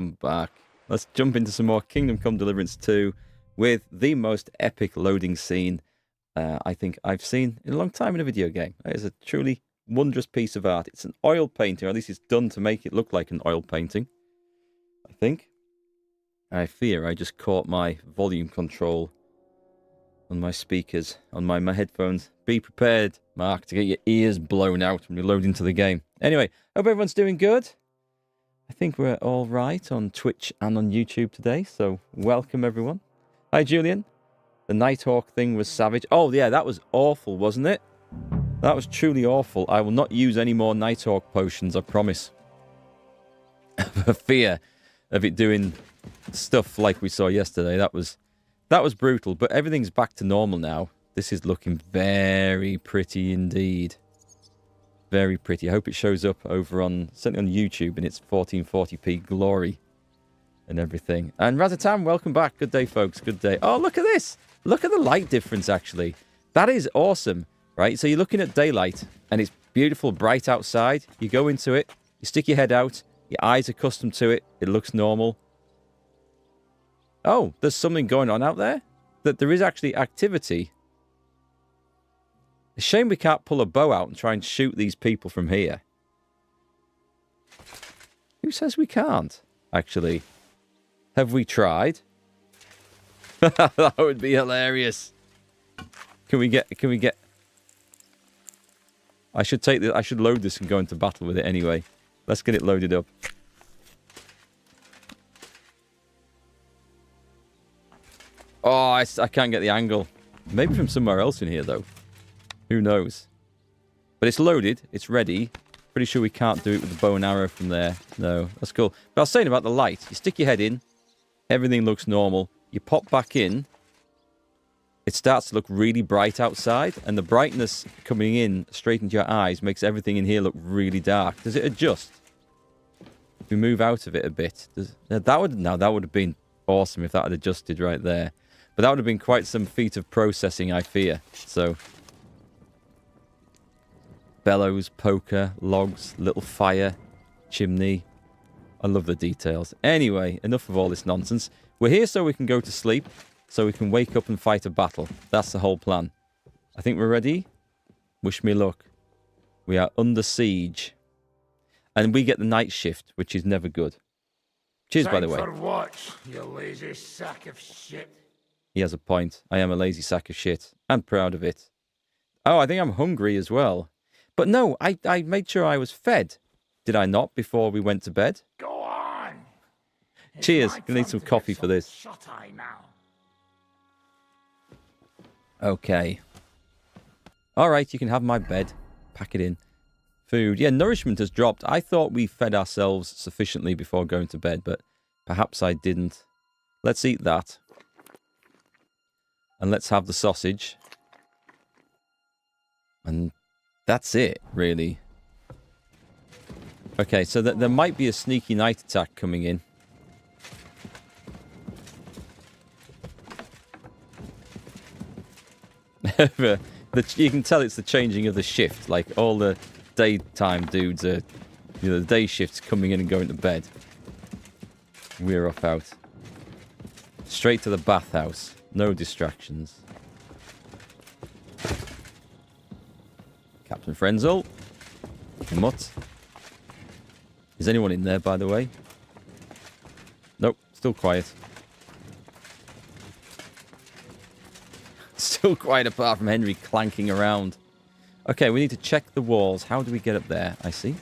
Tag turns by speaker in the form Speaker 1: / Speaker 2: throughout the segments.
Speaker 1: I'm back. Let's jump into some more Kingdom Come Deliverance 2 with the most epic loading scene I think I've seen in a long time in a video game. It is a truly wondrous piece of art. It's an oil painting, or at least it's done to make it look like an oil painting, I think. I fear I just caught my volume control on my speakers, on my headphones. Be prepared, Mark, to get your ears blown out when you load into the game. Anyway, hope everyone's doing good. I think we're all right on Twitch and on YouTube today, so welcome everyone. Hi, Julian. The Nighthawk thing was savage. Oh, yeah, that was awful, wasn't it? That was truly awful. I will not use any more Nighthawk potions, I promise. For fear of it doing stuff like we saw yesterday. That was brutal, but everything's back to normal now. This is looking very pretty indeed. Very pretty. I hope it shows up over on, certainly on YouTube, in its 1440p glory and everything. And Razatam, welcome back. Good day, folks. Good day. Oh, look at this. Look at the light difference, actually. That is awesome, right? So you're looking at daylight, and it's beautiful, bright outside. You go into it, you stick your head out, your eyes are accustomed to it, it looks normal. Oh, there's something going on out there? That there is actually activity. A shame we can't pull a bow out and try and shoot these people from here. Who says we can't, actually? Have we tried? That would be hilarious. Can we get... I should load this and go into battle with it anyway. Let's get it loaded up. Oh, I can't get the angle. Maybe from somewhere else in here, though. Who knows? But it's loaded. It's ready. Pretty sure we can't do it with the bow and arrow from there. No, that's cool. But I was saying about the light. You stick your head in. Everything looks normal. You pop back in. It starts to look really bright outside. And the brightness coming in straight into your eyes makes everything in here look really dark. Does it adjust? If we move out of it a bit. That would have been awesome if that had adjusted right there. But that would have been quite some feat of processing, I fear. So... bellows, poker, logs, little fire, chimney. I love the details. Anyway, enough of all this nonsense. We're here so we can go to sleep, so we can wake up and fight a battle. That's the whole plan. I think we're ready. Wish me luck. We are under siege. And we get the night shift, which is never good. Cheers, by the way.
Speaker 2: For what, you lazy sack of shit?
Speaker 1: He has a point. I am a lazy sack of shit. I'm proud of it. Oh, I think I'm hungry as well. But no, I made sure I was fed. Did I not before we went to bed?
Speaker 2: Go on.
Speaker 1: Cheers. Gonna need some coffee for this.
Speaker 2: Shut-eye now.
Speaker 1: Okay. Alright, you can have my bed. Pack it in. Food. Yeah, nourishment has dropped. I thought we fed ourselves sufficiently before going to bed, but perhaps I didn't. Let's eat that. And let's have the sausage. And that's it, really. Okay, so there might be a sneaky night attack coming in. You can tell it's the changing of the shift. Like, all the daytime dudes are... You know, the day shift's coming in and going to bed. We're off out. Straight to the bathhouse. No distractions. Captain Frenzel. Mutt. Is anyone in there, by the way? Nope, still quiet. Still quiet apart from Henry clanking around. Okay, we need to check the walls. How do we get up there? I see.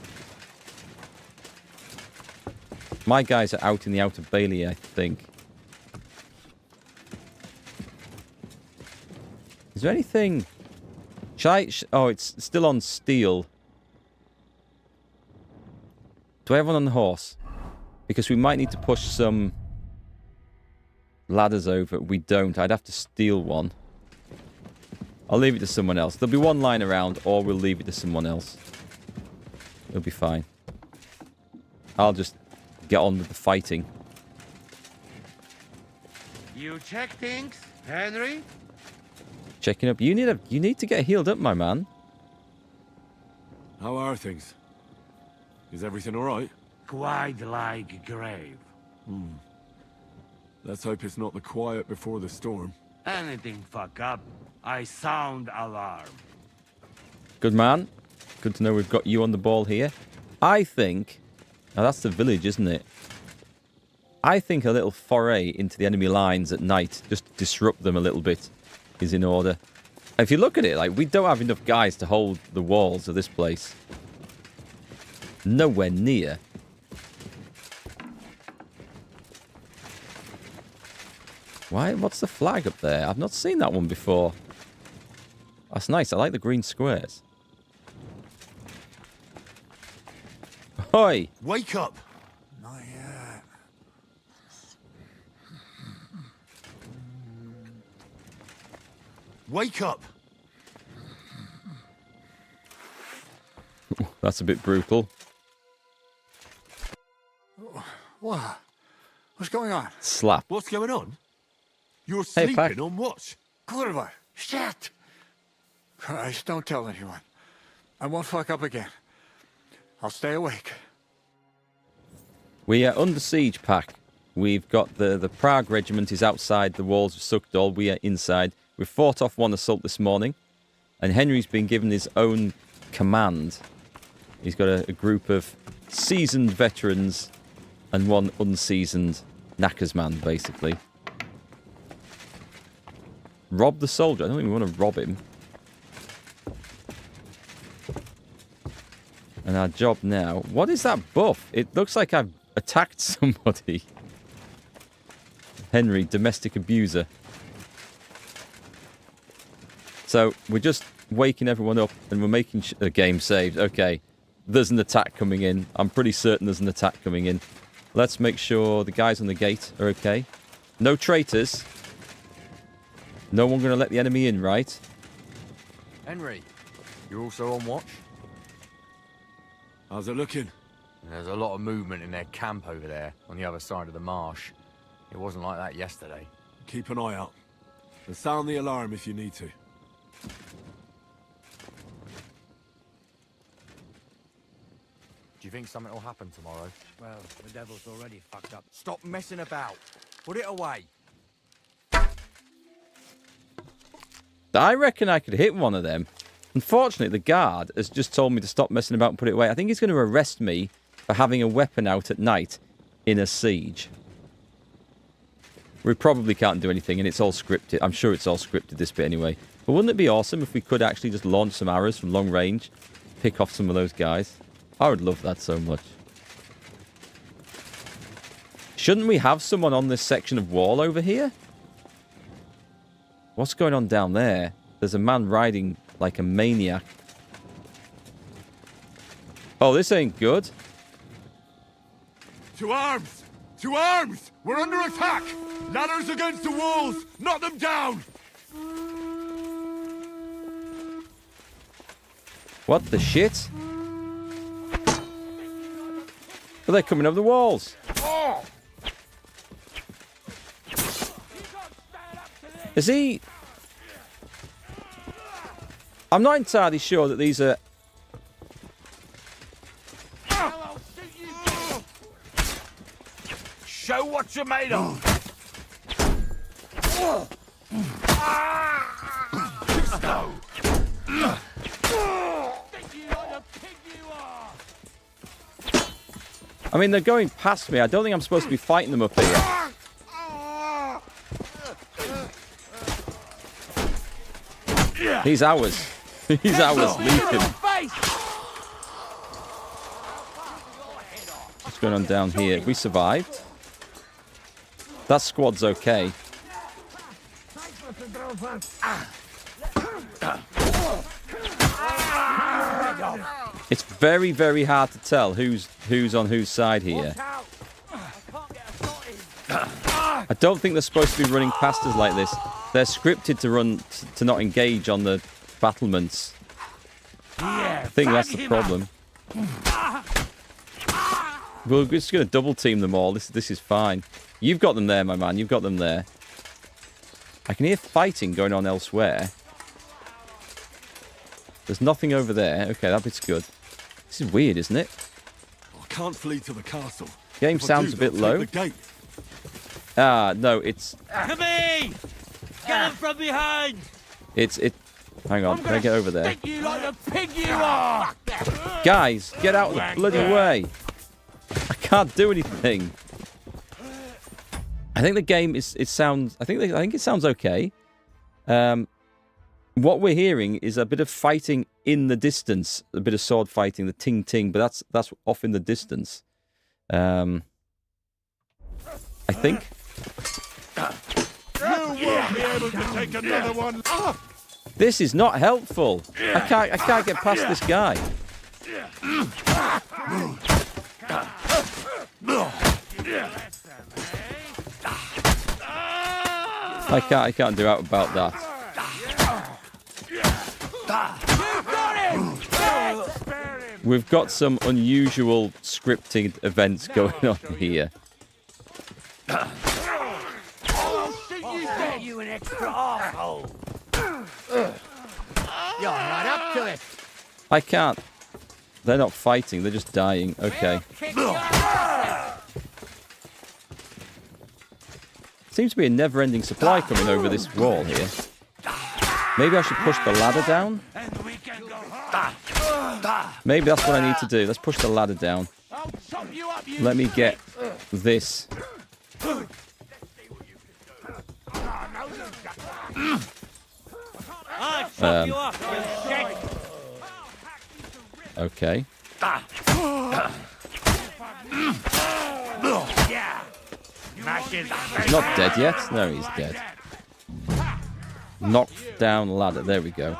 Speaker 1: My guys are out in the Outer Bailey, I think. Is there anything... Oh, it's still on steel. Do I have one on the horse? Because we might need to push some ladders over. We don't. I'd have to steal one. I'll leave it to someone else. There'll be one lying around, or we'll leave it to someone else. It'll be fine. I'll just get on with the fighting.
Speaker 2: You check things, Henry?
Speaker 1: Checking up. You need to get healed up, my man.
Speaker 3: How are things? Is everything all right?
Speaker 2: Quite like grave.
Speaker 3: Let's hope it's not the quiet before the storm.
Speaker 2: Anything fuck up, I sound alarm.
Speaker 1: Good man. Good to know we've got you on the ball here. I think... Now, that's the village, isn't it? I think a little foray into the enemy lines at night, just to disrupt them a little bit, is in order. If you look at it, like, we don't have enough guys to hold the walls of this place. Nowhere near. Why? What's the flag up there? I've not seen that one before. That's nice. I like the green squares. Hoi!
Speaker 3: Wake up!
Speaker 2: Not yet.
Speaker 3: Wake up!
Speaker 1: That's a bit brutal.
Speaker 2: What? What's going on?
Speaker 1: Slap.
Speaker 3: What's going on? You're
Speaker 1: Hey,
Speaker 3: sleeping
Speaker 1: Pac.
Speaker 3: on watch.
Speaker 2: Kurva! Shit! Christ, don't tell anyone. I won't fuck up again. I'll stay awake.
Speaker 1: We are under siege, Pack. We've got the Prague regiment is outside the walls of Sukdol. We are inside. We fought off one assault this morning. And Henry's been given his own command. He's got a group of seasoned veterans and one unseasoned knackers man, basically. Rob the soldier. I don't even want to rob him. And our job now... What is that buff? It looks like I've attacked somebody. Henry, domestic abuser. So, we're just waking everyone up and we're making the game saved. Okay, there's an attack coming in. I'm pretty certain there's an attack coming in. Let's make sure the guys on the gate are okay. No traitors. No one going to let the enemy in, right?
Speaker 4: Henry, you're also on watch?
Speaker 3: How's it looking?
Speaker 4: There's a lot of movement in their camp over there, on the other side of the marsh. It wasn't like that yesterday.
Speaker 3: Keep an eye out. And sound the alarm if you need to.
Speaker 4: Do you think something will happen tomorrow?
Speaker 2: Well, the devil's already fucked up.
Speaker 4: Stop messing about. Put it away.
Speaker 1: I reckon I could hit one of them. Unfortunately, the guard has just told me to stop messing about and put it away. I think he's going to arrest me for having a weapon out at night in a siege. We probably can't do anything, and it's all scripted. I'm sure it's all scripted, this bit anyway. But wouldn't it be awesome if we could actually just launch some arrows from long range, pick off some of those guys? I would love that so much. Shouldn't we have someone on this section of wall over here? What's going on down there? There's a man riding like a maniac. Oh, this ain't good.
Speaker 3: To arms! To arms! We're under attack! Ladders against the walls! Knock them down!
Speaker 1: What the shit? Are they coming over the walls? Is he... I'm not entirely sure that these are...
Speaker 2: Show what you're made of!
Speaker 1: I mean, they're going past me. I don't think I'm supposed to be fighting them up here. He's ours. He's ours. Leave him. What's going on down here? We survived. That squad's okay. It's very, very hard to tell who's on whose side here. I don't think they're supposed to be running past us like this. They're scripted to run to not engage on the battlements. I think that's the problem. We're just going to double team them all. This is fine. You've got them there, my man. You've got them there. I can hear fighting going on elsewhere. There's nothing over there. Okay, that bit's good. This is weird, isn't it?
Speaker 3: I can't flee to the castle.
Speaker 1: Game
Speaker 3: If I
Speaker 1: sounds
Speaker 3: do,
Speaker 1: a bit
Speaker 3: they'll
Speaker 1: low.
Speaker 3: take the gate.
Speaker 1: No, it's...
Speaker 5: To me! Get him from behind!
Speaker 1: Hang on, can I get over there?
Speaker 5: Stick you like the pig you are!
Speaker 1: Guys, get out of the bloody way. I can't do anything. I think the game I think it sounds okay. What we're hearing is a bit of fighting in the distance, a bit of sword fighting, the ting ting, but that's off in the distance. I think.
Speaker 3: You won't be able to take another one.
Speaker 1: This is not helpful. I can't get past this guy. I can't do out about that. We've got some unusual scripted events going on here.
Speaker 5: You an extra arsehole!
Speaker 2: You're right up to it.
Speaker 1: I can't. They're not fighting, they're just dying. Okay. Seems to be a never-ending supply coming over this wall here. Maybe I should push the ladder down? Maybe that's what I need to do. Let's push the ladder down. Let me get this. Okay. He's not dead yet? No, he's dead. Knocked down ladder. There we go.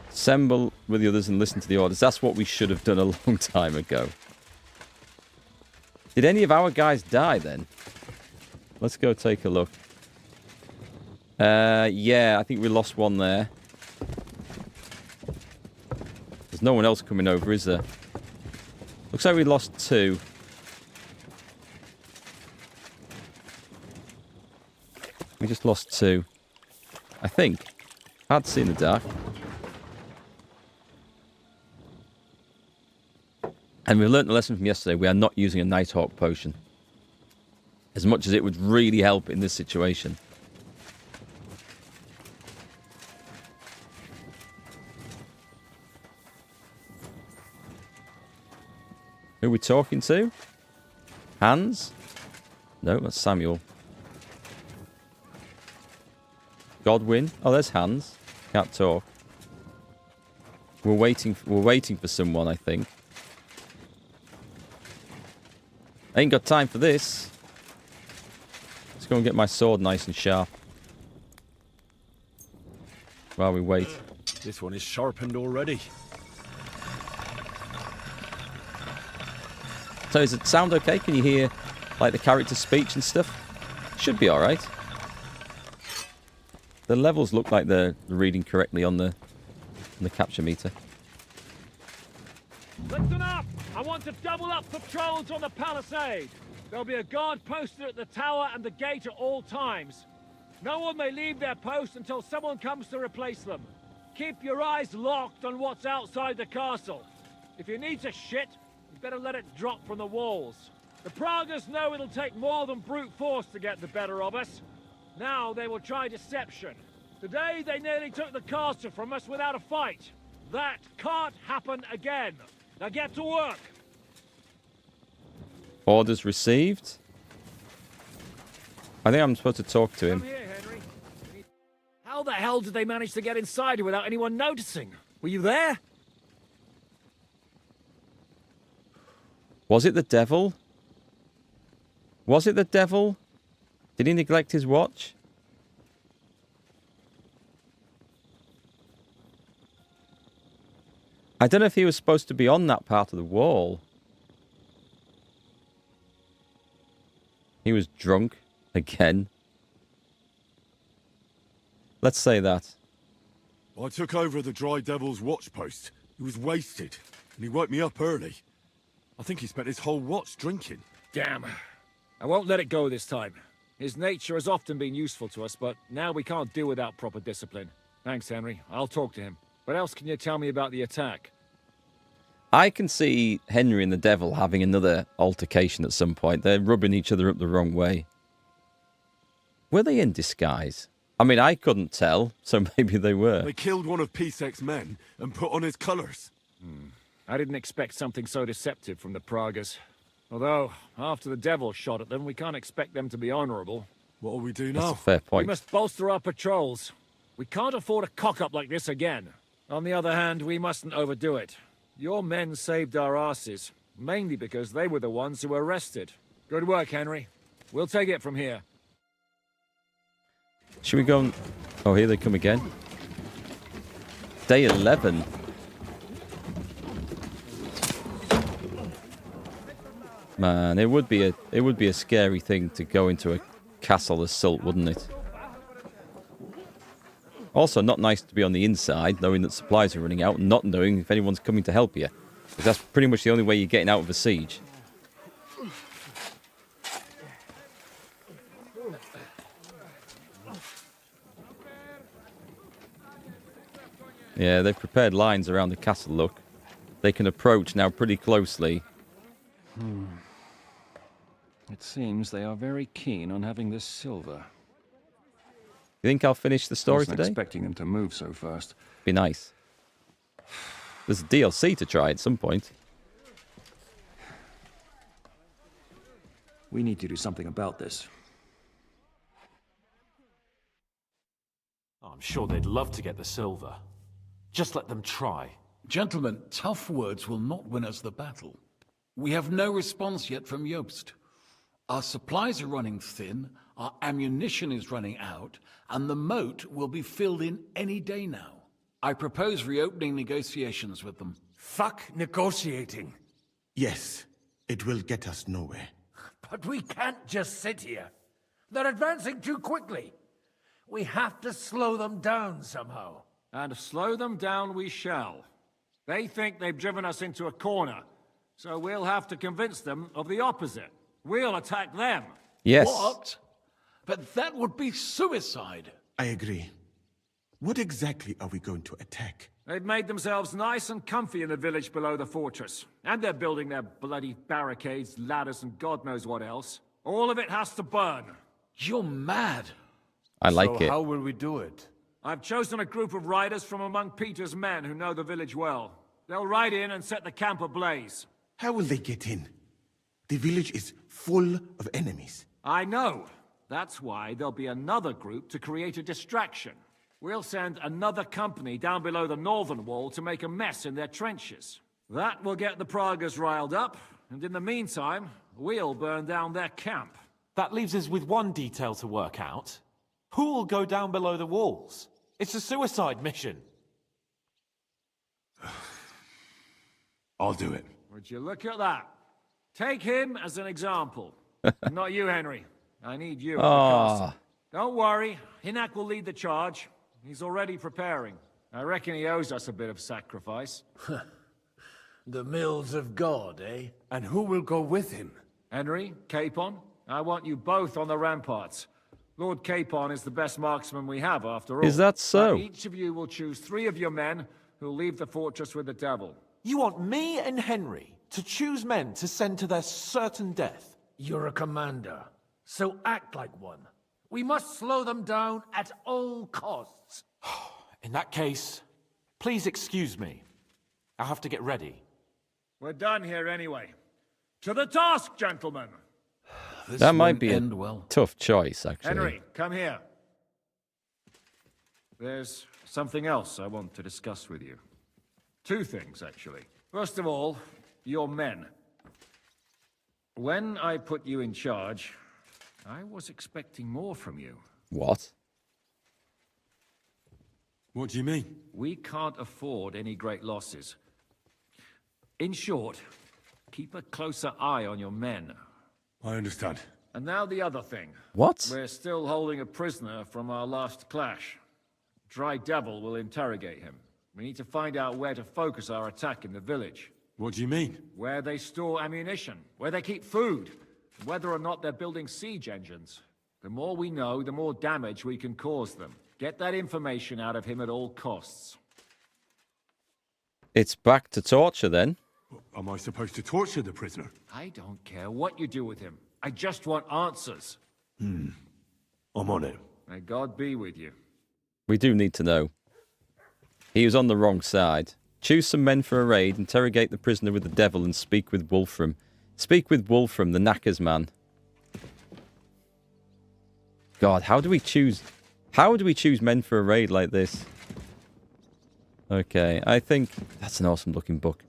Speaker 1: Assemble with the others and listen to the orders. That's what we should have done a long time ago. Did any of our guys die then? Let's go take a look. Yeah, I think we lost one there. There's no one else coming over, is there? Looks like we lost two. We just lost two. I think. Hard to see in the dark. And we learnt the lesson from yesterday. We are not using a Nighthawk potion. As much as it would really help in this situation. Who are we talking to? Hans? No, that's Samuel. Godwin? Oh, there's Hans. Can't talk. We're waiting for someone, I think. I ain't got time for this. Let's go and get my sword nice and sharp. While we wait.
Speaker 3: This one is sharpened already.
Speaker 1: So does it sound okay? Can you hear like the character speech and stuff? Should be alright. The levels look like they're reading correctly on the capture meter.
Speaker 6: Listen up! I want to double up patrols on the palisade. There'll be a guard posted at the tower and the gate at all times. No one may leave their post until someone comes to replace them. Keep your eyes locked on what's outside the castle. If you need to shit, you better let it drop from the walls. The Pragas know it'll take more than brute force to get the better of us. Now they will try deception. Today they nearly took the castle from us without a fight. That can't happen again. Now get to work.
Speaker 1: Orders received. I think I'm supposed to talk to him.
Speaker 6: Come here, Henry. How the hell did they manage to get inside without anyone noticing? Were you there?
Speaker 1: Was it the devil? Was it the devil? Did he neglect his watch? I don't know if he was supposed to be on that part of the wall. He was drunk again. Let's say that.
Speaker 3: I took over the Dry Devil's watch post. He was wasted, and he woke me up early. I think he spent his whole watch drinking.
Speaker 6: Damn. I won't let it go this time. His nature has often been useful to us, but now we can't do without proper discipline. Thanks, Henry. I'll talk to him. What else can you tell me about the attack?
Speaker 1: I can see Henry and the devil having another altercation at some point. They're rubbing each other up the wrong way. Were they in disguise? I mean, I couldn't tell, so maybe they were.
Speaker 3: They killed one of Pisek's men and put on his colours.
Speaker 6: I didn't expect something so deceptive from the Pragas. Although, after the devil shot at them, we can't expect them to be honourable.
Speaker 3: What'll we do
Speaker 1: That's
Speaker 3: now?
Speaker 1: a fair
Speaker 6: We
Speaker 1: point.
Speaker 6: must bolster our patrols. We can't afford a cock-up like this again. On the other hand, we mustn't overdo it. Your men saved our asses, mainly because they were the ones who were arrested. Good work, Henry. We'll take it from here.
Speaker 1: Should we go and... Oh, here they come again. Day 11. Man, it would be a scary thing to go into a castle assault, wouldn't it? Also, not nice to be on the inside, knowing that supplies are running out, and not knowing if anyone's coming to help you. Because that's pretty much the only way you're getting out of a siege. Yeah, they've prepared lines around the castle, look. They can approach now pretty closely.
Speaker 7: It seems they are very keen on having this silver.
Speaker 1: You think I'll finish the story
Speaker 7: Wasn't
Speaker 1: today?
Speaker 7: expecting them to move so fast.
Speaker 1: Be nice. There's a DLC to try at some point.
Speaker 7: We need to do something about this.
Speaker 8: I'm sure they'd love to get the silver. Just let them try.
Speaker 9: Gentlemen, tough words will not win us the battle. We have no response yet from Jobst. Our supplies are running thin, our ammunition is running out, and the moat will be filled in any day now. I propose reopening negotiations with them.
Speaker 5: Fuck negotiating.
Speaker 10: Yes, it will get us nowhere.
Speaker 5: But we can't just sit here. They're advancing too quickly. We have to slow them down somehow.
Speaker 6: And slow them down we shall. They think they've driven us into a corner, so we'll have to convince them of the opposite. We'll attack them.
Speaker 1: Yes.
Speaker 9: What? But that would be suicide.
Speaker 10: I agree. What exactly are we going to attack?
Speaker 6: They've made themselves nice and comfy in the village below the fortress. And they're building their bloody barricades, ladders, and God knows what else. All of it has to burn.
Speaker 9: You're mad.
Speaker 1: I like it.
Speaker 5: How will we do it?
Speaker 6: I've chosen a group of riders from among Peter's men who know the village well. They'll ride in and set the camp ablaze.
Speaker 10: How will they get in? The village is full of enemies.
Speaker 6: I know. That's why there'll be another group to create a distraction. We'll send another company down below the northern wall to make a mess in their trenches. That will get the Pragas riled up, and in the meantime, we'll burn down their camp.
Speaker 8: That leaves us with one detail to work out. Who will go down below the walls? It's a suicide mission.
Speaker 3: I'll do it.
Speaker 6: Would you look at that? Take him as an example. Not you, Henry. I need you at the castle. Don't worry, Hinak will lead the charge. He's already preparing. I reckon he owes us a bit of sacrifice.
Speaker 5: The mills of God, eh? And who will go with him?
Speaker 6: Henry, Capon, I want you both on the ramparts. Lord Capon is the best marksman we have, after all.
Speaker 1: Is that so?
Speaker 6: But each of you will choose 3 of your men who'll leave the fortress with the devil.
Speaker 8: You want me and Henry to choose men to send to their certain death?
Speaker 5: You're a commander, so act like one. We must slow them down at all costs.
Speaker 8: In that case, please excuse me. I have to get ready.
Speaker 6: We're done here anyway. To the task, gentlemen!
Speaker 9: This
Speaker 1: That might
Speaker 9: won't
Speaker 1: be a
Speaker 9: end well.
Speaker 1: tough choice, actually.
Speaker 6: Henry, come here. There's something else I want to discuss with you. 2 things, actually. First of all, your men. When I put you in charge, I was expecting more from you.
Speaker 1: What?
Speaker 3: What do you mean?
Speaker 6: We can't afford any great losses. In short, keep a closer eye on your men.
Speaker 3: I understand.
Speaker 6: And now the other thing.
Speaker 1: What?
Speaker 6: We're still holding a prisoner from our last clash. Dry Devil will interrogate him. We need to find out where to focus our attack in the village.
Speaker 3: What do you mean?
Speaker 6: Where they store ammunition, where they keep food, whether or not they're building siege engines. The more we know, the more damage we can cause them. Get that information out of him at all costs.
Speaker 1: It's back to torture then.
Speaker 3: Am I supposed to torture the prisoner?
Speaker 8: I don't care what you do with him. I just want answers.
Speaker 3: I'm on it.
Speaker 8: May God be with you.
Speaker 1: We do need to know. He was on the wrong side. Choose some men for a raid, interrogate the prisoner with the devil, and speak with Wolfram. Speak with Wolfram, the knackers man. God, how do we choose men for a raid like this? Okay, I think that's an awesome looking book.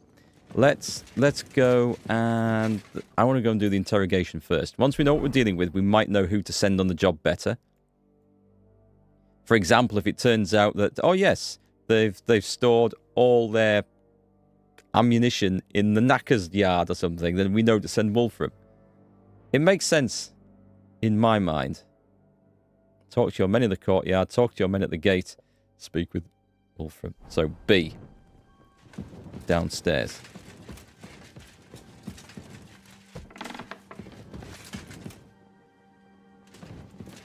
Speaker 1: Let's go, and I want to go and do the interrogation first. Once we know what we're dealing with, we might know who to send on the job better. For example, if it turns out that, oh yes, they've stored all their ammunition in the knacker's yard or something, then we know to send Wolfram. It makes sense in my mind. Talk to your men in the courtyard, talk to your men at the gate, speak with Wolfram. So B, downstairs.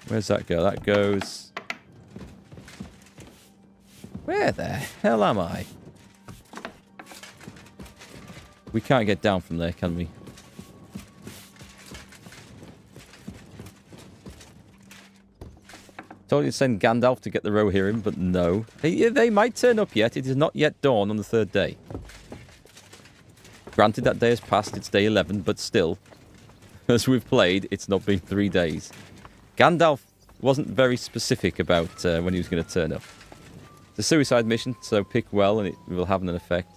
Speaker 1: Where's that go? That goes... Where the hell am I? We can't get down from there, can we? Told you to send Gandalf to get the Rohirrim, but no. They might turn up yet. It is not yet dawn on the third day. Granted, that day has passed. It's day 11, but still, as we've played, it's not been 3 days. Gandalf wasn't very specific about when he was going to turn up. It's a suicide mission, so pick well, and it will have an effect.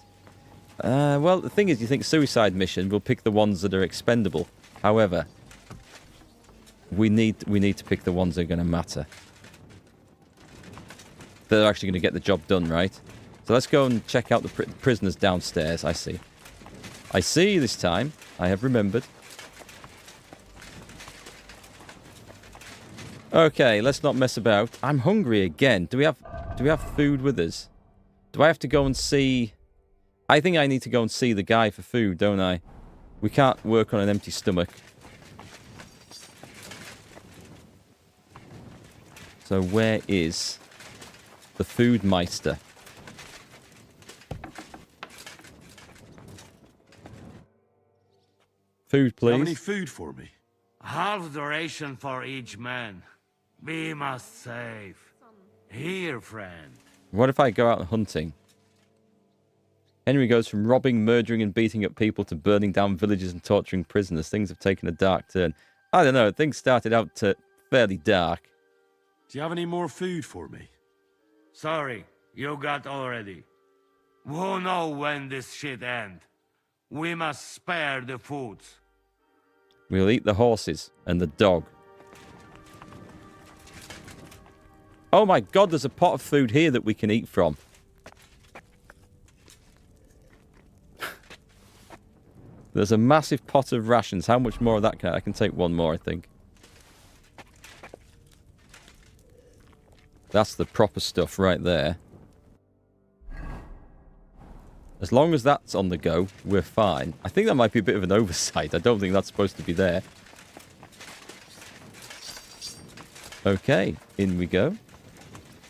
Speaker 1: Well, the thing is, you think suicide mission will pick the ones that are expendable. However, we need to pick the ones that are going to matter. They're actually going to get the job done, right? So let's go and check out the prisoners downstairs. I see. I see this time. I have remembered. Okay, let's not mess about. I'm hungry again. Do we have food with us? Do I have to go and see... I think I need to go and see the guy for food, don't I? We can't work on an empty stomach. So where is the food meister? Food, please.
Speaker 3: Have any food for me?
Speaker 11: Half the ration for each man. We must save. Here, friend.
Speaker 1: What if I go out hunting? Henry goes from robbing, murdering, and beating up people to burning down villages and torturing prisoners. Things have taken a dark turn. I don't know. Things started out fairly dark.
Speaker 3: Do you have any more food for me?
Speaker 11: Sorry, you got already. Who know when this shit end? We must spare the foods.
Speaker 1: We'll eat the horses and the dog. Oh my god, there's a pot of food here that we can eat from. There's a massive pot of rations. How much more of that can I can take one more, I think. That's the proper stuff right there. As long as that's on the go, we're fine. I think that might be a bit of an oversight. I don't think that's supposed to be there. Okay, in we go.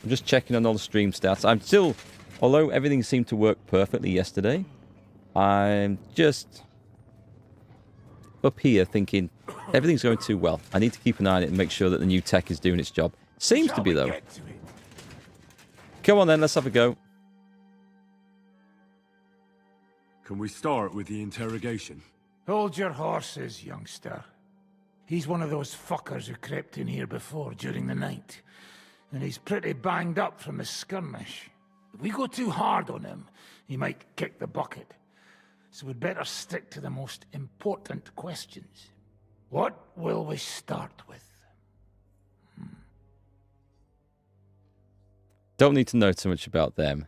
Speaker 1: I'm just checking on all the stream stats. I'm still, although everything seemed to work perfectly yesterday, I'm just up here thinking everything's going too well. I need to keep an eye on it and make sure that the new tech is doing its job. Seems to be, though. Come on then, let's have a go.
Speaker 3: Can we start with the interrogation?
Speaker 5: Hold your horses, youngster. He's one of those fuckers who crept in here before during the night. And he's pretty banged up from the skirmish. If we go too hard on him, he might kick the bucket. So we'd better stick to the most important questions. What will we start with?
Speaker 1: Don't need to know too much about them.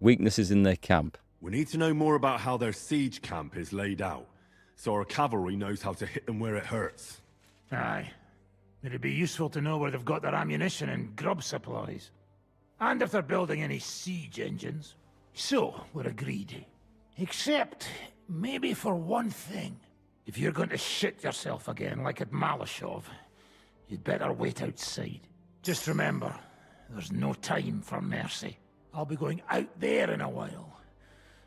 Speaker 1: Weaknesses in their camp.
Speaker 3: We need to know more about how their siege camp is laid out, so our cavalry knows how to hit them where it hurts.
Speaker 5: Aye. It'd be useful to know where they've got their ammunition and grub supplies. And if they're building any siege engines. So, we're agreed. Except, maybe for one thing. If you're going to shit yourself again like at Malashov, you'd better wait outside. Just remember, there's no time for mercy. I'll be going out there in a while.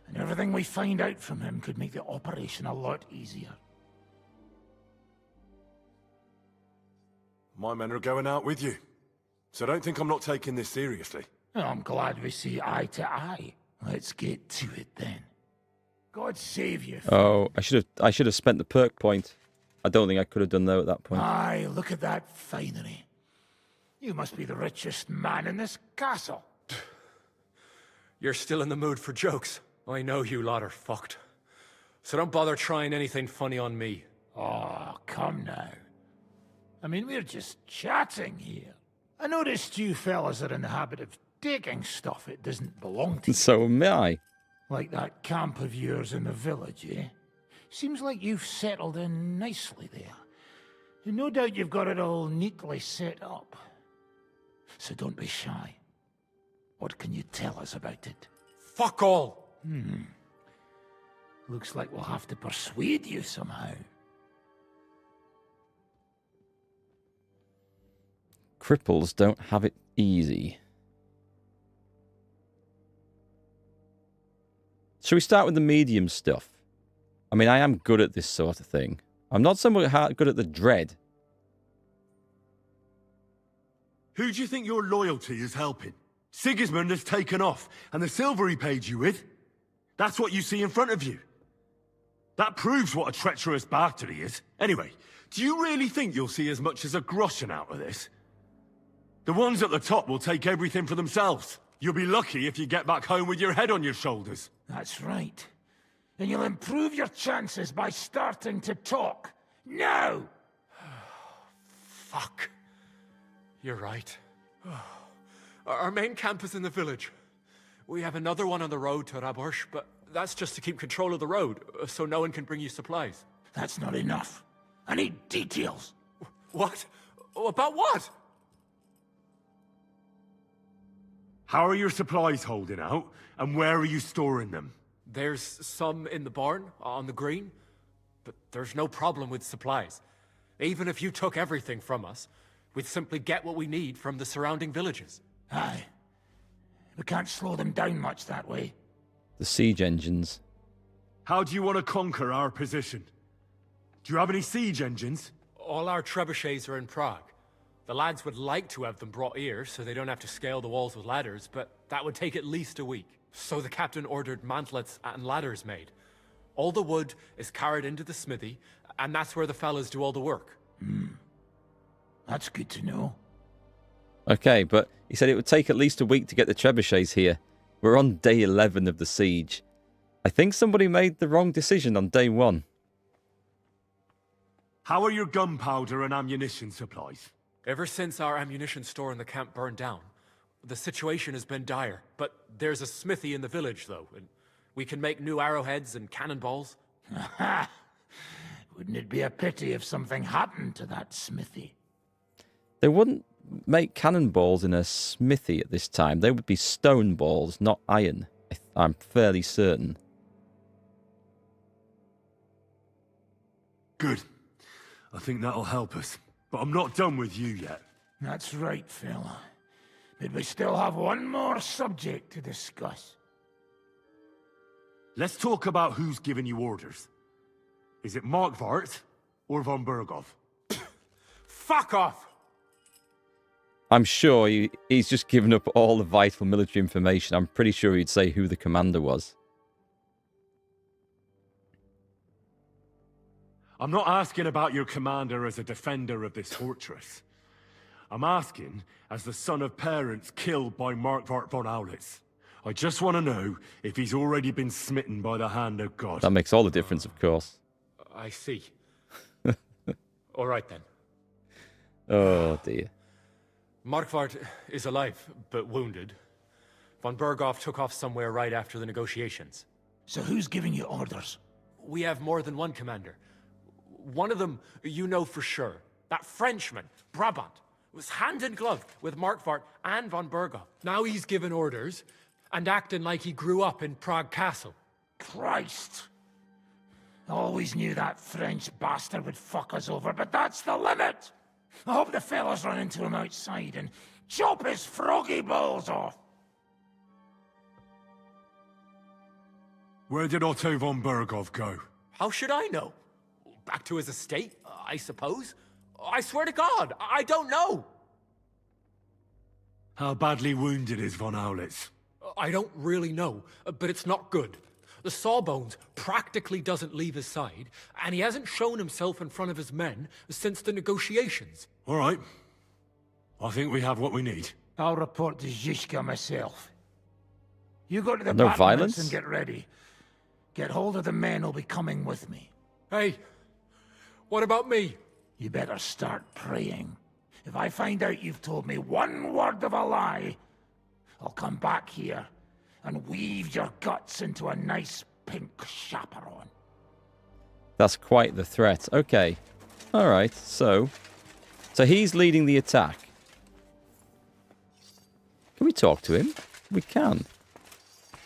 Speaker 5: And everything we find out from him could make the operation a lot easier.
Speaker 3: My men are going out with you. So don't think I'm not taking this seriously.
Speaker 5: Well, I'm glad we see eye to eye. Let's get to it then. God save you.
Speaker 1: Oh, I should have spent the perk point. I don't think I could have done though at that point.
Speaker 5: Aye, look at that finery. You must be the richest man in this castle.
Speaker 12: You're still in the mood for jokes. I know you lot are fucked. So don't bother trying anything funny on me.
Speaker 5: Oh, come now. I mean, we're just chatting here. I noticed you fellas are in the habit of taking stuff it doesn't belong to you.
Speaker 1: So am I.
Speaker 5: Like that camp of yours in the village, eh? Seems like you've settled in nicely there. And no doubt you've got it all neatly set up. So don't be shy. What can you tell us about it?
Speaker 12: Fuck all!
Speaker 5: Looks like we'll have to persuade you somehow.
Speaker 1: Cripples don't have it easy. Shall we start with the medium stuff? I mean, I am good at this sort of thing. I'm not so much good at the dread.
Speaker 3: Who do you think your loyalty is helping? Sigismund has taken off, and the silver he paid you with? That's what you see in front of you. That proves what a treacherous bastard he is. Anyway, do you really think you'll see as much as a groschen out of this? The ones at the top will take everything for themselves. You'll be lucky if you get back home with your head on your shoulders.
Speaker 5: That's right. And you'll improve your chances by starting to talk. Now!
Speaker 12: Fuck. You're right. Our main camp is in the village. We have another one on the road to Raborsh, but that's just to keep control of the road, so no one can bring you supplies.
Speaker 5: That's not enough. I need details.
Speaker 12: What? About what?
Speaker 3: How are your supplies holding out, and where are you storing them?
Speaker 12: There's some in the barn, on the green, but there's no problem with supplies. Even if you took everything from us, we'd simply get what we need from the surrounding villages.
Speaker 5: Aye. We can't slow them down much that way.
Speaker 1: The siege engines.
Speaker 3: How do you want to conquer our position? Do you have any siege engines?
Speaker 12: All our trebuchets are in Prague. The lads would like to have them brought here, so they don't have to scale the walls with ladders, but that would take at least a week. So the captain ordered mantlets and ladders made. All the wood is carried into the smithy, and that's where the fellas do all the work.
Speaker 5: That's good to know.
Speaker 1: Okay, but he said it would take at least a week to get the trebuchets here. We're on day 11 of the siege. I think somebody made the wrong decision on day 1.
Speaker 3: How are your gunpowder and ammunition supplies?
Speaker 12: Ever since our ammunition store in the camp burned down, the situation has been dire. But there's a smithy in the village, though, and we can make new arrowheads and cannonballs.
Speaker 5: Aha! Wouldn't it be a pity if something happened to that smithy?
Speaker 1: They wouldn't make cannonballs in a smithy at this time. They would be stone balls, not iron. I'm fairly certain.
Speaker 3: Good. I think that'll help us. But I'm not done with you yet.
Speaker 5: That's right, fella. But we still have one more subject to discuss.
Speaker 3: Let's talk about who's giving you orders. Is it Markvart or von Berghoff?
Speaker 12: Fuck off!
Speaker 1: I'm sure he's just given up all the vital military information. I'm pretty sure he'd say who the commander was.
Speaker 3: I'm not asking about your commander as a defender of this fortress. I'm asking as the son of parents killed by Markvart von Aulitz. I just want to know if he's already been smitten by the hand of God.
Speaker 1: That makes all the difference, of course.
Speaker 12: I see. All right, then.
Speaker 1: Oh, dear.
Speaker 12: Markvart is alive, but wounded. Von Berghoff took off somewhere right after the negotiations.
Speaker 5: So who's giving you orders?
Speaker 12: We have more than one commander. One of them you know for sure. That Frenchman, Brabant, was hand in glove with Markvart and von Berghoff. Now he's given orders and acting like he grew up in Prague Castle.
Speaker 5: Christ! I always knew that French bastard would fuck us over, but that's the limit! I hope the fellas run into him outside and chop his froggy balls off!
Speaker 3: Where did Otto von Berghoff go?
Speaker 12: How should I know? Back to his estate, I suppose? I swear to God, I don't know!
Speaker 3: How badly wounded is von Aulitz?
Speaker 12: I don't really know, but it's not good. The Sawbones practically doesn't leave his side, and he hasn't shown himself in front of his men since the negotiations.
Speaker 3: All right. I think we have what we need.
Speaker 5: I'll report to Zizka myself. You go to the
Speaker 1: No
Speaker 5: battlements
Speaker 1: violence?
Speaker 5: and get ready. Get hold of the men who'll be coming with me.
Speaker 12: Hey, what about me?
Speaker 5: You better start praying. If I find out you've told me one word of a lie, I'll come back here and weave your guts into a nice pink chaperone.
Speaker 1: That's quite the threat. Okay. All right. So he's leading the attack. Can we talk to him? We can.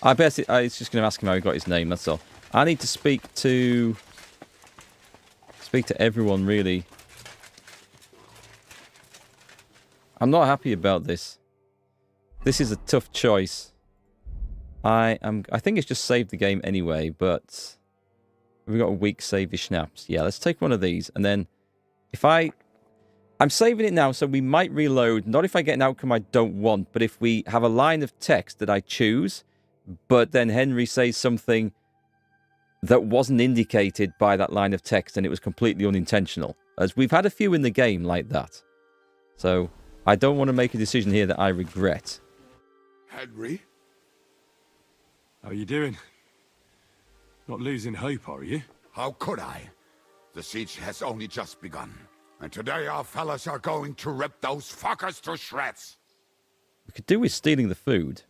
Speaker 1: I was just going to ask him how he got his name, that's all. I need to speak to everyone, really. I'm not happy about this. This is a tough choice. I think it's just saved the game anyway, but we've got a weak savey schnapps. Yeah, let's take one of these, and then if I'm saving it now, so we might reload, not if I get an outcome I don't want, but if we have a line of text that I choose, but then Henry says something that wasn't indicated by that line of text and it was completely unintentional. As we've had a few in the game like that. So I don't want to make a decision here that I regret.
Speaker 13: Henry?
Speaker 3: How are you doing? Not losing hope, are you?
Speaker 13: How could I? The siege has only just begun. And today our fellas are going to rip those fuckers to shreds.
Speaker 1: We could do with stealing the food.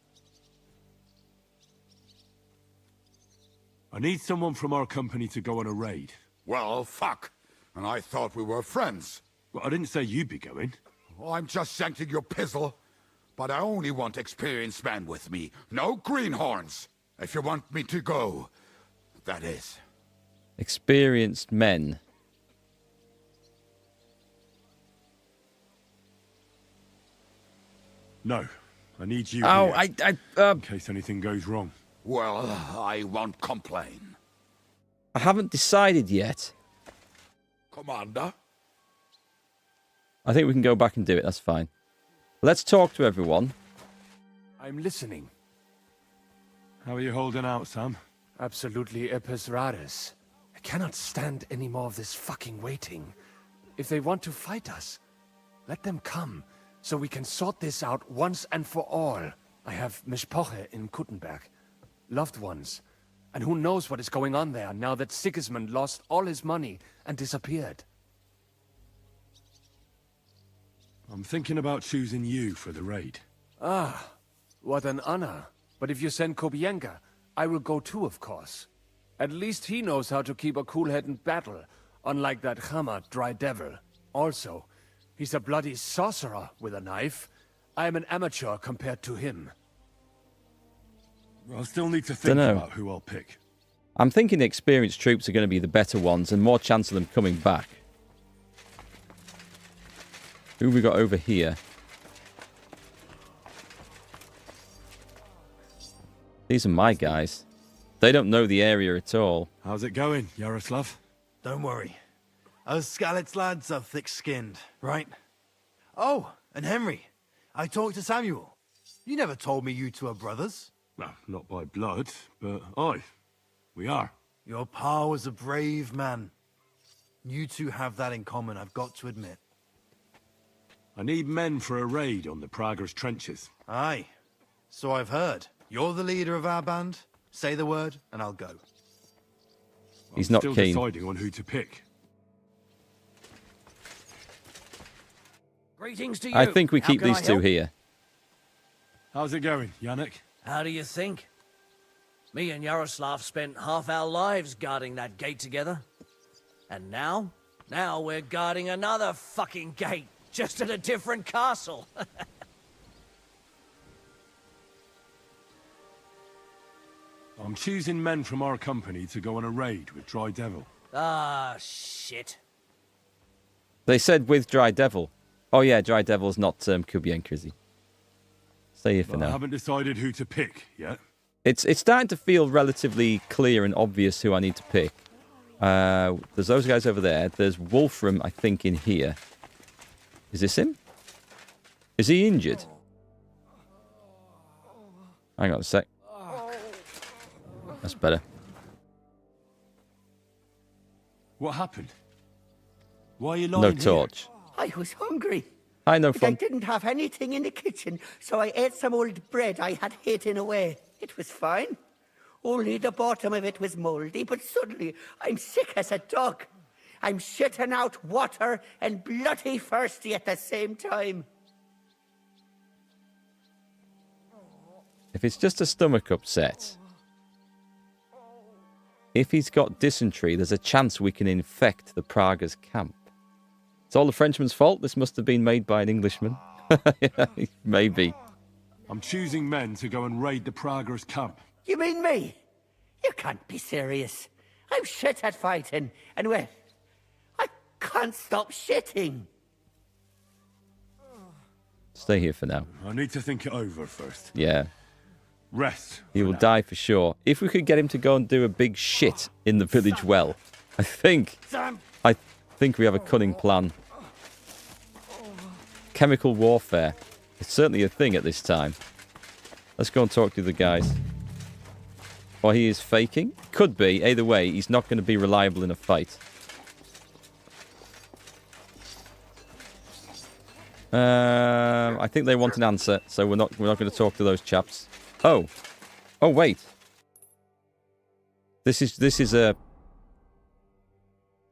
Speaker 3: I need someone from our company to go on a raid.
Speaker 13: Well, fuck. And I thought we were friends.
Speaker 3: Well, I didn't say you'd be going.
Speaker 13: Oh, I'm just scenting your pizzle. But I only want experienced men with me. No greenhorns. If you want me to go, that is.
Speaker 1: Experienced men.
Speaker 3: No, I need you
Speaker 1: Oh,
Speaker 3: here, in case anything goes wrong.
Speaker 13: Well, I won't complain.
Speaker 1: I haven't decided yet.
Speaker 13: Commander?
Speaker 1: I think we can go back and do it. That's fine. Let's talk to everyone.
Speaker 14: I'm listening.
Speaker 3: How are you holding out, Sam?
Speaker 14: Absolutely epis raris. I cannot stand any more of this fucking waiting. If they want to fight us, let them come, so we can sort this out once and for all. I have Mishpoche in Kuttenberg. Loved ones. And who knows what is going on there now that Sigismund lost all his money and disappeared.
Speaker 3: I'm thinking about choosing you for the raid.
Speaker 14: Ah, what an honor. But if you send Kobienka, I will go too, of course. At least he knows how to keep a cool head in battle, unlike that Hammer dry devil. Also, he's a bloody sorcerer with a knife. I am an amateur compared to him.
Speaker 3: I'll still need to think about who I'll pick.
Speaker 1: I'm thinking the experienced troops are going to be the better ones and more chance of them coming back. Who have we got over here? These are my guys. They don't know the area at all.
Speaker 3: How's it going, Yaroslav?
Speaker 15: Don't worry. Us Skalitz lads are thick-skinned, right? Oh, and Henry. I talked to Samuel. You never told me you two are brothers.
Speaker 3: Well, not by blood, but aye, we are.
Speaker 15: Your pa was a brave man. You two have that in common, I've got to admit.
Speaker 3: I need men for a raid on the Prager's trenches.
Speaker 15: Aye, so I've heard. You're the leader of our band. Say the word, and I'll go.
Speaker 1: He's not
Speaker 3: still
Speaker 1: keen.
Speaker 3: Deciding on who to pick.
Speaker 16: Greetings to you.
Speaker 1: I think we
Speaker 16: How
Speaker 1: keep
Speaker 16: can
Speaker 1: these
Speaker 16: I
Speaker 1: two
Speaker 16: help?
Speaker 1: here.
Speaker 3: How's it going, Yannick?
Speaker 16: How do you think? Me and Yaroslav spent half our lives guarding that gate together. And now we're guarding another fucking gate, just at a different castle.
Speaker 3: I'm choosing men from our company to go on a raid with Dry Devil.
Speaker 16: Ah, shit.
Speaker 1: They said with Dry Devil. Oh yeah, Dry Devil's not Kubienka, is he? Stay here for
Speaker 3: But I
Speaker 1: now.
Speaker 3: haven't decided who to pick yet.
Speaker 1: It's starting to feel relatively clear and obvious who I need to pick. There's those guys over there. There's Wolfram, I think, in here. Is this him? Is he injured? Hang on a sec. That's better.
Speaker 3: What happened? Why are you lying
Speaker 1: No
Speaker 3: here?
Speaker 1: torch.
Speaker 17: I was hungry.
Speaker 1: I know
Speaker 17: But I
Speaker 1: fun.
Speaker 17: didn't have anything in the kitchen, so I ate some old bread I had hidden away. It was fine. Only the bottom of it was mouldy, but suddenly I'm sick as a dog. I'm shitting out water and bloody thirsty at the same time.
Speaker 1: If it's just a stomach upset, if he's got dysentery, there's a chance we can infect the Prague's camp. It's all the Frenchman's fault. This must have been made by an Englishman. Maybe.
Speaker 3: I'm choosing men to go and raid the Prague's camp.
Speaker 17: You mean me? You can't be serious. I'm shit at fighting, and well, I can't stop shitting.
Speaker 1: Stay here for now.
Speaker 3: I need to think it over first.
Speaker 1: Yeah.
Speaker 3: Rest.
Speaker 1: He will die for sure. If we could get him to go and do a big shit in the village well, I think we have a cunning plan. Chemical warfare. It's certainly a thing at this time. Let's go and talk to the guys. Or he is faking. Could be. Either way, he's not going to be reliable in a fight. I think they want an answer, so we're not going to talk to those chaps. Oh wait. This is a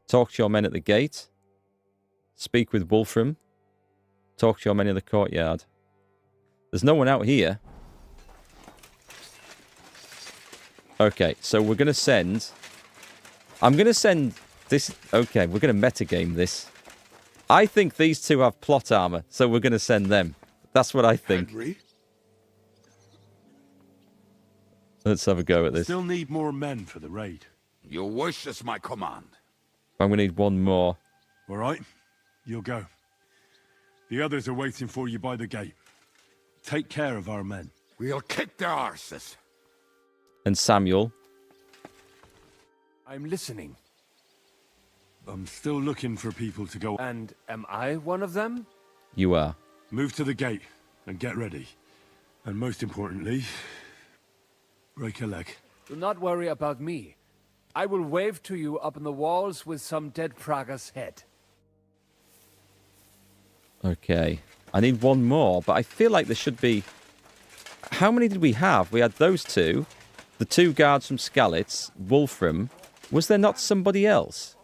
Speaker 1: talk to your men at the gate. Speak with Wolfram. Talk to your men in the courtyard. There's no one out here. Okay, so we're going to send... I'm going to send this... Okay, we're going to metagame this. I think these two have plot armor, so we're going to send them. That's what I think.
Speaker 13: Henry?
Speaker 1: Let's have a go at this.
Speaker 3: Still need more men for the raid.
Speaker 13: Your wish is my command.
Speaker 1: I'm going to need one more.
Speaker 3: All right, you'll go. The others are waiting for you by the gate. Take care of our men.
Speaker 13: We'll kick their arses.
Speaker 1: And Samuel.
Speaker 14: I'm listening.
Speaker 3: I'm still looking for people to go.
Speaker 14: And am I one of them?
Speaker 1: You are.
Speaker 3: Move to the gate and get ready. And most importantly, break a leg.
Speaker 14: Do not worry about me. I will wave to you up on the walls with some dead Praga's head.
Speaker 1: Okay. I need one more, but I feel like there should be... How many did we have? We had those two. The two guards from Skalitz. Wolfram. Was there not somebody else?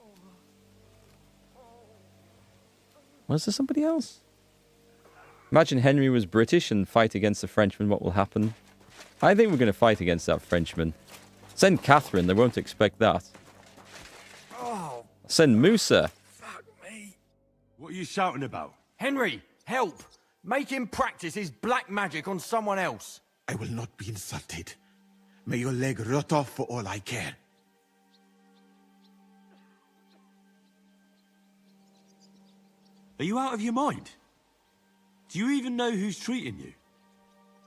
Speaker 1: Was there somebody else? Imagine Henry was British and fight against the Frenchman. What will happen? I think we're going to fight against that Frenchman. Send Catherine. They won't expect that. Send Musa.
Speaker 3: What are you shouting about?
Speaker 4: Henry, help! Make him practice his black magic on someone else.
Speaker 10: I will not be insulted. May your leg rot off for all I care.
Speaker 3: Are you out of your mind? Do you even know who's treating you?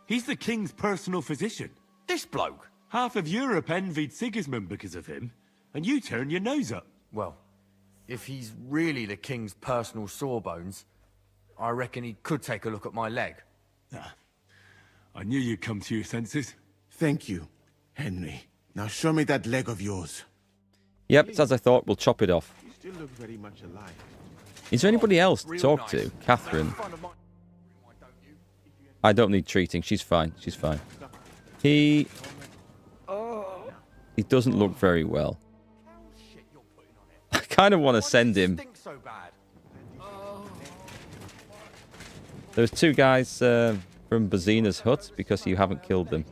Speaker 3: He's the king's personal physician.
Speaker 4: This bloke?
Speaker 3: Half of Europe envied Sigismund because of him, and you turn your nose up.
Speaker 4: Well, if he's really the king's personal sawbones, I reckon he could take a look at my leg.
Speaker 3: I knew you'd come to your senses.
Speaker 10: Thank you, Henry. Now show me that leg of yours.
Speaker 1: Yep, it's as I thought. We'll chop it off.
Speaker 10: You still look very much alive.
Speaker 1: Is there anybody else to talk to? Catherine. I don't need treating. She's fine. She's fine. He doesn't look very well. I kind of want to send him. There's two guys from Bazina's hut because you haven't killed them.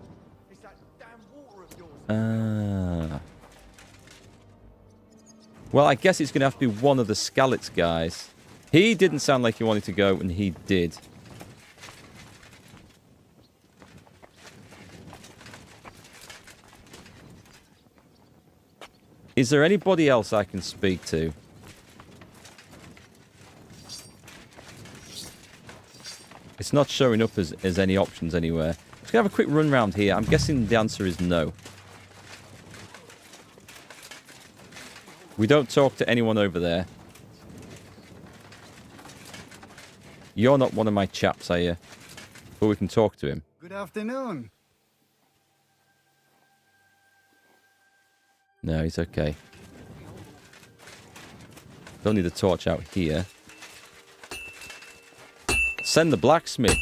Speaker 1: Well, I guess it's going to have to be one of the Skalitz guys. He didn't sound like he wanted to go, and he did. Is there anybody else I can speak to? It's not showing up as any options anywhere. Let's have a quick run round here. I'm guessing the answer is no. We don't talk to anyone over there. You're not one of my chaps, are you? But we can talk to him.
Speaker 18: Good afternoon.
Speaker 1: No, he's okay. Don't need a torch out here. Send the blacksmith.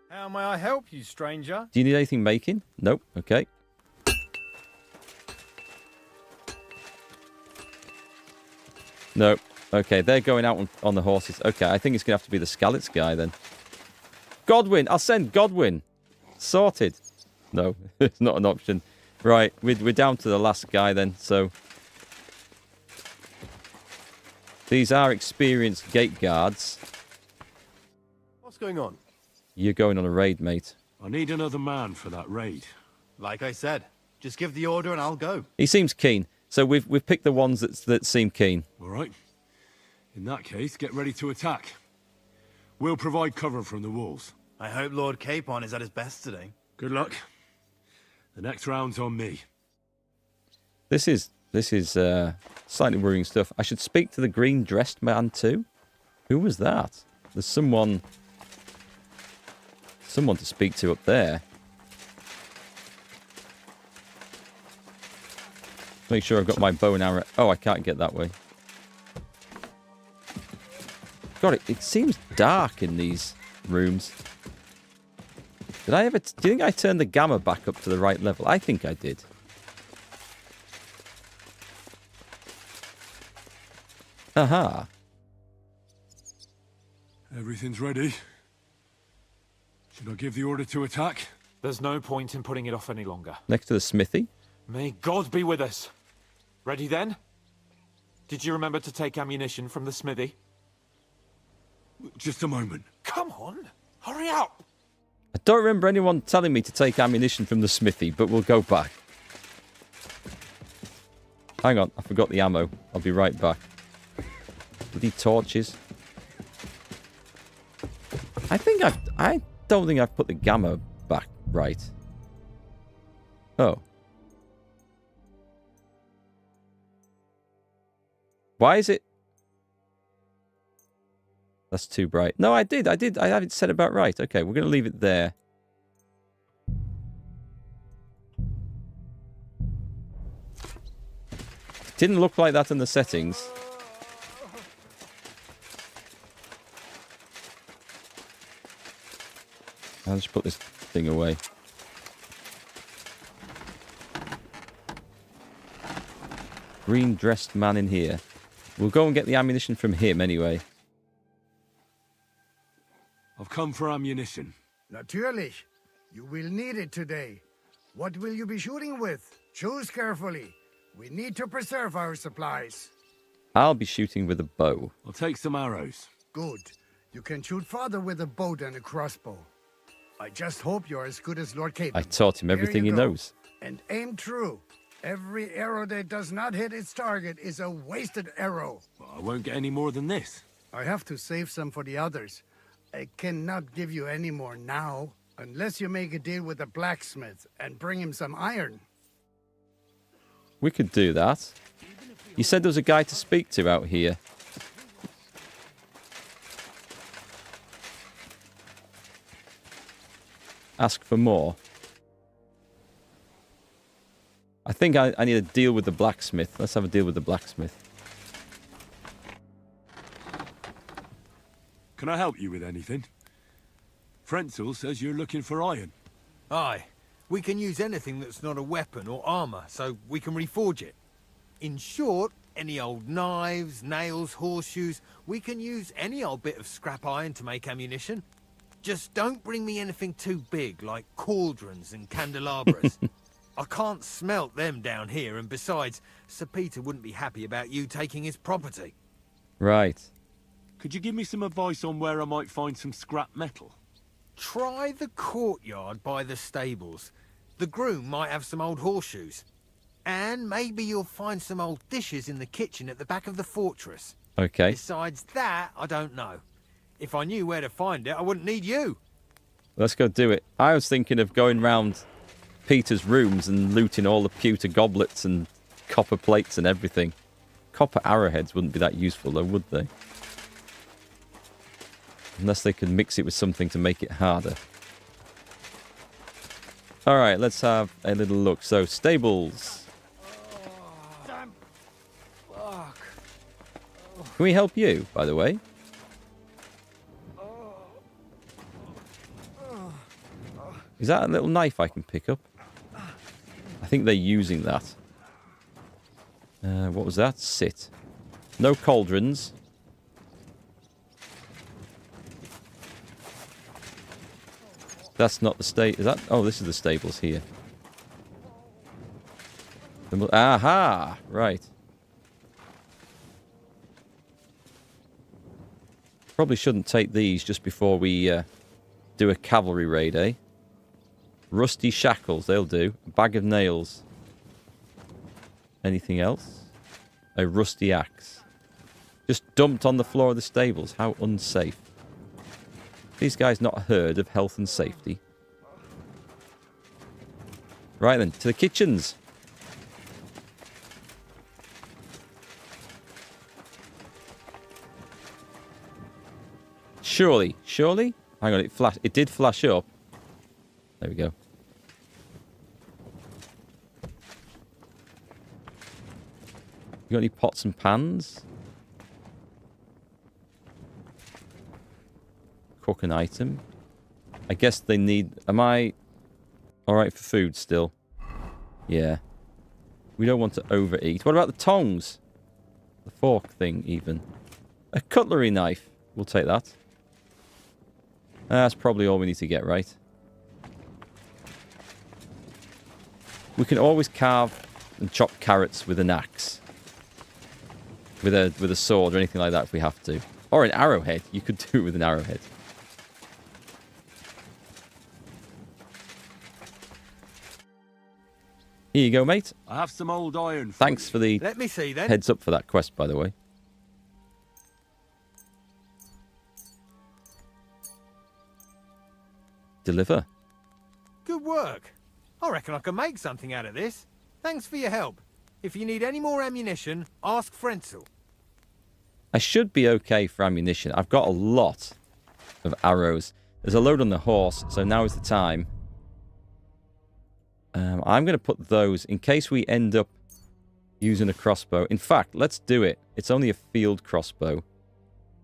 Speaker 19: How may I help you, stranger?
Speaker 1: Do you need anything making? Nope. Okay. Nope. Okay, they're going out on the horses. Okay, I think it's going to have to be the Skalitz guy then. Godwin! I'll send Godwin! Sorted. No, it's not an option. Right, we're down to the last guy then, so... These are experienced gate guards.
Speaker 15: What's going on?
Speaker 1: You're going on a raid, mate.
Speaker 3: I need another man for that raid.
Speaker 15: Like I said, just give the order and I'll go.
Speaker 1: He seems keen, so we've picked the ones that seem keen.
Speaker 3: All right. In that case, get ready to attack. We'll provide cover from the walls.
Speaker 15: I hope Lord Capon is at his best today.
Speaker 3: Good luck. The next round's on me.
Speaker 1: This is slightly worrying stuff. I should speak to the green-dressed man too. Who was that? There's someone to speak to up there. Make sure I've got my bow and arrow. Oh, I can't get that way. God, it seems dark in these rooms. Did I ever... Do you think I turned the gamma back up to the right level? I think I did. Aha.
Speaker 3: Everything's ready. Should I give the order to attack?
Speaker 8: There's no point in putting it off any longer.
Speaker 1: Next to the smithy.
Speaker 8: May God be with us. Ready then? Did you remember to take ammunition from the smithy?
Speaker 3: Just a moment.
Speaker 8: Come on, hurry up.
Speaker 1: I don't remember anyone telling me to take ammunition from the smithy, but we'll go back. Hang on, I forgot the ammo. I'll be right back. Bloody torches. I don't think I've put the gamma back right. Oh. Why is it? That's too bright. No, I did. I have it set about right. Okay, we're going to leave it there. Didn't look like that in the settings. I'll just put this thing away. Green-dressed man in here. We'll go and get the ammunition from him anyway.
Speaker 3: I've come for ammunition.
Speaker 18: Natürlich. You will need it today. What will you be shooting with? Choose carefully. We need to preserve our supplies.
Speaker 1: I'll be shooting with a bow.
Speaker 3: I'll take some arrows.
Speaker 18: Good. You can shoot farther with a bow than a crossbow. I just hope you're as good as Lord Capon.
Speaker 1: I taught him everything he knows.
Speaker 18: And aim true. Every arrow that does not hit its target is a wasted arrow.
Speaker 3: Well, I won't get any more than this.
Speaker 18: I have to save some for the others. I cannot give you any more now, unless you make a deal with the blacksmith and bring him some iron.
Speaker 1: We could do that. You said there was a guy to speak to out here. Ask for more. I think I need a deal with the blacksmith. Let's have a deal with the blacksmith.
Speaker 3: Can I help you with anything? Frenzel says you're looking for iron.
Speaker 4: Aye. We can use anything that's not a weapon or armor, so we can reforge it. In short, any old knives, nails, horseshoes, we can use any old bit of scrap iron to make ammunition. Just don't bring me anything too big, like cauldrons and candelabras. I can't smelt them down here, and besides, Sir Peter wouldn't be happy about you taking his property.
Speaker 1: Right.
Speaker 3: Could you give me some advice on where I might find some scrap metal?
Speaker 4: Try the courtyard by the stables. The groom might have some old horseshoes. And maybe you'll find some old dishes in the kitchen at the back of the fortress.
Speaker 1: Okay.
Speaker 4: Besides that, I don't know. If I knew where to find it, I wouldn't need you.
Speaker 1: Let's go do it. I was thinking of going round Peter's rooms and looting all the pewter goblets and copper plates and everything. Copper arrowheads wouldn't be that useful, though, would they? Unless they could mix it with something to make it harder. All right, let's have a little look. So, stables. Can we help you, by the way? Is that a little knife I can pick up? I think they're using that. What was that? Sit. No cauldrons. That's not the is that? Oh, this is the stables here. Aha! Right. Probably shouldn't take these just before we do a cavalry raid, eh? Rusty shackles, they'll do. A bag of nails. Anything else? A rusty axe. Just dumped on the floor of the stables. How unsafe. These guys not heard of health and safety. Right then, to the kitchens. Surely. Hang on, it did flash up. There we go. You got any pots and pans? Cook an item. I guess they need... Am I alright for food still? Yeah. We don't want to overeat. What about the tongs? The fork thing, even. A cutlery knife. We'll take that. That's probably all we need to get, right? We can always carve and chop carrots with an axe. With a sword or anything like that if we have to. Or an arrowhead. You could do it with an arrowhead. Here you go, mate.
Speaker 11: I have some old iron.
Speaker 1: Thanks for the
Speaker 4: Let me see then.
Speaker 1: heads up for that quest, by the way. Deliver.
Speaker 4: Good work. I reckon I can make something out of this. Thanks for your help. If you need any more ammunition, ask Frenzel.
Speaker 1: I should be okay for ammunition. I've got a lot of arrows. There's a load on the horse, so now is the time. I'm going to put those in case we end up using a crossbow. In fact, let's do it. It's only a field crossbow.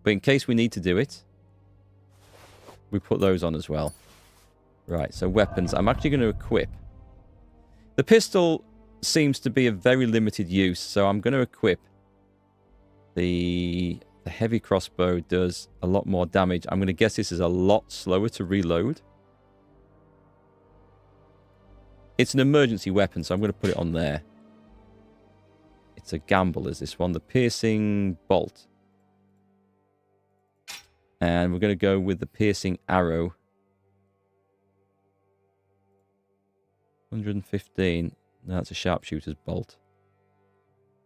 Speaker 1: But in case we need to do it, we put those on as well. Right, so weapons. I'm actually going to equip. The pistol seems to be of very limited use, so I'm going to equip the heavy crossbow. Does a lot more damage. I'm going to guess this is a lot slower to reload. It's an emergency weapon, so I'm going to put it on there. It's a gamble, is this one. The piercing bolt. And we're going to go with the piercing arrow. 115. No, that's a sharpshooter's bolt.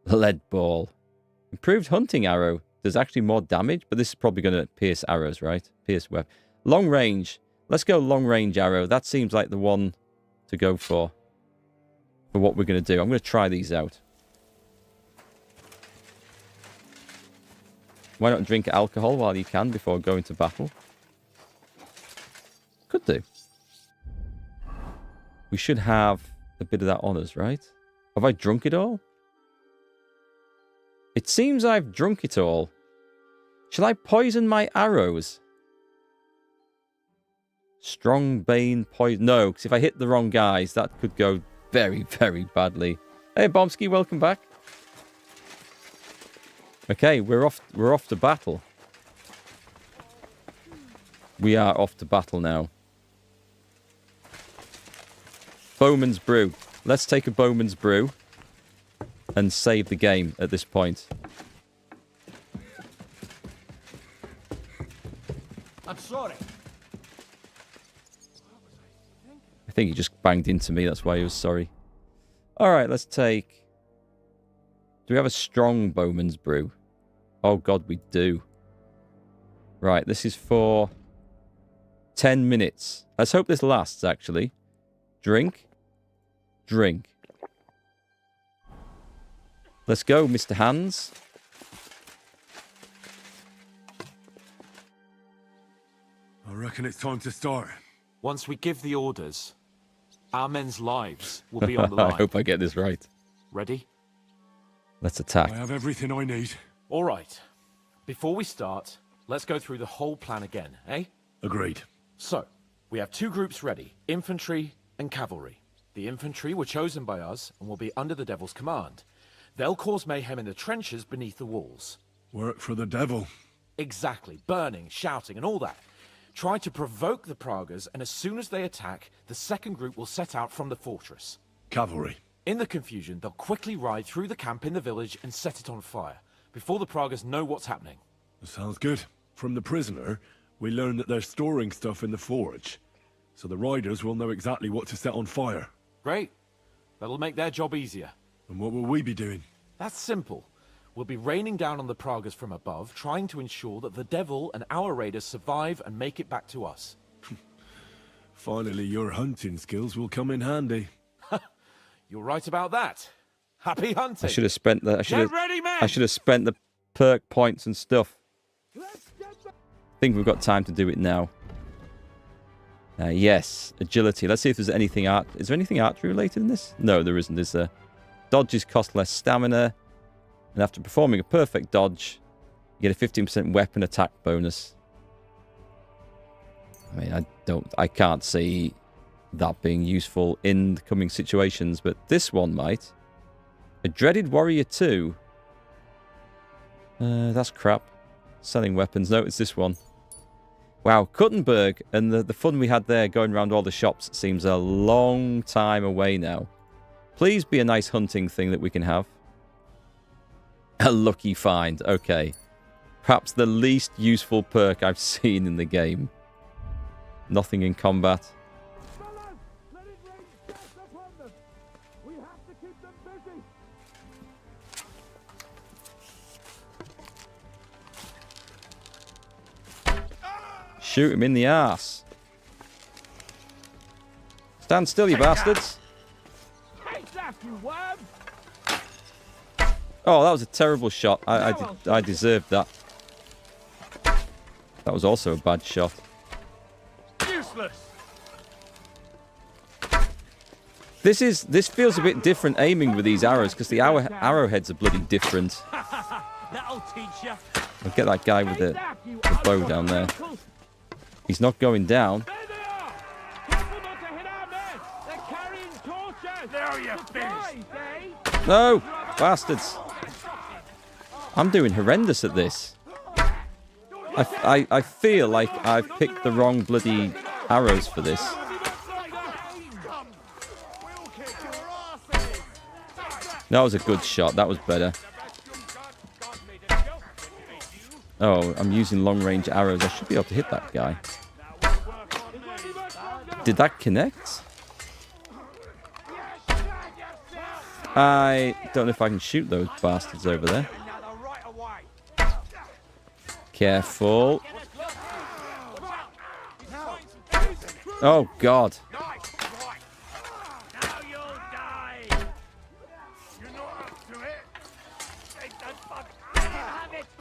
Speaker 1: The lead ball. Improved hunting arrow. There's actually more damage, but this is probably going to pierce arrows, right? Pierce weapon. Long range. Let's go long range arrow. That seems like the one to go for what we're going to do. I'm going to try these out. Why not drink alcohol while you can before going to battle? Could do. We should have a bit of that on us, right? Have I drunk it all? It seems I've drunk it all. Shall I poison my arrows? Strong bane poison. No, because if I hit the wrong guys, that could go very, very badly. Hey, Bomsky, welcome back. Okay, we're off to battle. We are off to battle now. Bowman's Brew. Let's take a Bowman's Brew and save the game at this point.
Speaker 11: I'm sorry.
Speaker 1: I think he just banged into me. That's why he was sorry. All right, let's take... Do we have a strong Bowman's Brew? Oh, God, we do. Right, this is for 10 minutes. Let's hope this lasts, actually. Drink. Drink. Let's go, Mr. Hands.
Speaker 3: I reckon it's time to start.
Speaker 8: Once we give the orders, our men's lives will be on the line.
Speaker 1: I hope I get this right.
Speaker 8: Ready?
Speaker 1: Let's attack.
Speaker 3: I have everything I need.
Speaker 8: All right. Before we start, let's go through the whole plan again, eh?
Speaker 3: Agreed.
Speaker 8: So, we have 2 groups ready, infantry and cavalry. The infantry were chosen by us and will be under the Devil's command. They'll cause mayhem in the trenches beneath the walls.
Speaker 3: Work for the devil.
Speaker 8: Exactly. Burning, shouting, and all that. Try to provoke the Pragas, and as soon as they attack, the second group will set out from the fortress.
Speaker 3: Cavalry.
Speaker 8: In the confusion, they'll quickly ride through the camp in the village and set it on fire, before the Pragas know what's happening.
Speaker 3: Sounds good. From the prisoner, we learned that they're storing stuff in the forge, so the riders will know exactly what to set on fire.
Speaker 8: Great. That'll make their job easier.
Speaker 3: And what will we be doing?
Speaker 8: That's simple. We'll be raining down on the Pragas from above, trying to ensure that the Devil and our raiders survive and make it back to us.
Speaker 3: Finally, your hunting skills will come in handy.
Speaker 8: You're right about that. Happy hunting.
Speaker 1: I should have spent the.
Speaker 8: Get ready, men!
Speaker 1: I should have spent the perk points and stuff. I think we've got time to do it now. Yes, agility. Let's see if there's anything art. Is there anything archery related in this? No, there isn't. There's dodges cost less stamina, and after performing a perfect dodge, you get a 15% weapon attack bonus. I mean, I can't see that being useful in the coming situations, but this one might. A Dreaded Warrior 2. That's crap. Selling weapons. No, it's this one. Wow, Kuttenberg and the fun we had there going around all the shops seems a long time away now. Please be a nice hunting thing that we can have. A lucky find. Okay. Perhaps the least useful perk I've seen in the game. Nothing in combat. Shoot him in the arse. Stand still, you bastards. Oh, that was a terrible shot. I deserved that. That was also a bad shot.
Speaker 6: Useless.
Speaker 1: This feels a bit different aiming with these arrows because the arrowheads are bloody different.
Speaker 6: That'll teach you.
Speaker 1: I'll get that guy with the bow down there. He's not going down. No! Bastards. I'm doing horrendous at this. I feel like I've picked the wrong bloody arrows for this. That was a good shot. That was better. Oh, I'm using long-range arrows. I should be able to hit that guy. Did that connect? I don't know if I can shoot those bastards over there. Careful. Oh, God.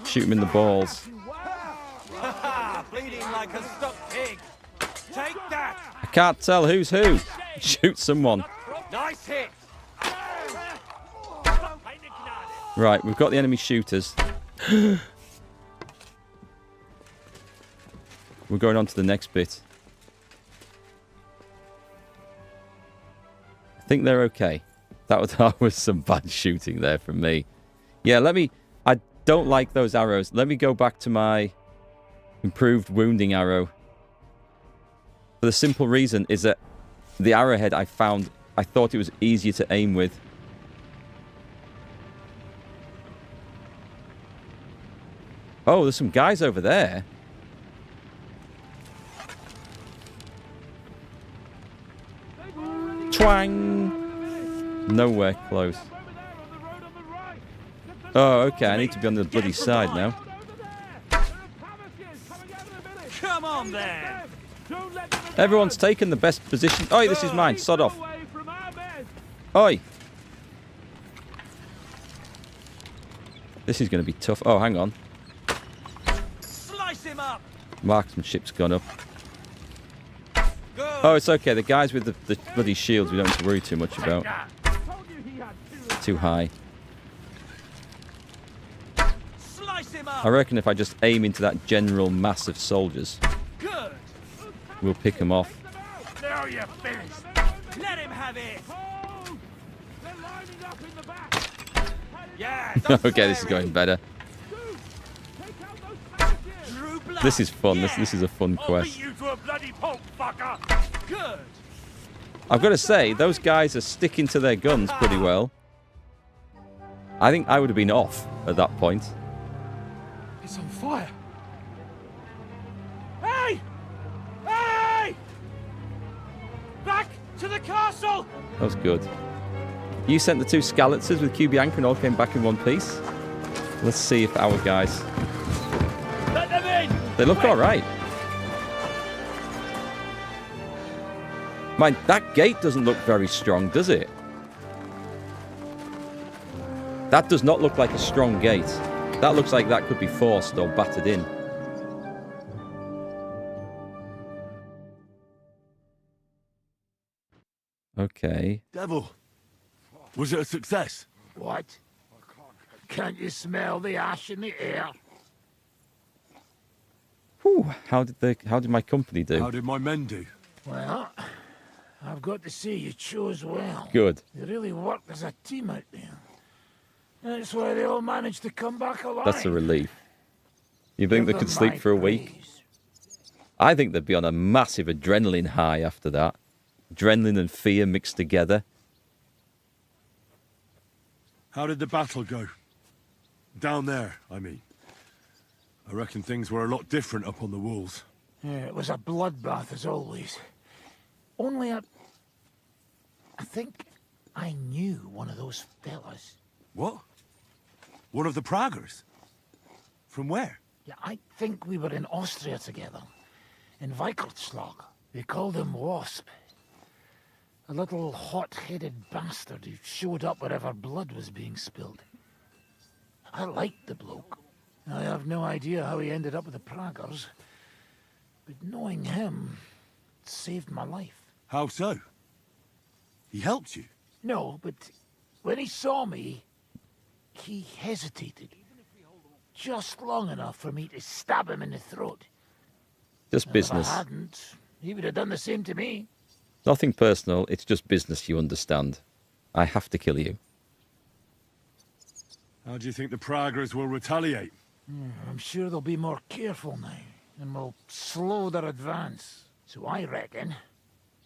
Speaker 1: Shoot him in the balls.
Speaker 6: Bleeding like a stuck pig. Take that.
Speaker 1: I can't tell who's who. Shoot someone.
Speaker 6: Nice hit.
Speaker 1: Right, we've got the enemy shooters. We're going on to the next bit. I think they're okay. That was some bad shooting there from me. Yeah, I don't like those arrows. Let me go back to my improved wounding arrow. For the simple reason is that the arrowhead I thought it was easier to aim with. Oh, there's some guys over there. Twang! Nowhere close. Oh, okay. I need to be on the bloody side now.
Speaker 6: Come on then.
Speaker 1: Everyone's taken the best position. Oi, this is mine. Sod off. Oi. This is going to be tough. Oh, hang on.
Speaker 16: Slice him up.
Speaker 1: Marksmanship's gone up. Oh, it's okay. The guys with the bloody shields we don't have to worry too much about. Too high. I reckon if I just aim into that general mass of soldiers, we'll pick them off.
Speaker 5: Now you're finished.
Speaker 16: Let him have it. Yeah.
Speaker 1: Okay, this is going better. This is fun. This is a fun quest. I've got to say, those guys are sticking to their guns pretty well. I think I would have been off at that point.
Speaker 5: It's on fire. Hey! Hey! Back to the castle!
Speaker 1: That was good. You sent the 2 Skalitzers with Kubianka and all came back in one piece. Let's see if our guys...
Speaker 5: Let them in!
Speaker 1: They look all right. Mind, that gate doesn't look very strong, does it? That does not look like a strong gate. That looks like that could be forced or battered in. Okay.
Speaker 3: Devil, was it a success?
Speaker 5: What? Can't you smell the ash in the air?
Speaker 1: Whew, how did my company do?
Speaker 3: How did my men do?
Speaker 5: Well, I've got to say you chose well.
Speaker 1: Good.
Speaker 5: You really worked as a team out there. That's why they all managed to come back alive.
Speaker 1: That's a relief. You think they
Speaker 5: Give
Speaker 1: could
Speaker 5: them
Speaker 1: sleep
Speaker 5: my
Speaker 1: for a week? I think they'd be on a massive adrenaline high after that. Adrenaline and fear mixed together.
Speaker 3: How did the battle go? Down there, I mean. I reckon things were a lot different up on the walls.
Speaker 5: Yeah, it was a bloodbath as always. Only I think I knew one of those fellas.
Speaker 3: What? One of the Praggers? From where?
Speaker 5: Yeah, I think we were in Austria together. In Weikertslag. They called him Wasp. A little hot-headed bastard who showed up wherever blood was being spilled. I liked the bloke. I have no idea how he ended up with the Praggers. But knowing him saved my life.
Speaker 3: How so? He helped you?
Speaker 5: No, but when he saw me, he hesitated. Just long enough for me to stab him in the throat.
Speaker 1: Just business.
Speaker 5: If I hadn't, he would have done the same to me.
Speaker 1: Nothing personal, it's just business, you understand. I have to kill you.
Speaker 3: How do you think the Praggers will retaliate?
Speaker 5: I'm sure they'll be more careful now, and will slow their advance. So I reckon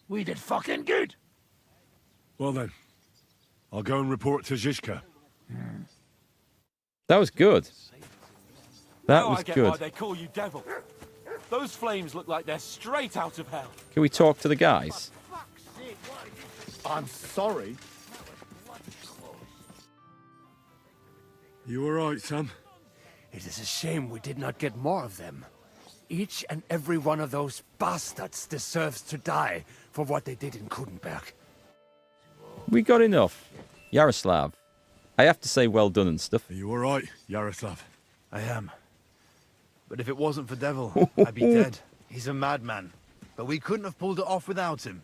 Speaker 5: we did fucking good.
Speaker 3: Well then, I'll go and report to Zizka.
Speaker 1: That was good. That
Speaker 8: Now
Speaker 1: was
Speaker 8: I get
Speaker 1: good.
Speaker 8: why they call you Devil. Those flames look like they're straight out of hell.
Speaker 1: Can we talk to the guys?
Speaker 3: I'm sorry. You all right, son?
Speaker 14: It is a shame we did not get more of them. Each and every one of those bastards deserves to die for what they did in Kudenberg.
Speaker 1: We got enough. Yaroslav, I have to say well done and stuff.
Speaker 3: Are you all right, Yaroslav?
Speaker 15: I am. But if it wasn't for Devil, I'd be dead. He's a madman. But we couldn't have pulled it off without him.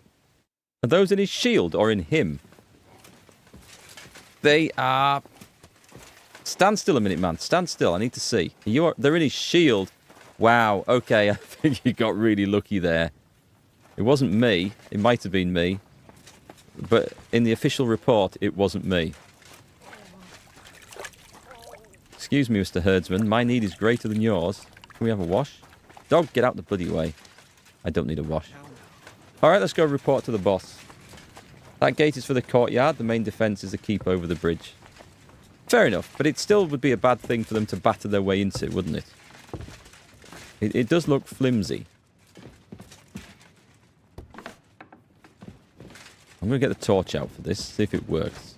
Speaker 1: Are those in his shield or in him? They are... Stand still a minute, man. Stand still. I need to see. They're in his shield. Wow. Okay, I think you got really lucky there. It wasn't me. It might have been me. But in the official report, it wasn't me. Excuse me, Mr. Herdsman. My need is greater than yours. Can we have a wash? Dog, get out the bloody way. I don't need a wash. All right, let's go report to the boss. That gate is for the courtyard. The main defence is the keep over the bridge. Fair enough, but it still would be a bad thing for them to batter their way into, wouldn't it? It does look flimsy. I'm going to get the torch out for this, see if it works.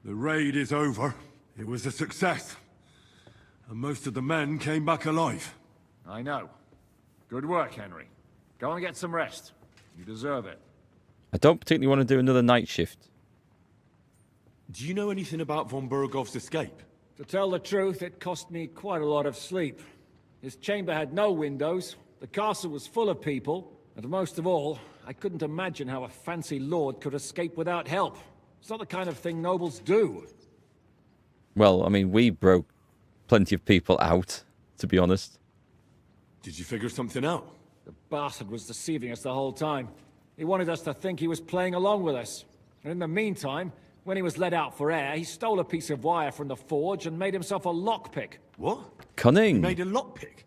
Speaker 3: The raid is over. It was a success. And most of the men came back alive.
Speaker 7: I know. Good work, Henry. Go and get some rest. You deserve it.
Speaker 1: I don't particularly want to do another night shift.
Speaker 3: Do you know anything about von Bergov's escape?
Speaker 6: To tell the truth, it cost me quite a lot of sleep. His chamber had no windows, the castle was full of people, and most of all, I couldn't imagine how a fancy lord could escape without help. It's not the kind of thing nobles do.
Speaker 1: Well, I mean, we broke plenty of people out, to be honest.
Speaker 3: Did you figure something out?
Speaker 6: The bastard was deceiving us the whole time. He wanted us to think he was playing along with us. And in the meantime, when he was let out for air, he stole a piece of wire from the forge and made himself a lockpick.
Speaker 3: What?
Speaker 1: Cunning.
Speaker 3: He made a lockpick?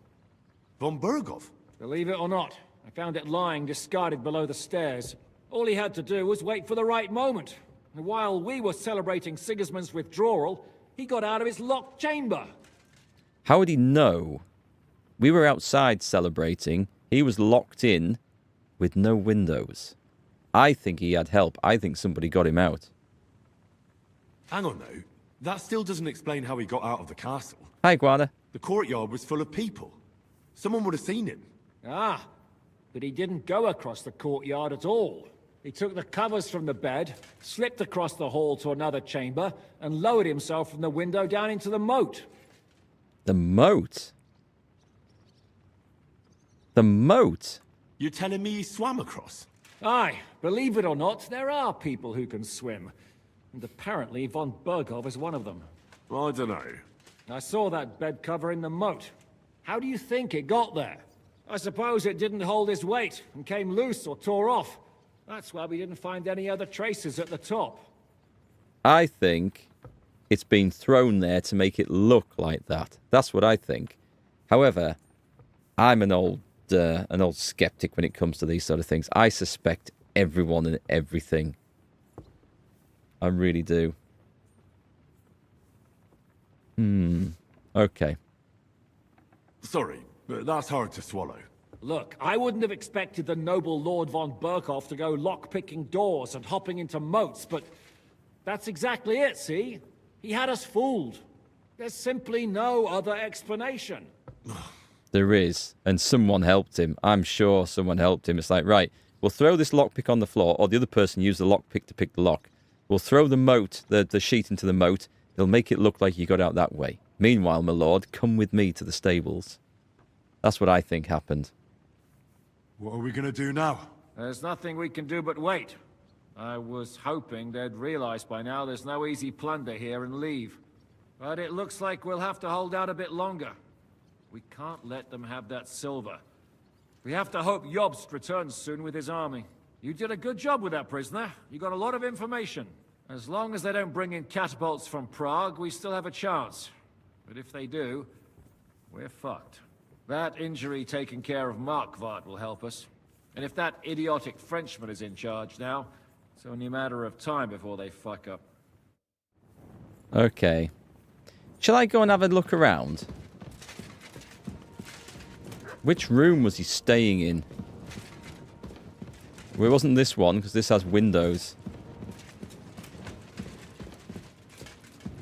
Speaker 3: Von Bergov?
Speaker 6: Believe it or not, I found it lying discarded below the stairs. All he had to do was wait for the right moment. And while we were celebrating Sigismund's withdrawal, he got out of his locked chamber.
Speaker 1: How would he know? We were outside celebrating. He was locked in with no windows. I think he had help. I think somebody got him out.
Speaker 3: Hang on, though. That still doesn't explain how he got out of the castle.
Speaker 1: Hi, Iguana.
Speaker 3: The courtyard was full of people. Someone would have seen him.
Speaker 6: Ah, but he didn't go across the courtyard at all. He took the covers from the bed, slipped across the hall to another chamber, and lowered himself from the window down into the moat.
Speaker 1: The moat? The moat?
Speaker 3: You're telling me he swam across?
Speaker 6: Aye, believe it or not, there are people who can swim. And apparently von Bergov is one of them.
Speaker 3: I don't know.
Speaker 6: I saw that bed cover in the moat. How do you think it got there? I suppose it didn't hold his weight and came loose or tore off. That's why we didn't find any other traces at the top.
Speaker 1: I think it's been thrown there to make it look like that. That's what I think. However, I'm an old skeptic when it comes to these sort of things. I suspect everyone and everything. I really do. Okay.
Speaker 3: Sorry, but that's hard to swallow.
Speaker 6: Look, I wouldn't have expected the noble Lord von Berkhoff to go lock-picking doors and hopping into moats, but that's exactly it, see? He had us fooled. There's simply no other explanation.
Speaker 1: There is, and someone helped him. I'm sure someone helped him. It's like, right, we'll throw this lockpick on the floor, or the other person used the lockpick to pick the lock. We'll throw the moat, the sheet into the moat. It'll make it look like you got out that way. Meanwhile, my lord, come with me to the stables. That's what I think happened.
Speaker 3: What are we going to do now?
Speaker 6: There's nothing we can do but wait. I was hoping they'd realize by now there's no easy plunder here and leave. But it looks like we'll have to hold out a bit longer. We can't let them have that silver. We have to hope Jobst returns soon with his army. You did a good job with that prisoner. You got a lot of information. As long as they don't bring in catapults from Prague, we still have a chance. But if they do, we're fucked. That injury taken care of Markvart will help us. And if that idiotic Frenchman is in charge now, it's only a matter of time before they fuck up.
Speaker 1: Okay. Shall I go and have a look around? Which room was he staying in? Well, it wasn't this one, because this has windows.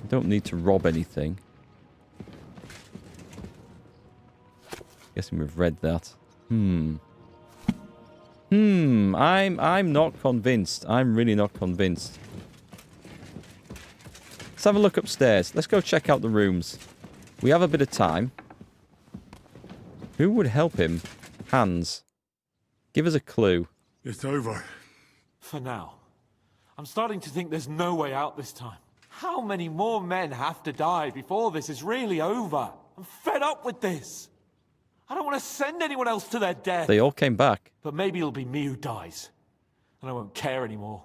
Speaker 1: I don't need to rob anything. Guessing we've read that. I'm not convinced. I'm really not convinced. Let's have a look upstairs. Let's go check out the rooms. We have a bit of time. Who would help him? Hans. Give us a clue.
Speaker 3: It's over.
Speaker 8: For now. I'm starting to think there's no way out this time. How many more men have to die before this is really over? I'm fed up with this. I don't want to send anyone else to their death.
Speaker 1: They all came back.
Speaker 8: But maybe it'll be me who dies. And I won't care anymore.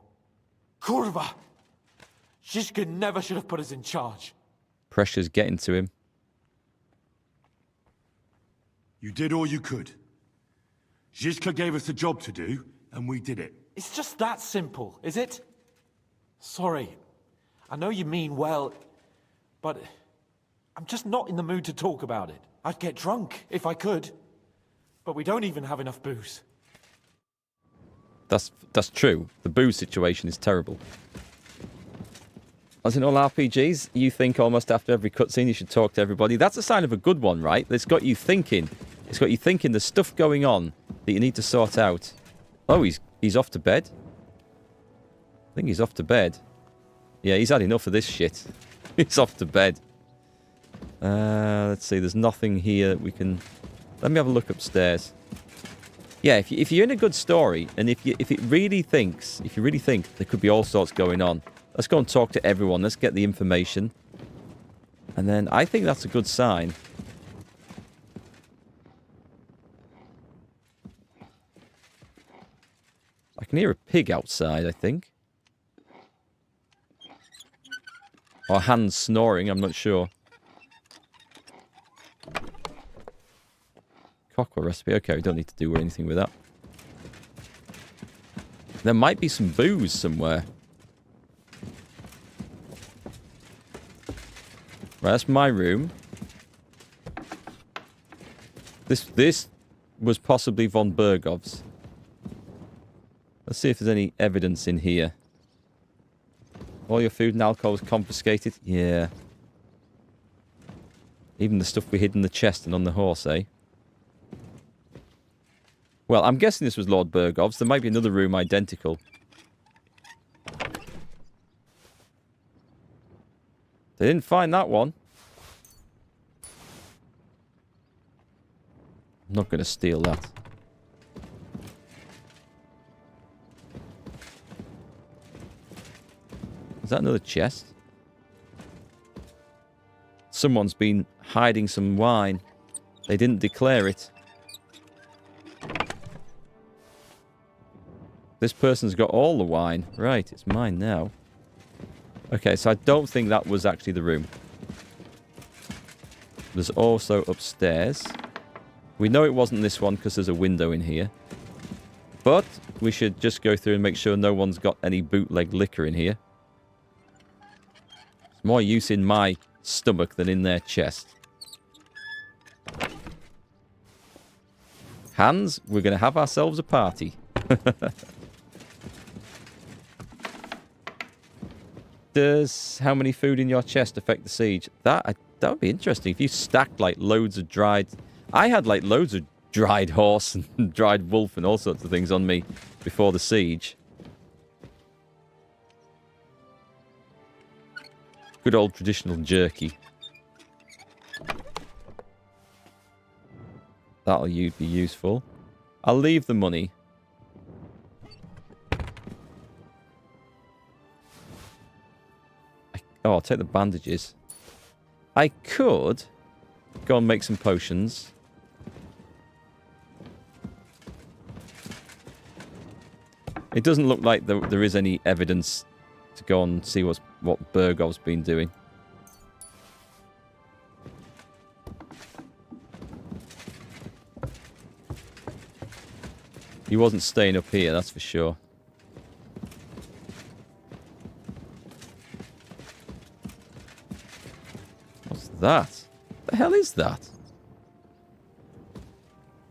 Speaker 8: Kurva! Zizka never should have put us in charge.
Speaker 1: Pressure's getting to him.
Speaker 3: You did all you could. Zizka gave us a job to do, and we did it.
Speaker 8: It's just that simple, is it? Sorry. I know you mean well, but I'm just not in the mood to talk about it. I'd get drunk if I could, but we don't even have enough booze. That's
Speaker 1: true. The booze situation is terrible. As in all RPGs, you think almost after every cutscene you should talk to everybody. That's a sign of a good one, right? It's got you thinking. It's got you thinking there's stuff going on that you need to sort out. Oh, he's off to bed? I think he's off to bed. Yeah, he's had enough of this shit. He's off to bed. Let's see, there's nothing here that we can... Let me have a look upstairs. Yeah, if you're in a good story, and if you really think there could be all sorts going on, let's go and talk to everyone. Let's get the information. And then I think that's a good sign. I can hear a pig outside, I think. Or Hans snoring, I'm not sure. Cockerel recipe. Okay, we don't need to do anything with that. There might be some booze somewhere. Right, that's my room. This was possibly von Bergov's. Let's see if there's any evidence in here. All your food and alcohol was confiscated? Yeah. Even the stuff we hid in the chest and on the horse, eh? Well, I'm guessing this was Lord Bergov's. There might be another room identical. They didn't find that one. I'm not going to steal that. Is that another chest? Someone's been hiding some wine. They didn't declare it. This person's got all the wine. Right, it's mine now. Okay, so I don't think that was actually the room. There's also upstairs. We know it wasn't this one because there's a window in here. But we should just go through and make sure no one's got any bootleg liquor in here. It's more use in my stomach than in their chest. Hans, we're going to have ourselves a party. Does how many food in your chest affect the siege? That would be interesting. If you stacked like loads of dried... I had like loads of dried horse and dried wolf and all sorts of things on me before the siege. Good old traditional jerky. That'll be useful. I'll leave the money. Oh, I'll take the bandages. I could go and make some potions. It doesn't look like there is any evidence to go and see what Bergov's been doing. He wasn't staying up here, that's for sure. What's that? The hell is that?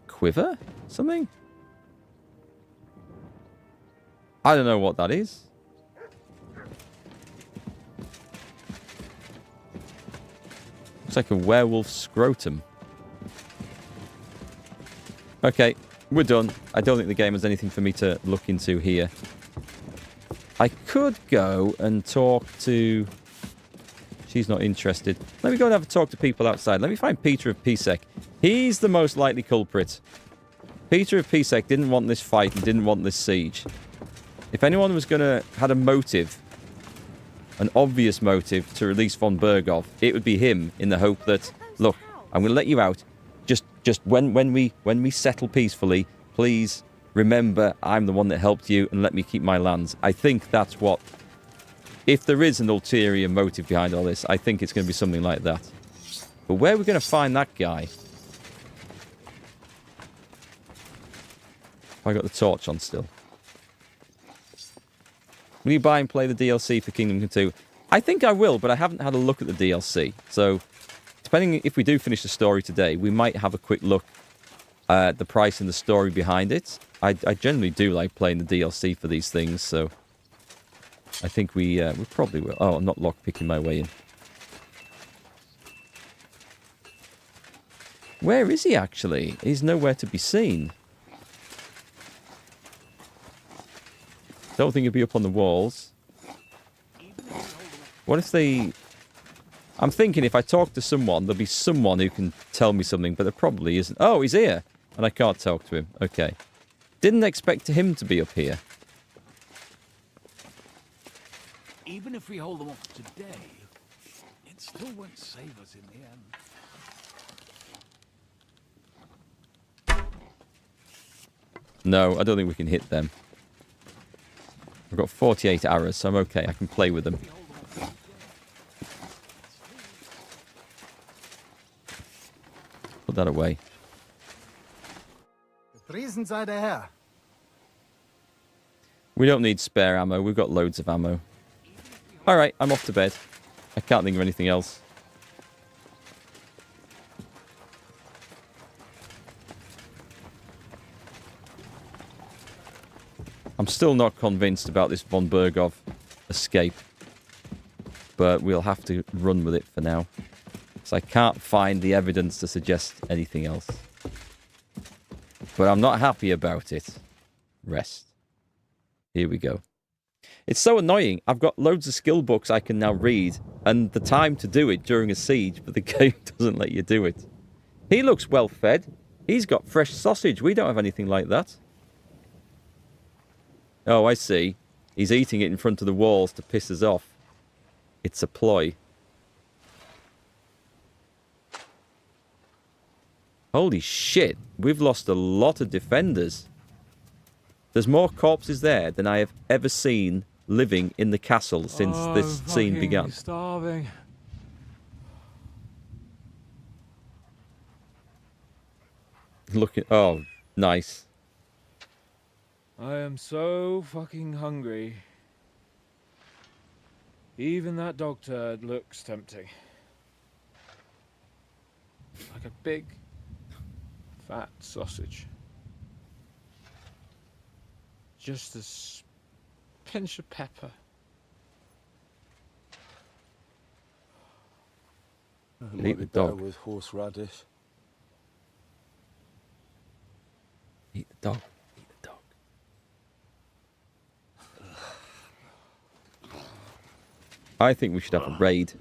Speaker 1: Quiver? Something? I don't know what that is. Looks like a werewolf scrotum. Okay, we're done. I don't think the game has anything for me to look into here. I could go and talk to... She's not interested. Let me go and have a talk to people outside. Let me find Peter of Pisek. He's the most likely culprit. Peter of Pisek didn't want this fight and didn't want this siege. If anyone was going to had a motive, an obvious motive to release von Bergov, it would be him, in the hope that, look, I'm going to let you out. Just when we settle peacefully, please remember I'm the one that helped you and let me keep my lands. I think that's what... If there is an ulterior motive behind all this, I think it's going to be something like that. But where are we going to find that guy? Have I got the torch on still? Will you buy and play the DLC for Kingdom Come 2? I think I will, but I haven't had a look at the DLC. So, depending if we do finish the story today, we might have a quick look at the price and the story behind it. I generally do like playing the DLC for these things, so... I think we probably will. Oh, I'm not lockpicking my way in. Where is he, actually? He's nowhere to be seen. Don't think he'll be up on the walls. What if they... I'm thinking if I talk to someone, there'll be someone who can tell me something, but there probably isn't. Oh, he's here. And I can't talk to him. Okay. Didn't expect him to be up here.
Speaker 9: Even if we hold them off today, it still won't save us in the end.
Speaker 1: No, I don't think we can hit them. I've got 48 arrows, so I'm okay. I can play with them. Put that away.
Speaker 18: The reasons are there.
Speaker 1: We don't need spare ammo. We've got loads of ammo. Alright, I'm off to bed. I can't think of anything else. I'm still not convinced about this von Bergov escape. But we'll have to run with it for now. So I can't find the evidence to suggest anything else. But I'm not happy about it. Rest. Here we go. It's so annoying. I've got loads of skill books I can now read. And the time to do it during a siege. But the game doesn't let you do it. He looks well fed. He's got fresh sausage. We don't have anything like that. Oh, I see. He's eating it in front of the walls to piss us off. It's a ploy. Holy shit. We've lost a lot of defenders. There's more corpses there than I have ever seen living in the castle since this scene began.
Speaker 6: Starving.
Speaker 1: Look at... Oh, nice.
Speaker 6: I am so fucking hungry. Even that dog turd looks tempting. Like a big, fat sausage. Just a pinch of pepper.
Speaker 1: Eat the dog.
Speaker 14: With horseradish.
Speaker 1: Eat the dog. I think we should have a raid.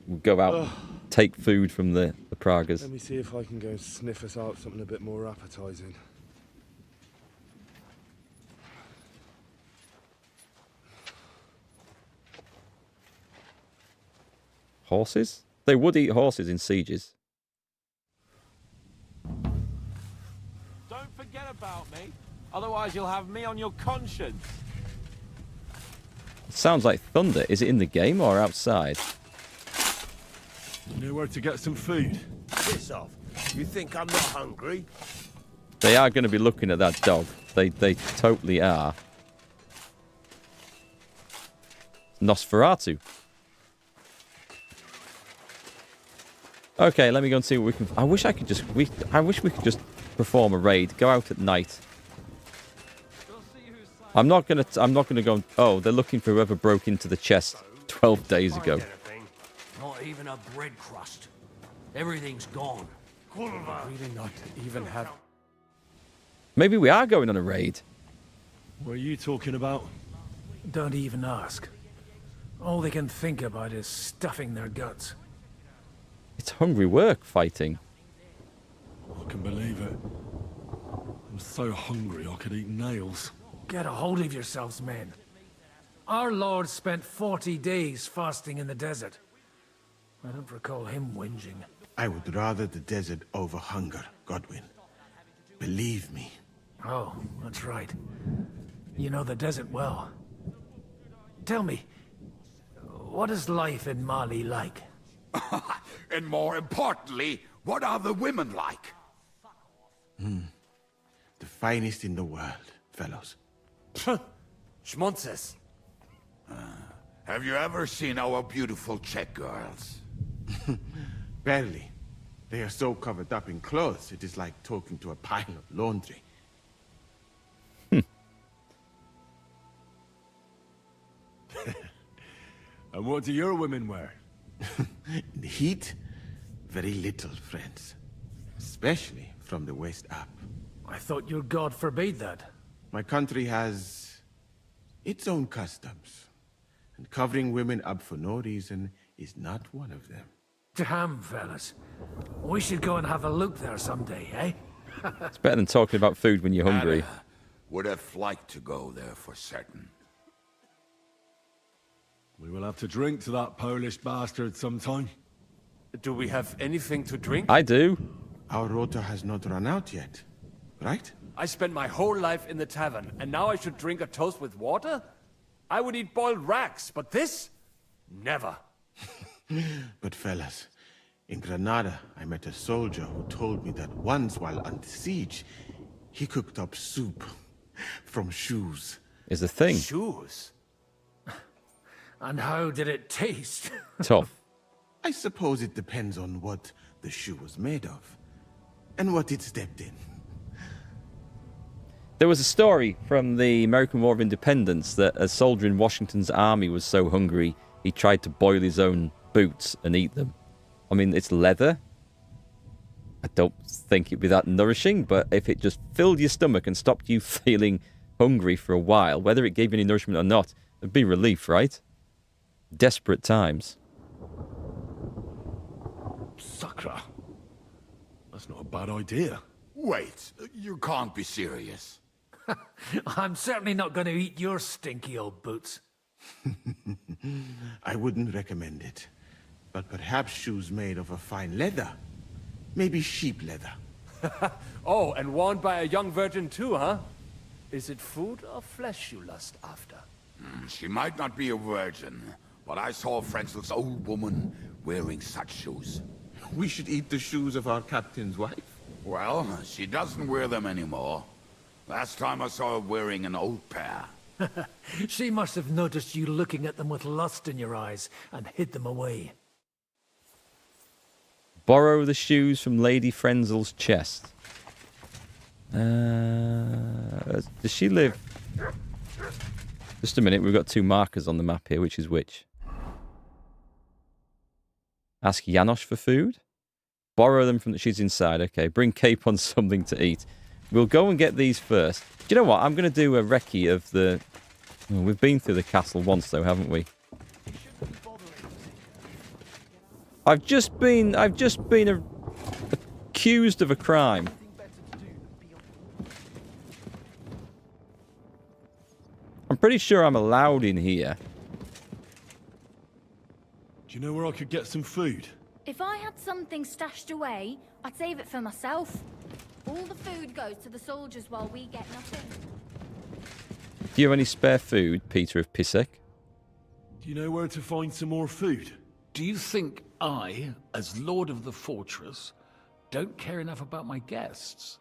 Speaker 1: We'll go out and take food from the Pragas.
Speaker 20: Let me see if I can go sniff us out something a bit more appetizing.
Speaker 1: Horses? They would eat horses in sieges.
Speaker 8: Don't forget about me, otherwise you'll have me on your conscience.
Speaker 1: It sounds like thunder. Is it in the game or outside?
Speaker 3: You know where to get some food?
Speaker 14: Piss off. You think I'm not hungry?
Speaker 1: They are going to be looking at that dog. They totally are. Nosferatu. Okay, let me go and see what we can... I wish I could just... I wish we could just perform a raid. Go out at night. I'm not gonna go... Oh, they're looking for whoever broke into the chest 12 days ago.
Speaker 16: Not even a bread crust. Everything's gone.
Speaker 14: Really not even have...
Speaker 1: Maybe we are going on a raid.
Speaker 3: What are you talking about?
Speaker 21: Don't even ask. All they can think about is stuffing their guts.
Speaker 1: It's hungry work, fighting.
Speaker 3: I can believe it. I'm so hungry I could eat nails.
Speaker 21: Get a hold of yourselves, men. Our Lord spent 40 days fasting in the desert. I don't recall him whinging.
Speaker 10: I would rather the desert over hunger, Godwin. Believe me.
Speaker 21: Oh, that's right. You know the desert well. Tell me, what is life in Mali like?
Speaker 13: And more importantly, what are the women like?
Speaker 10: The finest in the world, fellows.
Speaker 14: Schmonzes.
Speaker 13: Have you ever seen our beautiful Czech girls?
Speaker 10: Barely. They are so covered up in clothes, it is like talking to a pile of laundry.
Speaker 3: And what do your women wear?
Speaker 10: In the heat, very little, friends. Especially from the waist up.
Speaker 21: I thought your god forbade that.
Speaker 10: My country has its own customs. And covering women up for no reason is not one of them.
Speaker 21: Damn, fellas. We should go and have a look there someday, eh?
Speaker 1: It's better than talking about food when you're hungry.
Speaker 13: Would have liked to go there for certain.
Speaker 3: We will have to drink to that Polish bastard sometime.
Speaker 14: Do we have anything to drink?
Speaker 1: I do.
Speaker 10: Our rota has not run out yet, right?
Speaker 14: I spent my whole life in the tavern, and now I should drink a toast with water? I would eat boiled racks, but this? Never.
Speaker 10: But fellas, in Granada, I met a soldier who told me that once while under siege, he cooked up soup from shoes.
Speaker 1: Is a thing.
Speaker 21: Shoes? And how did it taste?
Speaker 1: Tough.
Speaker 10: I suppose it depends on what the shoe was made of, and what it stepped in.
Speaker 1: There was a story from the American War of Independence that a soldier in Washington's army was so hungry he tried to boil his own boots and eat them. I mean, it's leather. I don't think it'd be that nourishing, but if it just filled your stomach and stopped you feeling hungry for a while, whether it gave you any nourishment or not, it'd be relief, right? Desperate times.
Speaker 3: Sakra. That's not a bad idea.
Speaker 13: Wait, you can't be serious.
Speaker 21: I'm certainly not going to eat your stinky old boots.
Speaker 10: I wouldn't recommend it. But perhaps shoes made of a fine leather. Maybe sheep leather.
Speaker 14: Oh, and worn by a young virgin too, huh? Is it food or flesh you lust after?
Speaker 13: She might not be a virgin, but I saw Frenzel's old woman wearing such shoes.
Speaker 10: We should eat the shoes of our captain's wife.
Speaker 13: Well, she doesn't wear them anymore. Last time I saw her wearing an old pair.
Speaker 21: She must have noticed you looking at them with lust in your eyes and hid them away.
Speaker 1: Borrow the shoes from Lady Frenzel's chest. Does she live? Just a minute, we've got two markers on the map here. Which is which? Ask Janosch for food. Borrow them from she's inside. Okay, bring Cape on something to eat. We'll go and get these first. Do you know what? I'm going to do a recce of the... Oh, we've been through the castle once though, haven't we? I've just been accused of a crime. I'm pretty sure I'm allowed in here.
Speaker 3: Do you know where I could get some food?
Speaker 2: If I had something stashed away, I'd save it for myself. All the food goes to the soldiers while we get nothing.
Speaker 1: Do you have any spare food, Peter of Pisek?
Speaker 3: Do you know where to find some more food?
Speaker 9: Do you think I, as Lord of the Fortress, don't care enough about my guests?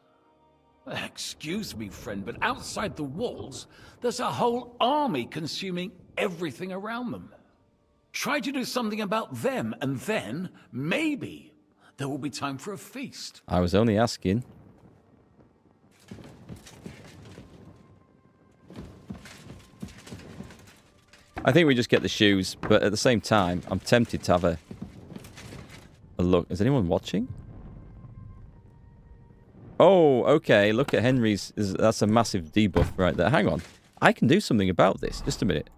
Speaker 9: Excuse me, friend, but outside the walls, there's a whole army consuming everything around them. Try to do something about them, and then, maybe, there will be time for a feast.
Speaker 1: I was only asking. I think we just get the shoes, but at the same time, I'm tempted to have a look. Is anyone watching? Oh, okay. Look at Henry's. That's a massive debuff right there. Hang on. I can do something about this. Just a minute.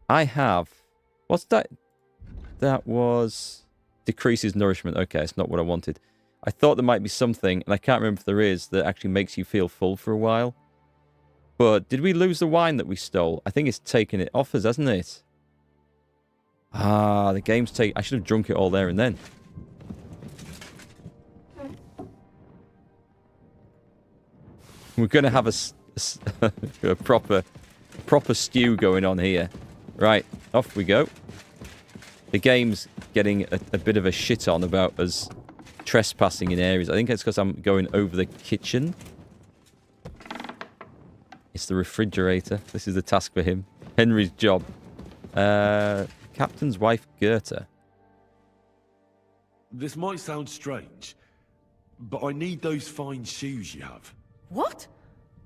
Speaker 1: I have... What's that? That was... Decreases nourishment. Okay, it's not what I wanted. I thought there might be something, and I can't remember if there is, that actually makes you feel full for a while. But did we lose the wine that we stole? I think it's taken it off us, hasn't it? Ah, the game's I should have drunk it all there and then. We're going to have a proper stew going on here. Right, off we go. The game's getting a bit of a shit on about us trespassing in areas. I think it's because I'm going over the kitchen. It's the refrigerator. This is the task for him. Henry's job. Captain's wife, Goethe.
Speaker 3: This might sound strange, but I need those fine shoes you have.
Speaker 22: What?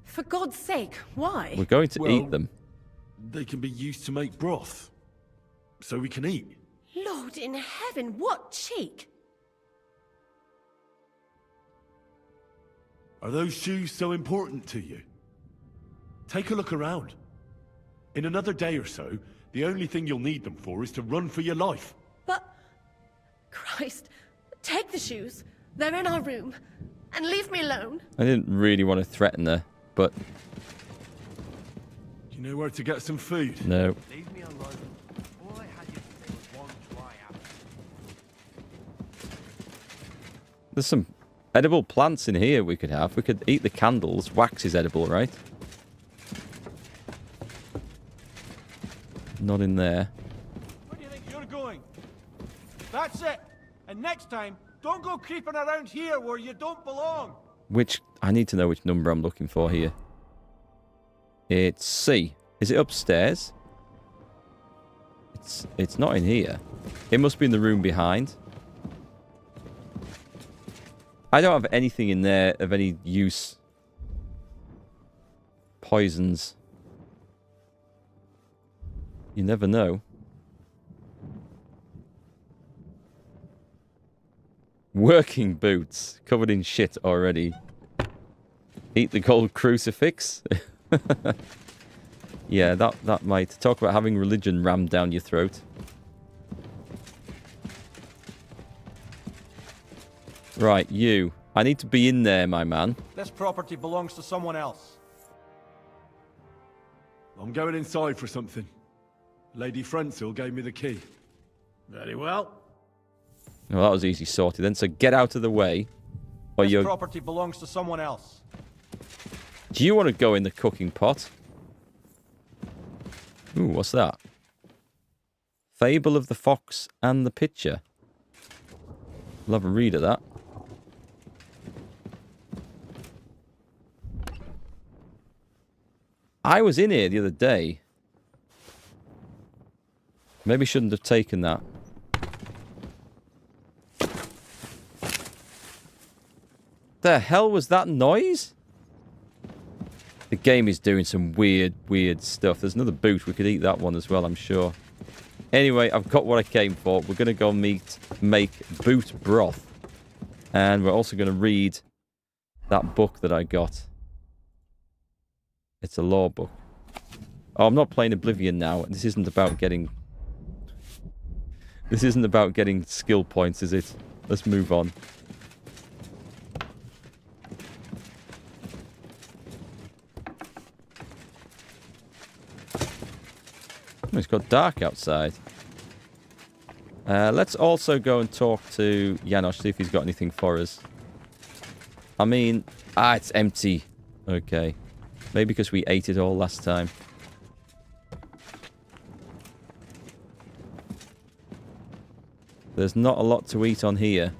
Speaker 22: For God's sake, why?
Speaker 1: We're going to eat them.
Speaker 3: They can be used to make broth. so we can eat.
Speaker 22: Lord in heaven, what cheek!
Speaker 3: Are those shoes so important to you? Take a look around. In another day or so, the only thing you'll need them for is to run for your life.
Speaker 22: But... Christ, take the shoes. They're in our room. And leave me alone.
Speaker 1: I didn't really want to threaten her, but...
Speaker 3: Do you know where to get some food?
Speaker 1: No.
Speaker 15: Leave me alone. All I had yesterday was one dry apple.
Speaker 1: There's some edible plants in here we could have. We could eat the candles. Wax is edible, right? Not in there.
Speaker 6: Where do you think you're going? That's it. And next time, don't go creeping around here where you don't belong.
Speaker 1: Which... I need to know which number I'm looking for here. It's C. Is it upstairs? It's not in here. It must be in the room behind. I don't have anything in there of any use. Poisons. You never know. Working boots. Covered in shit already. Eat the gold crucifix. Yeah, that might. Talk about having religion rammed down your throat. Right, you. I need to be in there, my man.
Speaker 6: This property belongs to someone else.
Speaker 3: I'm going inside for something. Lady Frenzel gave me the key.
Speaker 6: Very well.
Speaker 1: Well, that was easy sorted then. So get out of the way. Or
Speaker 6: This
Speaker 1: you're...
Speaker 6: property belongs to someone else.
Speaker 1: Do you want to go in the cooking pot? Ooh, what's that? Fable of the Fox and the Pitcher. I'll have a read of that. I was in here the other day. Maybe shouldn't have taken that. The hell was that noise? The game is doing some weird stuff. There's another boot. We could eat that one as well, I'm sure. Anyway, I've got what I came for. We're going to go make boot broth. And we're also going to read that book that I got. It's a law book. Oh, I'm not playing Oblivion now. This isn't about getting... This isn't about getting skill points, is it? Let's move on. Oh, it's got dark outside. Let's also go and talk to Janosch, see if he's got anything for us. I mean... Ah, it's empty. Okay. Maybe because we ate it all last time. There's not a lot to eat on here.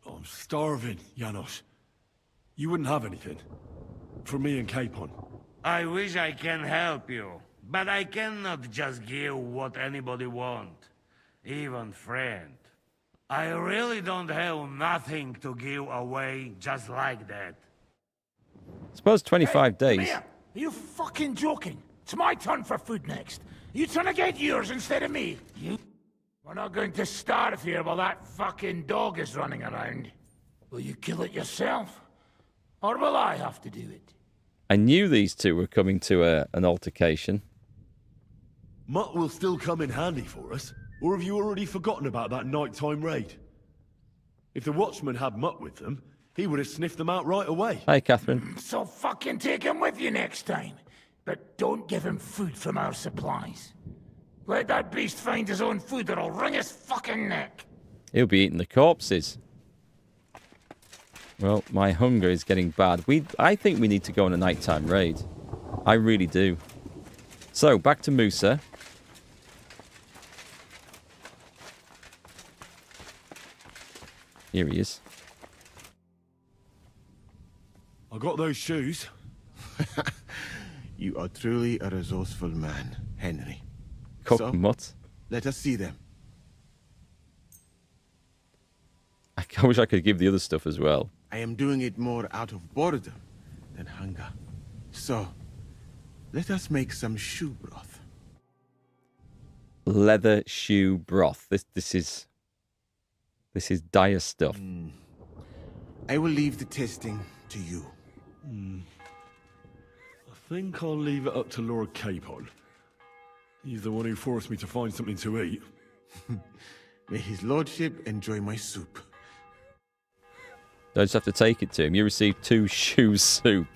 Speaker 3: I'm starving, Janosch. You wouldn't have anything? For me and Capon.
Speaker 11: I wish I can help you, but I cannot just give what anybody want, even friend. I really don't have nothing to give away just like that.
Speaker 1: Suppose 25 days.
Speaker 5: Come here. Are you fucking joking? It's my turn for food next. You trying to get yours instead of me? You... We're not going to starve here while that fucking dog is running around. Will you kill it yourself? Or will I have to do it?
Speaker 1: I knew these two were coming to an altercation.
Speaker 3: Mutt will still come in handy for us. Or have you already forgotten about that nighttime raid? If the watchman had Mutt with them, he would have sniffed them out right away.
Speaker 1: Hi, Catherine.
Speaker 5: So fucking take him with you next time. But don't give him food from our supplies. Let that beast find his own food or I'll wring his fucking neck.
Speaker 1: He'll be eating the corpses. Well, my hunger is getting bad. I think we need to go on a nighttime raid. I really do. So, back to Musa. Here he is.
Speaker 3: I got those shoes.
Speaker 10: You are truly a resourceful man, Henry.
Speaker 1: Cook Mutt.
Speaker 10: Let us see them.
Speaker 1: I wish I could give the other stuff as well.
Speaker 10: I am doing it more out of boredom than hunger. So, let us make some shoe broth.
Speaker 1: Leather shoe broth. This is dire stuff.
Speaker 10: I will leave the testing to you.
Speaker 3: I think I'll leave it up to Lord Capon. He's the one who forced me to find something to eat.
Speaker 10: May his lordship enjoy my soup.
Speaker 1: I just have to take it to him. You received 2 shoe soup.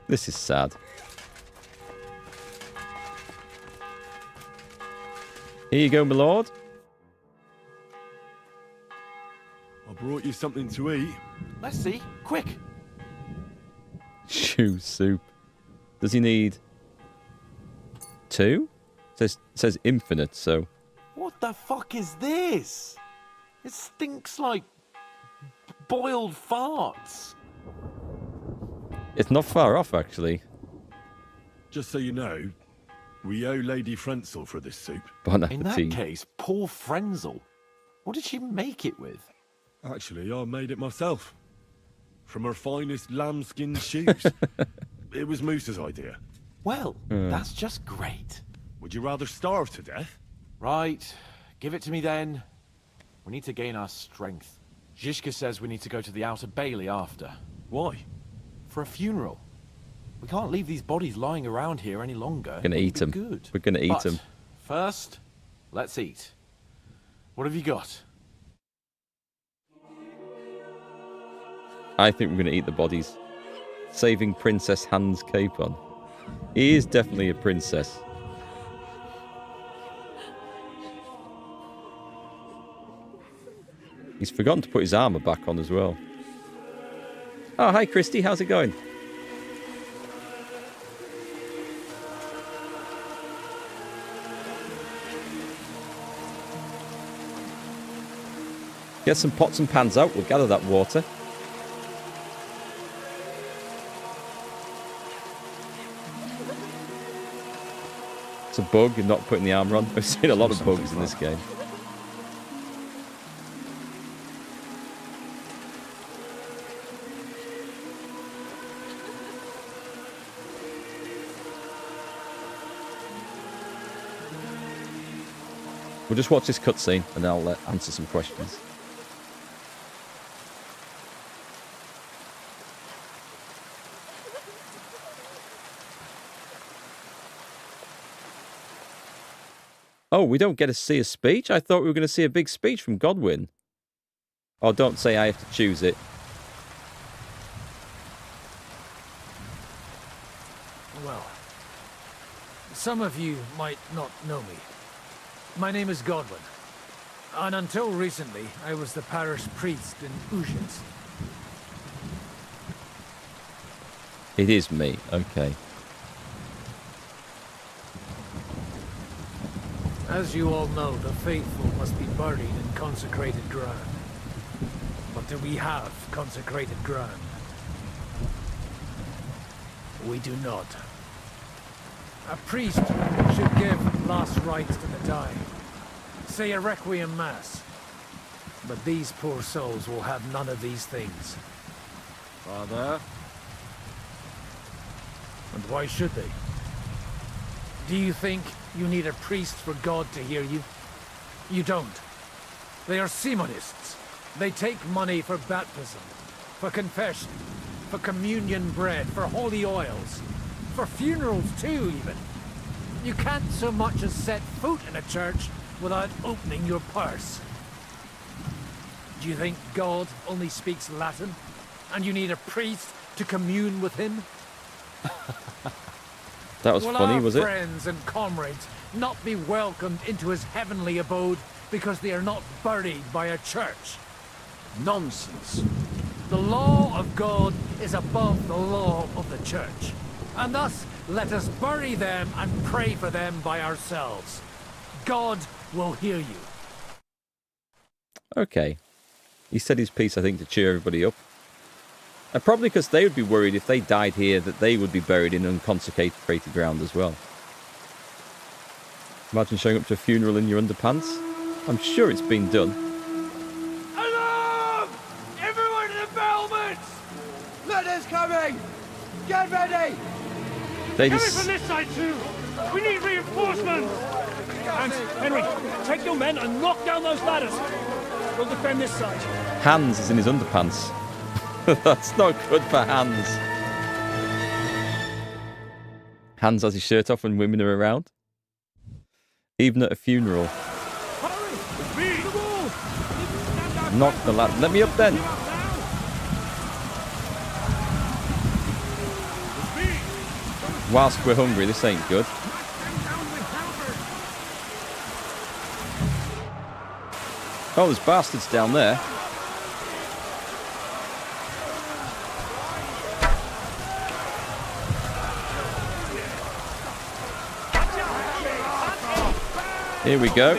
Speaker 1: This is sad. Here you go, my lord.
Speaker 3: I brought you something to eat.
Speaker 8: Let's see. Quick.
Speaker 1: Shoe soup. Does he need 2? It says infinite, so...
Speaker 8: What the fuck is this? It stinks like boiled farts.
Speaker 1: It's not far off, actually.
Speaker 3: Just so you know, we owe Lady Frenzel for this soup.
Speaker 1: Bon
Speaker 8: In that
Speaker 1: appetit.
Speaker 8: case, poor Frenzel. What did she make it with?
Speaker 3: Actually, I made it myself. From her finest lambskin shoes. It was Moose's idea.
Speaker 8: Well, that's just great.
Speaker 3: Would you rather starve to death?
Speaker 8: Right. Give it to me then. We need to gain our strength. Zizka says we need to go to the Outer Bailey after.
Speaker 3: Why?
Speaker 8: For a funeral. We can't leave these bodies lying around here any longer.
Speaker 1: Gonna eat them.
Speaker 8: Good.
Speaker 1: We're gonna eat
Speaker 8: But
Speaker 1: them.
Speaker 8: First, let's eat. What have you got?
Speaker 1: I think we're gonna eat the bodies. Saving Princess Hans Capon. He is definitely a princess. He's forgotten to put his armor back on as well. Oh, hi, Christy. How's it going? Get some pots and pans out. We'll gather that water. It's a bug in not putting the armor on. I've seen a lot of bugs in this game. We'll just watch this cutscene and I'll answer some questions. Oh, we don't get to see a speech? I thought we were going to see a big speech from Godwin. Oh, don't say I have to choose it.
Speaker 21: Well, some of you might not know me. My name is Godwin, and until recently, I was the parish priest in Ujits.
Speaker 1: It is me, okay.
Speaker 21: As you all know, the faithful must be buried in consecrated ground. But do we have consecrated ground? We do not. A priest should give last rites to the dying. Say a requiem mass. But these poor souls will have none of these things.
Speaker 7: Father?
Speaker 21: And why should they? Do you think you need a priest for God to hear you? You don't. They are Simonists. They take money for baptism, for confession, for communion bread, for holy oils, for funerals too, even. You can't so much as set foot in a church without opening your purse. Do you think God only speaks Latin, and you need a priest to commune with him?
Speaker 1: That was funny, was it?
Speaker 21: Will our friends and comrades not be welcomed into his heavenly abode because they are not buried by a church?
Speaker 8: Nonsense.
Speaker 21: The law of God is above the law of the church. And thus, let us bury them and pray for them by ourselves. God will hear you.
Speaker 1: Okay. He said his piece, I think, to cheer everybody up. And probably because they would be worried if they died here that they would be buried in unconsecrated ground as well. Imagine showing up to a funeral in your underpants. I'm sure it's been done.
Speaker 3: Hello!
Speaker 15: Riders coming! Get ready!
Speaker 1: They
Speaker 6: Coming
Speaker 1: just...
Speaker 6: from this side too! We need reinforcements! And Henry, take your men and knock down those ladders. We'll defend this side.
Speaker 1: Hans is in his underpants. That's not good for Hans. Hans has his shirt off when women are around. Even at a funeral. Knock the lad. Let me up then. Whilst we're hungry, this ain't good. Oh, there's bastards down there. Here we go.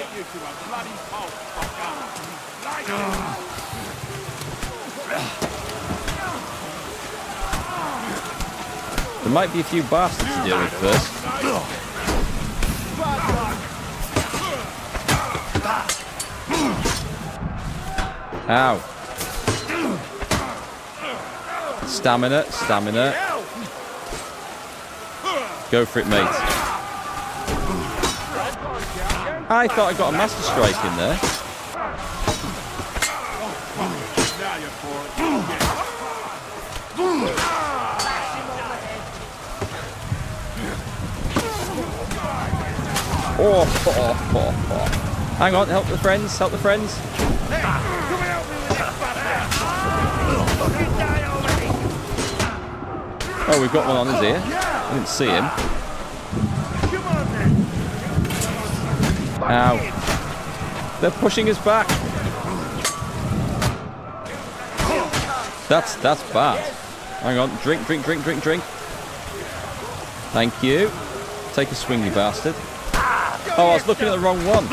Speaker 1: There might be a few bastards to deal with first. Ow. Stamina, stamina. Go for it, mate. I thought I got a master strike in there. Oh. Hang on, help the friends, help the friends. Oh, we've got one on his ear. I didn't see him. Ow. They're pushing us back. That's bad. Hang on, drink. Thank you. Take a swing, you bastard. Oh, I was looking at the wrong one.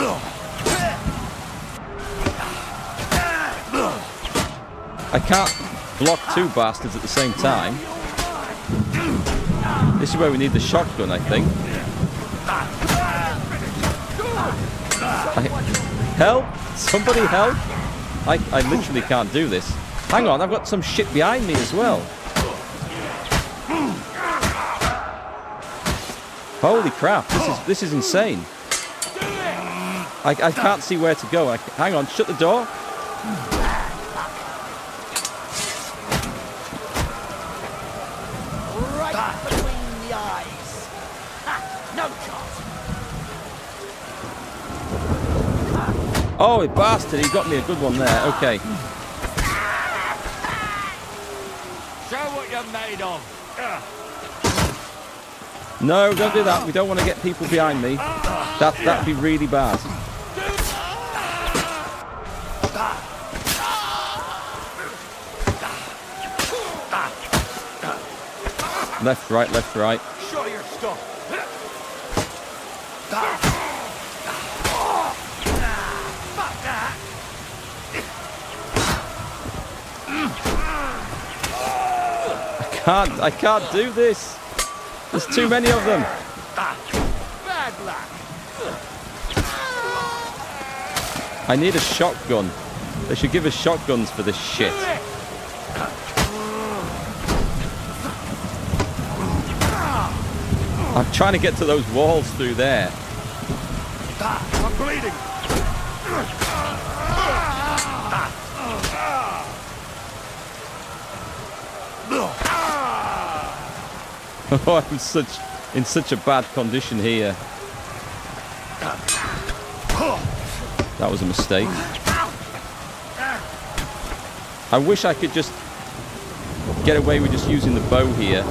Speaker 1: I can't block two bastards at the same time. This is where we need the shotgun, I think. Help! Somebody help! I literally can't do this. Hang on, I've got some shit behind me as well. Holy crap, this is insane. I can't see where to go. Hang on, shut the door.
Speaker 16: Right between the eyes. Ha! No shot.
Speaker 1: Oh, bastard, he got me a good one there. Okay.
Speaker 11: Show what you're made of.
Speaker 1: No, don't do that. We don't want to get people behind me. That'd be really bad. Left, right, left, right.
Speaker 11: Show your stuff.
Speaker 1: I can't do this. There's too many of them.
Speaker 11: Bad luck.
Speaker 1: I need a shotgun. They should give us shotguns for this shit. I'm trying to get to those walls through there.
Speaker 11: I'm bleeding.
Speaker 1: Oh, I'm in such a bad condition here. That was a mistake. I wish I could just get away with just using the bow here.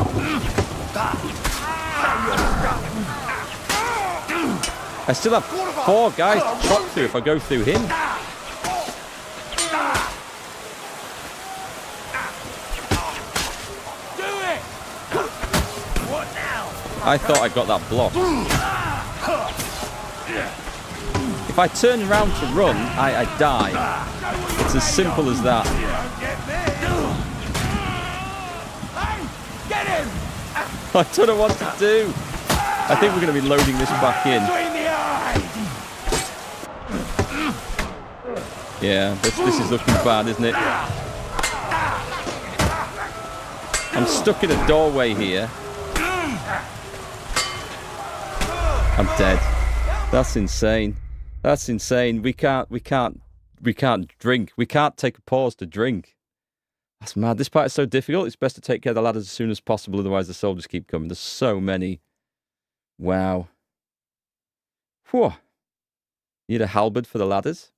Speaker 1: I still have 4 guys to chop through if I go through him. I thought I got that block. If I turn around to run, I die. It's as simple as that. I don't know what to do. I think we're going to be loading this back in. Yeah, this is looking bad, isn't it? I'm stuck in a doorway here. I'm dead. That's insane. That's insane. We can't drink. We can't take a pause to drink. That's mad. This part is so difficult. It's best to take care of the ladders as soon as possible, otherwise the soldiers keep coming. There's so many. Wow. Whew. Need a halberd for the ladders.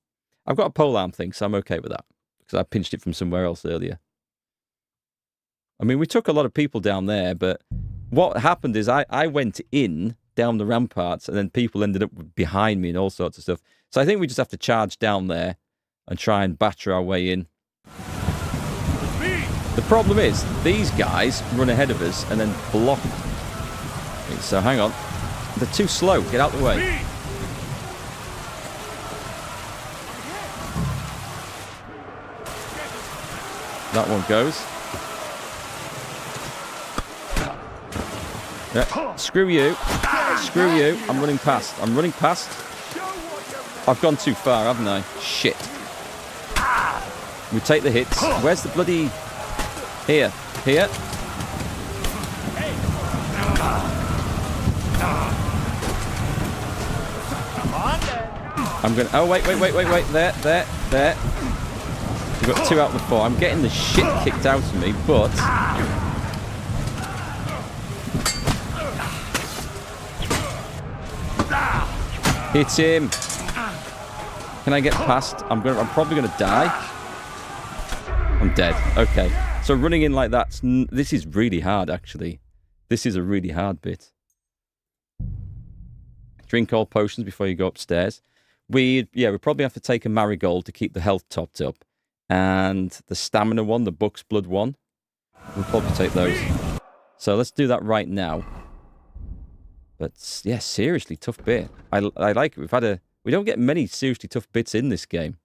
Speaker 1: I've got a polearm thing, so I'm okay with that. Because I pinched it from somewhere else earlier. I mean, we took a lot of people down there, but what happened is I went in down the ramparts, and then people ended up behind me and all sorts of stuff. So I think we just have to charge down there and try and batter our way in. The problem is, these guys run ahead of us and then block. So hang on. They're too slow. Get out the way. That one goes. Yeah. Screw you. Screw you. I'm running past. I'm running past. I've gone too far, haven't I? Shit. We take the hits. Where's the bloody... Here. Here. I'm going to... Oh, wait. There. We've got 2 out of the 4. I'm getting the shit kicked out of me, but... Hit him. Can I get past? I'm probably going to die. I'm dead. Okay. So running in like that, this is really hard, actually. This is a really hard bit. Drink all potions before you go upstairs. We probably have to take a marigold to keep the health topped up. And the stamina one, the Buck's Blood one. We'll probably take those. So let's do that right now. But yeah, seriously tough bit. I like it. We don't get many seriously tough bits in this game.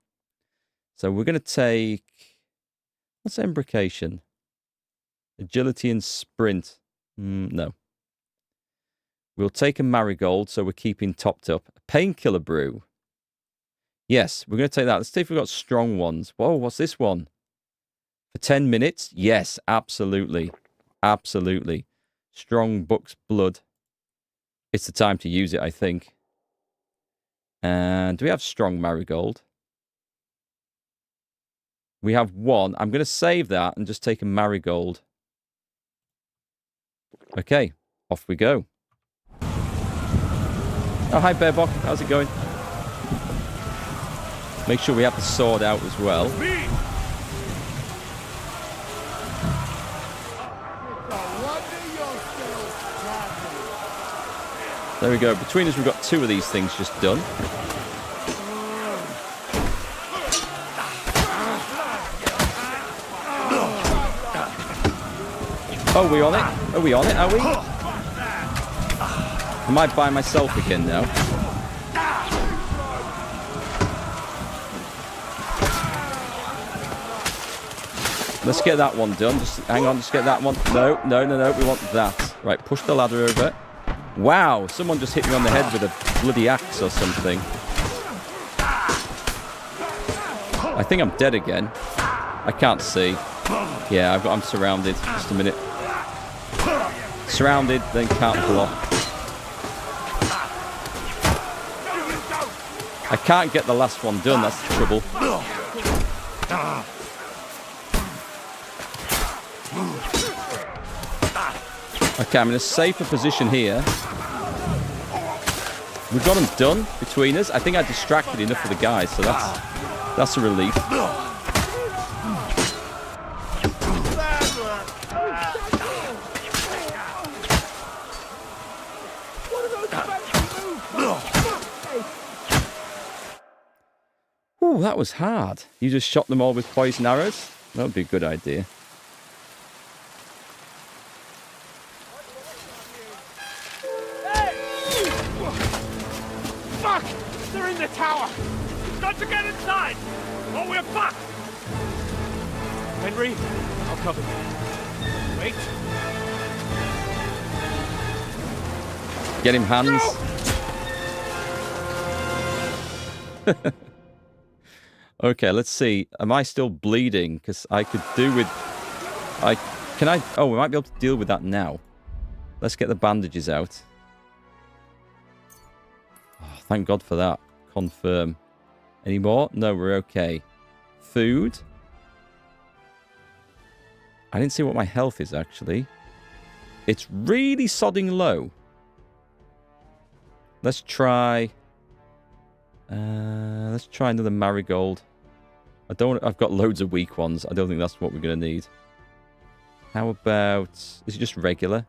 Speaker 1: So we're going to take... What's embrocation? Agility and sprint. No. We'll take a marigold, so we're keeping topped up. A painkiller brew. Yes, we're going to take that. Let's see if we've got strong ones. Whoa, what's this one? For 10 minutes? Yes, absolutely. Absolutely. Strong Buck's Blood. It's the time to use it, I think. And do we have strong marigold? We have 1. I'm going to save that and just take a marigold. Okay, off we go. Oh, hi, Bearbock. How's it going? Make sure we have the sword out as well. There we go. Between us, we've got 2 of these things just done. Oh, are we on it? Are we on it? Are we? Am I by myself again now? Let's get that one done. Just hang on, just get that one. No. We want that. Right, push the ladder over. Wow, someone just hit me on the head with a bloody axe or something. I think I'm dead again. I can't see. Yeah, I'm surrounded. Just a minute. Surrounded, then can't block. I can't get the last one done, that's the trouble. Okay, I'm in a safer position here. We've got them done between us. I think I distracted enough of the guys, so that's a relief. Ooh, that was hard. You just shot them all with poison arrows? That would be a good idea.
Speaker 6: Fuck! They're in the tower! We've got to get inside! Or we're fucked! Henry, I'll cover you. Wait.
Speaker 1: Get him, hands. Okay, let's see. Am I still bleeding? Because I could do with... Can I... Oh, we might be able to deal with that now. Let's get the bandages out. Oh, thank God for that. Confirm. Any more? No, we're okay. Food. I didn't see what my health is, actually. It's really sodding low. Let's try... let's try another marigold. I've got loads of weak ones. I don't think that's what we're going to need. How about... Is it just regular?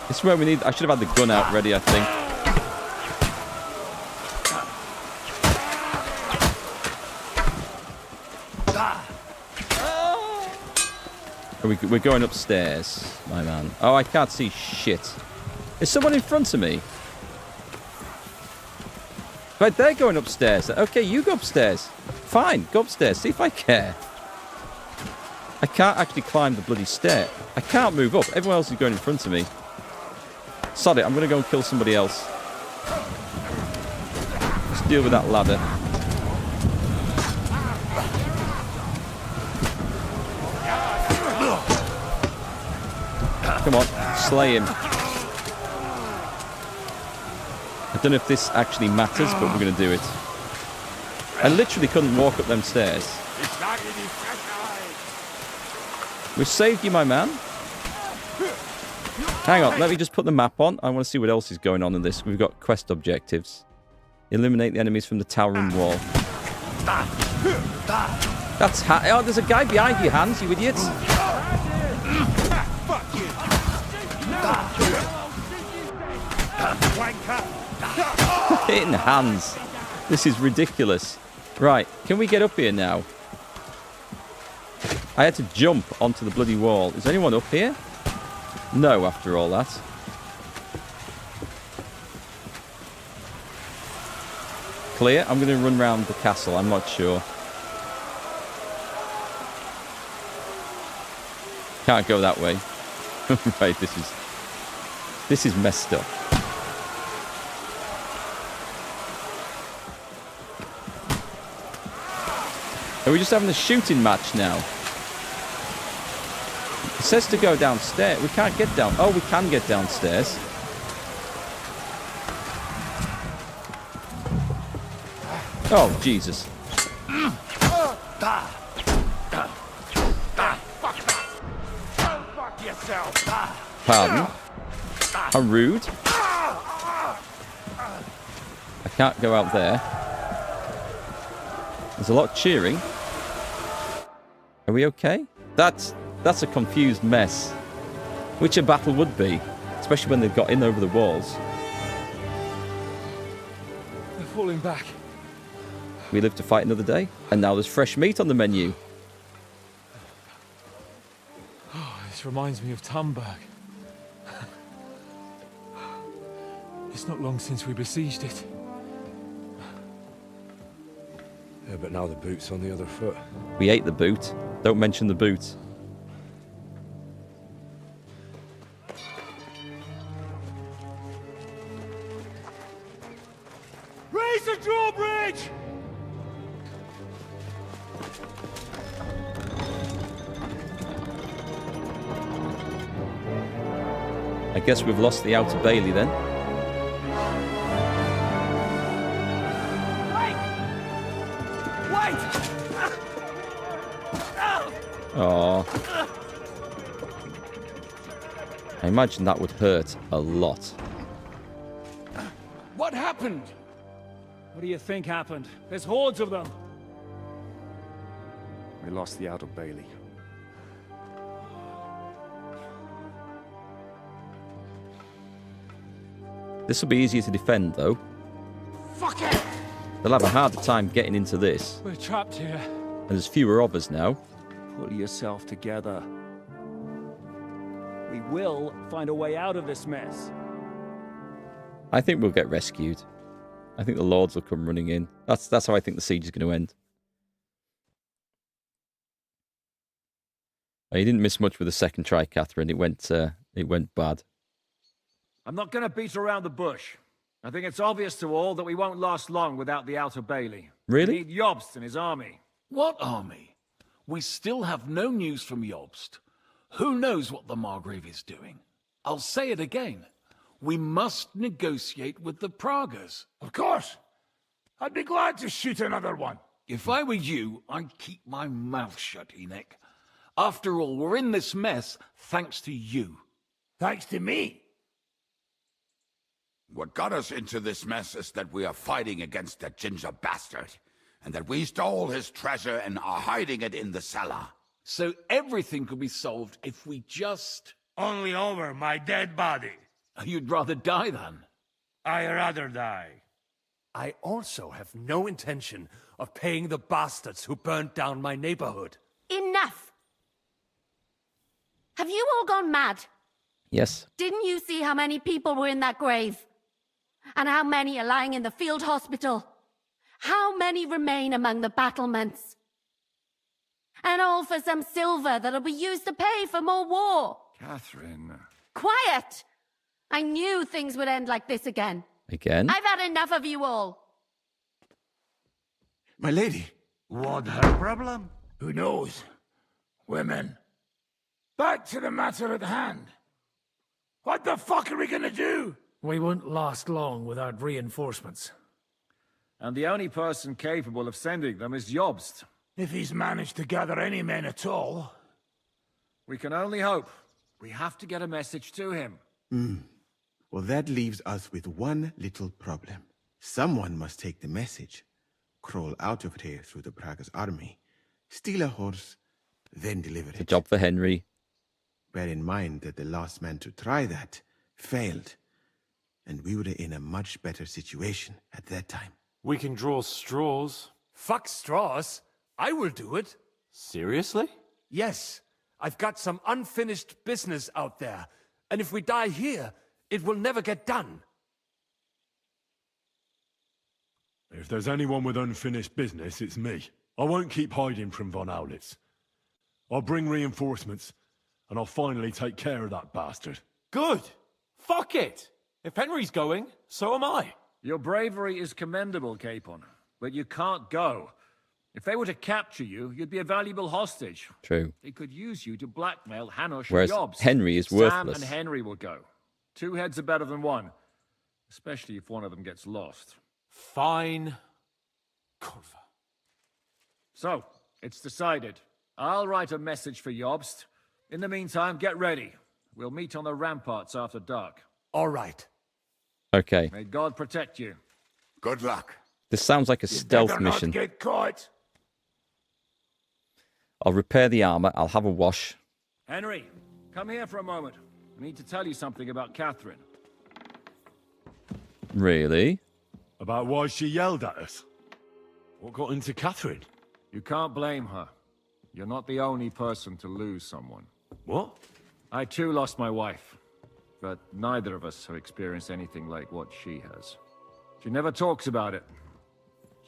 Speaker 1: This is where we need... I should have had the gun out ready, I think. We're going upstairs, my man. Oh, I can't see shit. Is someone in front of me? Right, they're going upstairs. Okay, you go upstairs. Fine, go upstairs. See if I care. I can't actually climb the bloody stair. I can't move up. Everyone else is going in front of me. Sod it, I'm going to go and kill somebody else. Let's deal with that ladder. Come on, slay him. I don't know if this actually matters, but we're going to do it. I literally couldn't walk up them stairs. We've saved you, my man. Hang on, let me just put the map on. I want to see what else is going on in this. We've got quest objectives. Eliminate the enemies from the tower room wall. That's... Oh, there's a guy behind you, Hans, you idiots. Hitting hands. This is ridiculous. Right, can we get up here now? I had to jump onto the bloody wall. Is anyone up here? No, after all that. Clear? I'm going to run around the castle. I'm not sure. Can't go that way. Right, this is messed up. Are we just having a shooting match now? It says to go downstairs. We can't get down. Oh, we can get downstairs. Oh, Jesus. Pardon? How rude. I can't go out there. There's a lot of cheering. Are we okay? That's a confused mess. Which a battle would be, especially when they've got in over the walls.
Speaker 19: They're falling back.
Speaker 1: We live to fight another day, and now there's fresh meat on the menu.
Speaker 19: Oh, this reminds me of Tumberg. It's not long since we besieged it.
Speaker 20: Yeah, but now the boot's on the other foot.
Speaker 1: We ate the boot. Don't mention the boot.
Speaker 6: Raise the drawbridge!
Speaker 1: I guess we've lost the outer bailey then. Oh. I imagine that would hurt a lot.
Speaker 6: What happened? What do you think happened? There's hordes of them.
Speaker 12: We lost the outer bailey.
Speaker 1: This will be easier to defend, though.
Speaker 6: Fuck it!
Speaker 1: They'll have a harder time getting into this.
Speaker 6: We're trapped here.
Speaker 1: And there's fewer of us now.
Speaker 6: Pull yourself together. We will find a way out of this mess.
Speaker 1: I think we'll get rescued. I think the Lords will come running in. That's how I think the siege is going to end. Oh, you didn't miss much with the second try, Catherine. It went bad.
Speaker 7: I'm not going to beat around the bush. I think it's obvious to all that we won't last long without the Outer Bailey.
Speaker 1: Really?
Speaker 7: We need Jobst and his army.
Speaker 9: What army? We still have no news from Jobst. Who knows what the Margrave is doing? I'll say it again. We must negotiate with the Pragas.
Speaker 5: Of course. I'd be glad to shoot another one.
Speaker 9: If I were you, I'd keep my mouth shut, Enoch. After all, we're in this mess thanks to you.
Speaker 5: Thanks to me?
Speaker 13: What got us into this mess is that we are fighting against that ginger bastard, and that we stole his treasure and are hiding it in the cellar.
Speaker 9: So everything could be solved if we just...
Speaker 11: Only over my dead body.
Speaker 9: You'd rather die then?
Speaker 11: I'd rather die.
Speaker 14: I also have no intention of paying the bastards who burnt down my neighborhood.
Speaker 22: Enough! Have you all gone mad?
Speaker 1: Yes.
Speaker 22: Didn't you see how many people were in that grave? And how many are lying in the field hospital? How many remain among the battlements? And all for some silver that'll be used to pay for more war.
Speaker 7: Catherine...
Speaker 22: Quiet! I knew things would end like this again.
Speaker 1: Again?
Speaker 22: I've had enough of you all.
Speaker 10: My lady.
Speaker 11: What her problem?
Speaker 5: Who knows? Women. Back to the matter at hand. What the fuck are we gonna do?
Speaker 21: We won't last long without reinforcements.
Speaker 7: And the only person capable of sending them is Jobst.
Speaker 5: If he's managed to gather any men at all.
Speaker 7: We can only hope. We have to get a message to him.
Speaker 10: Well, that leaves us with one little problem. Someone must take the message, crawl out of here through the Pragas army, steal a horse, then deliver it.
Speaker 1: A job for Henry.
Speaker 10: Bear in mind that the last man to try that failed, and we were in a much better situation at that time.
Speaker 8: We can draw straws.
Speaker 14: Fuck straws. I will do it.
Speaker 8: Seriously?
Speaker 14: Yes. I've got some unfinished business out there. And if we die here, it will never get done.
Speaker 3: If there's anyone with unfinished business, it's me. I won't keep hiding from Von Aulitz. I'll bring reinforcements, and I'll finally take care of that bastard.
Speaker 8: Good. Fuck it. If Henry's going, so am I.
Speaker 7: Your bravery is commendable, Capon, but you can't go. If they were to capture you, you'd be a valuable hostage.
Speaker 1: True.
Speaker 7: They could use you to blackmail Hanush
Speaker 1: Whereas
Speaker 7: and Jobs.
Speaker 1: Henry is worthless.
Speaker 7: Sam and Henry will go. 2 heads are better than 1, especially if one of them gets lost.
Speaker 8: Fine. Kurva.
Speaker 7: So, it's decided. I'll write a message for Jobst. In the meantime, get ready. We'll meet on the ramparts after dark.
Speaker 14: All right.
Speaker 1: Okay.
Speaker 7: May God protect you.
Speaker 13: Good luck.
Speaker 1: This sounds like a stealth mission.
Speaker 5: Not get caught.
Speaker 1: I'll repair the armor. I'll have a wash.
Speaker 7: Henry, come here for a moment. I need to tell you something about Catherine.
Speaker 1: Really?
Speaker 3: About why she yelled at us? What got into Catherine?
Speaker 7: You can't blame her. You're not the only person to lose someone.
Speaker 3: What?
Speaker 7: I too lost my wife. But neither of us have experienced anything like what she has. She never talks about it.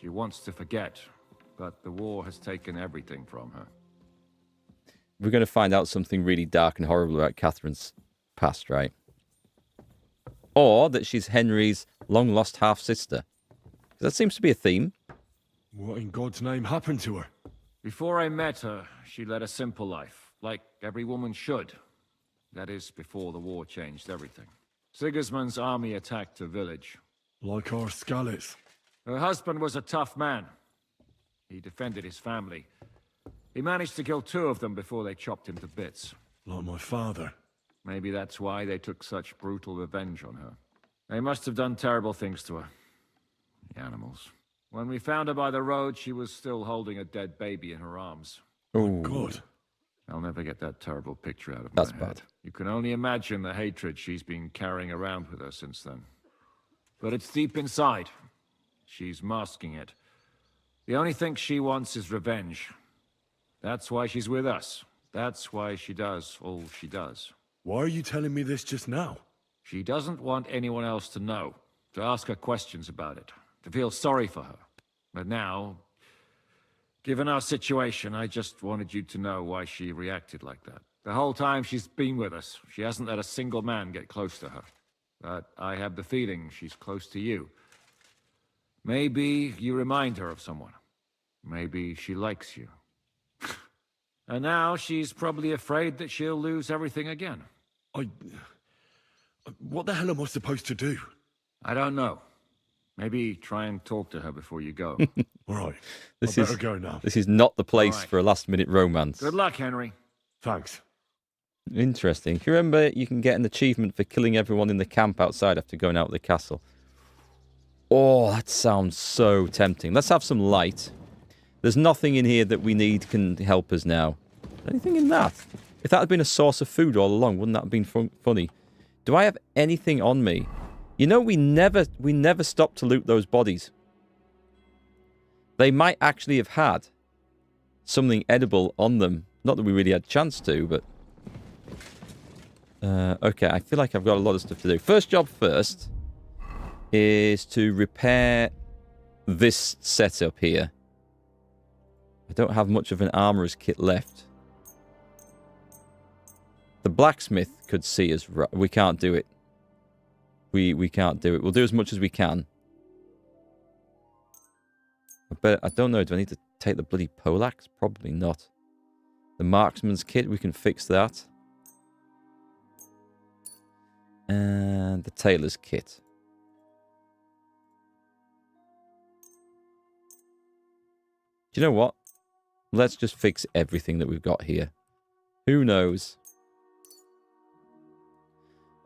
Speaker 7: She wants to forget. But the war has taken everything from her.
Speaker 1: We're going to find out something really dark and horrible about Catherine's past, right? Or that she's Henry's long-lost half-sister. That seems to be a theme.
Speaker 3: What in God's name happened to her?
Speaker 7: Before I met her, she led a simple life, like every woman should. That is, before the war changed everything. Sigismund's army attacked her village.
Speaker 3: Like our Skalitz.
Speaker 7: Her husband was a tough man. He defended his family. He managed to kill 2 of them before they chopped him to bits.
Speaker 3: Like my father.
Speaker 7: Maybe that's why they took such brutal revenge on her. They must have done terrible things to her. The animals. When we found her by the road, she was still holding a dead baby in her arms.
Speaker 1: Oh,
Speaker 3: God.
Speaker 7: I'll never get that terrible picture out of
Speaker 1: That's
Speaker 7: my head.
Speaker 1: bad.
Speaker 7: You can only imagine the hatred she's been carrying around with her since then. But it's deep inside. She's masking it. The only thing she wants is revenge. That's why she's with us. That's why she does all she does.
Speaker 3: Why are you telling me this just now?
Speaker 7: She doesn't want anyone else to know, to ask her questions about it, to feel sorry for her. But now, given our situation, I just wanted you to know why she reacted like that. The whole time she's been with us, she hasn't let a single man get close to her. but I have the feeling she's close to you. Maybe you remind her of someone. Maybe she likes you. And now she's probably afraid that she'll lose everything again.
Speaker 20: What the hell am I supposed to do?
Speaker 7: I don't know. Maybe try and talk to her before you go.
Speaker 20: All right.
Speaker 1: This
Speaker 20: I
Speaker 1: is
Speaker 20: better go now.
Speaker 1: This is not the place
Speaker 7: right.
Speaker 1: for a last-minute romance.
Speaker 7: Good luck, Henry.
Speaker 20: Thanks.
Speaker 1: Interesting. You remember you can get an achievement for killing everyone in the camp outside after going out of the castle. Oh, that sounds so tempting. Let's have some light. There's nothing in here that we need can help us now. Anything in that? If that had been a source of food all along, wouldn't that have been funny? Do I have anything on me? You know, we never stopped to loot those bodies. They might actually have had something edible on them. Not that we really had a chance to, but... okay, I feel like I've got a lot of stuff to do. First job first is to repair this setup here. I don't have much of an armorer's kit left. The blacksmith could see us. We can't do it. We can't do it. We'll do as much as we can. I don't know. Do I need to take the bloody poleaxe? Probably not. The marksman's kit, we can fix that. And the tailor's kit. Do you know what? Let's just fix everything that we've got here. Who knows?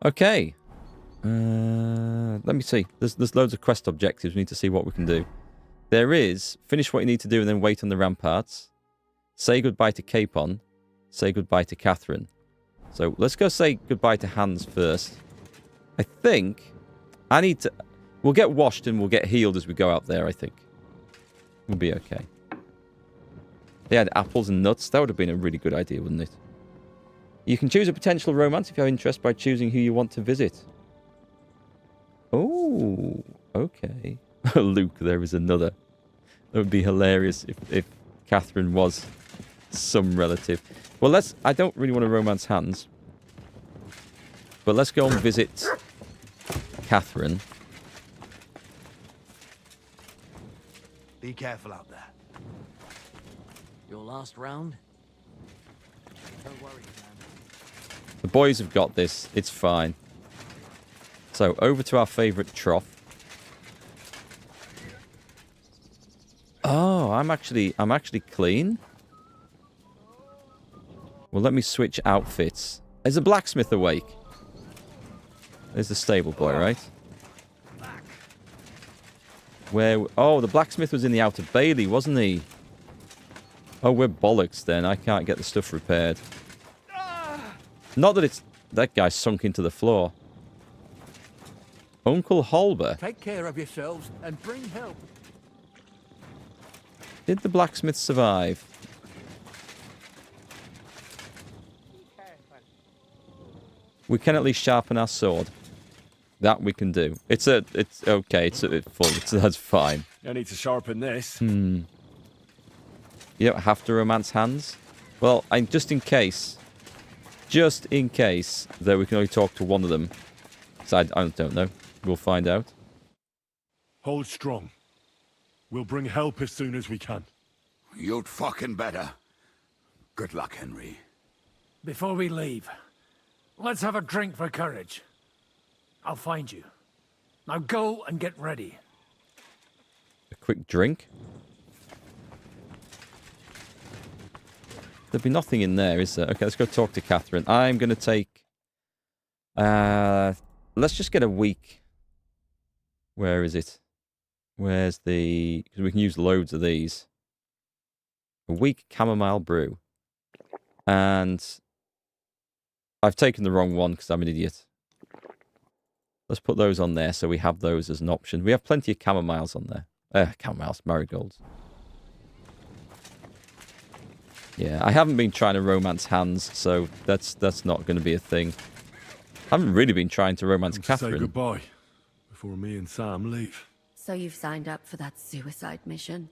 Speaker 1: Okay. Let me see. There's loads of quest objectives. We need to see what we can do. There is finish what you need to do and then wait on the ramparts. Say goodbye to Capon. Say goodbye to Catherine. So let's go say goodbye to Hans first. I think I need to... We'll get washed and we'll get healed as we go out there, I think. We'll be okay. They had apples and nuts. That would have been a really good idea, wouldn't it? You can choose a potential romance if you have interest by choosing who you want to visit. Oh, okay. Luke, there is another. That would be hilarious if Catherine was some relative. Well, I don't really want to romance Hans. But let's go and visit Catherine.
Speaker 15: Be careful out there.
Speaker 16: Your last round? Don't worry, man.
Speaker 1: The boys have got this. It's fine. So, over to our favourite trough. Oh, I'm actually clean. Well, let me switch outfits. Is the blacksmith awake? There's the stable boy, right? Where? Oh, the blacksmith was in the Outer Bailey, wasn't he? Oh, we're bollocks then. I can't get the stuff repaired. Not that it's... That guy sunk into the floor. Uncle Holber.
Speaker 12: Take care of yourselves and bring help.
Speaker 1: Did the blacksmith survive? We can at least sharpen our sword. That we can do. It's okay. It's full. That's fine.
Speaker 20: I need to sharpen this.
Speaker 1: You don't have to romance Hans. Well, just in case, that we can only talk to one of them. So I don't know. We'll find out.
Speaker 20: Hold strong. We'll bring help as soon as we can.
Speaker 13: You'd fucking better. Good luck, Henry.
Speaker 21: Before we leave, let's have a drink for courage. I'll find you. Now go and get ready.
Speaker 1: A quick drink? There'd be nothing in there, is there? Okay, let's go talk to Catherine. I'm going to take... let's just get a week. Where is it? Where's the... Because we can use loads of these. A weak chamomile brew. And I've taken the wrong one because I'm an idiot. Let's put those on there so we have those as an option. We have plenty of chamomiles on there. Chamomiles, marigolds. Yeah, I haven't been trying to romance Hans, so that's not going to be a thing. I haven't really been trying to romance Catherine.
Speaker 20: Say goodbye before me and Sam leave.
Speaker 22: So you've signed up for that suicide mission?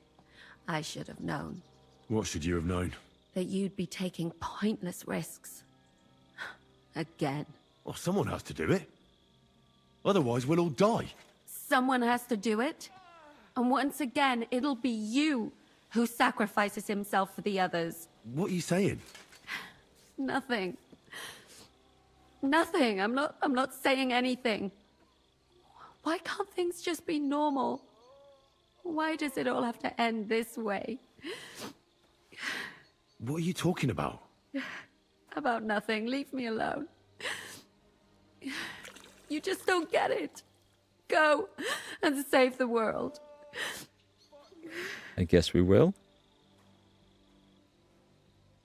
Speaker 22: I should have known.
Speaker 20: What should you have known?
Speaker 22: That you'd be taking pointless risks. Again.
Speaker 3: Well, someone has to do it.
Speaker 20: Otherwise, we'll all die.
Speaker 22: Someone has to do it. And once again, it'll be you who sacrifices himself for the others.
Speaker 20: What are you saying?
Speaker 22: Nothing. Nothing. I'm not saying anything. Why can't things just be normal? Why does it all have to end this way?
Speaker 20: What are you talking about?
Speaker 22: About nothing. Leave me alone. You just don't get it. Go and save the world.
Speaker 1: I guess we will.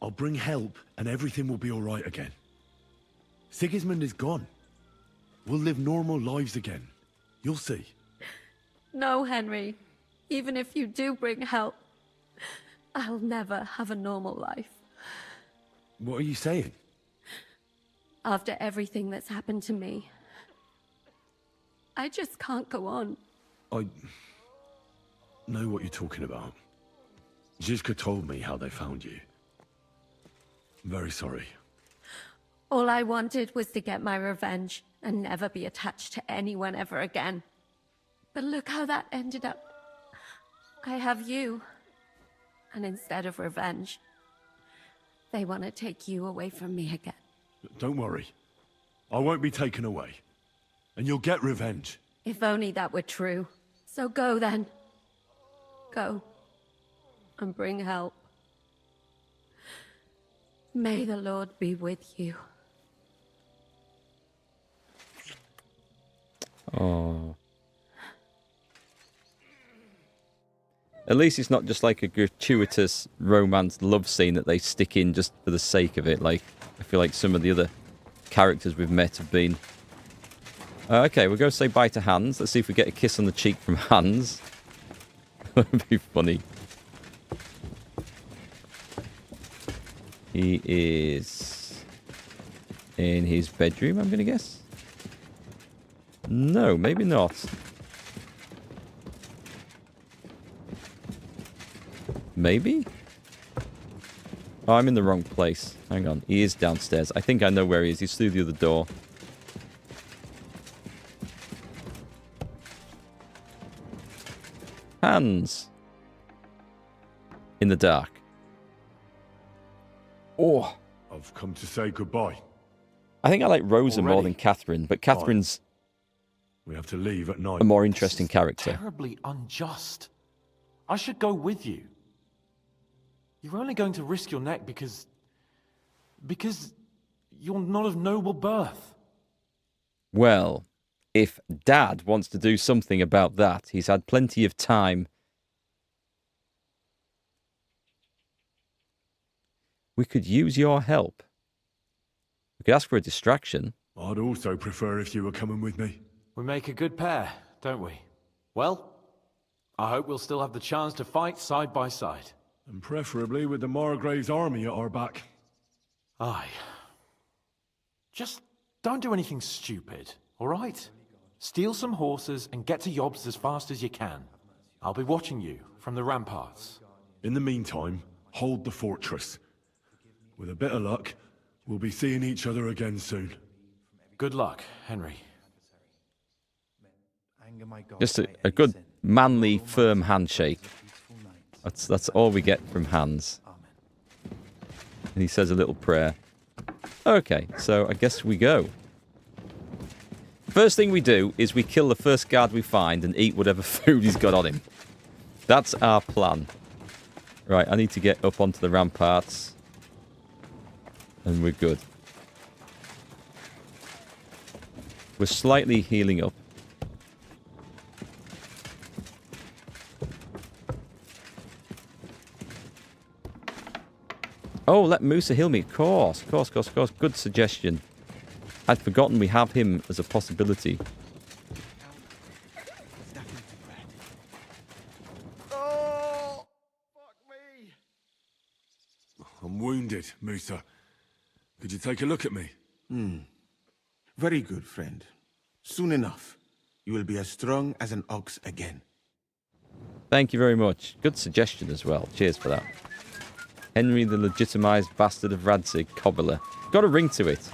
Speaker 20: I'll bring help and everything will be all right again. Sigismund is gone. We'll live normal lives again. You'll see.
Speaker 22: No, Henry. Even if you do bring help, I'll never have a normal life.
Speaker 20: What are you saying?
Speaker 22: After everything that's happened to me, I just can't go on.
Speaker 20: I know what you're talking about. Zizka told me how they found you. I'm very sorry.
Speaker 22: All I wanted was to get my revenge and never be attached to anyone ever again. But look how that ended up. I have you. And instead of revenge, they want to take you away from me again.
Speaker 20: Don't worry. I won't be taken away. And you'll get revenge.
Speaker 22: If only that were true. So go then. Go. And bring help. May the Lord be with you.
Speaker 1: Oh. At least it's not just like a gratuitous romance love scene that they stick in just for the sake of it. Like, I feel like some of the other characters we've met have been. Okay, we'll go say bye to Hans. Let's see if we get a kiss on the cheek from Hans. That would be funny. He is in his bedroom, I'm going to guess. No, maybe not. Maybe? Oh, I'm in the wrong place. Hang on. He is downstairs. I think I know where he is. He's through the other door. Hans. In the dark. Oh.
Speaker 20: I've come to say goodbye.
Speaker 1: I think I like Rosa more
Speaker 20: Already?
Speaker 1: than Catherine, but Catherine's
Speaker 20: We have to leave at night.
Speaker 1: a more interesting character.
Speaker 8: Terribly unjust. I should go with you. You're only going to risk your neck because you're not of noble birth.
Speaker 1: Well, if Dad wants to do something about that, he's had plenty of time. We could use your help. We could ask for a distraction.
Speaker 20: I'd also prefer if you were coming with me.
Speaker 8: We make a good pair, don't we? Well, I hope we'll still have the chance to fight side by side.
Speaker 20: And preferably with the Margrave's army at our back.
Speaker 8: Aye. Just don't do anything stupid, all right? Steal some horses and get to Yobs as fast as you can. I'll be watching you from the ramparts.
Speaker 20: In the meantime, hold the fortress. With a bit of luck, we'll be seeing each other again soon.
Speaker 8: Good luck, Henry.
Speaker 1: Just a good, manly, firm handshake. That's all we get from Hans. And he says a little prayer. Okay, so I guess we go. First thing we do is we kill the first guard we find and eat whatever food he's got on him. That's our plan. Right, I need to get up onto the ramparts. And we're good. We're slightly healing up. Oh, let Musa heal me. Of course. Good suggestion. I'd forgotten we have him as a possibility.
Speaker 13: Oh, fuck me.
Speaker 20: I'm wounded, Musa. Could you take a look at me?
Speaker 10: Very good, friend. Soon enough, you will be as strong as an ox again.
Speaker 1: Thank you very much. Good suggestion as well. Cheers for that. Henry, the legitimized bastard of Radzig, cobbler. Got a ring to it.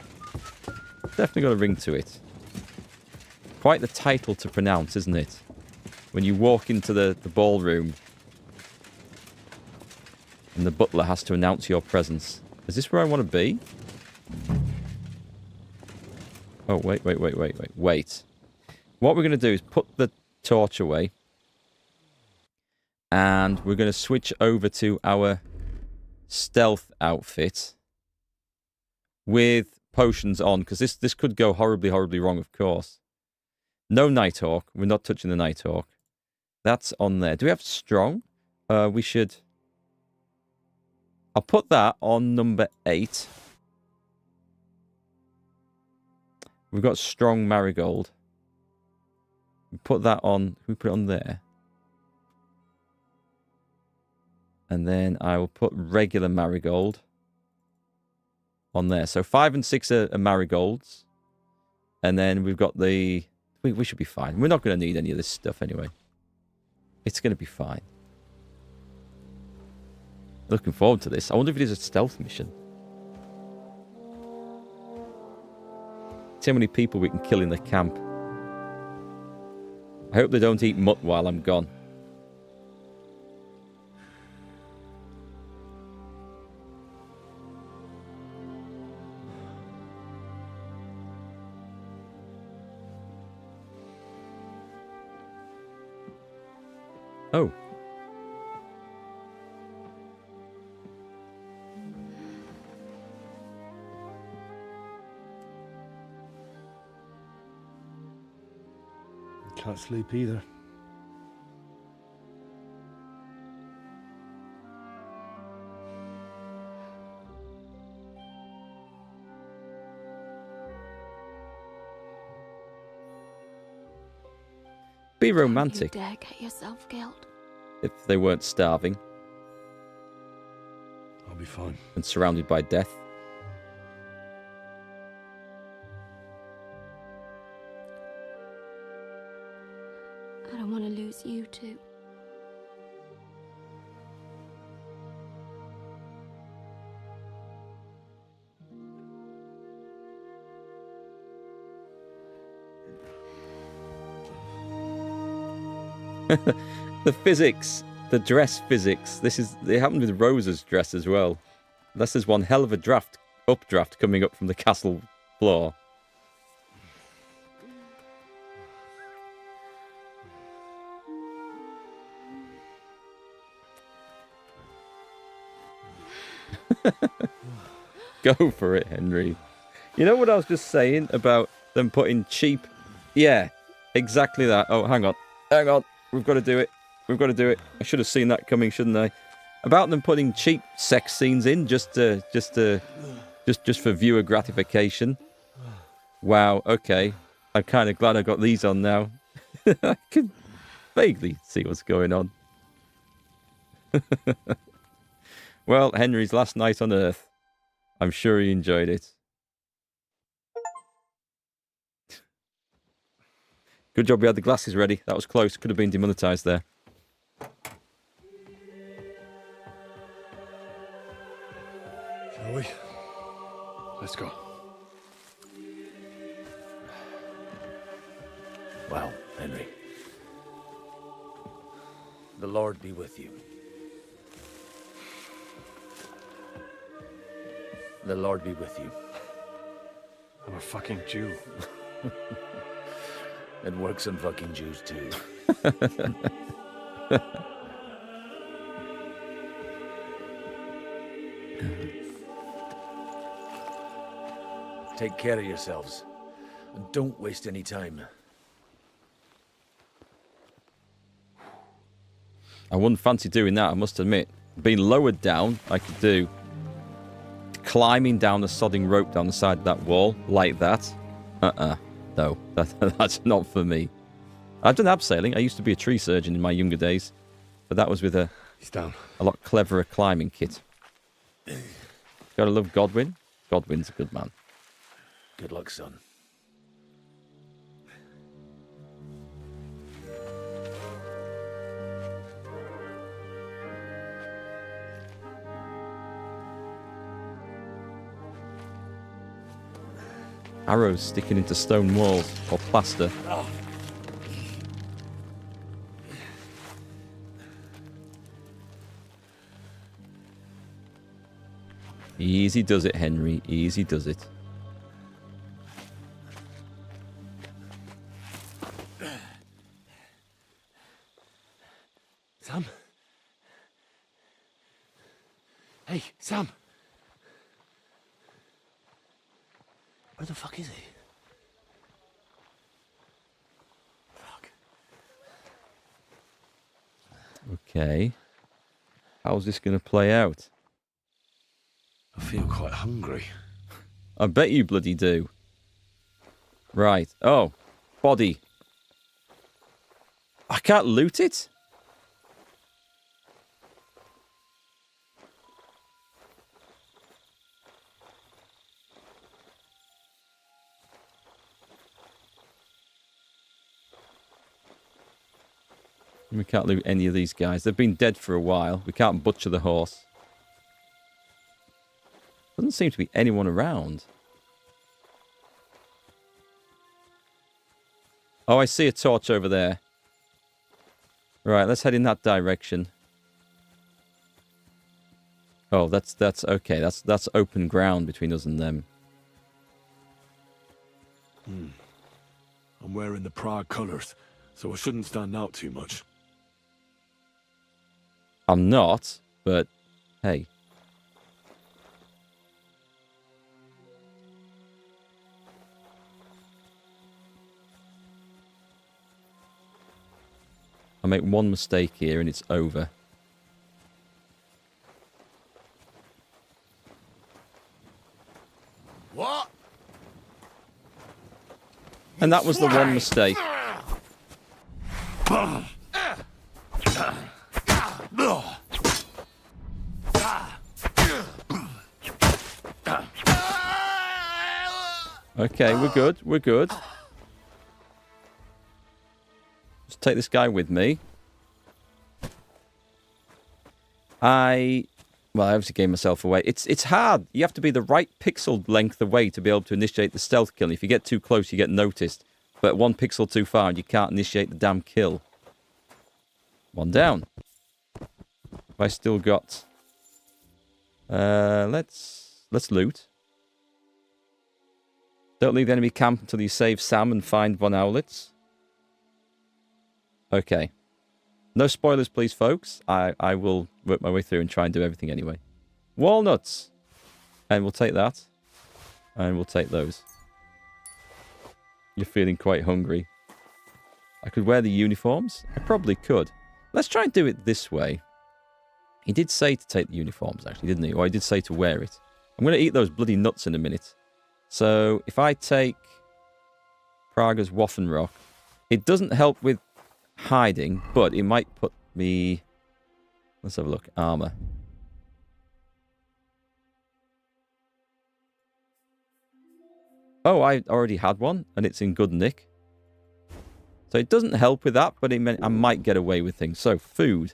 Speaker 1: Definitely got a ring to it. quite the title to pronounce, isn't it? When you walk into the ballroom and the butler has to announce your presence. Is this where I want to be? Oh, wait. What we're going to do is put the torch away. And we're going to switch over to our stealth outfit with potions on, because this could go horribly, horribly wrong, of course. No Nighthawk. We're not touching the Nighthawk. That's on there. Do we have strong? We should... I'll put that on number 8. We've got strong Marigold. We put that on... We put it on there. And then I will put regular Marigold on there. So 5 and 6 are Marigolds. And then we've got the... We should be fine. We're not going to need any of this stuff anyway. It's going to be fine. Looking forward to this. I wonder if it is a stealth mission. See how many people we can kill in the camp. I hope they don't eat mutt while I'm gone. Oh.
Speaker 20: Can't sleep either.
Speaker 1: Be romantic.
Speaker 22: You dare get yourself killed?
Speaker 1: If they weren't starving.
Speaker 20: I'll be fine.
Speaker 1: And surrounded by death.
Speaker 22: I don't want to lose you too.
Speaker 1: The physics, the dress physics. It happened with Rosa's dress as well. Unless there's one hell of a updraft coming up from the castle floor. Go for it, Henry. You know what I was just saying about them putting cheap... Yeah, exactly that. Oh, hang on. We've got to do it. I should have seen that coming, shouldn't I? About them putting cheap sex scenes in just for viewer gratification. Wow, okay. I'm kind of glad I got these on now. I can vaguely see what's going on. Well, Henry's last night on Earth. I'm sure he enjoyed it. Good job we had the glasses ready. That was close. Could have been demonetized there.
Speaker 20: Shall we? Let's go.
Speaker 16: Well, Henry. The Lord be with you. The Lord be with you.
Speaker 14: I'm a fucking Jew.
Speaker 16: It works on fucking Jews too. Take care of yourselves. And don't waste any time.
Speaker 1: I wouldn't fancy doing that, I must admit. Being lowered down, I could do. Climbing down the sodding rope down the side of that wall, like that. No, that's not for me. I've done abseiling. I used to be a tree surgeon in my younger days. But that was with a lot cleverer climbing kit. Gotta love Godwin. Godwin's a good man.
Speaker 16: Good luck, son.
Speaker 1: arrows sticking into stone walls or plaster. Easy does it, Henry. Easy does it.
Speaker 20: Sam? Hey, Sam! Where the fuck is he? Fuck.
Speaker 1: Okay. How's this going to play out?
Speaker 20: I feel quite hungry.
Speaker 1: I bet you bloody do. Right. Oh. Body. I can't loot it? We can't loot any of these guys. They've been dead for a while. We can't butcher the horse. Doesn't seem to be anyone around. Oh, I see a torch over there. Right, let's head in that direction. Oh, that's okay. That's open ground between us and them.
Speaker 20: I'm wearing the Prague colours, so I shouldn't stand out too much.
Speaker 1: I'm not, but hey. I make one mistake here and it's over.
Speaker 11: What?
Speaker 1: And that was the one mistake. Okay, we're good. We're good. Just take this guy with me. I obviously gave myself away. It's hard. You have to be the right pixel length away to be able to initiate the stealth kill. If you get too close, you get noticed. But 1 pixel too far, and you can't initiate the damn kill. One down. Have I still got... Let's loot. Don't leave the enemy camp until you save Sam and find Von Owlitz. Okay. No spoilers, please, folks. I will work my way through and try and do everything anyway. Walnuts! And we'll take that. And we'll take those. You're feeling quite hungry. I could wear the uniforms. I probably could. Let's try and do it this way. He did say to take the uniforms, actually, didn't he? Or he did say to wear it. I'm going to eat those bloody nuts in a minute. So, if I take Prager's Waffenrock, it doesn't help with hiding, but it might put me... Let's have a look. Armor. Oh, I already had one, and it's in good nick. So it doesn't help with that, but it meant I might get away with things. So, food.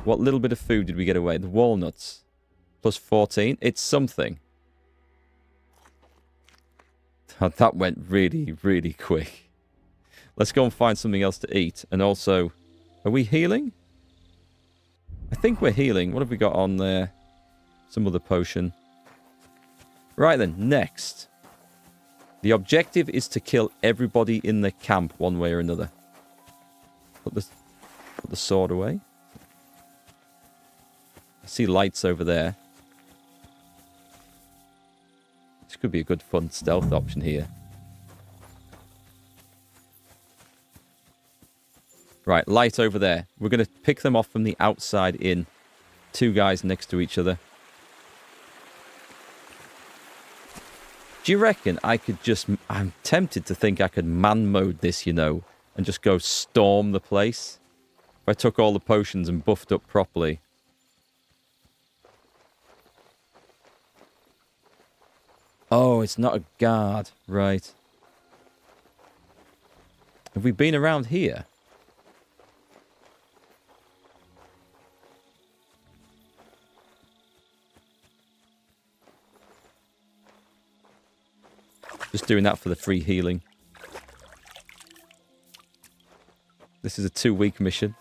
Speaker 1: What little bit of food did we get away? The walnuts. Plus 14. It's something. That went really, really quick. Let's go and find something else to eat. And also, are we healing? I think we're healing. What have we got on there? Some other potion. Right then, next. The objective is to kill everybody in the camp one way or another. Put the sword away. I see lights over there. This could be a good fun stealth option here. Right, light over there. We're going to pick them off from the outside in. 2 guys next to each other. Do you reckon I could just... I'm tempted to think I could man mode this, you know, and just go storm the place. If I took all the potions and buffed up properly. Oh, it's not a guard. Right. Have we been around here? There's Just doing that for the free healing. This is a 2-week mission.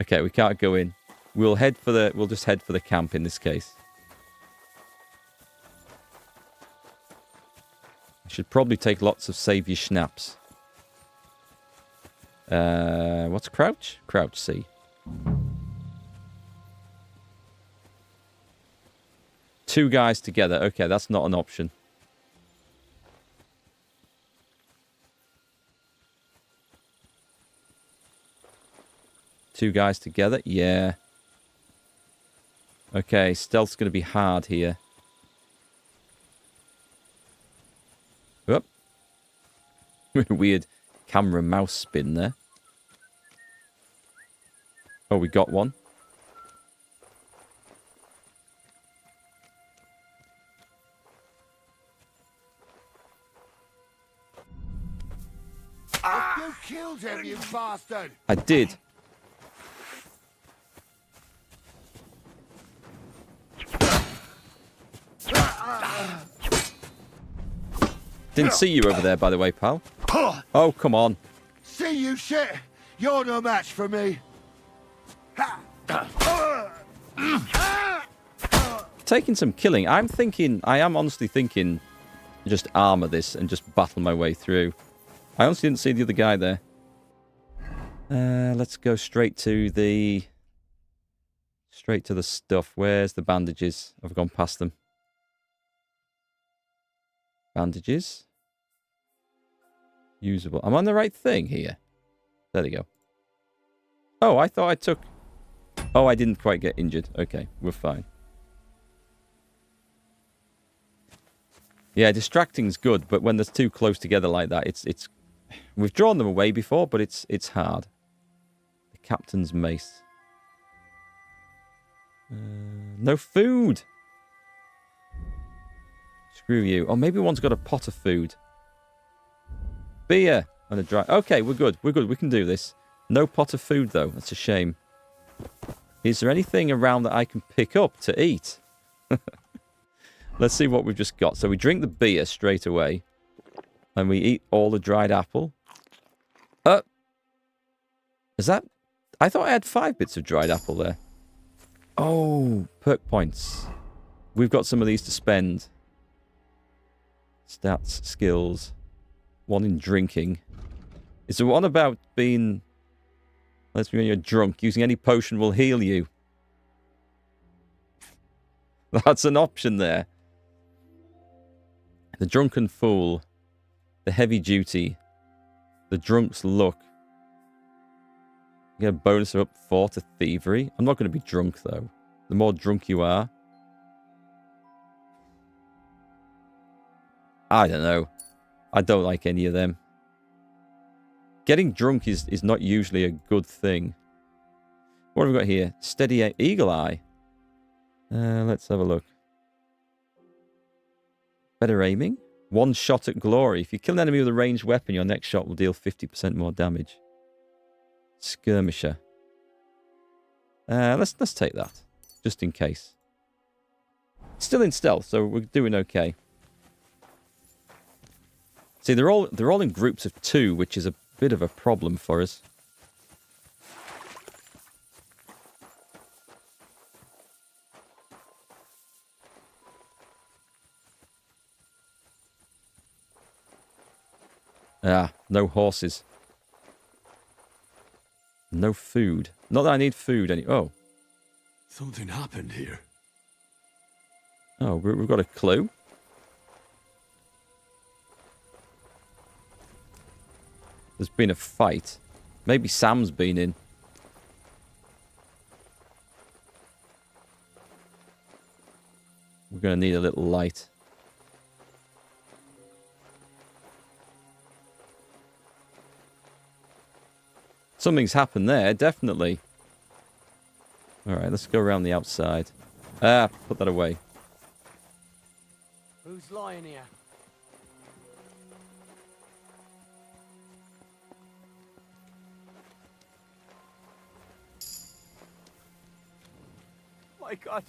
Speaker 1: Okay, we can't go in. We'll just head for the camp in this case. I should probably take lots of save your schnaps. What's crouch? Crouch C. Two guys together. Okay, that's not an option. Two guys together? Yeah. Okay, stealth's going to be hard here. Whoop. Weird camera mouse spin there. Oh, we got one.
Speaker 13: You killed him, you bastard!
Speaker 1: I did. Didn't see you over there, by the way, pal. Oh, come on.
Speaker 13: See you shit! You're no match for me!
Speaker 1: Taking some killing. I am honestly thinking just armor this and just battle my way through. I honestly didn't see the other guy there. Let's go straight to the stuff. Where's the bandages? I've gone past them. Bandages. Usable. I'm on the right thing here. There we go. Oh, I thought I took... Oh, I didn't quite get injured. Okay, we're fine. Yeah, distracting's good, but when there's two close together like that, it's... We've drawn them away before, but it's hard. The captain's mace. No food! Screw you. Oh, maybe one's got a pot of food. Beer and a dry... Okay, we're good. We're good. We can do this. No pot of food, though. That's a shame. Is there anything around that I can pick up to eat? Let's see what we've just got. So we drink the beer straight away. And we eat all the dried apple. Is that... I thought I had 5 bits of dried apple there. Oh, perk points. We've got some of these to spend. Stats, skills. One in drinking. Is there one about being... Let's be when you're drunk. Using any potion will heal you. That's an option there. The drunken fool. The heavy duty. The drunk's luck. You get a bonus of up 4 to thievery. I'm not going to be drunk, though. The more drunk you are. I don't know. I don't like any of them. Getting drunk is not usually a good thing. What have we got here? Steady eagle eye. Let's have a look. Better aiming. 1 shot at glory. If you kill an enemy with a ranged weapon, your next shot will deal 50% more damage. Skirmisher. Let's take that. Just in case. Still in stealth, so we're doing okay. See, they're all in groups of 2, which is a bit of a problem for us. Ah, no horses. No food. Not that I need food any... Oh.
Speaker 20: Something happened here.
Speaker 1: Oh, we've got a clue. There's been a fight. Maybe Sam's been in. We're going to need a little light. Something's happened there, definitely. Alright, let's go around the outside. Ah, put that away.
Speaker 15: Who's lying here? My God.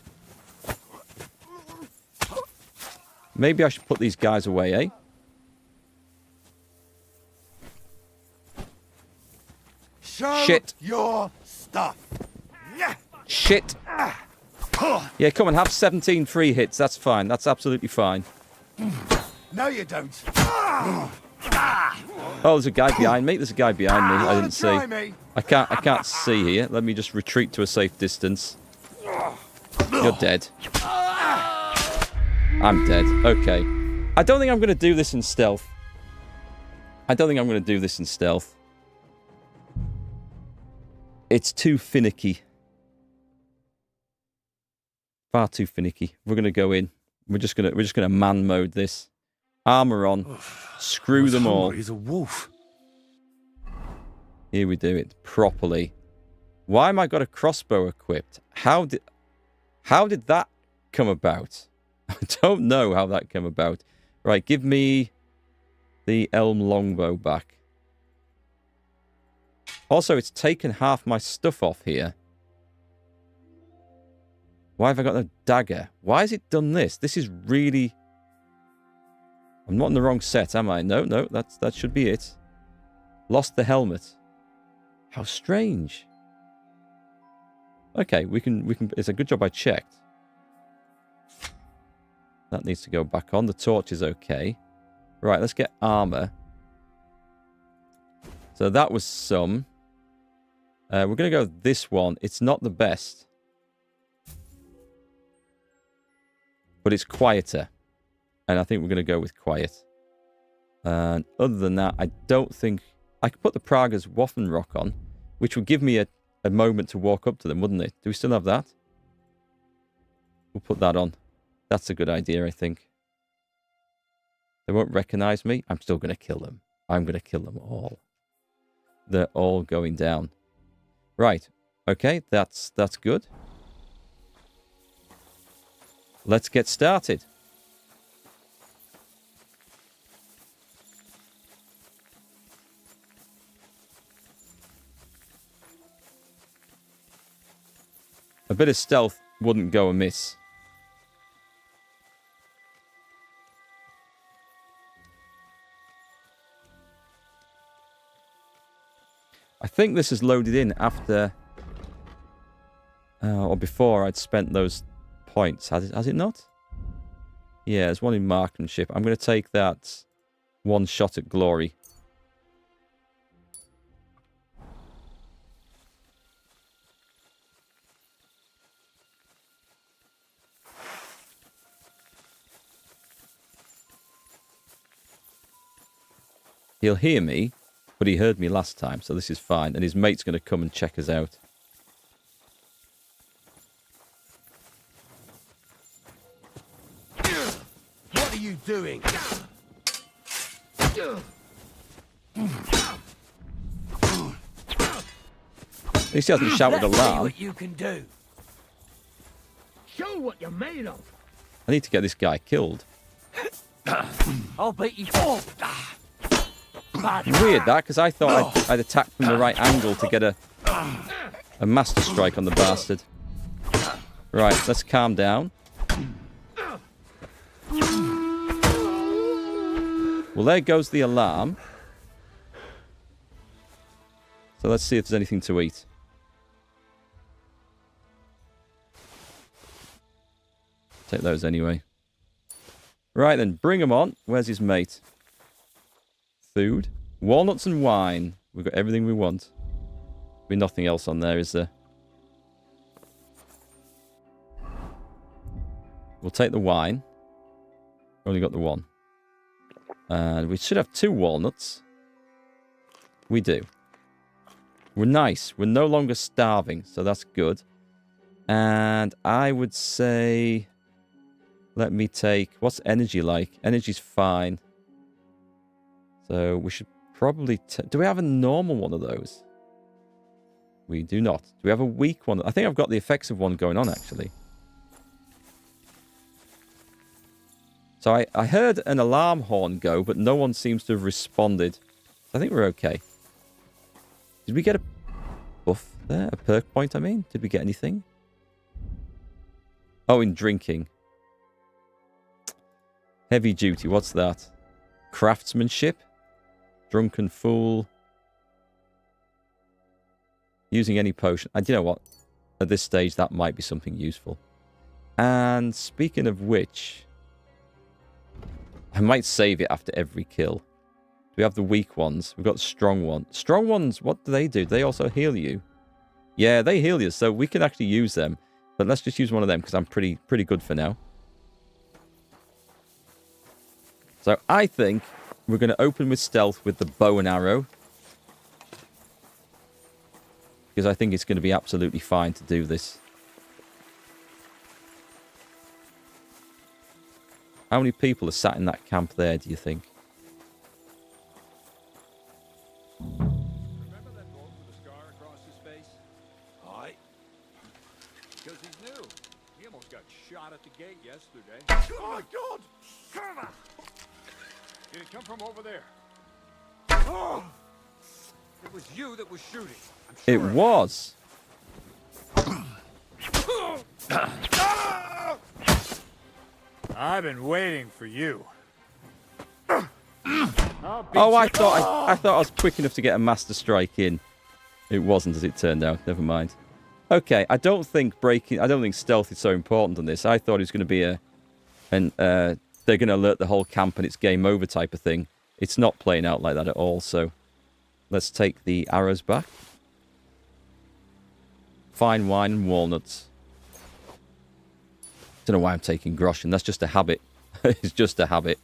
Speaker 1: Maybe I should put these guys away, eh?
Speaker 15: Show
Speaker 1: Shit.
Speaker 15: your stuff.
Speaker 1: Shit. Yeah, come on, have 17 free hits. That's fine. That's absolutely fine.
Speaker 15: No, you don't.
Speaker 1: Oh, there's a guy behind me. There's a guy behind me. I didn't see. I can't see here. Let me just retreat to a safe distance. You're dead. I'm dead. Okay. I don't think I'm going to do this in stealth. It's too finicky. Far too finicky. We're going to go in. We're just gonna man mode this. Armor on. Screw them all.
Speaker 20: He's a wolf.
Speaker 1: Here we do it properly. Why am I got a crossbow equipped? How did that come about? I don't know how that came about. Right, give me the elm longbow back. Also, it's taken half my stuff off here. Why have I got a dagger? Why has it done this? This is really... I'm not in the wrong set, am I? No, that should be it. Lost the helmet. How strange. Okay, we can. It's a good job I checked. That needs to go back on. The torch is okay. Right, let's get armor. So that was some. We're going to go this one. It's not the best. But it's quieter. And I think we're going to go with quiet. And other than that, I don't think... I could put the Prager's Waffenrock on, which would give me a moment to walk up to them, wouldn't it? Do we still have that? We'll put that on. That's a good idea, I think. They won't recognize me. I'm still going to kill them. I'm going to kill them all. They're all going down. Right. Okay, that's good. Let's get started. A bit of stealth wouldn't go amiss. I think this is loaded in after or before I'd spent those points. Has it not? Yeah, there's one in marksmanship. I'm going to take that one shot at glory. He'll hear me, but he heard me last time, so this is fine. And his mate's going to come and check us out.
Speaker 15: What are you doing?
Speaker 1: At least he hasn't shouted
Speaker 16: Let's see
Speaker 1: alarm.
Speaker 16: what you can do.
Speaker 6: Show what you're made of.
Speaker 1: I need to get this guy killed.
Speaker 16: I'll beat you.
Speaker 1: Weird that, because I thought I'd attacked from the right angle to get a master strike on the bastard. Right, let's calm down. Well, there goes the alarm. So let's see if there's anything to eat. Take those anyway. Right then, bring him on. Where's his mate? Food. Walnuts and wine. We've got everything we want. There's nothing else on there, is there? We'll take the wine. Only got the one. And we should have 2 walnuts. We do. We're nice. We're no longer starving, so that's good. And I would say... Let me take... What's energy like? Energy's fine. So we should probably... Do we have a normal one of those? We do not. Do we have a weak one? I think I've got the effects of one going on, actually. So I heard an alarm horn go, but no one seems to have responded. I think we're okay. Did we get a buff there? A perk point, I mean? Did we get anything? Oh, in drinking. Heavy duty, what's that? Craftsmanship? Drunken fool. Using any potion. And you know what? At this stage, that might be something useful. And speaking of which, I might save it after every kill. We have the weak ones. We've got the strong ones. Strong ones, what do? Do they also heal you? Yeah, they heal you, so we can actually use them. But let's just use one of them because I'm pretty good for now. So I think we're going to open with stealth with the bow and arrow. Because I think it's going to be absolutely fine to do this. How many people are sat in that camp there, do you think?
Speaker 6: Remember that boy with the scar across his face? Aye. Because he's new. He almost got shot at the gate yesterday. Oh my God! Karma! Did it come from over there? Oh! It was you that was shooting. I'm sure
Speaker 1: It was.
Speaker 6: I've been waiting for you.
Speaker 1: Oh, I thought I was quick enough to get a master strike in. It wasn't, as it turned out. Never mind. Okay, I don't think stealth is so important on this. I thought it was going to be they're going to alert the whole camp and it's game over type of thing. It's not playing out like that at all. So let's take the arrows back. Fine wine and walnuts. Don't know why I'm taking groschen. That's just a habit. It's just a habit.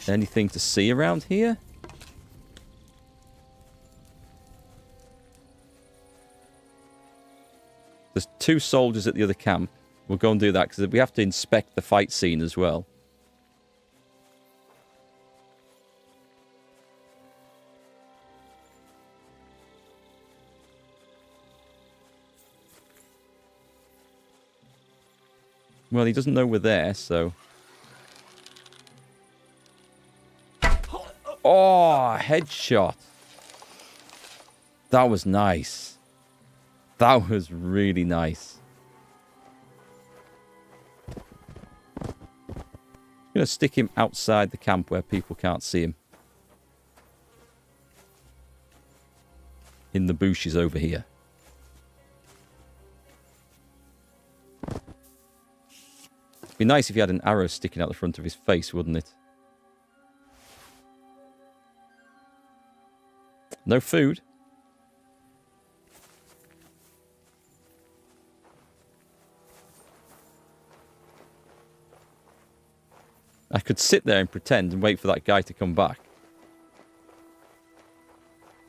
Speaker 1: Anything to see around here? There's 2 soldiers at the other camp. We'll go and do that because we have to inspect the fight scene as well. Well, he doesn't know we're there, so... Oh, headshot. That was nice. That was really nice. I'm going to stick him outside the camp where people can't see him. In the bushes over here. It'd be nice if he had an arrow sticking out the front of his face, wouldn't it? No food. I could sit there and pretend and wait for that guy to come back.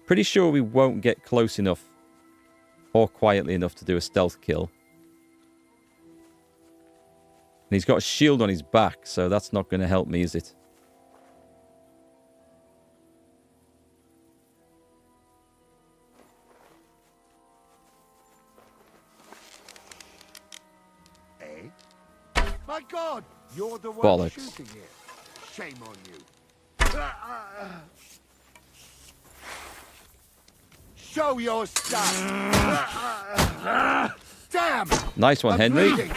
Speaker 1: Pretty sure we won't get close enough or quietly enough to do a stealth kill. And he's got a shield on his back, so that's not going to help me, is it?
Speaker 13: My God! You're the one
Speaker 1: Bollocks.
Speaker 13: shooting here. Shame on you. Show your stuff! Damn!
Speaker 1: Nice one,
Speaker 13: I'm
Speaker 1: Henry.
Speaker 13: bleeding.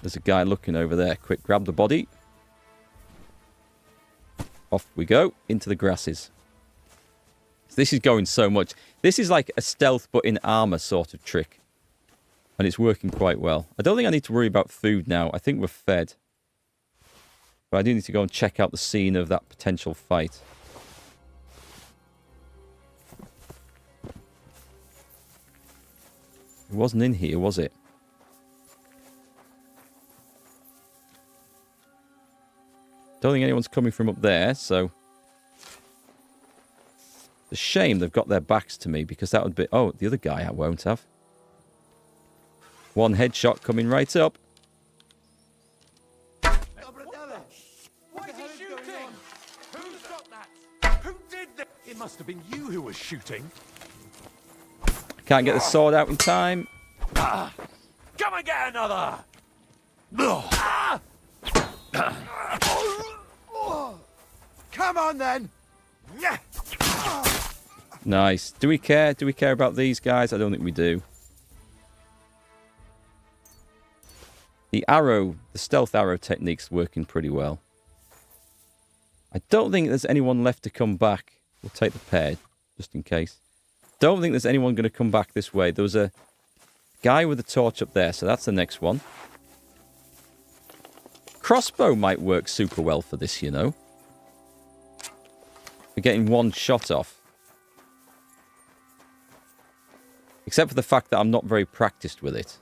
Speaker 1: There's a guy looking over there. Quick, grab the body. Off we go into the grasses. This is going so much. This is like a stealth but in armor sort of trick. And it's working quite well. I don't think I need to worry about food now. I think we're fed. But I do need to go and check out the scene of that potential fight. It wasn't in here, was it? Don't think anyone's coming from up there, so... It's a shame they've got their backs to me, because that would be... Oh, the other guy I won't have. One headshot coming right up.
Speaker 8: What is he shooting? Who stopped that? Who did that? It must have been you who was shooting.
Speaker 1: Can't get the sword out in time.
Speaker 8: Come and get another!
Speaker 15: Come on then!
Speaker 1: Nice. Do we care? Do we care about these guys? I don't think we do. The stealth arrow technique's working pretty well. I don't think there's anyone left to come back. We'll take the paired, just in case. Don't think there's anyone going to come back this way. There was a guy with a torch up there, so that's the next one. Crossbow might work super well for this, you know. We're getting one shot off. Except for the fact that I'm not very practiced with it.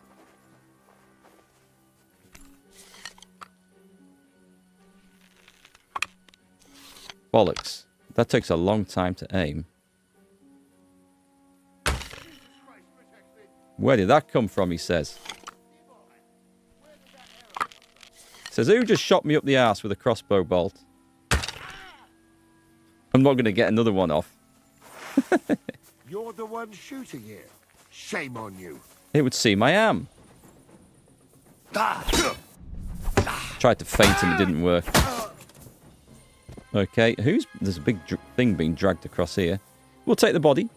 Speaker 1: Bollocks. That takes a long time to aim. Where did that come from, he says. Says, who just shot me up the arse with a crossbow bolt? I'm not going to get another one off.
Speaker 4: You're the one shooting here. Shame on you.
Speaker 1: It would seem I am. Tried to feint him, it didn't work. Okay, there's a big thing being dragged across here. We'll take the body.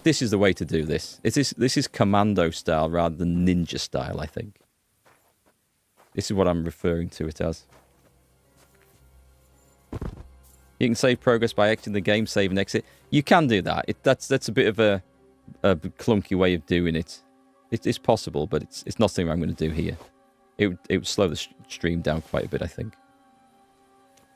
Speaker 1: This is the way to do this. This is commando style rather than ninja style, I think. This is what I'm referring to it as. You can save progress by exiting the game, save and exit. You can do that. That's a bit of a clunky way of doing it. It's possible, but it's not something I'm going to do here. It would slow the stream down quite a bit, I think.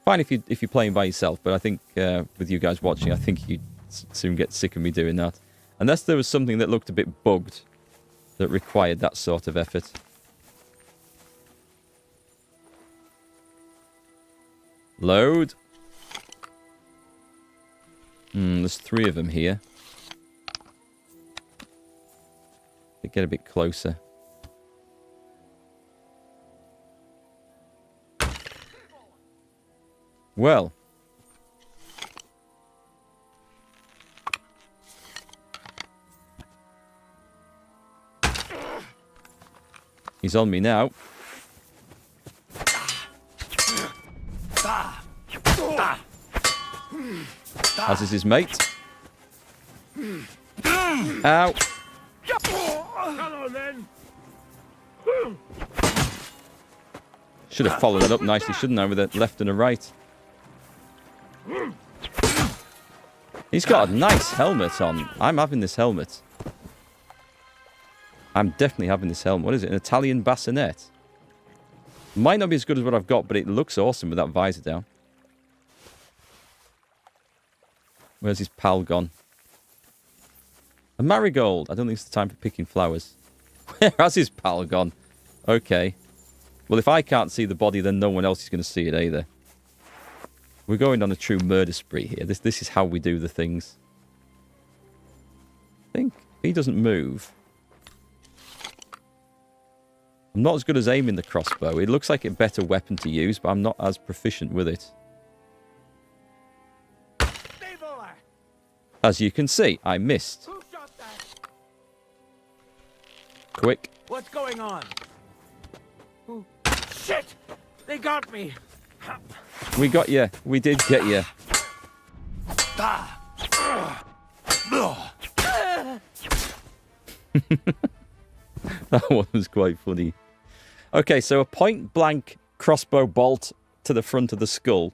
Speaker 1: Fine if you're playing by yourself, but I think with you guys watching, I think you'd soon get sick of me doing that. Unless there was something that looked a bit bugged that required that sort of effort. Load. There's 3 of them here. They get a bit closer. Well. He's on me now. As is his mate. Ow.
Speaker 6: Hello, then.
Speaker 1: Should have followed that up nicely, shouldn't I, with a left and a right. He's got a nice helmet on. I'm having this helmet. I'm definitely having this helmet. What is it? An Italian bassinet. Might not be as good as what I've got, but it looks awesome with that visor down. Where's his pal gone? A marigold. I don't think it's the time for picking flowers. Where has his pal gone? Okay. Well, if I can't see the body, then no one else is going to see it either. We're going on a true murder spree here. This is how we do the things. I think he doesn't move. I'm not as good as aiming the crossbow. It looks like a better weapon to use, but I'm not as proficient with it. As you can see, I missed. Quick.
Speaker 6: What's going on? Shit! They got me.
Speaker 1: We got you. We did get you. That one was quite funny. Okay, so a point-blank crossbow bolt to the front of the skull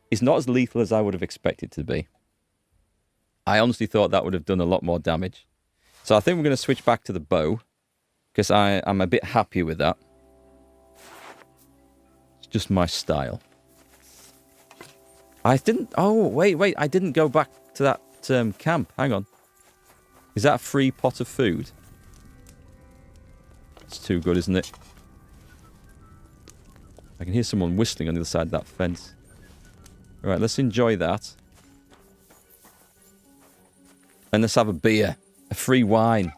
Speaker 1: is not as lethal as I would have expected to be. I honestly thought that would have done a lot more damage. So I think we're going to switch back to the bow, because I'm a bit happier with that. It's just my style. I didn't... Oh, wait. I didn't go back to that camp. Hang on. Is that a free pot of food? It's too good, isn't it? I can hear someone whistling on the other side of that fence. All right, let's enjoy that. And let's have a beer. A free wine.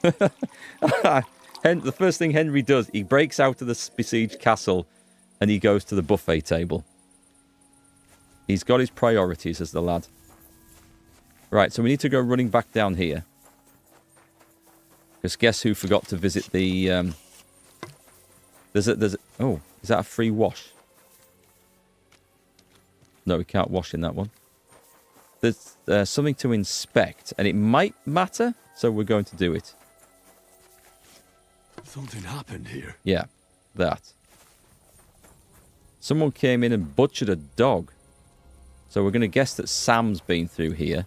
Speaker 1: The first thing Henry does, he breaks out of the besieged castle and he goes to the buffet table. He's got his priorities as the lad. Right, so we need to go running back down here. Because guess who forgot to visit the... Oh, is that a free wash? No, we can't wash in that one. There's something to inspect, and it might matter, so we're going to do it.
Speaker 20: Something happened here.
Speaker 1: Yeah, that. Someone came in and butchered a dog. So we're going to guess that Sam's been through here.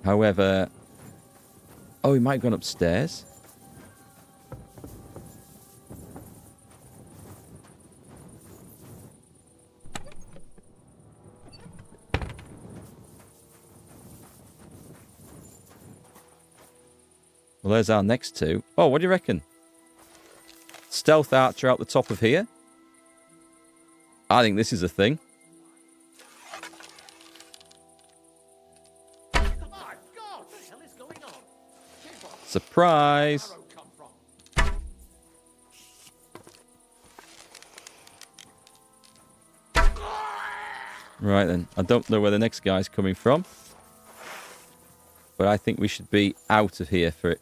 Speaker 1: However... Oh, he might have gone upstairs. Well, there's our next two. Oh, what do you reckon? Stealth archer out the top of here. I think this is a thing. Surprise! Right then, I don't know where the next guy's coming from. But I think we should be out of here for it.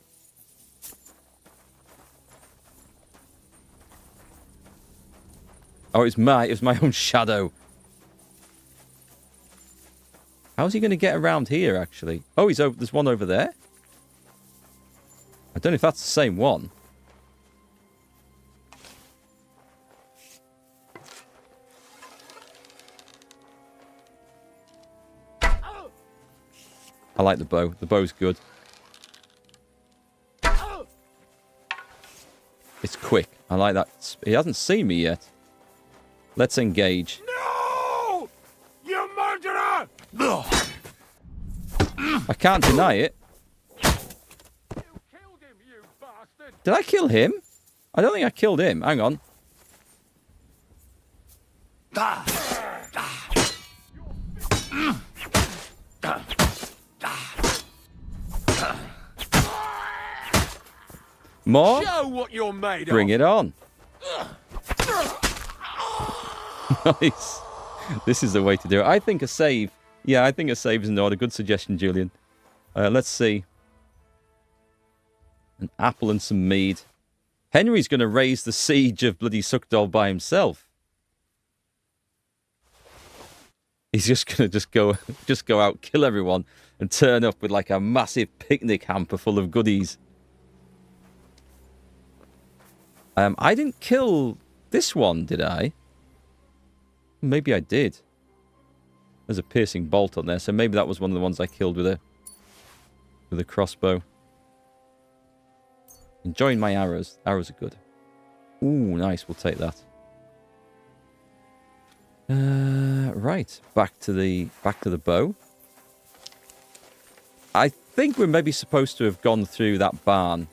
Speaker 1: Oh, it was my own shadow. How's he going to get around here, actually? Oh, there's one over there. I don't know if that's the same one. I like the bow. The bow's good. It's quick. I like that. He hasn't seen me yet. Let's engage.
Speaker 5: No! You murderer!
Speaker 1: I can't deny it. Did I kill him? I don't think I killed him. Hang on. More?
Speaker 5: Show what you're made
Speaker 1: Bring
Speaker 5: of.
Speaker 1: it on. Nice. This is the way to do it. I think a save. Yeah, I think a save is not a good suggestion, Julian. Let's see. An apple and some mead. Henry's going to raise the siege of bloody Suckdoll by himself. He's just going to just go out, kill everyone, and turn up with like a massive picnic hamper full of goodies. I didn't kill this one, did I? Maybe I did. There's a piercing bolt on there, so maybe that was one of the ones I killed with a crossbow. Enjoying my arrows. Arrows are good. Ooh, nice. We'll take that. Right. Back to the bow. I think we're maybe supposed to have gone through that barn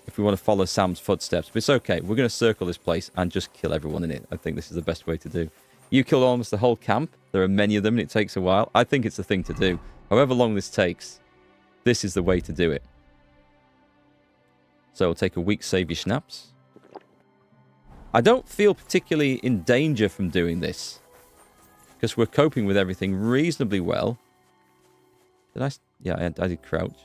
Speaker 1: if we want to follow Sam's footsteps. But it's okay. We're going to circle this place and just kill everyone in it. I think this is the best way to do. You killed almost the whole camp. There are many of them and it takes a while. I think it's the thing to do. However long this takes, this is the way to do it. So we'll take a week, save your schnapps. I don't feel particularly in danger from doing this, because we're coping with everything reasonably well. Did I? Yeah, I did crouch.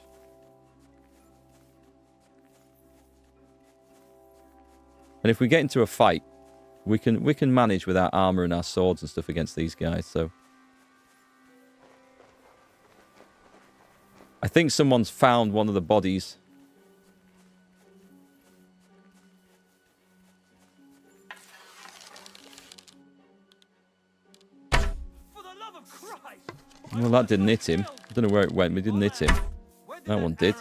Speaker 1: And if we get into a fight, we can manage with our armor and our swords and stuff against these guys. So I think someone's found one of the bodies. Well, that didn't hit him. I don't know where it went, but it didn't hit him. That one did.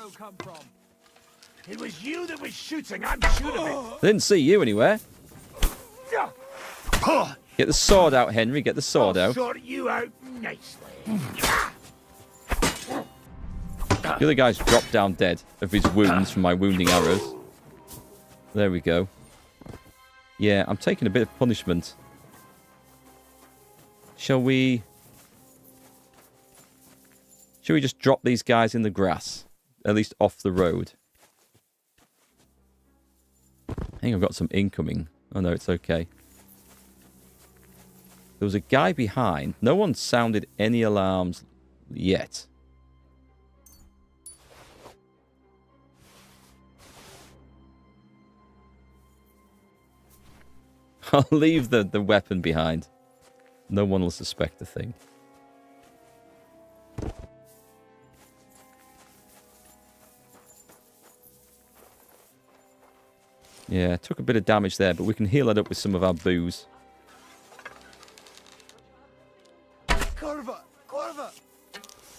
Speaker 5: It was you that was shooting. I'm shooting it.
Speaker 1: I didn't see you anywhere. Get the sword out, Henry. Get the sword out.
Speaker 5: Sort you out nicely.
Speaker 1: The other guy's dropped down dead of his wounds from my wounding arrows. There we go. Yeah, I'm taking a bit of punishment. Shall we just drop these guys in the grass? At least off the road. I think I've got some incoming. Oh no, it's okay. There was a guy behind. No one sounded any alarms yet. I'll leave the weapon behind. No one will suspect a thing. Yeah, took a bit of damage there, but we can heal it up with some of our booze.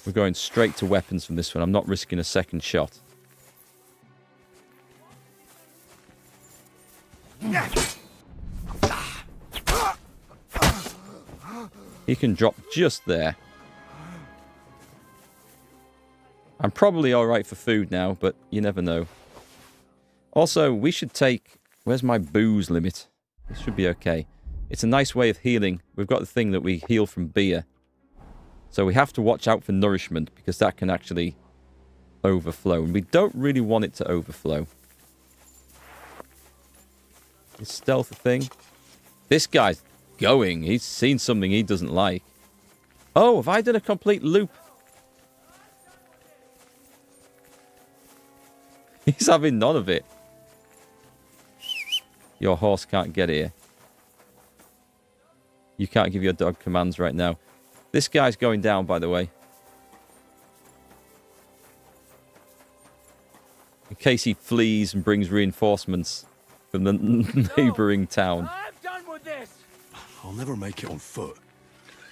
Speaker 1: We're going straight to weapons from this one. I'm not risking a second shot. He can drop just there. I'm probably alright for food now, but you never know. Also, we should take... Where's my booze limit? This should be okay. It's a nice way of healing. We've got the thing that we heal from beer. So we have to watch out for nourishment, because that can actually overflow. And we don't really want it to overflow. This stealth thing. This guy's going. He's seen something he doesn't like. Oh, have I done a complete loop? He's having none of it. Your horse can't get here. You can't give your dog commands right now. This guy's going down, by the way. In case he flees and brings reinforcements from the neighbouring town.
Speaker 6: I'm done with this.
Speaker 20: I'll never make it on foot.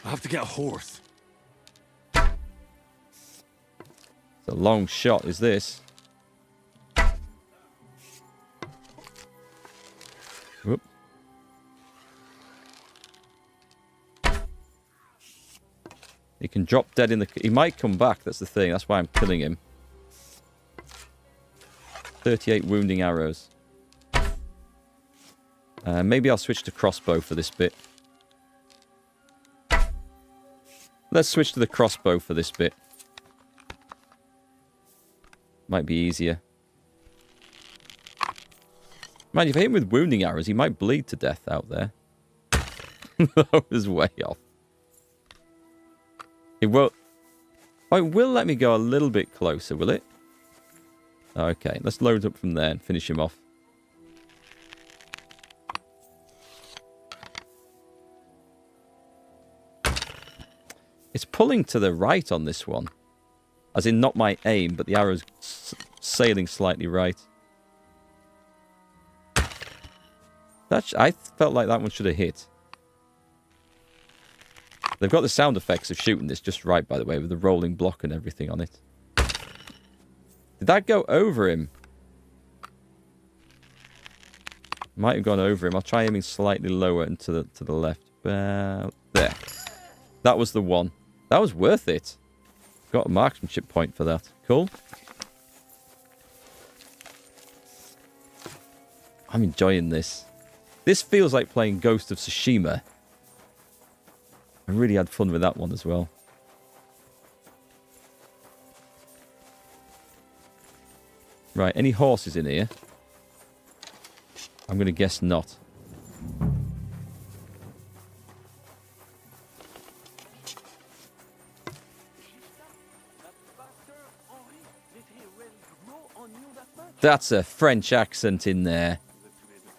Speaker 20: I have to get a horse.
Speaker 1: It's a long shot, is this? Whoop. He can drop dead in the... He might come back, that's the thing. That's why I'm killing him. 38 wounding arrows. Maybe I'll switch to crossbow for this bit. Let's switch to the crossbow for this bit. Might be easier. Man, if I hit him with wounding arrows, he might bleed to death out there. That was way off. It won't... Oh, it will let me go a little bit closer, will it? Okay, let's load up from there and finish him off. It's pulling to the right on this one. As in, not my aim, but the arrow's sailing slightly right. I felt like that one should have hit. They've got the sound effects of shooting this just right, by the way, with the rolling block and everything on it. Did that go over him? Might have gone over him. I'll try aiming slightly lower and to the left. There. That was the one. That was worth it. Got a marksmanship point for that. Cool. I'm enjoying this. This feels like playing Ghost of Tsushima. I really had fun with that one as well. Right, any horses in here? I'm going to guess not. That's a French accent in there.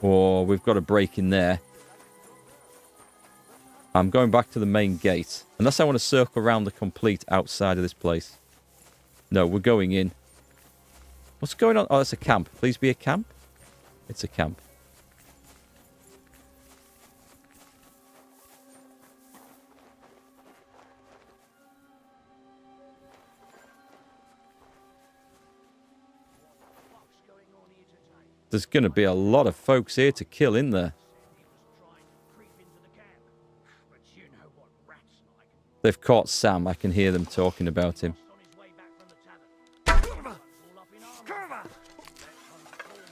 Speaker 1: Or we've got a break in there. I'm going back to the main gate. Unless I want to circle around the complete outside of this place. No, we're going in. What's going on? Oh, it's a camp. Please be a camp. It's a camp. There's going to be a lot of folks here to kill, in there? They've caught Sam. I can hear them talking about him.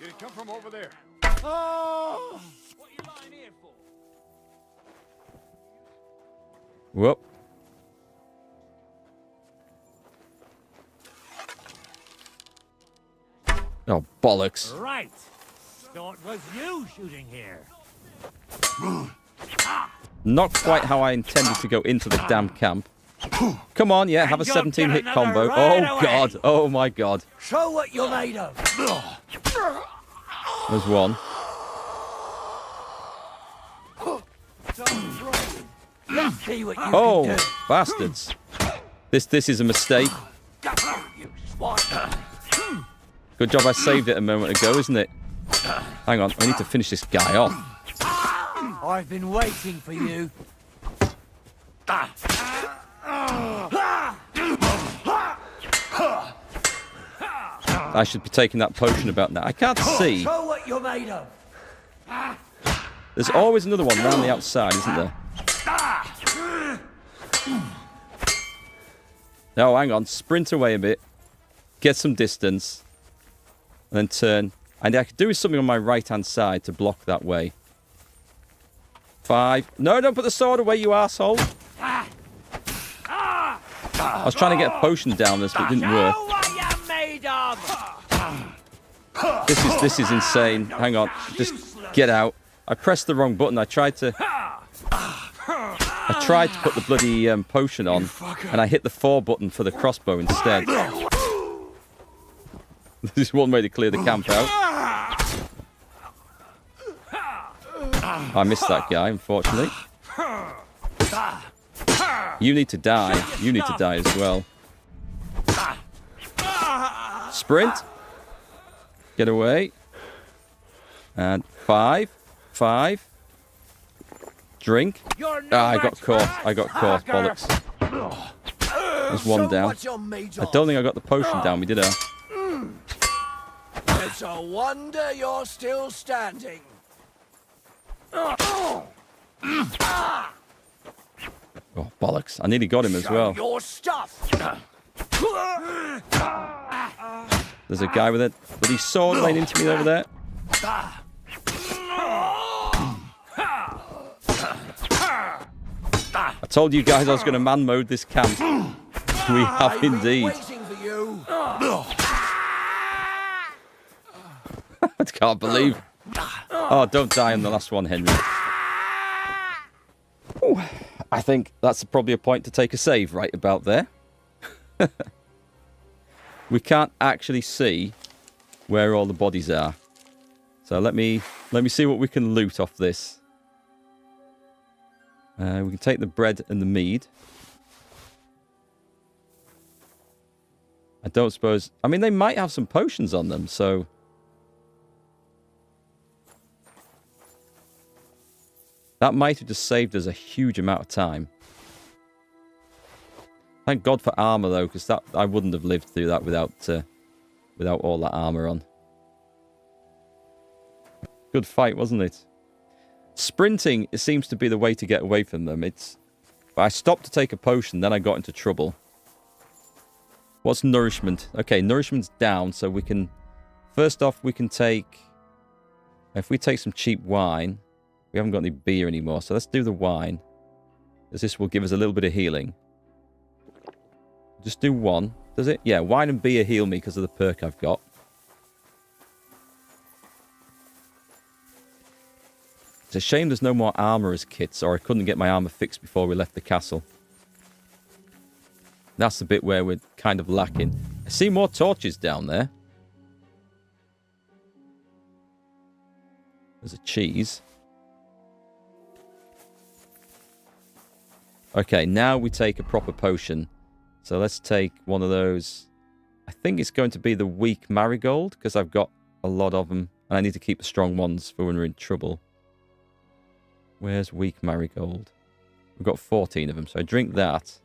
Speaker 13: Did it come from over there?
Speaker 6: Oh! What are you lying here for?
Speaker 1: Whoop. Oh, bollocks.
Speaker 6: Right. So it was you shooting here.
Speaker 1: Not quite how I intended to go into the damn camp. Come on, yeah, have a 17-hit combo. Oh, God. Oh, my God.
Speaker 16: Show what you're made of.
Speaker 1: There's one.
Speaker 16: Let's see what you
Speaker 1: Oh,
Speaker 16: can do.
Speaker 1: bastards. This is a mistake. Good job I saved it a moment ago, isn't it? Hang on, I need to finish this guy off.
Speaker 15: I've been waiting for you.
Speaker 1: I should be taking that potion about now. I can't see.
Speaker 16: Show what you're made of.
Speaker 1: There's always another one round the outside, isn't there? No, hang on. Sprint away a bit. Get some distance. And then turn. And I could do something on my right-hand side to block that way. 5. No, don't put the sword away, you asshole. I was trying to get a potion down this, but it didn't work. This is insane. Hang on. Just get out. I pressed the wrong button. I tried to put the bloody potion on, and I hit the 4 button for the crossbow instead. This is one way to clear the camp out. I missed that guy, unfortunately. You need to die. You need to die as well. Sprint. Get away. And 5. Drink. I got caught. Bollocks. There's one down. I don't think I got the potion down. We did a...
Speaker 16: It's a wonder you're still standing.
Speaker 1: Oh, bollocks. I nearly got him as well.
Speaker 16: Your stuff.
Speaker 1: There's a guy with a bloody sword laying into me over there. I told you guys I was going to man mode this camp. We have indeed. I can't believe. Oh, don't die on the last one, Henry. Ooh, I think that's probably a point to take a save right about there. We can't actually see where all the bodies are. So let me see what we can loot off this. We can take the bread and the mead. I don't suppose... I mean, they might have some potions on them, so... That might have just saved us a huge amount of time. Thank God for armor, though, because that I wouldn't have lived through that without all that armor on. Good fight, wasn't it? Sprinting, it seems to be the way to get away from them. I stopped to take a potion, then I got into trouble. What's nourishment? Okay, nourishment's down, so we can... First off, we can take... If we take some cheap wine... We haven't got any beer anymore, so let's do the wine. Because this will give us a little bit of healing. Just do 1. Does it? Yeah, wine and beer heal me because of the perk I've got. It's a shame there's no more armorer's kits, or I couldn't get my armor fixed before we left the castle. That's the bit where we're kind of lacking. I see more torches down there. There's a cheese. Okay, now we take a proper potion. So let's take one of those. I think it's going to be the weak marigold, because I've got a lot of them. And I need to keep the strong ones for when we're in trouble. Where's weak marigold? We've got 14 of them, so I drink that.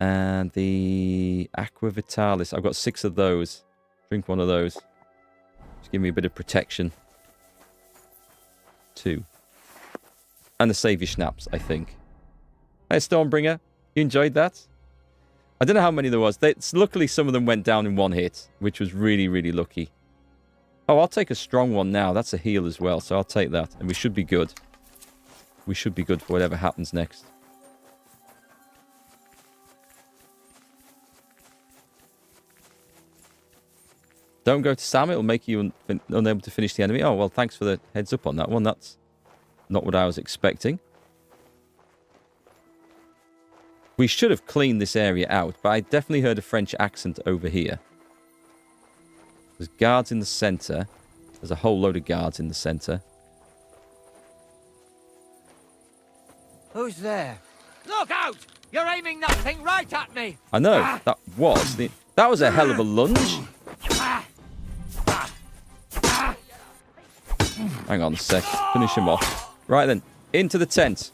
Speaker 1: And the Aqua Vitalis. I've got 6 of those. Drink one of those. Just give me a bit of protection. 2. And the Saviour Schnapps, I think. Hey, Stormbringer. You enjoyed that? I don't know how many there was. Luckily, some of them went down in 1 hit, which was really, really lucky. Oh, I'll take a strong one now. That's a heal as well, so I'll take that. And we should be good. We should be good for whatever happens next. Don't go to Sam. It'll make you unable to finish the enemy. Oh, well, thanks for the heads up on that one. That's not what I was expecting. We should have cleaned this area out, but I definitely heard a French accent over here. There's guards in the centre. There's a whole load of guards in the centre.
Speaker 15: Who's there?
Speaker 17: Look out! You're aiming that thing right at me!
Speaker 1: I know, that was a hell of a lunge. Hang on a sec. Finish him off. Right then. Into the tent.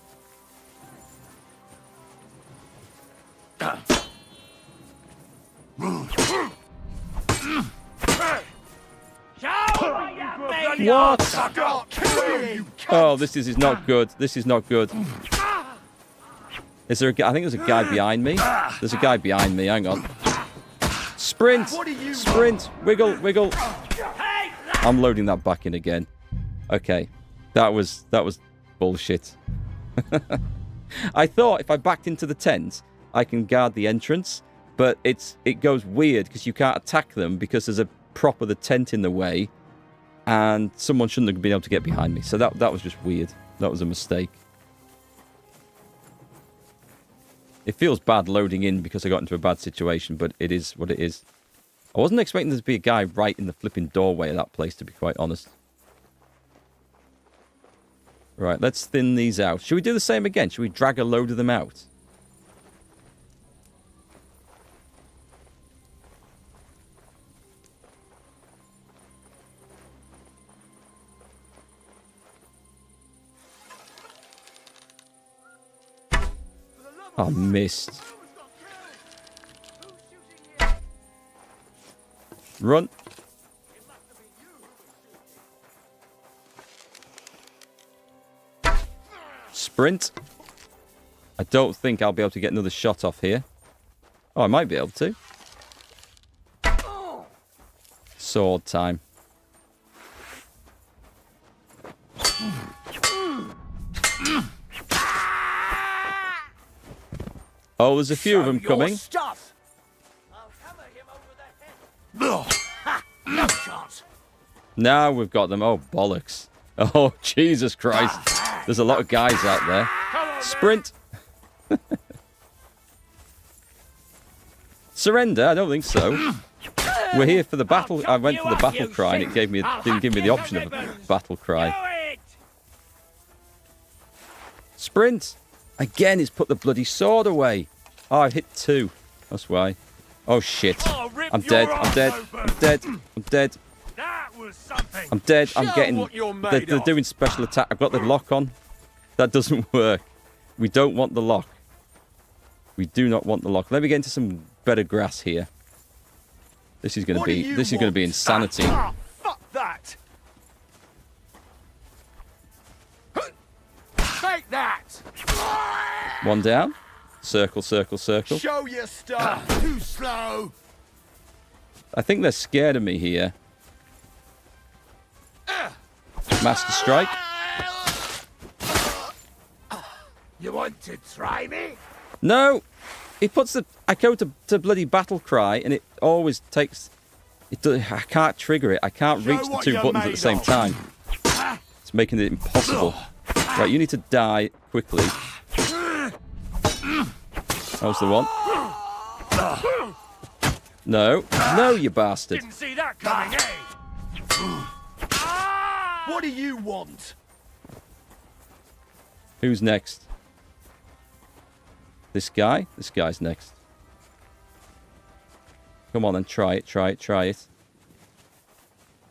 Speaker 1: What? Oh, this is not good. This is not good. Is there I think there's a guy behind me. There's a guy behind me. Hang on. Sprint! Sprint! Wiggle, wiggle. I'm loading that back in again. Okay. That was bullshit. I thought if I backed into the tent, I can guard the entrance, but it goes weird because you can't attack them because there's a prop of the tent in the way, and someone shouldn't have been able to get behind me. So that was just weird. That was a mistake. It feels bad loading in because I got into a bad situation, but it is what it is. I wasn't expecting there to be a guy right in the flipping doorway of that place, to be quite honest. Right, let's thin these out. Should we do the same again? Should we drag a load of them out? I missed. Run. Sprint. I don't think I'll be able to get another shot off here. Oh, I might be able to. Sword time. Oh, there's a few of them coming.
Speaker 16: Stuff. I'll hammer him over the head. No chance.
Speaker 1: Now we've got them. Oh, bollocks. Oh, Jesus Christ. There's a lot of guys out there. Sprint. Surrender? I don't think so. We're here for the battle. I went for the battle cry and it didn't give me the option of a battle cry. Sprint. Again, it's put the bloody sword away. Oh, I've hit 2. That's why. Oh, shit. I'm dead. I'm dead. I'm dead. I'm dead. I'm dead. I'm getting... They're doing special attack. I've got the lock on. That doesn't work. We don't want the lock. We do not want the lock. Let me get into some better grass here. This is going to be... This is going to be insanity.
Speaker 4: Fuck that! Take that!
Speaker 1: One down. Circle, circle, circle.
Speaker 4: Show your stuff. Too slow.
Speaker 1: I think they're scared of me here. Master Strike.
Speaker 4: You want to try me?
Speaker 1: No! It puts the... I go to bloody battle cry and it always takes... I can't trigger it. I can't reach the 2 buttons at the same time. It's making it impossible. Right, you need to die quickly. That was the one. No. No, you bastard.
Speaker 4: Didn't see that coming, eh? What do you want?
Speaker 1: Who's next? This guy? This guy's next. Come on then, try it, try it, try it.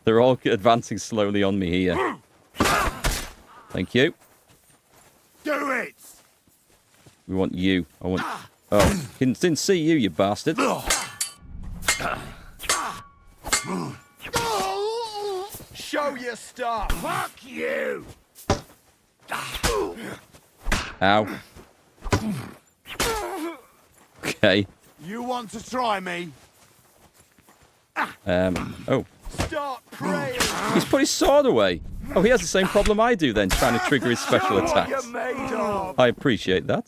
Speaker 1: They're all advancing slowly on me here. Thank you.
Speaker 4: Do it!
Speaker 1: We want you. I want... Oh, didn't see you, you bastard.
Speaker 4: Show your stuff. Fuck you!
Speaker 1: Ow. Okay.
Speaker 4: You want to try me?
Speaker 1: Oh.
Speaker 4: Start praying.
Speaker 1: He's put his sword away. Oh, he has the same problem I do then, trying to trigger his special attacks. I appreciate that.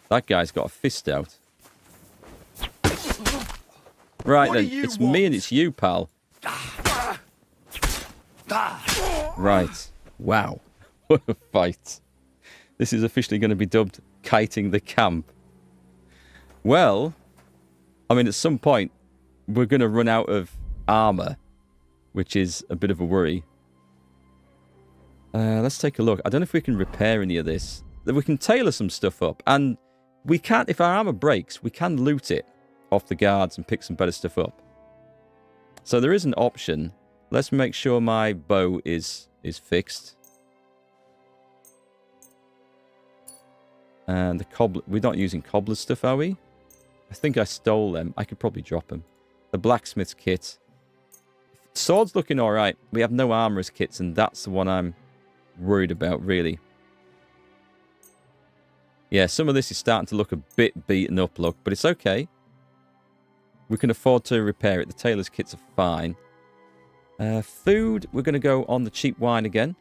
Speaker 1: That guy's got a fist out. Right then, it's me and it's you, pal. Right. Wow. What a fight. This is officially going to be dubbed Kiting the Camp. Well, I mean, at some point, we're going to run out of armor, which is a bit of a worry. Let's take a look. I don't know if we can repair any of this. We can tailor some stuff up, and we can't, if our armor breaks, we can loot it off the guards and pick some better stuff up. So there is an option. Let's make sure my bow is fixed. And the cobbler... We're not using cobbler stuff, are we? I think I stole them. I could probably drop them. The blacksmith's kit. Sword's looking alright. We have no armorer's kits, and that's the one I'm worried about, really. Yeah, some of this is starting to look a bit beaten up, look, but it's okay. We can afford to repair it. The tailor's kits are fine. Food, we're going to go on the cheap wine again.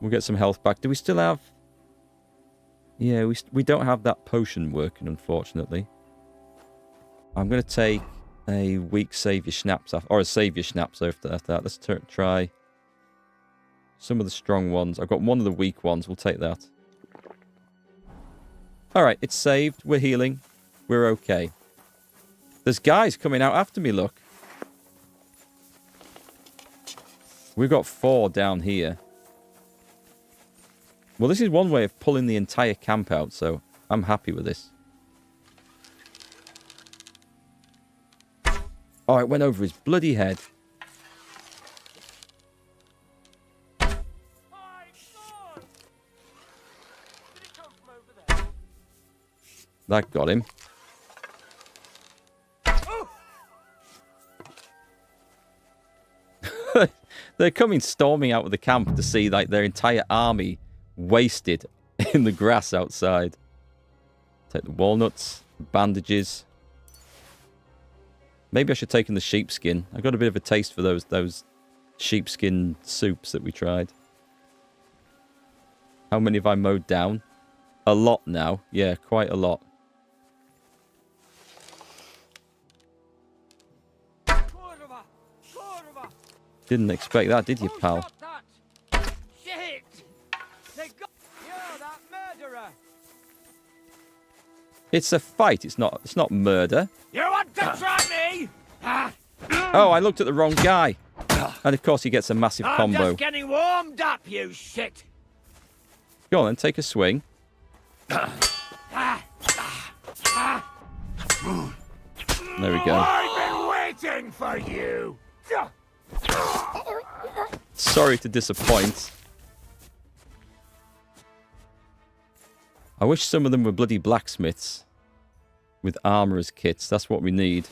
Speaker 1: We'll get some health back. Do we still have... Yeah, we don't have that potion working, unfortunately. I'm going to take a weak Saviour Schnapps, or a Saviour Schnapps after that. Let's try some of the strong ones. I've got one of the weak ones. We'll take that. Alright, it's saved. We're healing. We're okay. There's guys coming out after me, look. We've got 4 down here. Well, this is one way of pulling the entire camp out, so I'm happy with this. Oh, it went over his bloody head. That got him. They're coming storming out of the camp to see like their entire army wasted in the grass outside. Take the walnuts, bandages. Maybe I should take in the sheepskin. I got a bit of a taste for those sheepskin soups that we tried. How many have I mowed down? A lot now. Yeah, quite a lot. Didn't expect that, did you, pal?
Speaker 17: Shit! They got you, that murderer!
Speaker 1: It's a fight. It's not murder.
Speaker 17: You want to try me?
Speaker 1: Oh, I looked at the wrong guy. And of course he gets a massive combo.
Speaker 17: I'm just getting warmed up, you shit!
Speaker 1: Go on then, take a swing. There we go.
Speaker 5: I've been waiting for you!
Speaker 1: Sorry to disappoint. I wish some of them were bloody blacksmiths with armorer's kits. That's what we need.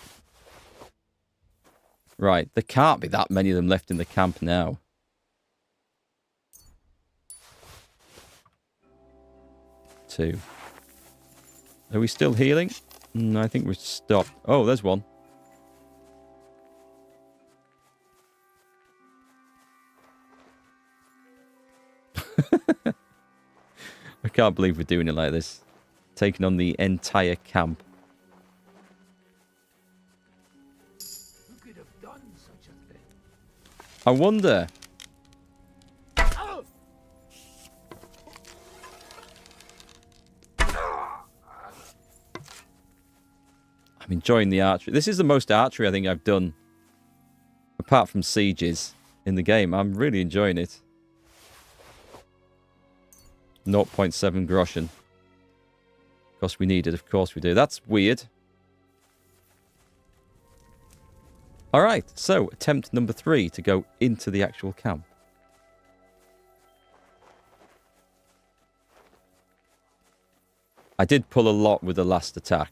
Speaker 1: Right, there can't be that many of them left in the camp now. Two. Are we still healing? I think we've stopped. Oh, there's one. I can't believe we're doing it like this. Taking on the entire camp.
Speaker 5: Who could have done such a thing?
Speaker 1: I wonder. I'm enjoying the archery. This is the most archery I think I've done, apart from sieges, in the game. I'm really enjoying it. 0.7 groschen. Of course we need it. Of course we do. That's weird. Alright, so attempt number 3 to go into the actual camp. I did pull a lot with the last attack.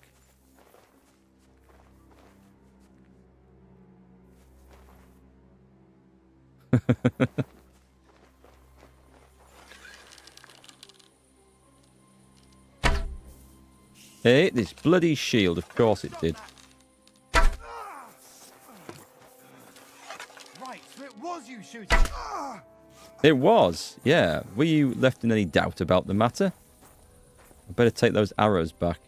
Speaker 1: It hit this bloody shield, of course it did.
Speaker 15: Right, so it was you shooting.
Speaker 1: It was, yeah. Were you left in any doubt about the matter? I better take those arrows back.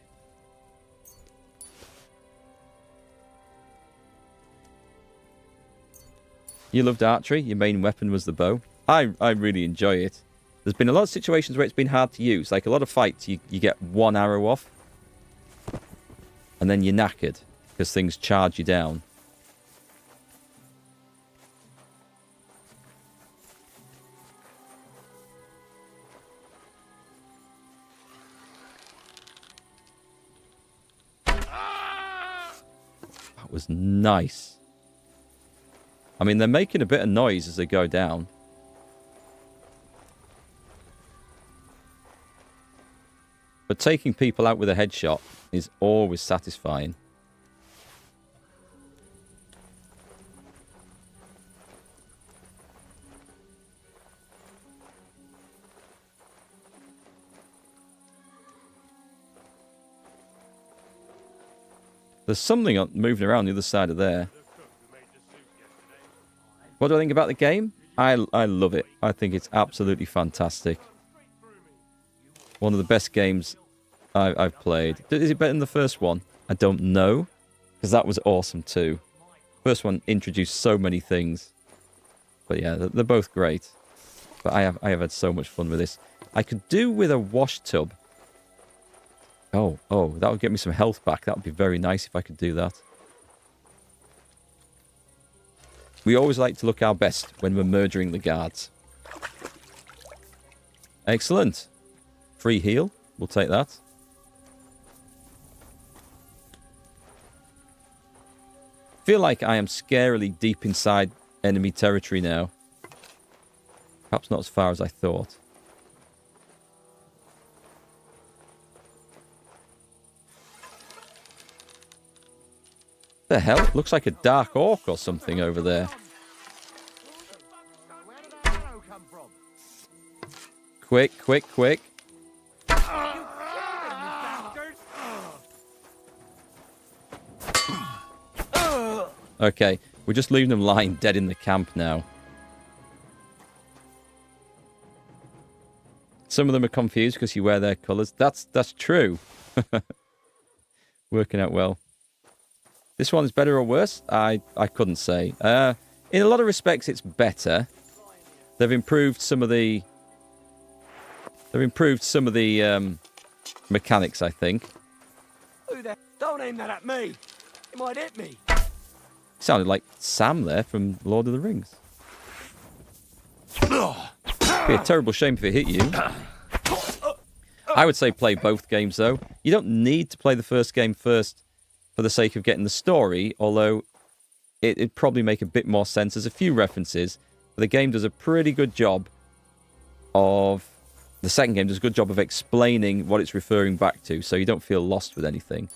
Speaker 1: You loved archery? Your main weapon was the bow? I really enjoy it. There's been a lot of situations where it's been hard to use. Like a lot of fights, you get one arrow off. And then you're knackered because things charge you down. That was nice. I mean, they're making a bit of noise as they go down. But taking people out with a headshot is always satisfying. There's something moving around the other side of there. What do I think about the game? I love it. I think it's absolutely fantastic. One of the best games I've played. Is it better than the first one? I don't know. Because that was awesome too. First one introduced so many things. But yeah, they're both great. But I have had so much fun with this. I could do with a wash tub. Oh, that would get me some health back. That would be very nice if I could do that. We always like to look our best when we're murdering the guards. Excellent. Free heal. We'll take that. Feel like I am scarily deep inside enemy territory now. Perhaps not as far as I thought. The hell? Looks like a dark orc or something over there. Quick, quick, quick. Okay, we're just leaving them lying dead in the camp now. Some of them are confused because you wear their colours. That's true. Working out well. This one's better or worse? I couldn't say. In a lot of respects, it's better. They've improved some of the... mechanics, I think.
Speaker 2: Who the... Don't aim that at me. It might hit me.
Speaker 1: Sounded like Sam there from Lord of the Rings. It'd be a terrible shame if it hit you. I would say play both games, though. You don't need to play the first game first for the sake of getting the story, although it'd probably make a bit more sense. There's a few references, but the game does a pretty good job of... The second game does a good job of explaining what it's referring back to, so you don't feel lost with anything.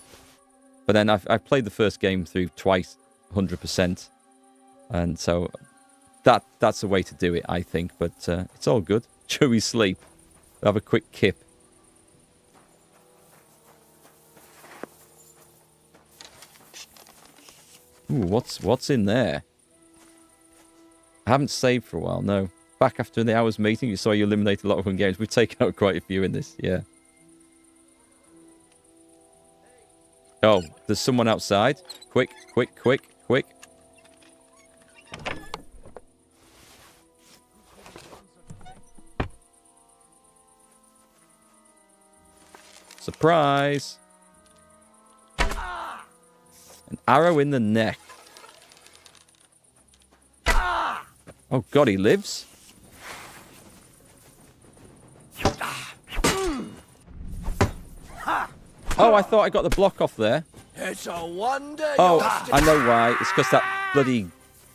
Speaker 1: But then I've played the first game through twice, 100%, and so that's the way to do it, I think. But it's all good. Chewy sleep. Have a quick kip. Ooh, what's in there? I haven't saved for a while, no. Back after the hours meeting, you saw you eliminate a lot of fun games. We've taken out quite a few in this, yeah. Oh, there's someone outside. Quick, quick, quick, quick. Surprise! An arrow in the neck. Oh god, he lives? Oh, I thought I got the block off there.
Speaker 16: It's a wonder.
Speaker 1: Oh, I know why. It's because that bloody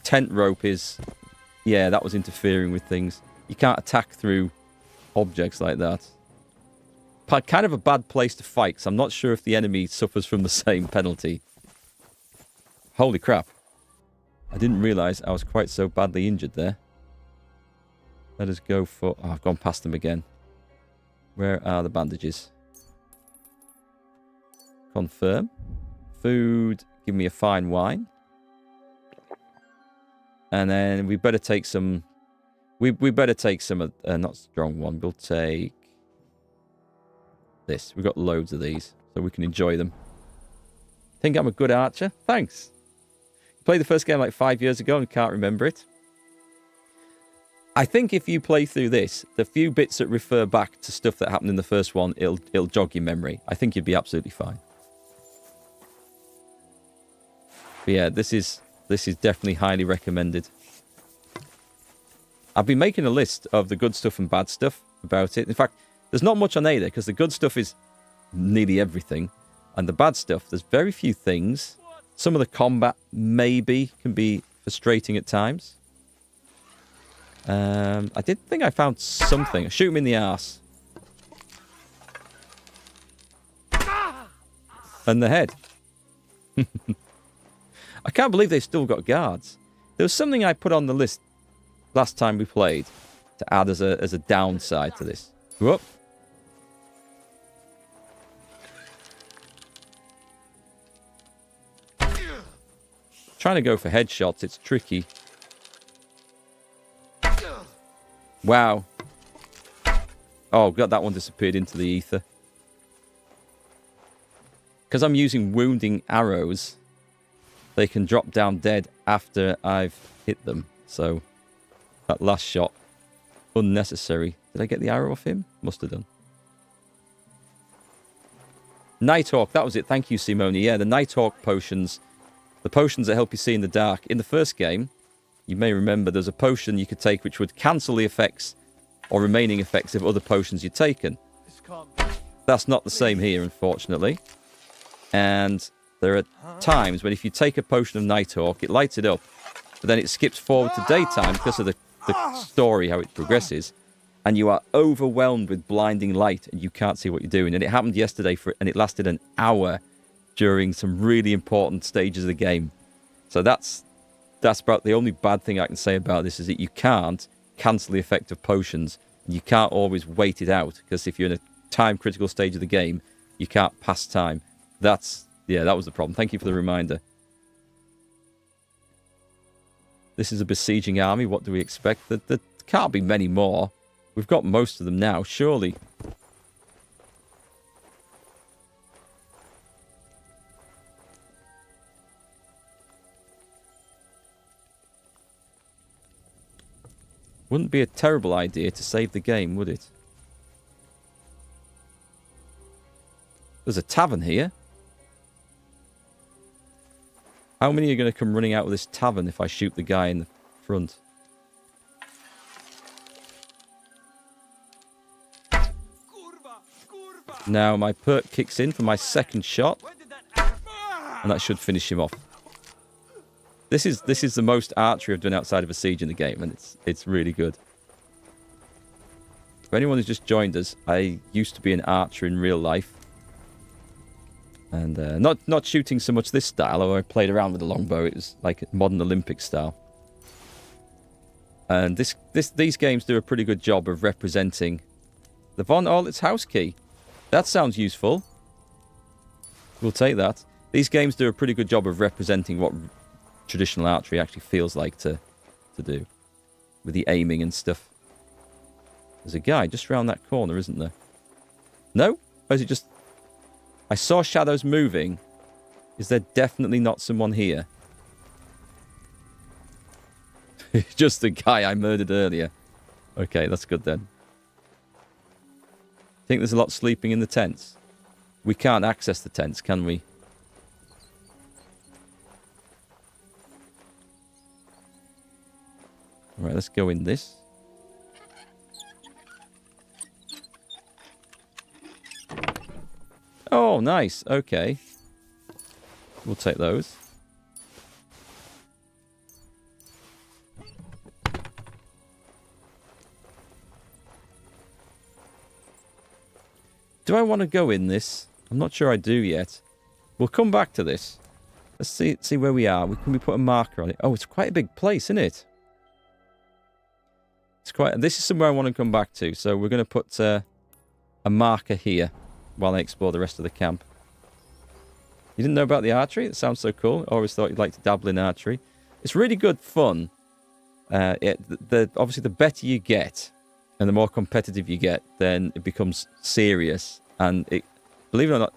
Speaker 1: tent rope is... Yeah, that was interfering with things. You can't attack through objects like that. Kind of a bad place to fight, because I'm not sure if the enemy suffers from the same penalty. Holy crap. I didn't realise I was quite so badly injured there. Let us go for... Oh, I've gone past them again. Where are the bandages? Confirm. Food. Give me a fine wine. And then we better take some... We better take some... not strong one. We'll take... this. We've got loads of these, so we can enjoy them. Think I'm a good archer? Thanks. Played the first game like 5 years ago and can't remember it. I think if you play through this, the few bits that refer back to stuff that happened in the first one, it'll jog your memory. I think you'd be absolutely fine. But yeah, this is definitely highly recommended. I've been making a list of the good stuff and bad stuff about it. In fact, there's not much on either, because the good stuff is nearly everything. And the bad stuff, there's very few things. Some of the combat maybe can be frustrating at times. I did think I found something. Shoot him in the arse. And the head. I can't believe they've still got guards. There was something I put on the list last time we played to add as a downside to this. Whoop. Trying to go for headshots, it's tricky. Wow. Oh, God, that one disappeared into the ether. Because I'm using wounding arrows, they can drop down dead after I've hit them. So, that last shot, unnecessary. Did I get the arrow off him? Must have done. Nighthawk, that was it. Thank you, Simone. Yeah, the Nighthawk potions. The potions that help you see in the dark. In the first game, you may remember there's a potion you could take which would cancel the effects or remaining effects of other potions you'd taken. That's not the same here, unfortunately. And there are times when if you take a potion of Nighthawk, it lights it up, but then it skips forward to daytime because of the story, how it progresses, and you are overwhelmed with blinding light and you can't see what you're doing. And it happened yesterday, and it lasted an hour during some really important stages of the game. So that's about the only bad thing I can say about this, is that you can't cancel the effect of potions. You can't always wait it out, because if you're in a time-critical stage of the game, you can't pass time. That was the problem. Thank you for the reminder. This is a besieging army. What do we expect? There can't be many more. We've got most of them now, surely. Wouldn't be a terrible idea to save the game, would it? There's a tavern here. How many are going to come running out of this tavern if I shoot the guy in the front? Now my perk kicks in for my second shot, and that should finish him off. This is the most archery I've done outside of a siege in the game, and it's really good. For anyone who's just joined us, I used to be an archer in real life, and not shooting so much this style. Although I played around with the longbow, it was like modern Olympic style. And these games do a pretty good job of representing the Von Orlitz house key. That sounds useful. We'll take that. These games do a pretty good job of representing what traditional archery actually feels like to do, with the aiming and stuff. There's a guy just around that corner, isn't there? No? Or is it just... I saw shadows moving. Is there definitely not someone here? Just the guy I murdered earlier. Okay, that's good then. Think there's a lot sleeping in the tents? We can't access the tents, can we? Alright, let's go in this. Oh, nice. Okay. We'll take those. Do I want to go in this? I'm not sure I do yet. We'll come back to this. Let's see where we are. Can we put a marker on it? Oh, it's quite a big place, isn't it? This is somewhere I want to come back to. So we're going to put a marker here while I explore the rest of the camp. You didn't know about the archery? It sounds so cool. I always thought you'd like to dabble in archery. It's really good fun. Obviously, the better you get and the more competitive you get, then it becomes serious. And believe it or not,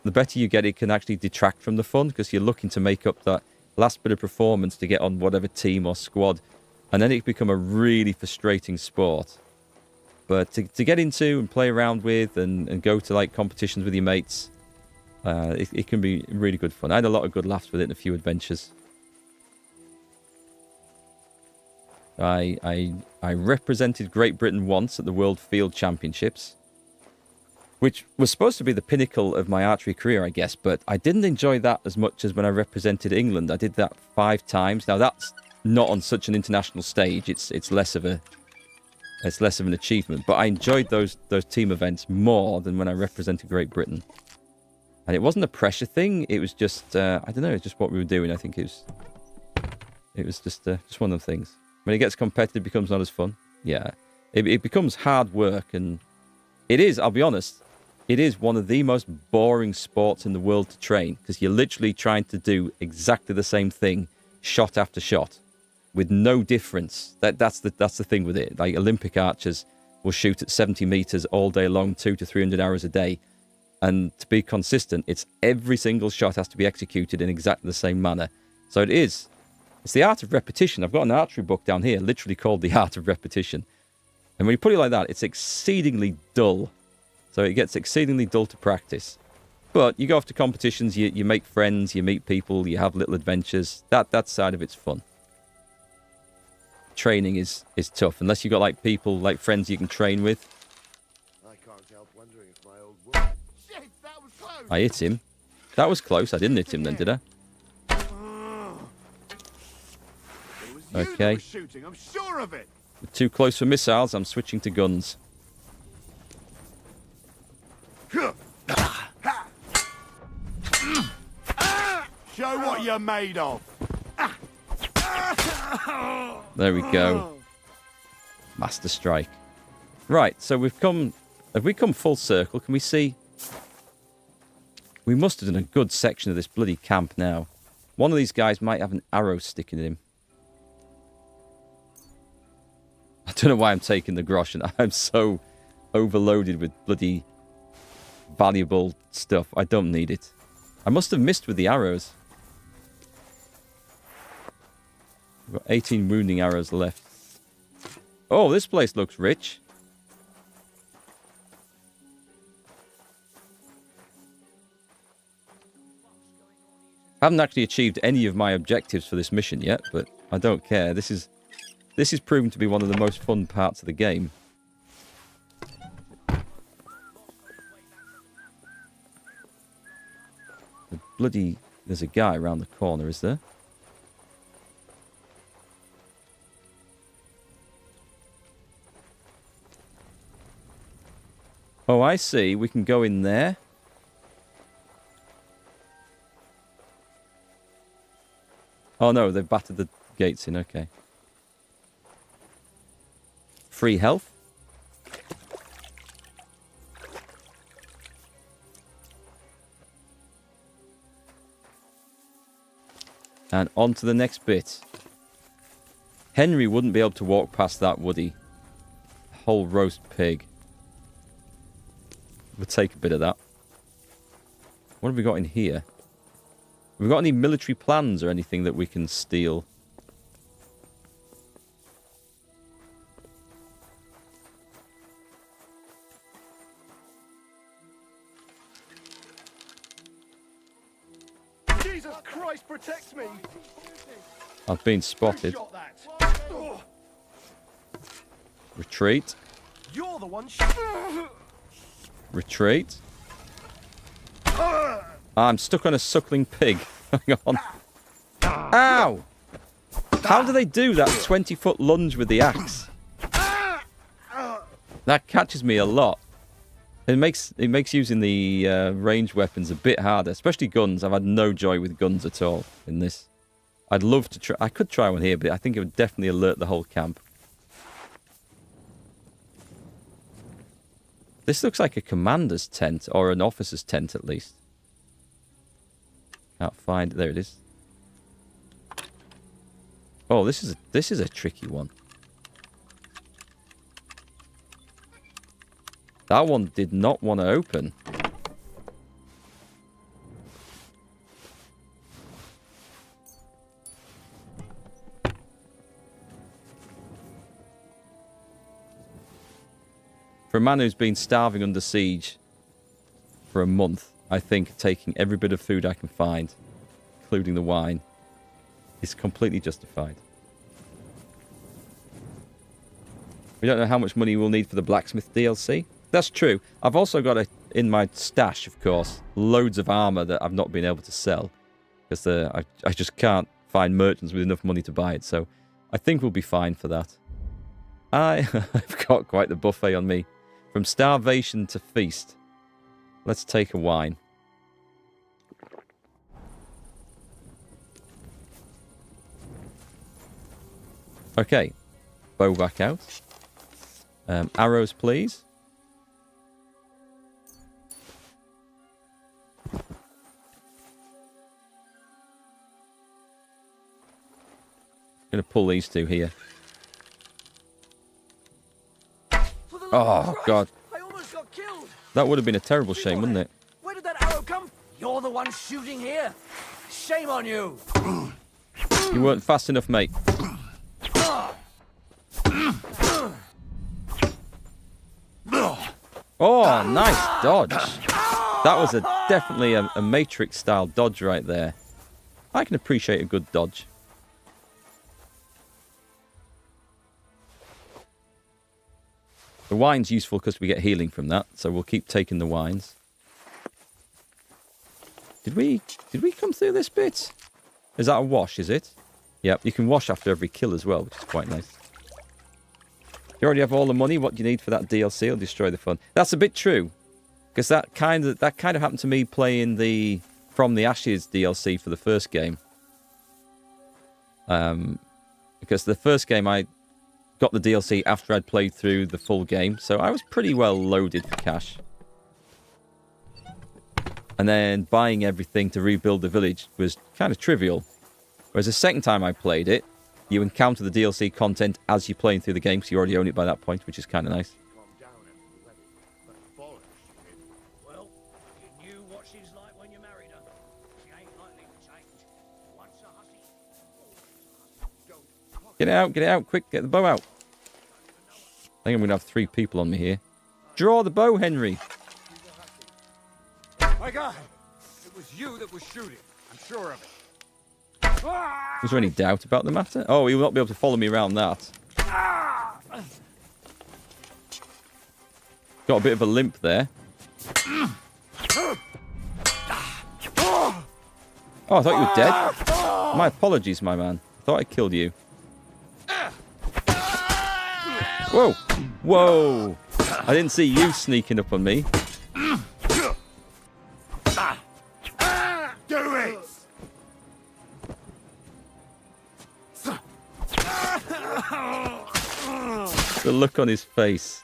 Speaker 1: the better you get, it can actually detract from the fun, because you're looking to make up that last bit of performance to get on whatever team or squad. And then it can become a really frustrating sport. But to get into and play around with and go to like competitions with your mates, it can be really good fun. I had a lot of good laughs with it in a few adventures. I represented Great Britain once at the World Field Championships, which was supposed to be the pinnacle of my archery career, I guess, but I didn't enjoy that as much as when I represented England. I did that 5 times. Now, not on such an international stage, it's less of an achievement. But I enjoyed those team events more than when I represented Great Britain. And it wasn't a pressure thing. It was just I don't know. It's just what we were doing. I think it was just one of the things. When it gets competitive, it becomes not as fun. Yeah, it becomes hard work, and it is. I'll be honest. It is one of the most boring sports in the world to train because you're literally trying to do exactly the same thing, shot after shot, with no difference. That's the thing with it. Like Olympic archers will shoot at 70 meters all day long, 200 to 300 hours a day, and to be consistent, it's every single shot has to be executed in exactly the same manner. So it's the art of repetition. I've got an archery book down here, literally called The Art of Repetition, and when you put it like that, it's exceedingly dull. So it gets exceedingly dull to practice. But you go off to competitions, you make friends, you meet people, you have little adventures. That side of it's fun. Training is tough, unless you've got like people, like friends you can train with.
Speaker 4: I can't help wondering if my old woman... Shit, that was close!
Speaker 1: I hit him. That was close. I didn't hit him then, did I? Okay.
Speaker 4: Shooting, I'm sure of it.
Speaker 1: We're too close for missiles. I'm switching to guns.
Speaker 4: Show what you're made of.
Speaker 1: There we go. Master Strike. Right, so have we come full circle? Can we see? We must have done a good section of this bloody camp now. One of these guys might have an arrow sticking in him. I don't know why I'm taking the grosh, and I'm so overloaded with bloody valuable stuff. I don't need it. I must have missed with the arrows. We've got 18 wounding arrows left. Oh, this place looks rich. I haven't actually achieved any of my objectives for this mission yet, but I don't care. This is proven to be one of the most fun parts of the game. There's a guy around the corner, is there? Oh, I see. We can go in there. Oh, no, they've battered the gates in. Okay. Free health. And on to the next bit. Henry wouldn't be able to walk past that, would he? Whole roast pig. We'll take a bit of that. What have we got in here? Have we got any military plans or anything that we can steal?
Speaker 4: Jesus Christ, protect me!
Speaker 1: I've been spotted. Retreat.
Speaker 4: You're the one.
Speaker 1: Retreat. I'm stuck on a suckling pig. Hang on. Ow! How do they do that 20-foot lunge with the axe? That catches me a lot. It makes using the ranged weapons a bit harder, especially guns. I've had no joy with guns at all in this. I'd love to try. I could try one here, but I think it would definitely alert the whole camp. This looks like a commander's tent, or an officer's tent at least. Can't find it. There it is. Oh, this is a tricky one. That one did not want to open. For a man who's been starving under siege for a month, I think taking every bit of food I can find, including the wine, is completely justified. We don't know how much money we'll need for the blacksmith DLC. That's true. I've also got in my stash, of course, loads of armor that I've not been able to sell because I just can't find merchants with enough money to buy it. So I think we'll be fine for that. I've got quite the buffet on me. From starvation to feast. Let's take a wine. Okay. Bow back out. Arrows, please. Gonna pull these two here. Oh, God.
Speaker 16: I almost got killed.
Speaker 1: That would have been a terrible shame, wouldn't it?
Speaker 16: Where did that arrow come? You're the one shooting here. Shame on you.
Speaker 1: You weren't fast enough, mate. Oh, nice dodge. That was definitely a Matrix-style dodge right there. I can appreciate a good dodge. The wine's useful because we get healing from that, so we'll keep taking the wines. Did we come through this bit? Is that a wash, is it? Yep, you can wash after every kill as well, which is quite nice. You already have all the money. What do you need for that DLC? It'll destroy the fun. That's a bit true, because that kind of happened to me playing the From the Ashes DLC for the first game. Because the first game I got the DLC after I'd played through the full game, so I was pretty well loaded for cash. And then buying everything to rebuild the village was kind of trivial. Whereas the second time I played it, you encounter the DLC content as you're playing through the game, because you already own it by that point, which is kind of nice.
Speaker 16: Well, you knew what she's like when you married her. She ain't likely to change. Once a hussy.
Speaker 1: Get it out, quick, get the bow out. I think I'm going to have 3 people on me here. Draw the bow, Henry.
Speaker 2: My God, it was you that was shooting. I'm sure of it.
Speaker 1: Was there any doubt about the matter? Oh, he will not be able to follow me around that. Got a bit of a limp there. Oh, I thought you were dead. My apologies, my man. I thought I killed you. Whoa! Whoa! I didn't see you sneaking up on me.
Speaker 2: Do it!
Speaker 1: The look on his face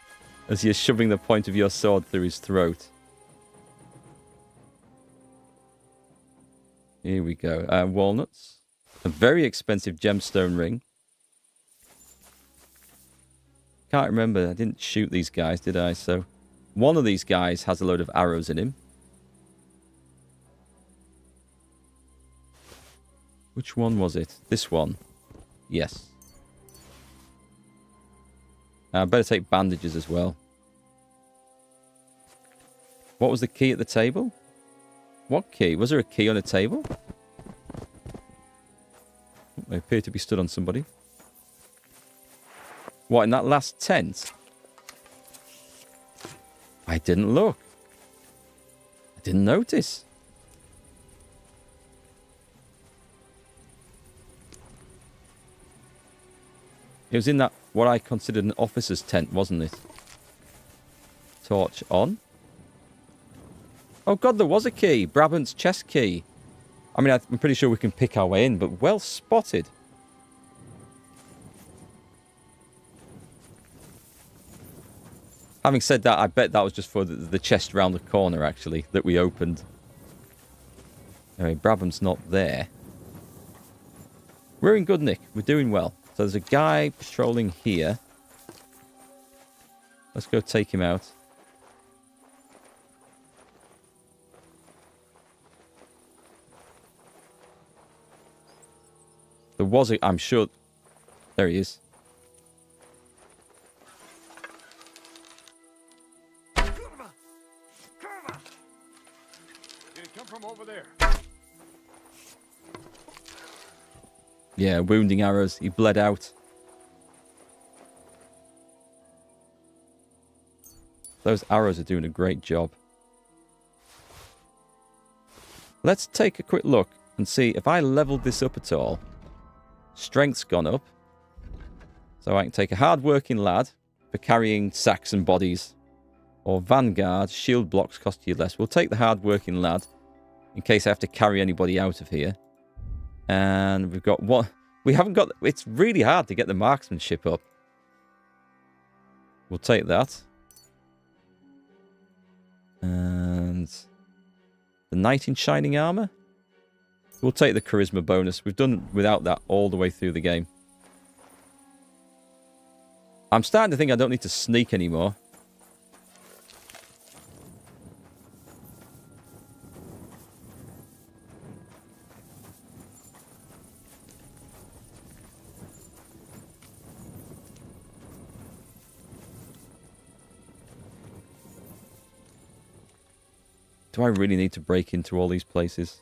Speaker 1: as you're shoving the point of your sword through his throat. Here we go. Walnuts. A very expensive gemstone ring. Can't remember. I didn't shoot these guys, did I? So one of these guys has a load of arrows in him. Which one was it? This one. Yes. I better take bandages as well. What was the key at the table? What key? Was there a key on a table? They appear to be stood on somebody. What, in that last tent? I didn't look. I didn't notice. It was in that, what I considered an officer's tent, wasn't it? Torch on. Oh God, there was a key. Brabant's chest key. I mean, I'm pretty sure we can pick our way in, but well spotted. Having said that, I bet that was just for the chest round the corner, actually, that we opened. Anyway, Brabham's not there. We're in good nick. We're doing well. So there's a guy patrolling here. Let's go take him out. There was a... I'm sure... There he is.
Speaker 2: Did it come from over there?
Speaker 1: Yeah, wounding arrows. He bled out. Those arrows are doing a great job. Let's take a quick look and see if I leveled this up at all. Strength's gone up. So I can take a hard-working lad for carrying sacks and bodies. Or Vanguard, shield blocks cost you less. We'll take the hard-working lad in case I have to carry anybody out of here. And we've got what? We haven't got... It's really hard to get the marksmanship up. We'll take that. And the Knight in Shining Armor. We'll take the Charisma bonus. We've done without that all the way through the game. I'm starting to think I don't need to sneak anymore. Do I really need to break into all these places?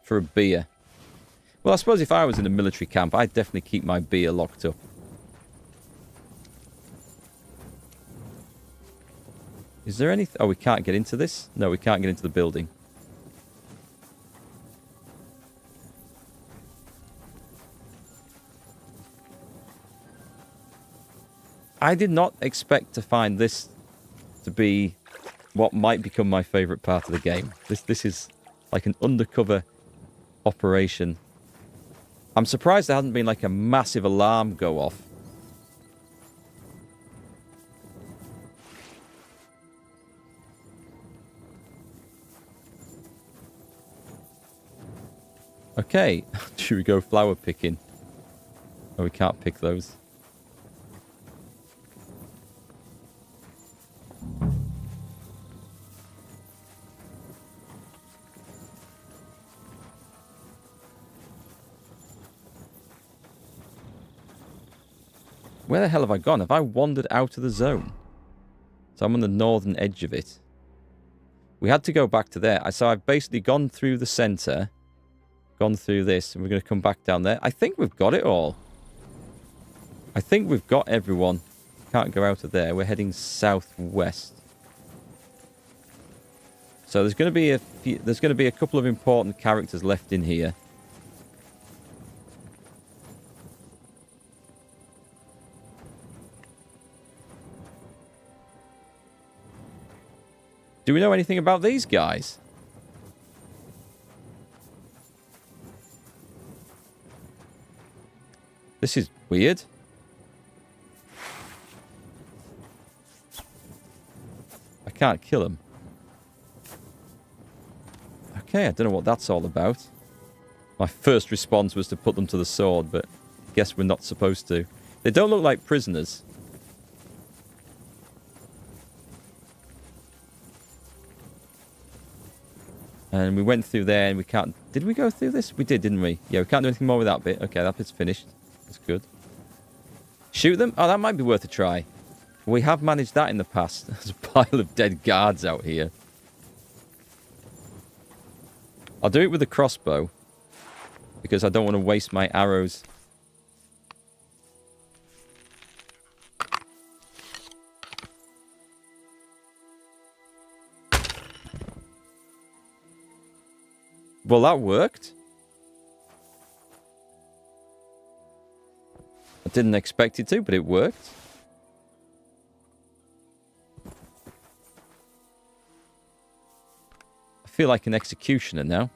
Speaker 1: For a beer. Well, I suppose if I was in a military camp, I'd definitely keep my beer locked up. Is there anything... Oh, we can't get into this? No, we can't get into the building. I did not expect to find this to be what might become my favourite part of the game. This is like an undercover operation. I'm surprised there hasn't been like a massive alarm go off. Okay, should we go flower picking? Oh, we can't pick those. Where the hell have I gone? Have I wandered out of the zone? So I'm on the northern edge of it. We had to go back to there. So I've basically gone through the centre. Gone through this. And we're going to come back down there. I think we've got it all. I think we've got everyone. Can't go out of there. We're heading southwest. So there's going to be a couple of important characters left in here. Do we know anything about these guys? This is weird. I can't kill them. Okay, I don't know what that's all about. My first response was to put them to the sword, but I guess we're not supposed to. They don't look like prisoners. And we went through there and we can't... Did we go through this? We did, didn't we? Yeah, we can't do anything more with that bit. Okay, that bit's finished. That's good. Shoot them? Oh, that might be worth a try. We have managed that in the past. There's a pile of dead guards out here. I'll do it with a crossbow. Because I don't want to waste my arrows. Well, that worked. I didn't expect it to, but it worked. I feel like an executioner now.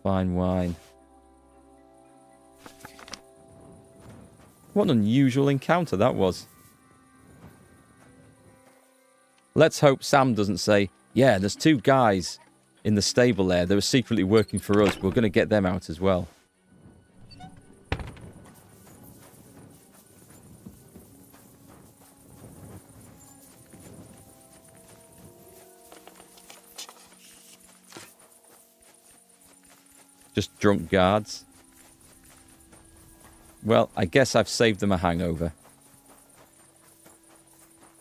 Speaker 1: Fine wine. What an unusual encounter that was. Let's hope Sam doesn't say, yeah, there's two guys in the stable there. They were secretly working for us. We're going to get them out as well. Just drunk guards. Well, I guess I've saved them a hangover.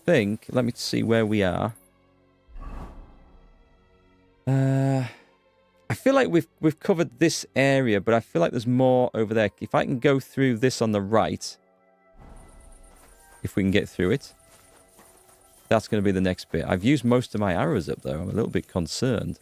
Speaker 1: Let me see where we are. I I feel like we've covered this area, but I feel like there's more over there. If I can go through this on the right, if we can get through it, that's going to be the next bit. I've used most of my arrows up there. I'm a little bit concerned.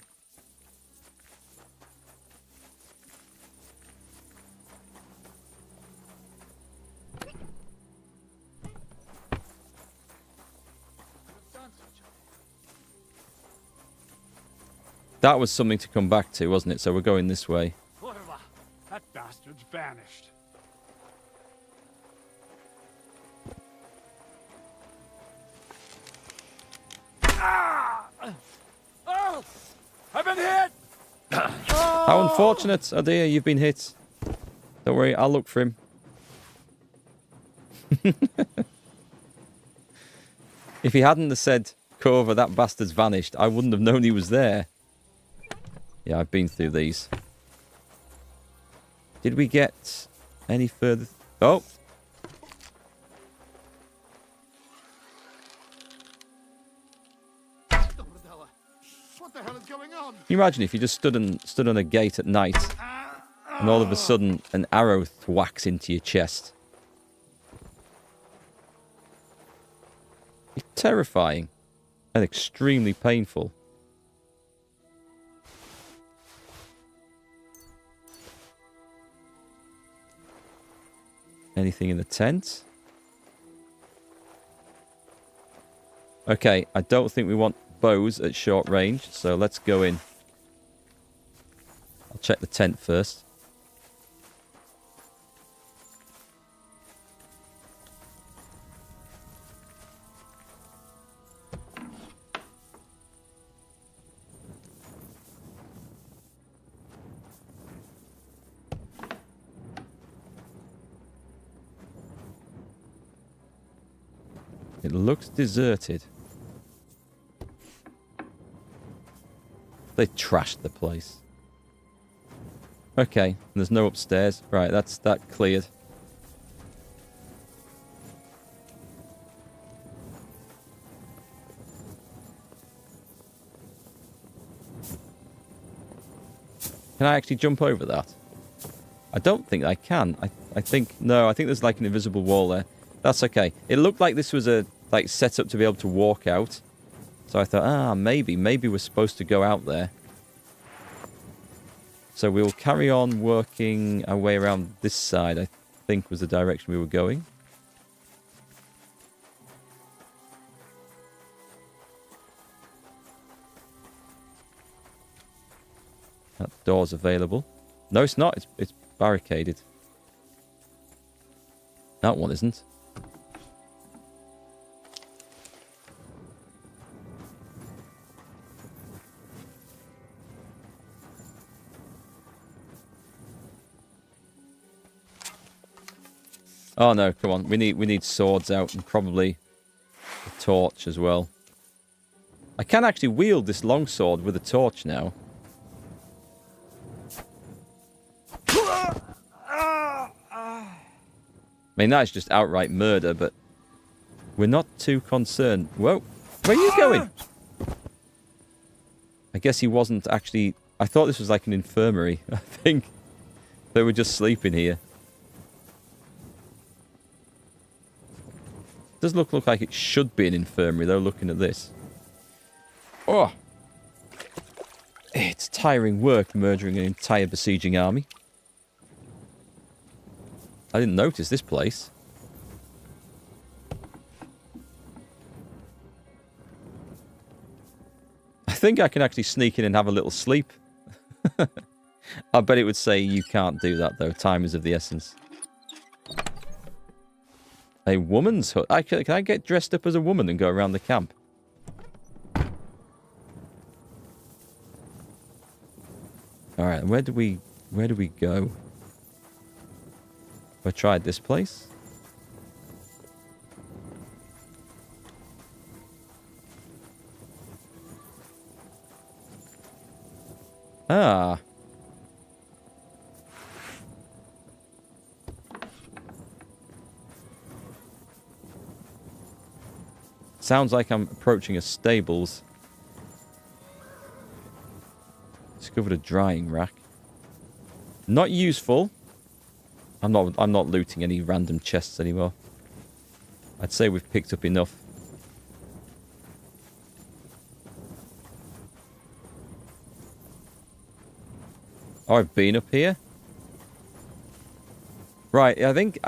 Speaker 1: That was something to come back to, wasn't it? So we're going this way.
Speaker 2: That bastard's vanished.
Speaker 6: Oh! I've been hit!
Speaker 1: How unfortunate. Oh dear, you've been hit. Don't worry, I'll look for him. If he hadn't have said, Corva, that bastard's vanished, I wouldn't have known he was there. Yeah, I've been through these. Did we get any further? Oh!
Speaker 4: What the hell is going on?
Speaker 1: Can you imagine if you just stood on a gate at night and all of a sudden an arrow thwacks into your chest? It's terrifying and extremely painful. Anything in the tent? Okay, I don't think we want bows at short range, so let's go in. I'll check the tent first. It looks deserted. They trashed the place. Okay, and there's no upstairs. Right, that's that cleared. Can I actually jump over that? I don't think I can. I think no, I think there's like an invisible wall there. That's okay. It looked like this was a set up to be able to walk out. So I thought, maybe we're supposed to go out there. So we'll carry on working our way around this side, I think was the direction we were going. That door's available. No, it's not. It's barricaded. That one isn't. Oh no, come on. We need swords out and probably a torch as well. I can actually wield this longsword with a torch now. I mean, that's just outright murder, but we're not too concerned. Whoa, where are you going? I guess he wasn't actually... I thought this was like an infirmary. I think they were just sleeping here. Does look like it should be an infirmary, though, looking at this. Oh! It's tiring work murdering an entire besieging army. I didn't notice this place. I think I can actually sneak in and have a little sleep. I bet it would say you can't do that, though. Time is of the essence. A woman's hut. Can I get dressed up as a woman and go around the camp? Alright, where do we go? Have I tried this place? Ah. Sounds like I'm approaching a stables. Discovered a drying rack. Not useful. I'm not looting any random chests anymore. I'd say we've picked up enough. Oh, I've been up here. Right, I think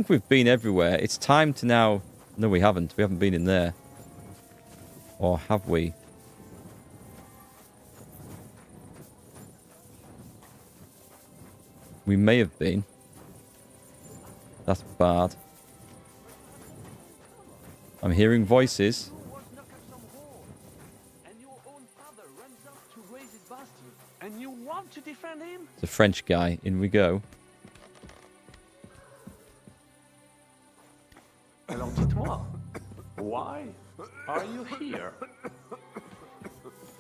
Speaker 1: we've been everywhere. It's time to now... No, we haven't. We haven't been in there. Or have we? We may have been. That's bad. I'm hearing voices.
Speaker 2: And you want to defend him?
Speaker 1: It's a French guy. In we go.
Speaker 18: Alors dites-moi, why are you here?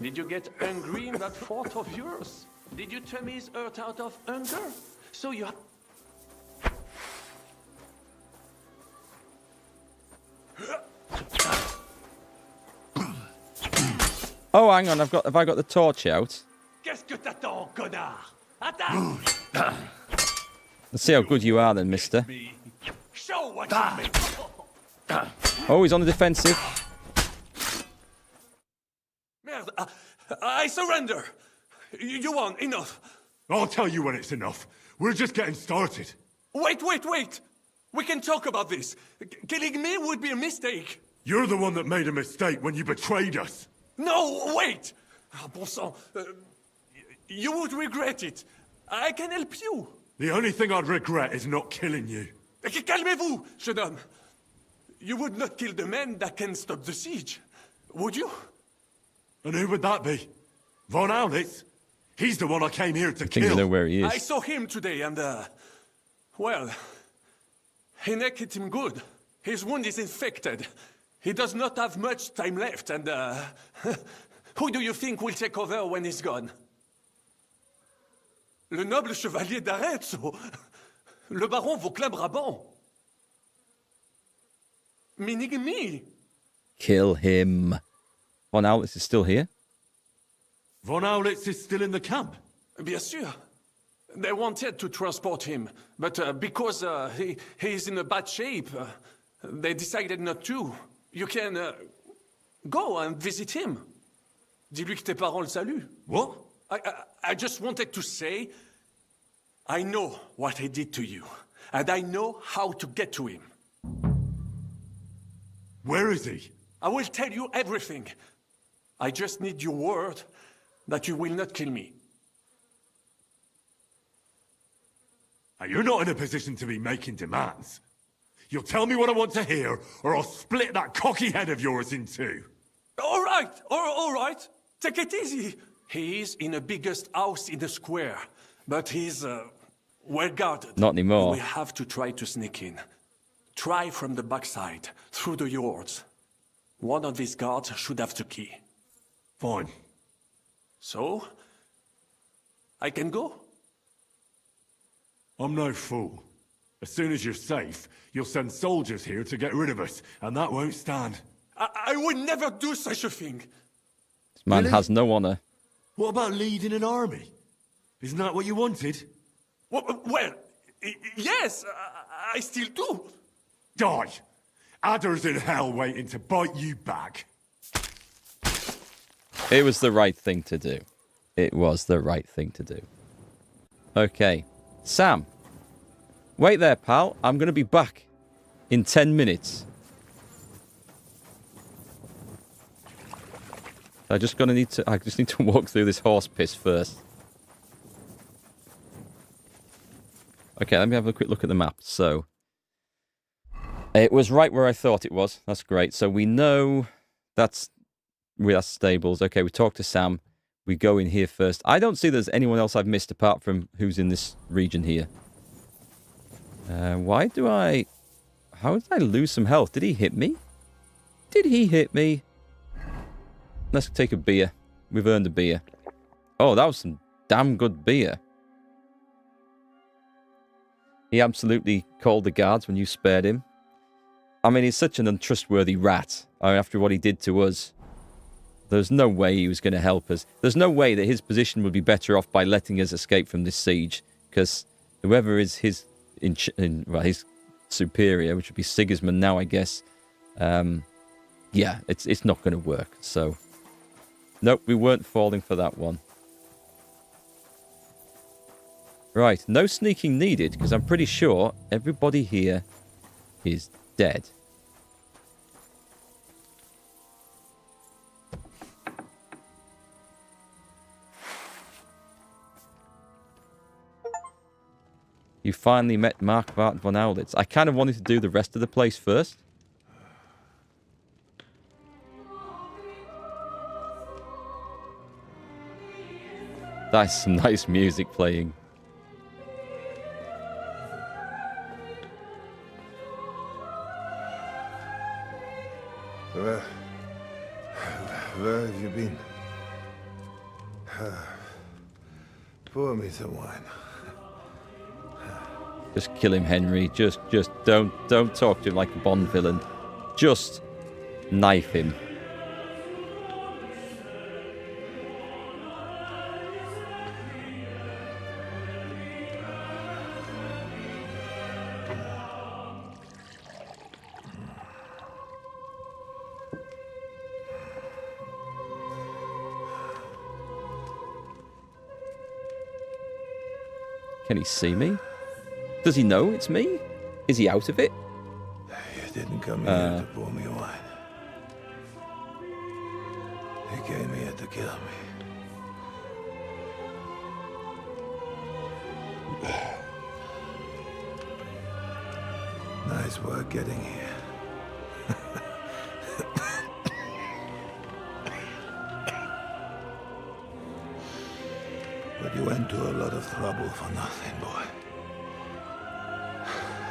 Speaker 18: Did you get angry in that fort of yours? Did you turn his earth out of hunger? So you...
Speaker 1: Oh, hang on. Have I got the torch out?
Speaker 18: Qu'est-ce que t'attends, connard? Attaque!
Speaker 1: Let's see how good you are then, mister.
Speaker 18: Show what you make.
Speaker 1: Oh, he's on the defensive.
Speaker 18: Merde, I surrender. You won, enough.
Speaker 3: I'll tell you when it's enough. We're just getting started.
Speaker 18: Wait. We can talk about this. Killing me would be a mistake.
Speaker 3: You're the one that made a mistake when you betrayed us.
Speaker 18: No, wait! Bon sang, you would regret it. I can help you.
Speaker 3: The only thing I'd regret is not killing you.
Speaker 18: Calmez-vous, jeune homme. You would not kill the man that can stop the siege, would you?
Speaker 3: And who would that be? Von Aulitz? He's the one I came here to kill.
Speaker 1: I know where he is.
Speaker 18: I saw him today and, well, Hinek hit him good. His wound is infected. He does not have much time left, and, who do you think will take over when he's gone? Le noble chevalier d'Arezzo. Le baron Vauclin-Brabant. Meaning me.
Speaker 1: Kill him. Von Aulitz is still here?
Speaker 3: Von Aulitz is still in the camp?
Speaker 18: Bien sûr. They wanted to transport him, but because he is in a bad shape, they decided not to. You can go and visit him. Dis-lui que tes parents le saluent.
Speaker 3: What?
Speaker 18: I just wanted to say, I know what he did to you, and I know how to get to him.
Speaker 3: Where is he?
Speaker 18: I will tell you everything. I just need your word that you will not kill me.
Speaker 3: Now, you're not in a position to be making demands. You'll tell me what I want to hear, or I'll split that cocky head of yours in two.
Speaker 18: All right. Take it easy. He is in the biggest house in the square, but he's well guarded.
Speaker 1: Not anymore.
Speaker 18: We have to try to sneak in. Try from the backside, through the yards. One of these guards should have the key.
Speaker 3: Fine.
Speaker 18: So, I can go?
Speaker 3: I'm no fool. As soon as you're safe, you'll send soldiers here to get rid of us, and that won't stand.
Speaker 18: I would never do such a thing.
Speaker 1: This man has no honor.
Speaker 3: What about leading an army? Isn't that what you wanted?
Speaker 18: Well, yes, I still do.
Speaker 3: Die! Adders in hell waiting to bite you back.
Speaker 1: It was the right thing to do. It was the right thing to do. Okay. Sam. Wait there, pal. I'm going to be back in 10 minutes. I just need to walk through this horse piss first. Okay, let me have a quick look at the map. So, it was right where I thought it was. That's great. So we know that's stables. Okay, we talked to Sam. We go in here first. I don't see there's anyone else I've missed apart from who's in this region here. How did I lose some health? Did he hit me? Did he hit me? Let's take a beer. We've earned a beer. Oh, that was some damn good beer. He absolutely called the guards when you spared him. I mean, he's such an untrustworthy rat. I mean, after what he did to us. There's no way he was going to help us. There's no way that his position would be better off by letting us escape from this siege, because whoever is his his superior, which would be Sigismund now, I guess, yeah, it's not going to work. So, nope, we weren't falling for that one. Right, no sneaking needed, because I'm pretty sure everybody here is dead. You finally met Mark von Aulitz. I kind of wanted to do the rest of the place first. That's some nice music playing.
Speaker 9: Where have you been? Pour me some wine.
Speaker 1: Just kill him, Henry. Just don't talk to him like a Bond villain. Just knife him. Can he see me? Does he know it's me? Is he out of it?
Speaker 9: You didn't come here to pour me wine. You came here to kill me. Nice work getting here. But you went to a lot of trouble for nothing, boy.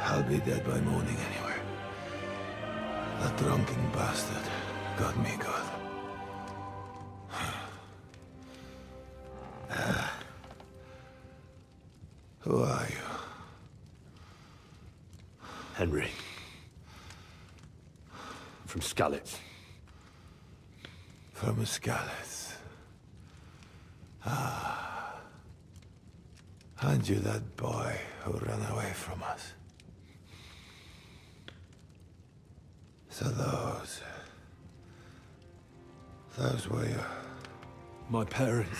Speaker 9: I'll be dead by morning anyway. That drunken bastard got me good. Who are you?
Speaker 20: Henry. From Skalitz.
Speaker 9: From Skalitz. Ah. Aren't you that boy who ran away from us? So those were your...
Speaker 20: My parents.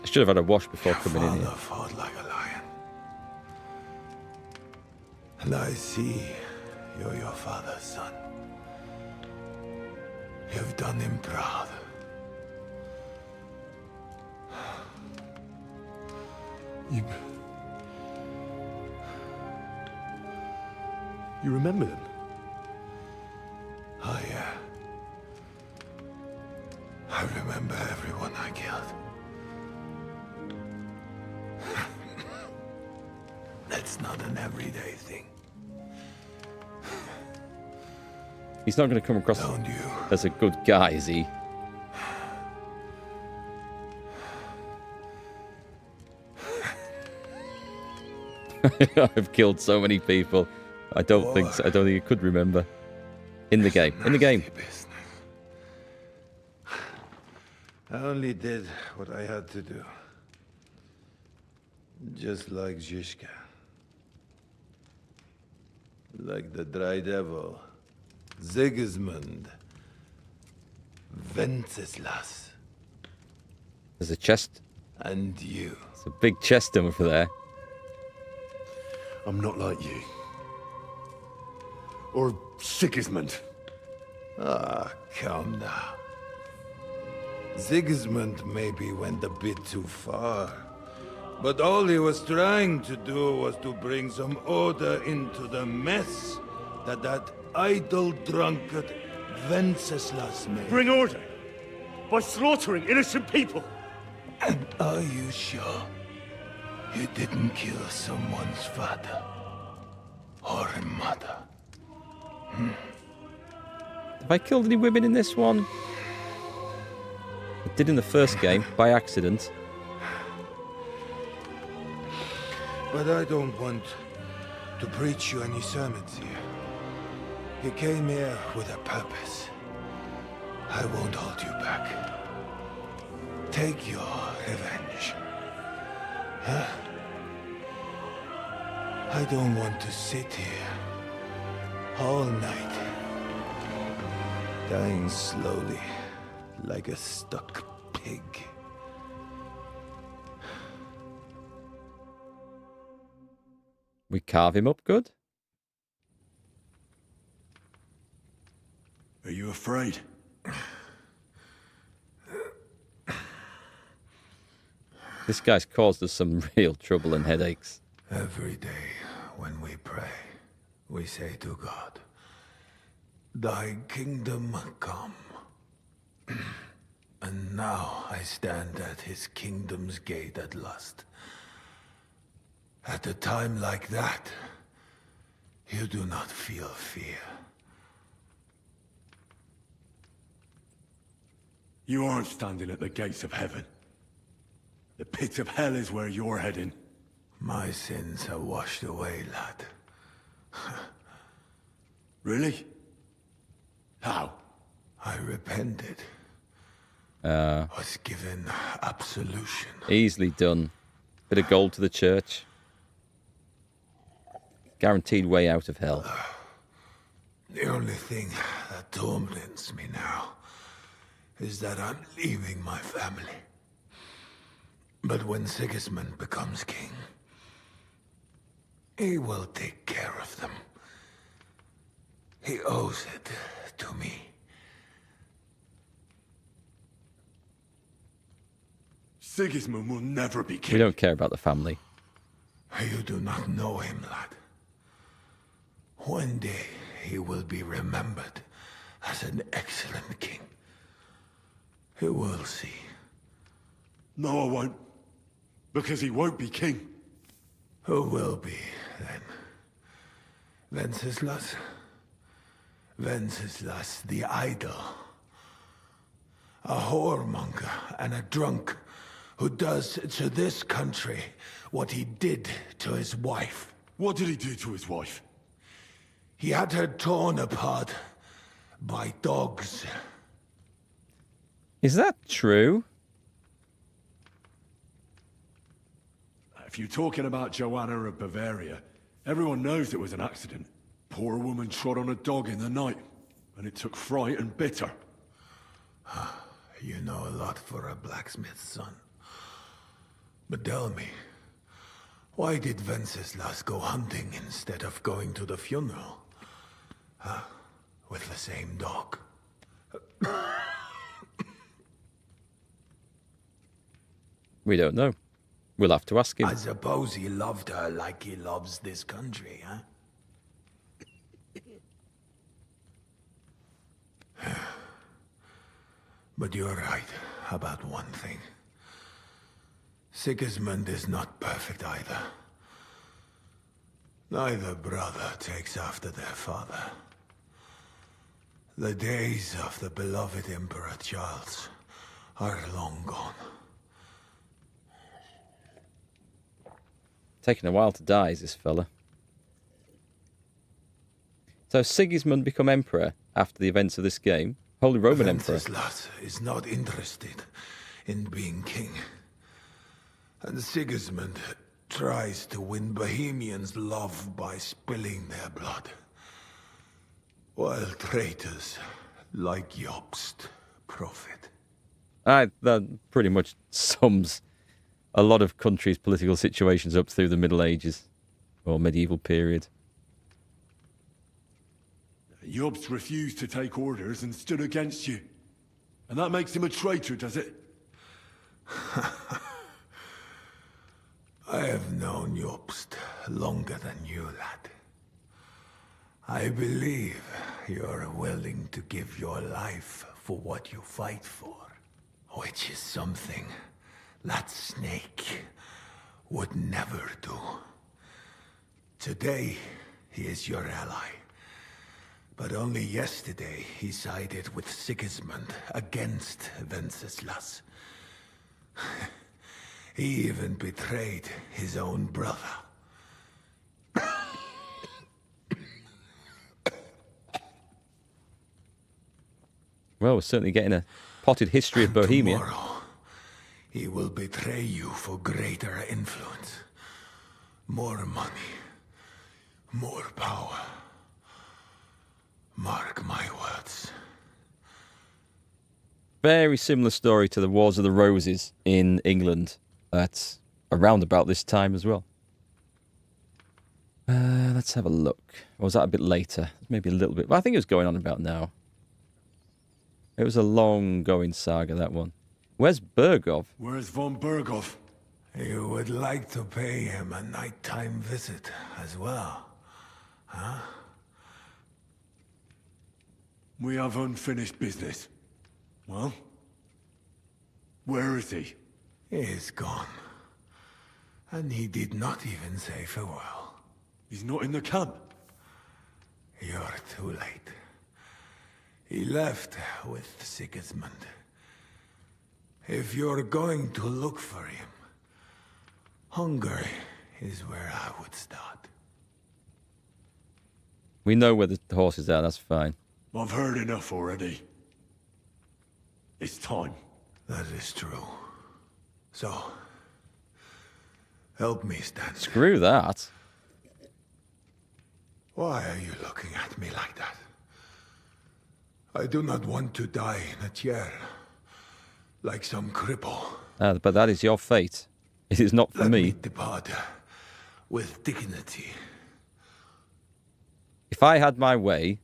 Speaker 1: I should have had a wash before coming in here.
Speaker 9: Your father fought like a lion. And I see you're your father's son. You've done him proud.
Speaker 20: You remember them?
Speaker 9: Oh, yeah. I remember everyone I killed. That's not an everyday thing.
Speaker 1: He's not going to come across as a good guy, is he? I've killed so many people. I don't think so. I don't think you could remember. In the game. In the game.
Speaker 9: I only did what I had to do. Just like Zizka. Like the Dry Devil. Sigismund. Wenceslas.
Speaker 1: There's a chest.
Speaker 9: And you.
Speaker 1: It's a big chest over there.
Speaker 20: I'm not like you. Or Sigismund.
Speaker 9: Ah, come now. Sigismund maybe went a bit too far. But all he was trying to do was to bring some order into the mess that idle drunkard Wenceslas made.
Speaker 3: Bring order? By slaughtering innocent people?
Speaker 9: And are you sure you didn't kill someone's father? Or mother?
Speaker 1: Have I killed any women in this one? I did in the first game, by accident.
Speaker 9: But I don't want to preach you any sermons here. You came here with a purpose. I won't hold you back. Take your revenge. Huh? I don't want to sit here all night, dying slowly like a stuck pig.
Speaker 1: We carve him up good.
Speaker 20: Are you afraid?
Speaker 1: This guy's caused us some real trouble and headaches.
Speaker 9: Every day when we pray, we say to God, "Thy kingdom come." And now I stand at his kingdom's gate at last. At a time like that, you do not feel fear.
Speaker 20: You aren't standing at the gates of heaven. The pit of hell is where you're heading.
Speaker 9: My sins are washed away, lad.
Speaker 20: Really? How?
Speaker 9: I repented. Was given absolution.
Speaker 1: Easily done. Bit of gold to the church. Guaranteed way out of hell.
Speaker 9: The only thing that torments me now is that I'm leaving my family. But when Sigismund becomes king, he will take care of them. He owes it to me.
Speaker 20: Sigismund will never be king.
Speaker 1: We don't care about the family.
Speaker 9: You do not know him, lad. One day he will be remembered as an excellent king. You will see.
Speaker 20: No, I won't. Because he won't be king.
Speaker 9: Who will be, then? Wenceslas? Wenceslas the idol. A whoremonger and a drunk who does to this country what he did to his wife.
Speaker 20: What did he do to his wife?
Speaker 9: He had her torn apart by dogs.
Speaker 1: Is that true?
Speaker 20: If you're talking about Joanna of Bavaria, everyone knows it was an accident. Poor woman trod on a dog in the night, and it took fright and bitter.
Speaker 9: You know a lot for a blacksmith's son. But tell me, why did Wenceslas go hunting instead of going to the funeral? With the same dog.
Speaker 1: We don't know. We'll have to ask him.
Speaker 9: I suppose he loved her like he loves this country, huh? But you're right about one thing. Sigismund is not perfect either. Neither brother takes after their father. The days of the beloved Emperor Charles are long gone.
Speaker 1: Taking a while to die is this fella. So Sigismund become emperor after the events of this game? Holy Roman Emperor?
Speaker 9: Wenceslas is not interested in being king. And Sigismund tries to win Bohemians' love by spilling their blood. While traitors like Jobst profit.
Speaker 1: That pretty much sums a lot of countries' political situations up through the Middle Ages or medieval period.
Speaker 20: Jobst refused to take orders and stood against you. And that makes him a traitor, does it?
Speaker 9: I have known Jobst longer than you, lad. I believe you're willing to give your life for what you fight for, which is something that snake would never do. Today, he is your ally. But only yesterday, he sided with Sigismund against Wenceslas. He even betrayed his own brother.
Speaker 1: Well, we're certainly getting a potted history of Bohemia.
Speaker 4: Tomorrow, he will betray you for greater influence. More money. More power. Mark my words.
Speaker 1: Very similar story to the Wars of the Roses in England. That's around about this time as well. Let's have a look. Or was that a bit later? Maybe a little bit. Well, I think it was going on about now. It was a long-going saga, that one. Where's Bergov?
Speaker 20: Where's von Bergov?
Speaker 4: You would like to pay him a nighttime visit as well, huh?
Speaker 20: We have unfinished business. Well? Where is he?
Speaker 4: He's gone. And he did not even say farewell.
Speaker 20: He's not in the camp.
Speaker 4: You're too late. He left with Sigismund. If you're going to look for him, Hungary is where I would start.
Speaker 1: We know where the horses are, that's fine.
Speaker 20: I've heard enough already. It's time.
Speaker 4: That is true. So, help me stand.
Speaker 1: Screw that.
Speaker 4: Why are you looking at me like that? I do not want to die in a chair, like some cripple.
Speaker 1: But that is your fate. It is not for
Speaker 4: Let
Speaker 1: me.
Speaker 4: depart with dignity.
Speaker 1: If I had my way,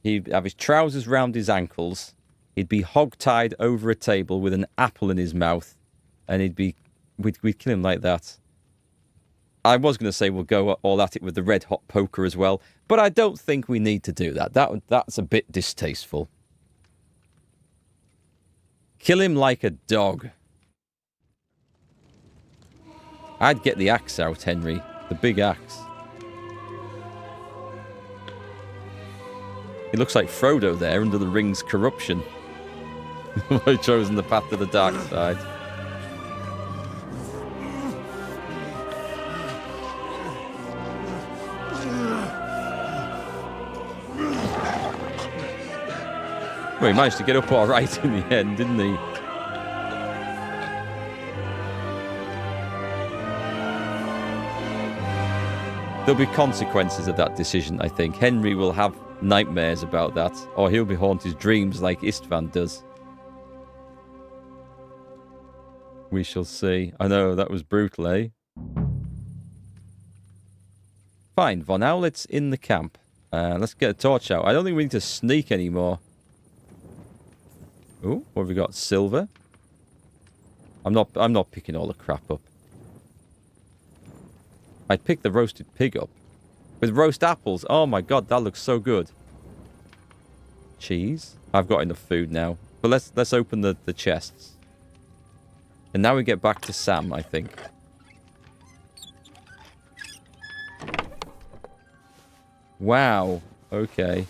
Speaker 1: he'd have his trousers round his ankles, he'd be hog-tied over a table with an apple in his mouth, and we'd kill him like that. I was going to say we'll go all at it with the red-hot poker as well, but I don't think we need to do that. That's a bit distasteful. Kill him like a dog. I'd get the axe out, Henry. The big axe. He looks like Frodo there under the ring's corruption. I've chosen the path to the dark side. Well, he managed to get up all right in the end, didn't he? There'll be consequences of that decision, I think. Henry will have nightmares about that, or he'll be haunted his dreams like Istvan does. We shall see. I know, that was brutal, eh? Fine, Von Owlet's in the camp. Let's get a torch out. I don't think we need to sneak anymore. Oh, what have we got? Silver. I'm not picking all the crap up. I'd pick the roasted pig up. With roast apples. Oh my god, that looks so good. Cheese. I've got enough food now. But let's open the chests. And now we get back to Sam, I think. Wow. Okay.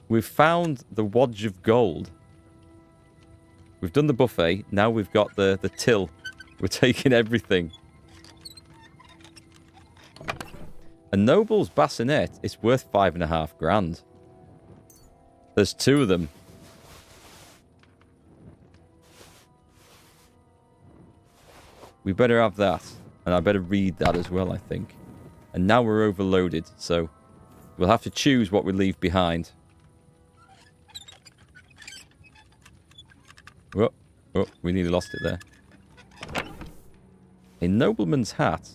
Speaker 1: We've found the wadge of gold. We've done the buffet. Now we've got the till. We're taking everything. A noble's bassinet is worth 5.5 grand. There's 2 of them. We better have that. And I better read that as well, I think. And now we're overloaded, so we'll have to choose what we leave behind. Oh, we nearly lost it there. A nobleman's hat.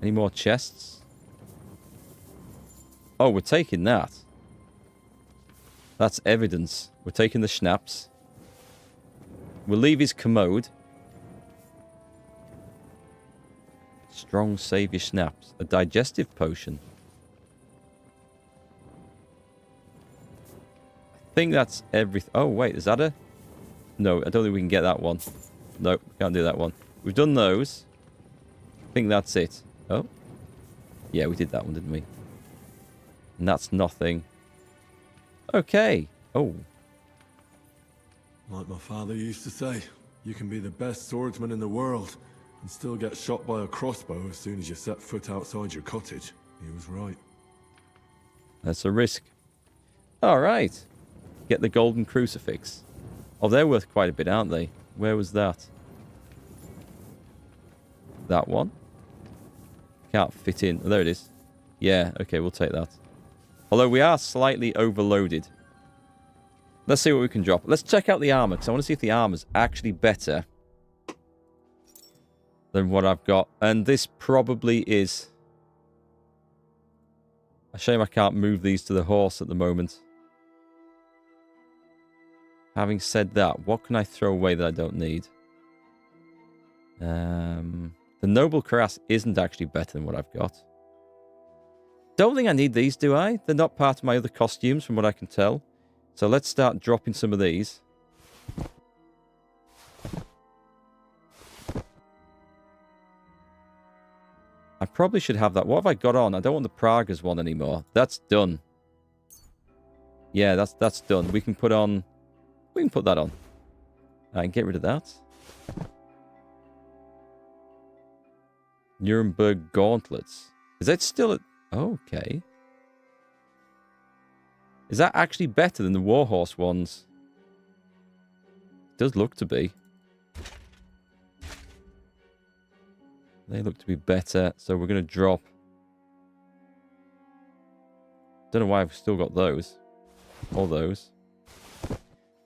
Speaker 1: Any more chests? Oh, we're taking that. That's evidence. We're taking the schnapps. We'll leave his commode. Strong saviour schnapps. A digestive potion. I think that's everything. Oh, wait, is that a... No, I don't think we can get that one. No, can't do that one. We've done those. I think that's it. Oh. Yeah, we did that one, didn't we? And that's nothing. Okay. Oh.
Speaker 20: Like my father used to say, you can be the best swordsman in the world and still get shot by a crossbow as soon as you set foot outside your cottage. He was right.
Speaker 1: That's a risk. All right. Get the golden crucifix. Oh, they're worth quite a bit, aren't they? Where was that? That one? Can't fit in. Oh, there it is. Yeah, okay, we'll take that. Although we are slightly overloaded. Let's see what we can drop. Let's check out the armor, because I want to see if the armor's actually better than what I've got. And this probably is. A shame I can't move these to the horse at the moment. Having said that, what can I throw away that I don't need? The Noble Cuirass isn't actually better than what I've got. Don't think I need these, do I? They're not part of my other costumes from what I can tell. So let's start dropping some of these. I probably should have that. What have I got on? I don't want the Prague's one anymore. That's done. Yeah, that's done. We can put on... We can put that on. I can get rid of that. Nuremberg Gauntlets. Is that still at... Okay. Is that actually better than the Warhorse ones? It does look to be. They look to be better, so we're going to drop... Don't know why I've still got those. Or those.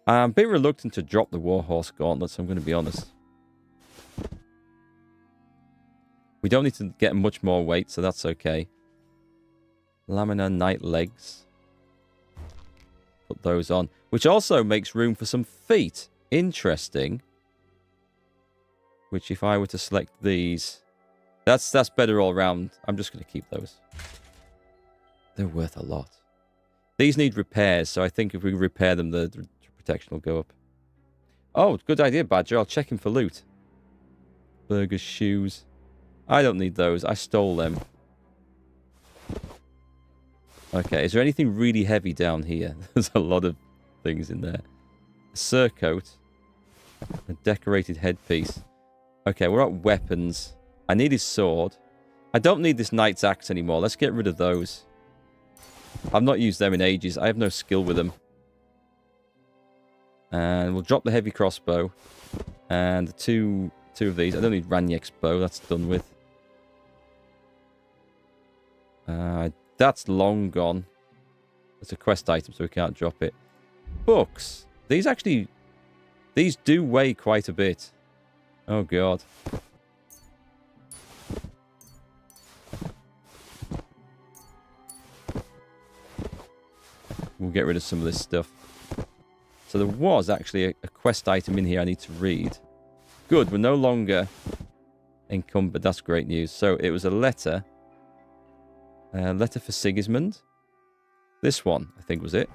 Speaker 1: I'm a bit reluctant to drop the Warhorse Gauntlets, I'm going to be honest. We don't need to get much more weight, so that's okay. Laminar Knight Legs. Put those on. Which also makes room for some feet. Interesting. Which if I were to select these... That's better all round. I'm just going to keep those. They're worth a lot. These need repairs, so I think if we repair them, the protection will go up. Oh, good idea, Badger. I'll check him for loot. Burger's shoes. I don't need those. I stole them. Okay, is there anything really heavy down here? There's a lot of things in there. A surcoat. A decorated headpiece. Okay, we're at weapons. I need his sword. I don't need this knight's axe anymore. Let's get rid of those. I've not used them in ages. I have no skill with them. And we'll drop the heavy crossbow. And the two of these. I don't need Ranyek's bow. That's done with. That's long gone. It's a quest item, so we can't drop it. Books. These do weigh quite a bit. Oh, God. We'll get rid of some of this stuff. So there was actually a quest item in here I need to read. Good, we're no longer encumbered. That's great news. So it was a letter. A letter for Sigismund. This one, I think, was it.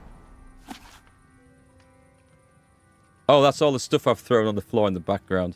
Speaker 1: Oh, that's all the stuff I've thrown on the floor in the background.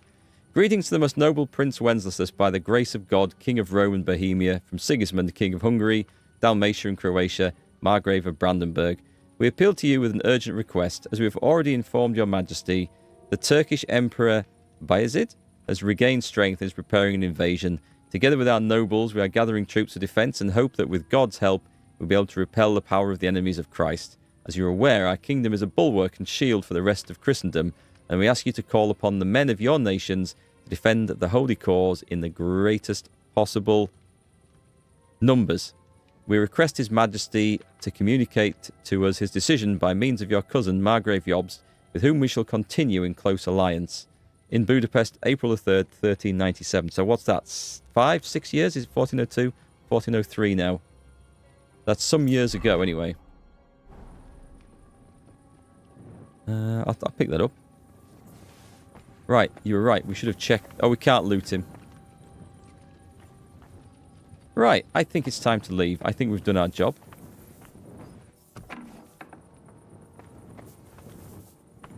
Speaker 1: Greetings to the most noble Prince Wenceslas, by the grace of God, King of Rome and Bohemia, from Sigismund, King of Hungary, Dalmatia and Croatia, Margrave of Brandenburg. We appeal to you with an urgent request. As we have already informed your majesty, the Turkish Emperor Bayezid has regained strength and is preparing an invasion. Together with our nobles, we are gathering troops for defense and hope that with God's help, we'll be able to repel the power of the enemies of Christ. As you're aware, our kingdom is a bulwark and shield for the rest of Christendom, and we ask you to call upon the men of your nations to defend the holy cause in the greatest possible numbers. We request His Majesty to communicate to us his decision by means of your cousin, Margrave Jobst, with whom we shall continue in close alliance. In Budapest, April the 3rd, 1397. So what's that? 5, 6 years? Is it 1402? 1403 now. That's some years ago, anyway. I'll pick that up. Right, you were right. We should have checked. Oh, we can't loot him. Right, I think it's time to leave. I think we've done our job.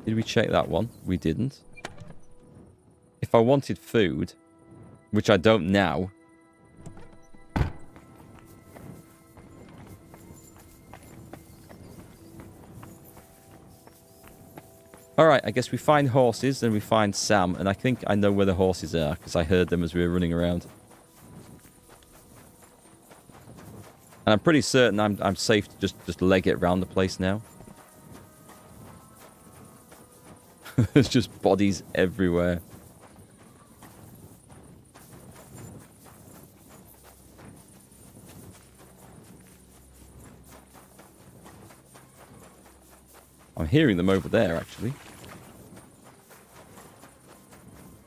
Speaker 1: Did we check that one? We didn't. If I wanted food, which I don't now. All right, I guess we find horses and we find Sam, and I think I know where the horses are because I heard them as we were running around. And I'm pretty certain I'm safe to just leg it around the place now. There's just bodies everywhere. I'm hearing them over there, actually.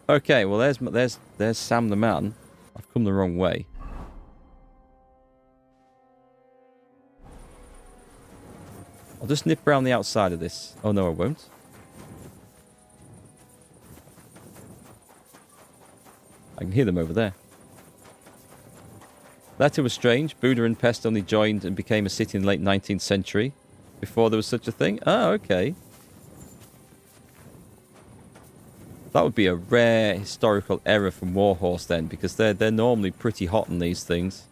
Speaker 1: Okay, well, there's Sam the man. I've come the wrong way. I'll just nip around the outside of this. Oh, no, I won't. I can hear them over there. That was strange. Buda and Pest only joined and became a city in the late 19th century. Before there was such a thing? Oh, okay. That would be a rare historical error from Warhorse then, because they're normally pretty hot on these things.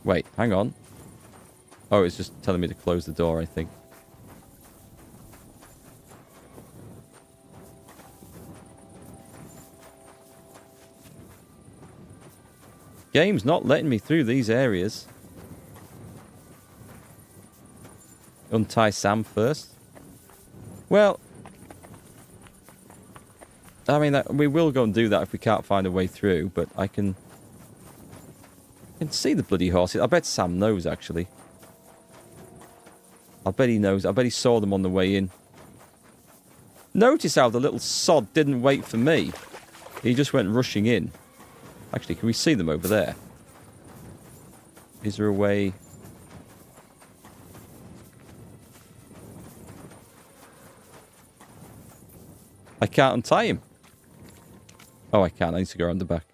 Speaker 1: Wait, hang on. Oh, it's just telling me to close the door, I think. Game's not letting me through these areas. Untie Sam first. Well, I mean, we will go and do that if we can't find a way through, but I can see the bloody horses. I bet Sam knows, actually. I bet he knows. I bet he saw them on the way in. Notice how the little sod didn't wait for me. He just went rushing in. Actually, can we see them over there? Is there a way? I can't untie him. Oh, I can't. I need to go around the back.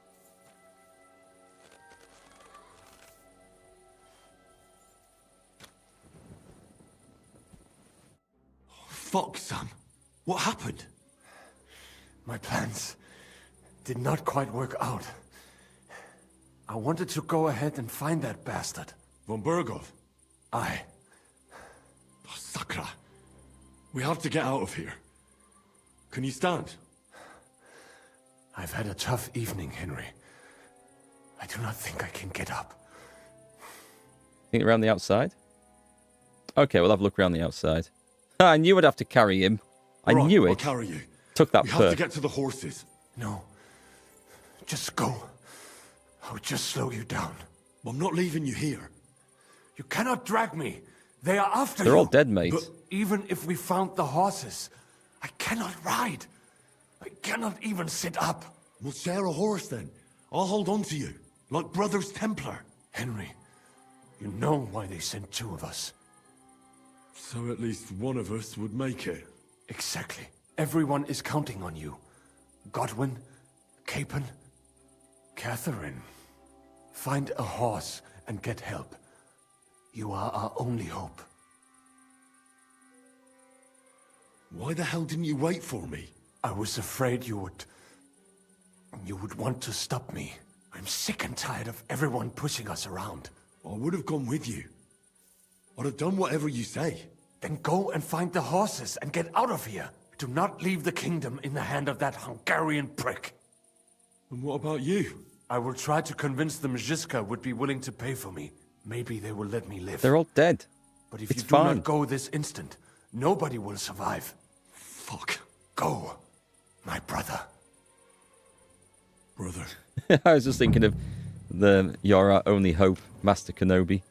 Speaker 20: Fuck, Sam. What happened?
Speaker 14: My plans did not quite work out. I wanted to go ahead and find that bastard.
Speaker 20: Von Burgov?
Speaker 14: Aye.
Speaker 20: Oh, Sakra. We have to get out of here. Can you stand?
Speaker 14: I've had a tough evening, Henry. I do not think I can get up.
Speaker 1: Think around the outside? Okay, we'll have a look around the outside. I knew I'd have to carry him. I knew it.
Speaker 20: I'll carry you.
Speaker 1: Took that
Speaker 20: We
Speaker 1: perk.
Speaker 20: have to get to the horses.
Speaker 14: No. Just go. I'll just slow you down.
Speaker 20: I'm not leaving you here.
Speaker 14: You cannot drag me. They are after you.
Speaker 1: They're all dead, mate.
Speaker 14: But even if we found the horses, I cannot ride. I cannot even sit up.
Speaker 20: We'll share a horse then. I'll hold on to you, like Brothers Templar.
Speaker 14: Henry, you know why they sent two of us.
Speaker 20: So at least one of us would make it.
Speaker 14: Exactly. Everyone is counting on you. Godwin, Capon, Catherine. Find a horse and get help. You are our only hope.
Speaker 20: Why the hell didn't you wait for me?
Speaker 14: I was afraid you would want to stop me. I'm sick and tired of everyone pushing us around.
Speaker 20: I would have gone with you. I'd have done whatever you say.
Speaker 14: Then go and find the horses and get out of here. Do not leave the kingdom in the hand of that Hungarian prick.
Speaker 20: And what about you?
Speaker 14: I will try to convince the Mjiska would be willing to pay for me. Maybe they will let me live.
Speaker 1: They're all dead.
Speaker 14: But if
Speaker 1: It's
Speaker 14: you do
Speaker 1: fine.
Speaker 14: not go this instant, nobody will survive.
Speaker 20: Fuck.
Speaker 14: Go, my brother.
Speaker 20: Brother.
Speaker 1: I was just thinking of You're Our Only Hope, Master Kenobi.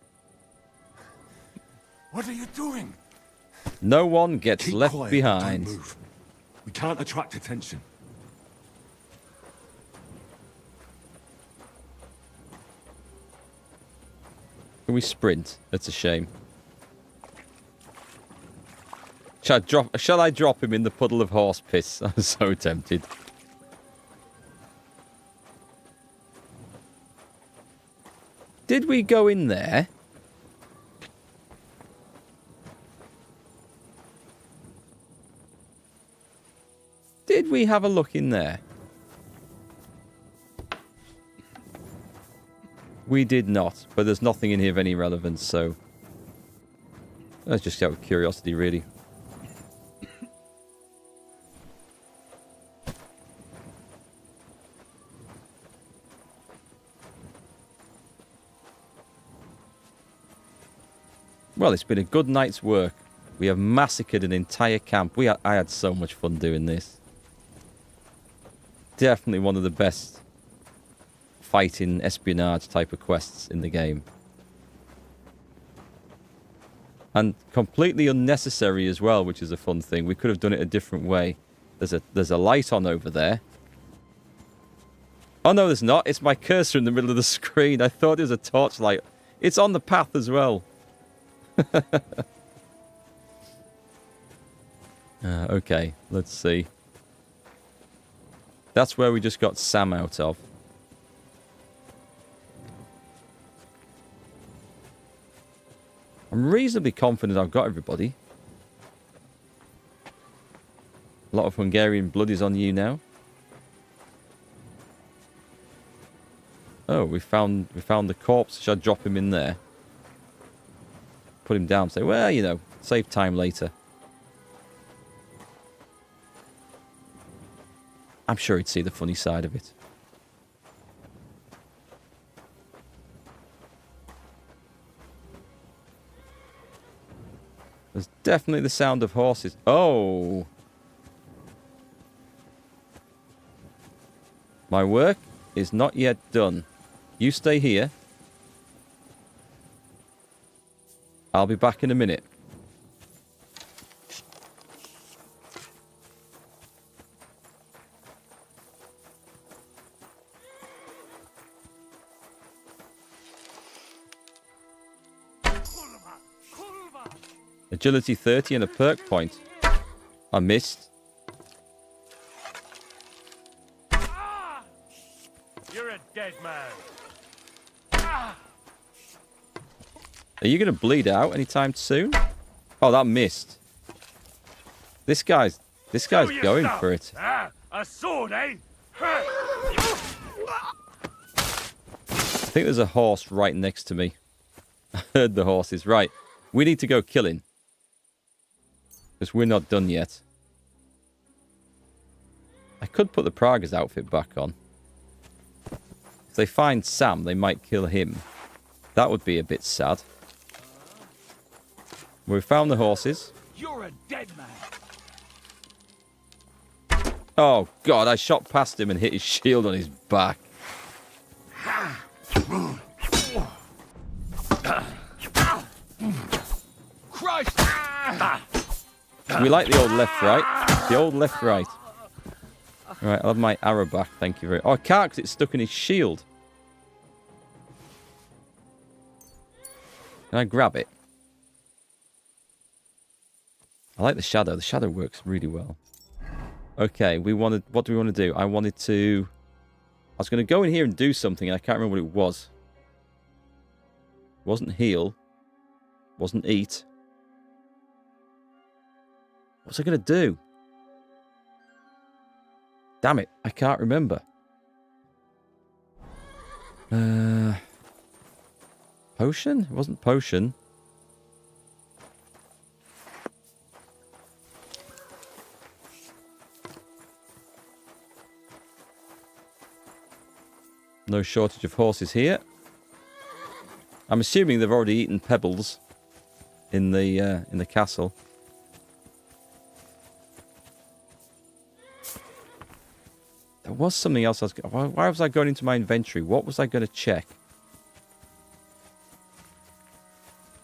Speaker 14: What are you doing?
Speaker 1: No one gets
Speaker 20: Keep
Speaker 1: left
Speaker 20: quiet,
Speaker 1: behind.
Speaker 20: Don't move. We can't attract attention.
Speaker 1: Can we sprint? That's a shame. Shall I drop him in the puddle of horse piss? I'm so tempted. Did we go in there? Did we have a look in there? We did not, but there's nothing in here of any relevance, so... That's just out of curiosity, really. Well, it's been a good night's work. We have massacred an entire camp. I had so much fun doing this. Definitely one of the best fighting espionage type of quests in the game. And completely unnecessary as well, which is a fun thing. We could have done it a different way. There's a light on over there. Oh no, there's not. It's my cursor in the middle of the screen. I thought it was a torchlight. It's on the path as well. Okay, let's see. That's where we just got Sam out of. I'm reasonably confident I've got everybody. A lot of Hungarian blood is on you now. Oh, we found the corpse. Should I drop him in there? Put him down. Say, well, you know, save time later. I'm sure he'd see the funny side of it. There's definitely the sound of horses. Oh! My work is not yet done. You stay here. I'll be back in a minute. Agility 30 and a perk point. I missed.
Speaker 6: You're a dead man.
Speaker 1: Are you going to bleed out anytime soon? Oh, that missed. This guy's going for it.
Speaker 6: A sword, eh?
Speaker 1: I think there's a horse right next to me. I heard the horses. Right. We need to go kill him. Because we're not done yet. I could put the Praga's outfit back on. If they find Sam, they might kill him. That would be a bit sad. We found the horses.
Speaker 6: You're a dead man.
Speaker 1: Oh, God, I shot past him and hit his shield on his back.
Speaker 6: Christ!
Speaker 1: We like the old left-right. The old left-right. Right, I'll have my arrow back. Thank you very much. Oh, I can't because it's stuck in his shield. Can I grab it? I like the shadow. The shadow works really well. Okay, what do we want to do? I was going to go in here and do something, and I can't remember what it was. Wasn't heal. Wasn't eat. What's I going to do? Damn it, I can't remember. Potion? It wasn't potion. No shortage of horses here. I'm assuming they've already eaten pebbles in the castle. There was something else I was... Why was I going into my inventory? What was I going to check?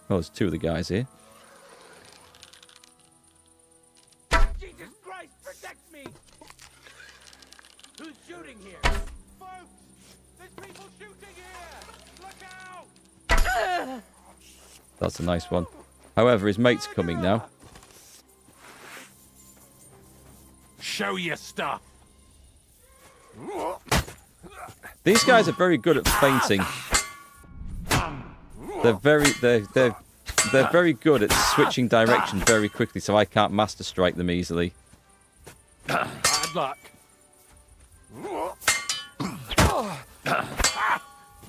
Speaker 1: Oh, there's two of the guys here.
Speaker 6: Jesus Christ, protect me! Who's shooting here? Folks! There's people shooting here! Look out!
Speaker 1: That's a nice one. However, his mate's coming now.
Speaker 6: Show your stuff.
Speaker 1: These guys are very good at feinting. They're very good at switching direction very quickly, so I can't master strike them easily.
Speaker 6: Bad luck.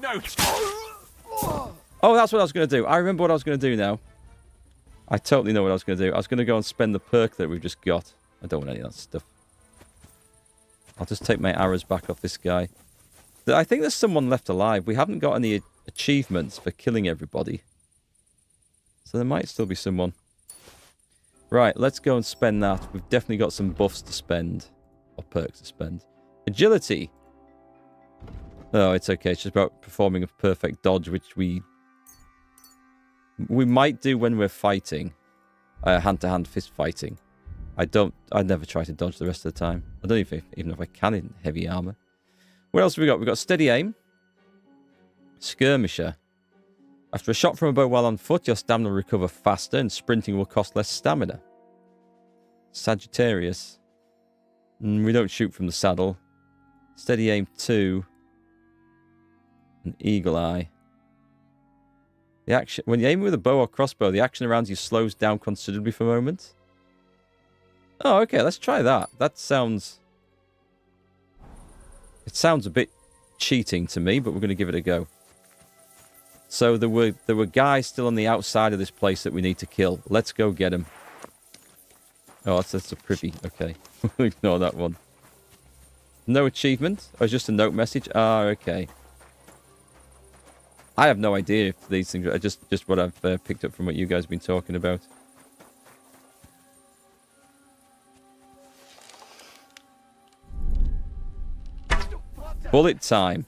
Speaker 6: No!
Speaker 18: out!
Speaker 1: Oh, that's what I was going to do. I remember what I was going to do now. I totally know what I was going to do. I was going to go and spend the perk that we've just got. I don't want any of that stuff. I'll just take my arrows back off this guy. I think there's someone left alive. We haven't got any achievements for killing everybody. So there might still be someone. Right, let's go and spend that. We've definitely got some buffs to spend. Or perks to spend. Agility. Oh, it's okay. It's just about performing a perfect dodge, which we might do when we're fighting. Hand-to-hand fist fighting. I'd never try to dodge the rest of the time. I don't even know if I can in heavy armor. What else have we got? We've got steady aim. Skirmisher. After a shot from a bow while on foot, your stamina will recover faster and sprinting will cost less stamina. Sagittarius. We don't shoot from the saddle. Steady aim 2. And eagle eye. The action when you aim with a bow or crossbow, the action around you slows down considerably for a moment. Oh, okay, let's try that. That sounds... It sounds a bit cheating to me, but we're going to give it a go. So there were guys still on the outside of this place that we need to kill. Let's go get them. Oh, that's a privy. Okay. We'll ignore that one. No achievement? Oh, it's just a note message? Ah, okay. I have no idea if these things are just what I've picked up from what you guys have been talking about. Bullet time.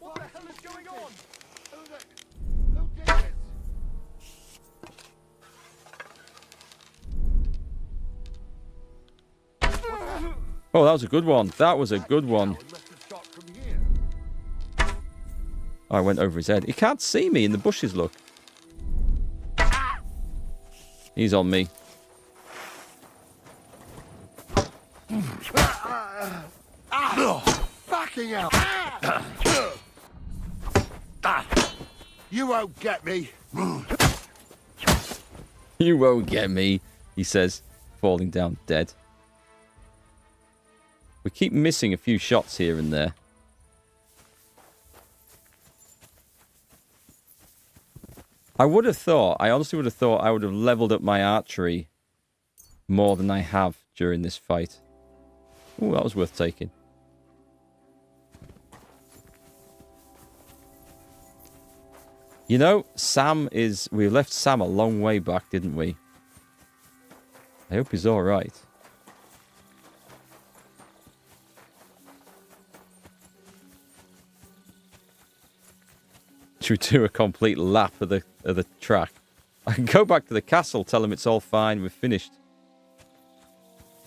Speaker 1: Oh, that was a good one. That was a good one. Oh, I went over his head. He can't see me in the bushes, look. He's on me.
Speaker 13: Fucking hell! You won't get me.
Speaker 1: You won't get me, he says, falling down dead. We keep missing a few shots here and there. I honestly would have thought I would have leveled up my archery more than I have during this fight. Ooh, that was worth taking. You know, we left Sam a long way back, didn't we? I hope he's alright. Should we do a complete lap of the track? I can go back to the castle, tell them it's all fine, we've finished.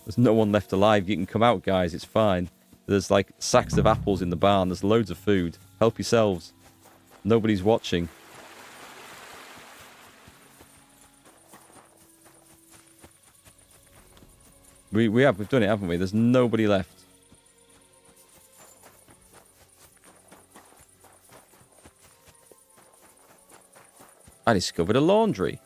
Speaker 1: There's no one left alive. You can come out, guys, it's fine. There's like sacks of apples in the barn, there's loads of food. Help yourselves. Nobody's watching. We've done it, haven't we? There's nobody left. I discovered a laundry.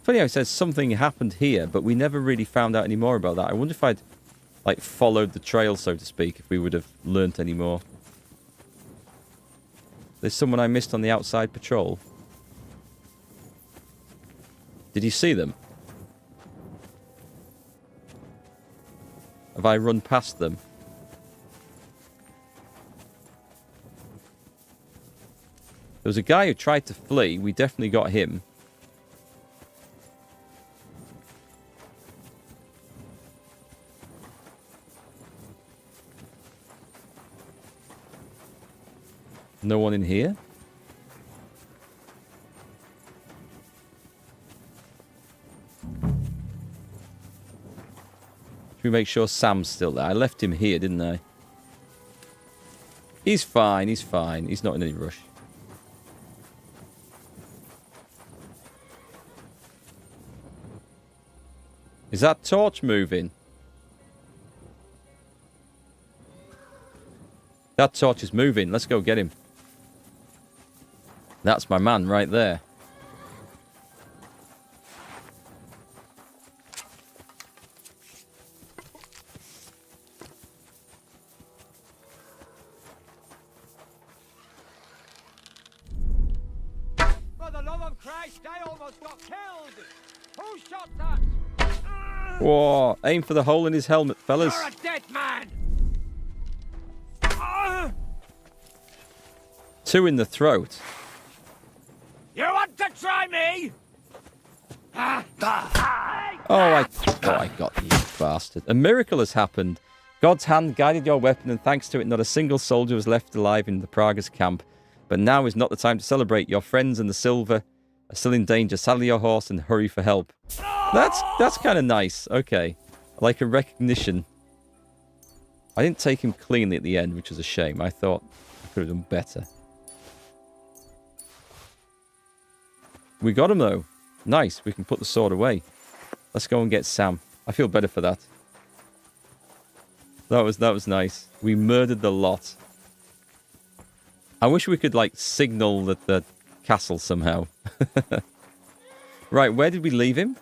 Speaker 1: Funny how it says something happened here, but we never really found out any more about that. I wonder if I'd like followed the trail, so to speak, if we would have learnt any more. There's someone I missed on the outside patrol. Did you see them? Have I run past them? There was a guy who tried to flee. We definitely got him. No one in here? Should we make sure Sam's still there? I left him here, didn't I? He's fine, he's fine. He's not in any rush. Is that torch moving? That torch is moving. Let's go get him. That's my man right there.
Speaker 17: Christ, I almost got killed! Who shot that?
Speaker 1: Whoa, aim for the hole in his helmet, fellas.
Speaker 17: You're a dead man!
Speaker 1: 2 in the throat.
Speaker 17: You want to try me?
Speaker 1: Oh, I got you, bastard. A miracle has happened. God's hand guided your weapon, and thanks to it, not a single soldier was left alive in the Prague's camp. But now is not the time to celebrate. Your friends and the silver are still in danger. Saddle your horse and hurry for help. That's kind of nice. Okay. Like a recognition. I didn't take him cleanly at the end, which was a shame. I thought I could have done better. We got him, though. Nice. We can put the sword away. Let's go and get Sam. I feel better for that. That was nice. We murdered the lot. I wish we could, like, signal that the castle somehow. Right, where did we leave him?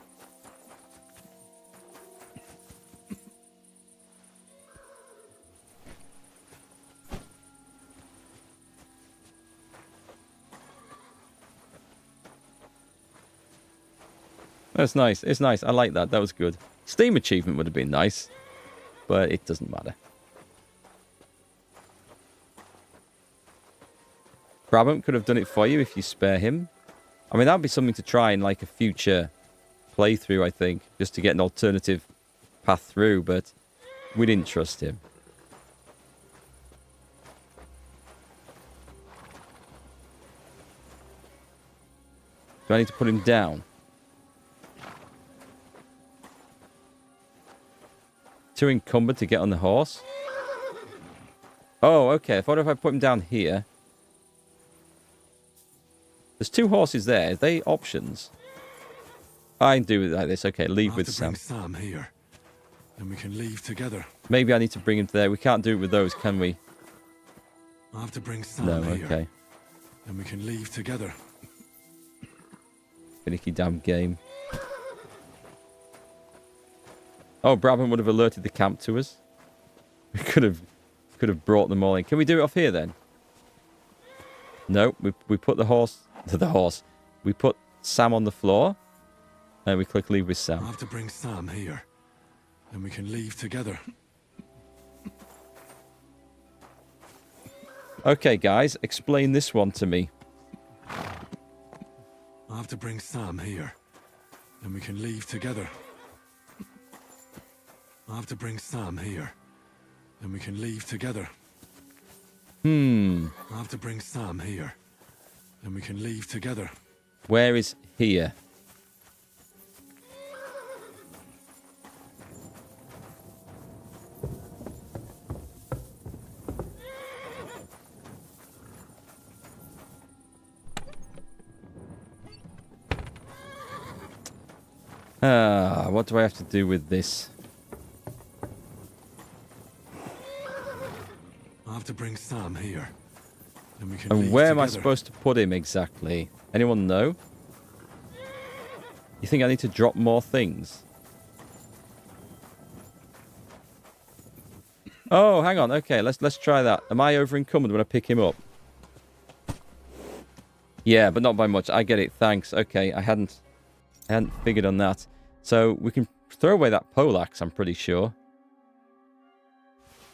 Speaker 1: That's nice. It's nice. I like that. That was good. Steam achievement would have been nice, but it doesn't matter. Brabham could have done it for you if you spare him. I mean, that would be something to try in like a future playthrough, I think, just to get an alternative path through, but we didn't trust him. Do I need to put him down? Too encumbered to get on the horse? Oh, okay. I thought if I put him down here. There's 2 horses there. Are they options? I can do it like this. Okay, leave with Sam.
Speaker 20: Sam here. Then we can leave together.
Speaker 1: Maybe I need to bring him there. We can't do it with those, can we?
Speaker 20: I have to bring Sam
Speaker 1: No,
Speaker 20: here.
Speaker 1: okay.
Speaker 20: Then we can leave together.
Speaker 1: Finicky damn game. Oh, Brabham would have alerted the camp to us. We could have brought them all in. Can we do it off here then? No, we put the horse. We put Sam on the floor, and we click leave with Sam.
Speaker 20: I have to bring Sam here. Then we can leave together.
Speaker 1: Okay, guys, explain this one to me.
Speaker 20: I have to bring Sam here. Then we can leave together. I have to bring Sam here. Then we can leave together. I have to bring Sam here. Then we can leave together.
Speaker 1: Where is here? What do I have to do with this?
Speaker 20: I have to bring Sam here. Then we can
Speaker 1: And
Speaker 20: leave
Speaker 1: where
Speaker 20: together.
Speaker 1: am I supposed to put him exactly? Anyone know? You think I need to drop more things? Oh, hang on. Okay, let's try that. Am I over encumbered when I pick him up? Yeah, but not by much. I get it. Thanks. Okay, I hadn't figured on that. So we can throw away that poleaxe, I'm pretty sure.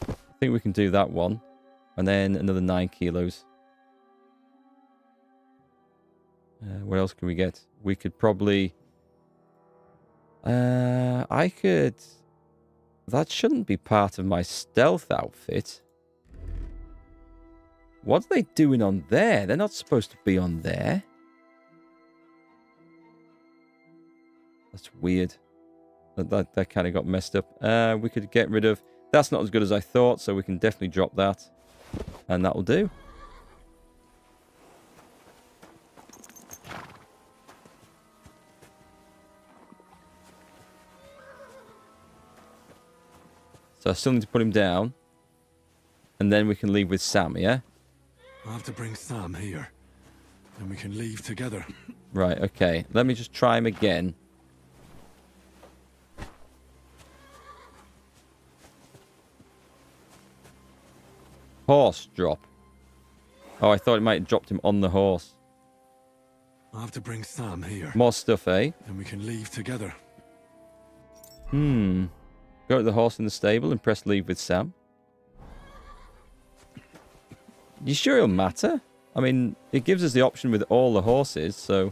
Speaker 1: I think we can do that one. And then another 9 kilos. What else can we get? We could probably... I could... That shouldn't be part of my stealth outfit. What are they doing on there? They're not supposed to be on there. That's weird. That kind of got messed up. We could get rid of... That's not as good as I thought, so we can definitely drop that. And that'll do. So I still need to put him down. And then we can leave with Sam, yeah?
Speaker 20: I have to bring Sam here. Then we can leave together.
Speaker 1: Right, okay. Let me just try him again. Horse drop. Oh, I thought it might have dropped him on the horse.
Speaker 20: I'll have to bring Sam here.
Speaker 1: More stuff, eh?
Speaker 20: Then we can leave together.
Speaker 1: Go to the horse in the stable and press leave with Sam. You sure it'll matter? I mean, it gives us the option with all the horses, so...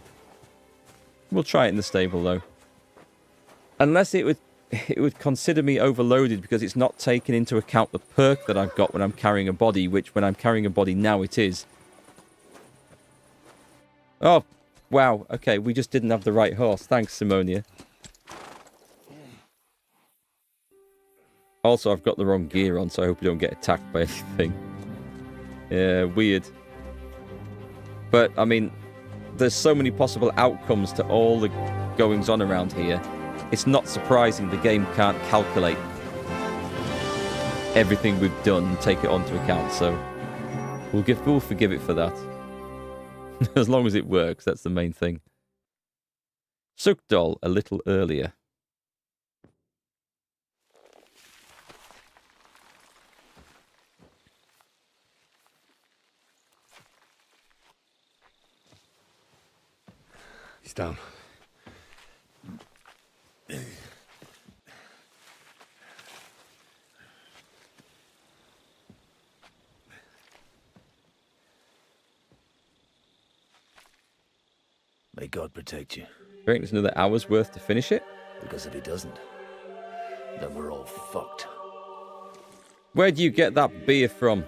Speaker 1: We'll try it in the stable, though. Unless it would consider me overloaded because it's not taking into account the perk that I've got when I'm carrying a body, which when I'm carrying a body now it is. Oh, wow. Okay, we just didn't have the right horse. Thanks, Simonia. Also, I've got the wrong gear on, so I hope we don't get attacked by anything. Yeah, weird. But, I mean, there's so many possible outcomes to all the goings-on around here. It's not surprising the game can't calculate everything we've done and take it onto account, so we'll forgive it for that. As long as it works, that's the main thing. Sukdol a little earlier.
Speaker 20: He's down.
Speaker 7: May God protect you.
Speaker 1: You reckon there's another hour's worth to finish it?
Speaker 7: Because if he doesn't, then we're all fucked.
Speaker 1: Where do you get that beer from?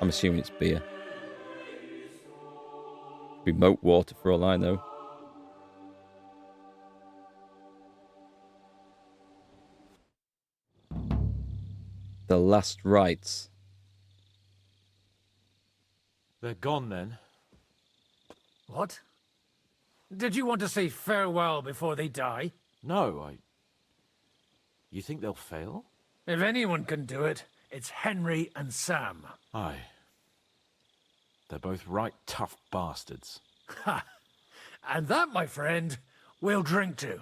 Speaker 1: I'm assuming it's beer. Be moat water for all I know. The last rites.
Speaker 8: They're gone then.
Speaker 21: What? Did you want to say farewell before they die?
Speaker 8: No, You think they'll fail?
Speaker 21: If anyone can do it, it's Henry and Sam.
Speaker 8: Aye. They're both right tough bastards.
Speaker 21: Ha! And that, my friend, we'll drink to.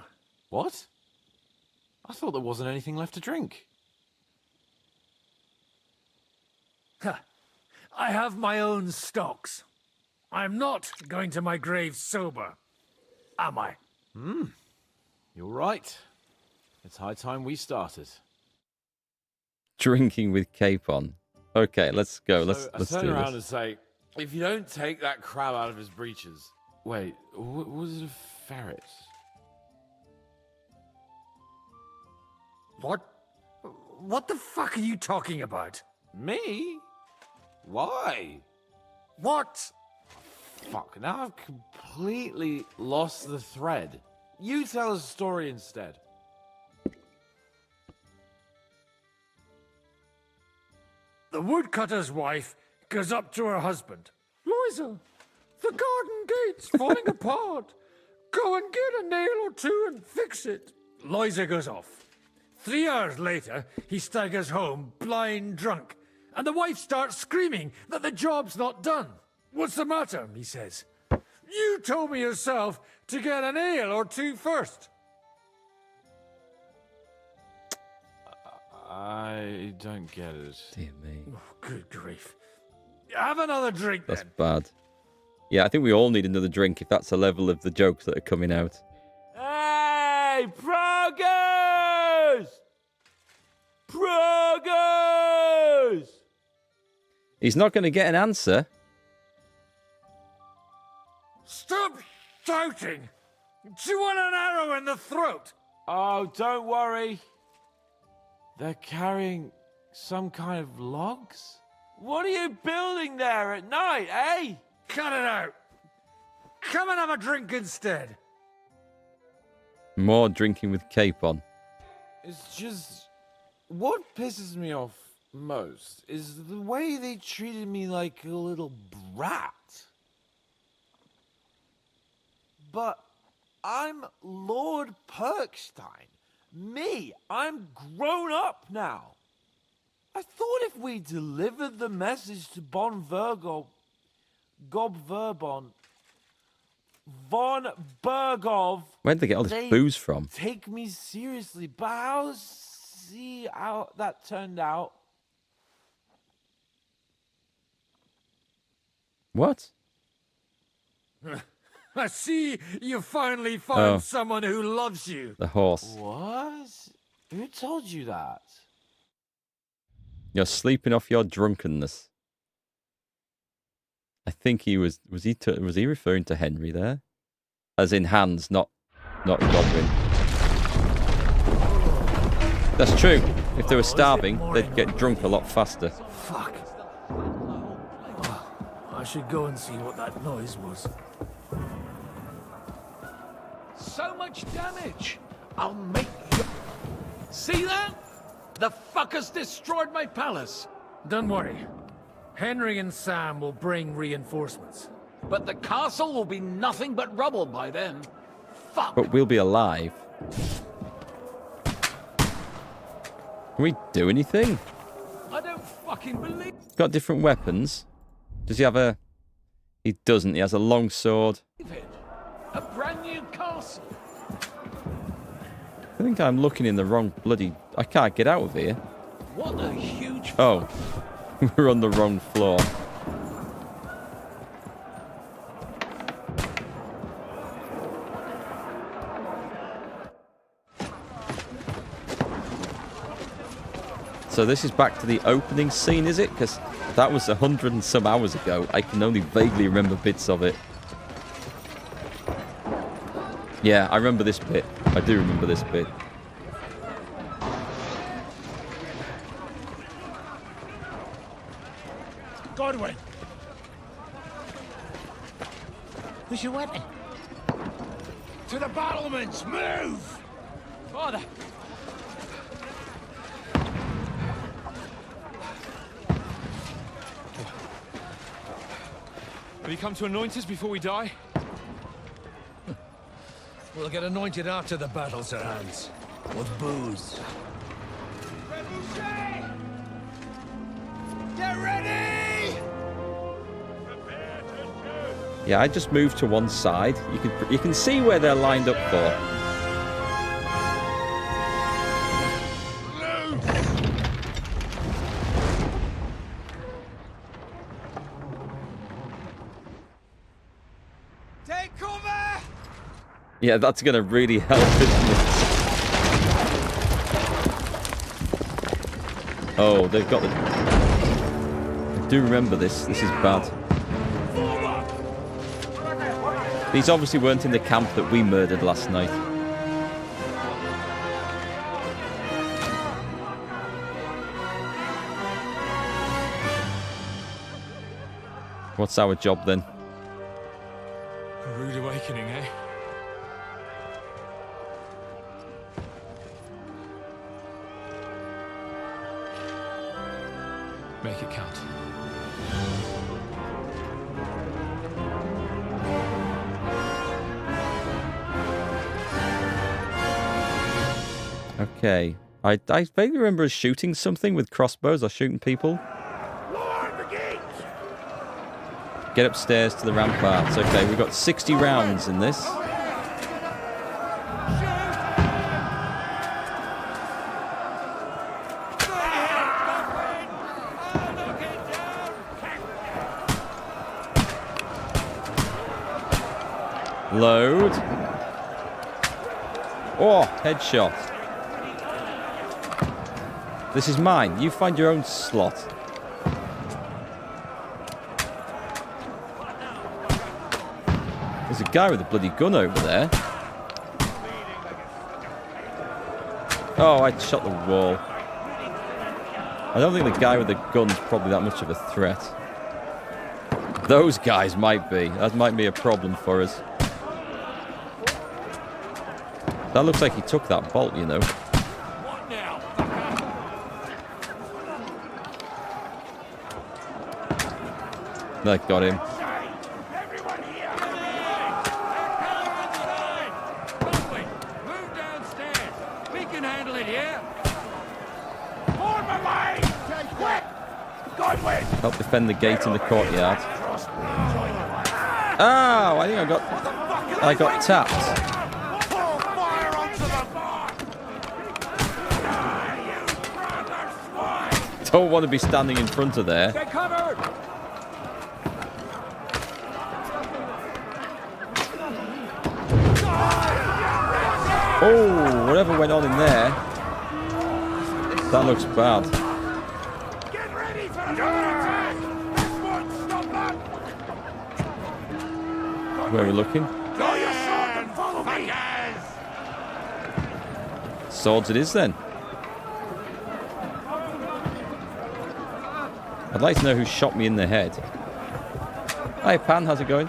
Speaker 8: What? I thought there wasn't anything left to drink.
Speaker 21: Ha! I have my own stocks. I'm not going to my grave sober, am I?
Speaker 8: You're right. It's high time we started.
Speaker 1: Drinking with cape on. Okay, let's go. Let's
Speaker 8: I
Speaker 1: do
Speaker 8: turn around
Speaker 1: this.
Speaker 8: and say, if you don't take that crab out of his breeches... Wait, was it a ferret?
Speaker 21: What? What the fuck are you talking about?
Speaker 8: Me? Why?
Speaker 21: What?
Speaker 8: Fuck, now I've completely lost the thread. You tell us a story instead.
Speaker 21: The woodcutter's wife goes up to her husband. Loisa, the garden gate's falling apart. Go and get a nail or two and fix it. Loisa goes off. 3 hours later, he staggers home, blind drunk, and the wife starts screaming that the job's not done. What's the matter? He says. You told me yourself to get a nail or two first.
Speaker 8: I don't get it.
Speaker 1: Dear me.
Speaker 21: Oh, good grief. Have another drink,
Speaker 1: That's
Speaker 21: then.
Speaker 1: bad. Yeah, I think we all need another drink if that's the level of the jokes that are coming out.
Speaker 8: Hey, progress! Progress!
Speaker 1: He's not going to get an answer.
Speaker 21: Stop shouting! Do you want an arrow in the throat?
Speaker 8: Oh, don't worry. They're carrying some kind of logs? What are you building there at night, eh?
Speaker 21: Cut it out. Come and have a drink instead.
Speaker 1: More drinking with cape on.
Speaker 8: It's just... What pisses me off most is the way they treated me like a little brat. But I'm Lord Perkstein. Me, I'm grown up now. I thought if we delivered the message to Von Vergov, Gob Verbon, Von Bergov...
Speaker 1: Where'd they get all this booze from?
Speaker 8: Take me seriously, but I'll see how that turned out.
Speaker 21: I see you finally found someone who loves you.
Speaker 1: The horse.
Speaker 8: What? Who told you that?
Speaker 1: You're sleeping off your drunkenness. I think he was he referring to Henry there? As in hands, not Godwin. That's true. If they were starving, they'd get drunk a lot faster.
Speaker 21: Fuck. I should go and see what that noise was.
Speaker 17: So much damage. I'll make you... See that? The fuckers destroyed my palace.
Speaker 21: Don't worry. Henry and Sam will bring reinforcements.
Speaker 17: But the castle will be nothing but rubble by then. Fuck.
Speaker 1: But we'll be alive. Can we do anything?
Speaker 17: I don't fucking believe...
Speaker 1: Got different weapons. Does he have a... He doesn't. He has a long sword.
Speaker 17: it. A brand new castle.
Speaker 1: I think I'm looking in the wrong bloody... I can't get out of here.
Speaker 17: What a huge...
Speaker 1: Oh. We're on the wrong floor. So this is back to the opening scene, is it? Because that was 100 and some hours ago. I can only vaguely remember bits of it. Yeah, I remember this bit. I do remember this bit.
Speaker 5: Godwin! Where's your weapon? To the battlements! Move!
Speaker 17: Father!
Speaker 21: Have you come to anoint us before we die? We'll get anointed after the battle, Sir Hans. With booze.
Speaker 5: Get ready!
Speaker 1: Yeah, I just moved to one side. You can see where they're lined up for.
Speaker 5: Take cover!
Speaker 1: Yeah, that's going to really help, isn't it? Oh, they've got the... I do remember this. This is bad. These obviously weren't in the camp that we murdered last night. What's our job then?
Speaker 21: A rude awakening, eh? Make it count.
Speaker 1: Okay. I vaguely remember us shooting something with crossbows or shooting people. Get upstairs to the ramparts. Okay, we've got 60 rounds in this. Load. Oh, headshot. This is mine. You find your own slot. There's a guy with a bloody gun over there. Oh, I shot the wall. I don't think the guy with the gun's probably that much of a threat. Those guys might be. That might be a problem for us. That looks like he took that bolt, you know. That got him.
Speaker 17: Move downstairs. We can handle it here. Form a line. Quick. Godwin.
Speaker 1: Help defend the gate in the courtyard. Oh, I think I got tapped. Don't want to be standing in front of there.
Speaker 17: Get covered.
Speaker 1: Oh, whatever went on in there. That looks bad.
Speaker 2: Get ready for another attack! This won't stop them!
Speaker 1: Where are we looking?
Speaker 2: Draw your sword and follow me!
Speaker 1: Swords it is then. I'd like to know who shot me in the head. Hi Pan, how's it going?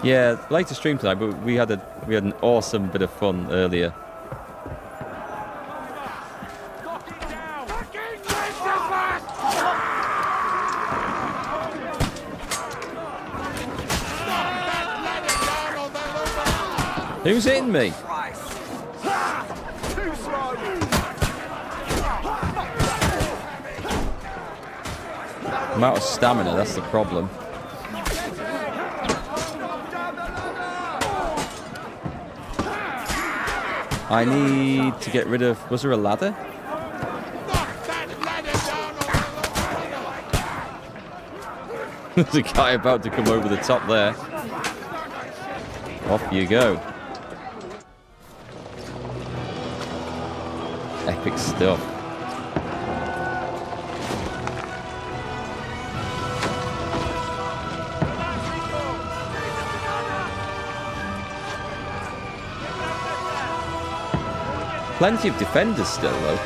Speaker 1: Yeah, late to stream tonight, but we had an awesome bit of fun earlier. Who's hitting me? I'm out of stamina, that's the problem. I need to get rid of... Was there a ladder? There's a guy about to come over the top there. Off you go. Epic stuff. Plenty of defenders still, though.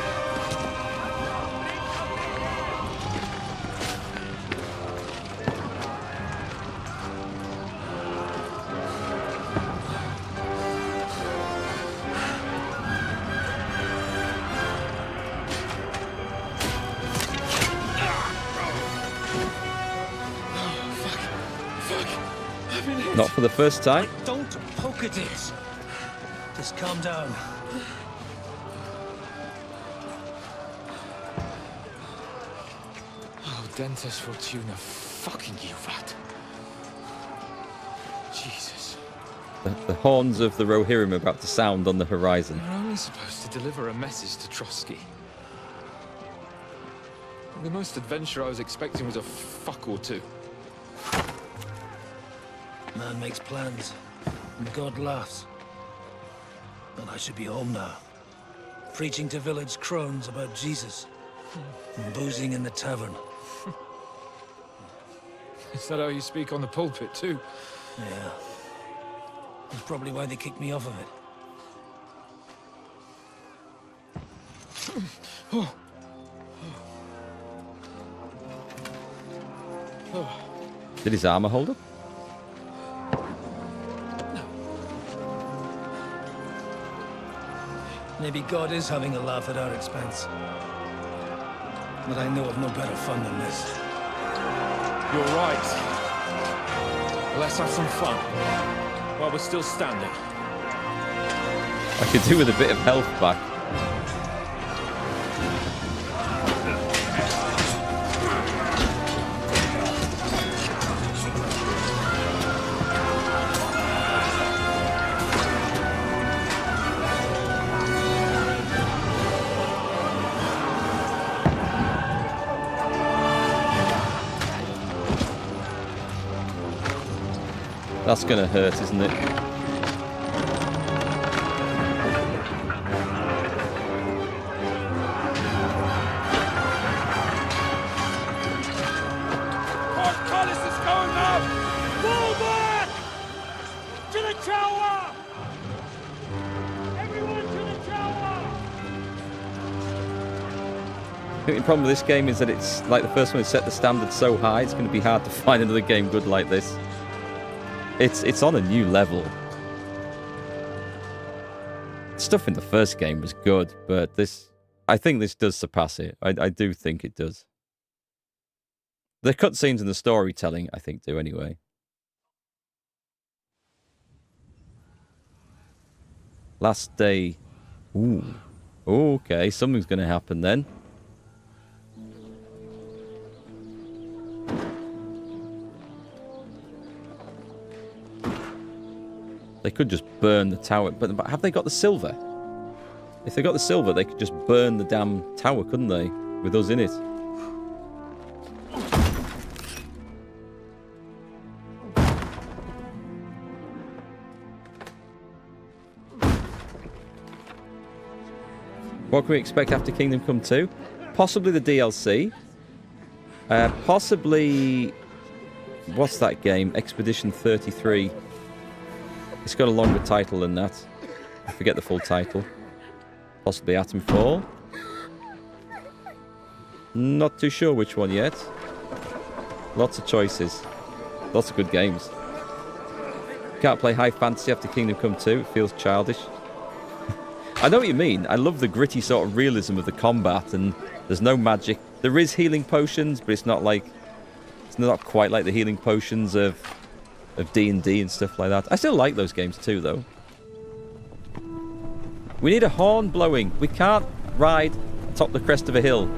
Speaker 1: Not for the first time.
Speaker 12: Don't poke at it. Just calm down.
Speaker 19: Oh, Dentes Fortuna, fucking you, rat. Jesus.
Speaker 1: The horns of the Rohirrim are about to sound on the horizon.
Speaker 19: You're only supposed to deliver a message to Trotsky. The most adventure I was expecting was a fuck or two.
Speaker 12: Man makes plans, and God laughs. But I should be home now. Preaching to village crones about Jesus. And boozing in the tavern.
Speaker 19: Is that how you speak on the pulpit, too?
Speaker 12: Yeah. That's probably why they kicked me off of it.
Speaker 19: Oh.
Speaker 1: Did his armor hold up?
Speaker 12: Maybe God is having a laugh at our expense. But I know of no better fun than this.
Speaker 19: You're right. Let's have some fun. While we're still standing.
Speaker 1: I could do with a bit of health back. That's gonna hurt, isn't it?
Speaker 2: Portcullis is going up! Fall back! To the tower! Everyone to the tower!
Speaker 1: I think the problem with this game is that it's like the first one has set the standard so high, it's going to be hard to find another game good like this. It's on a new level. Stuff in the first game was good, but this, I think this does surpass it. I do think it does. The cutscenes and the storytelling, I think, do anyway. Last day. Ooh. Okay, something's going to happen then. They could just burn the tower. But have they got the silver? If they got the silver, they could just burn the damn tower, couldn't they? With us in it. What can we expect after Kingdom Come 2? Possibly the DLC. Possibly... What's that game? Expedition 33. It's got a longer title than that. I forget the full title. Possibly Atomfall. Not too sure which one yet. Lots of choices. Lots of good games. Can't play high fantasy after Kingdom Come 2. It feels childish. I know what you mean. I love the gritty sort of realism of the combat, and there's no magic. There is healing potions, but it's not like... It's not quite like the healing potions of D&D and stuff like that. I still like those games too, though. We need a horn blowing. We can't ride atop the crest of a hill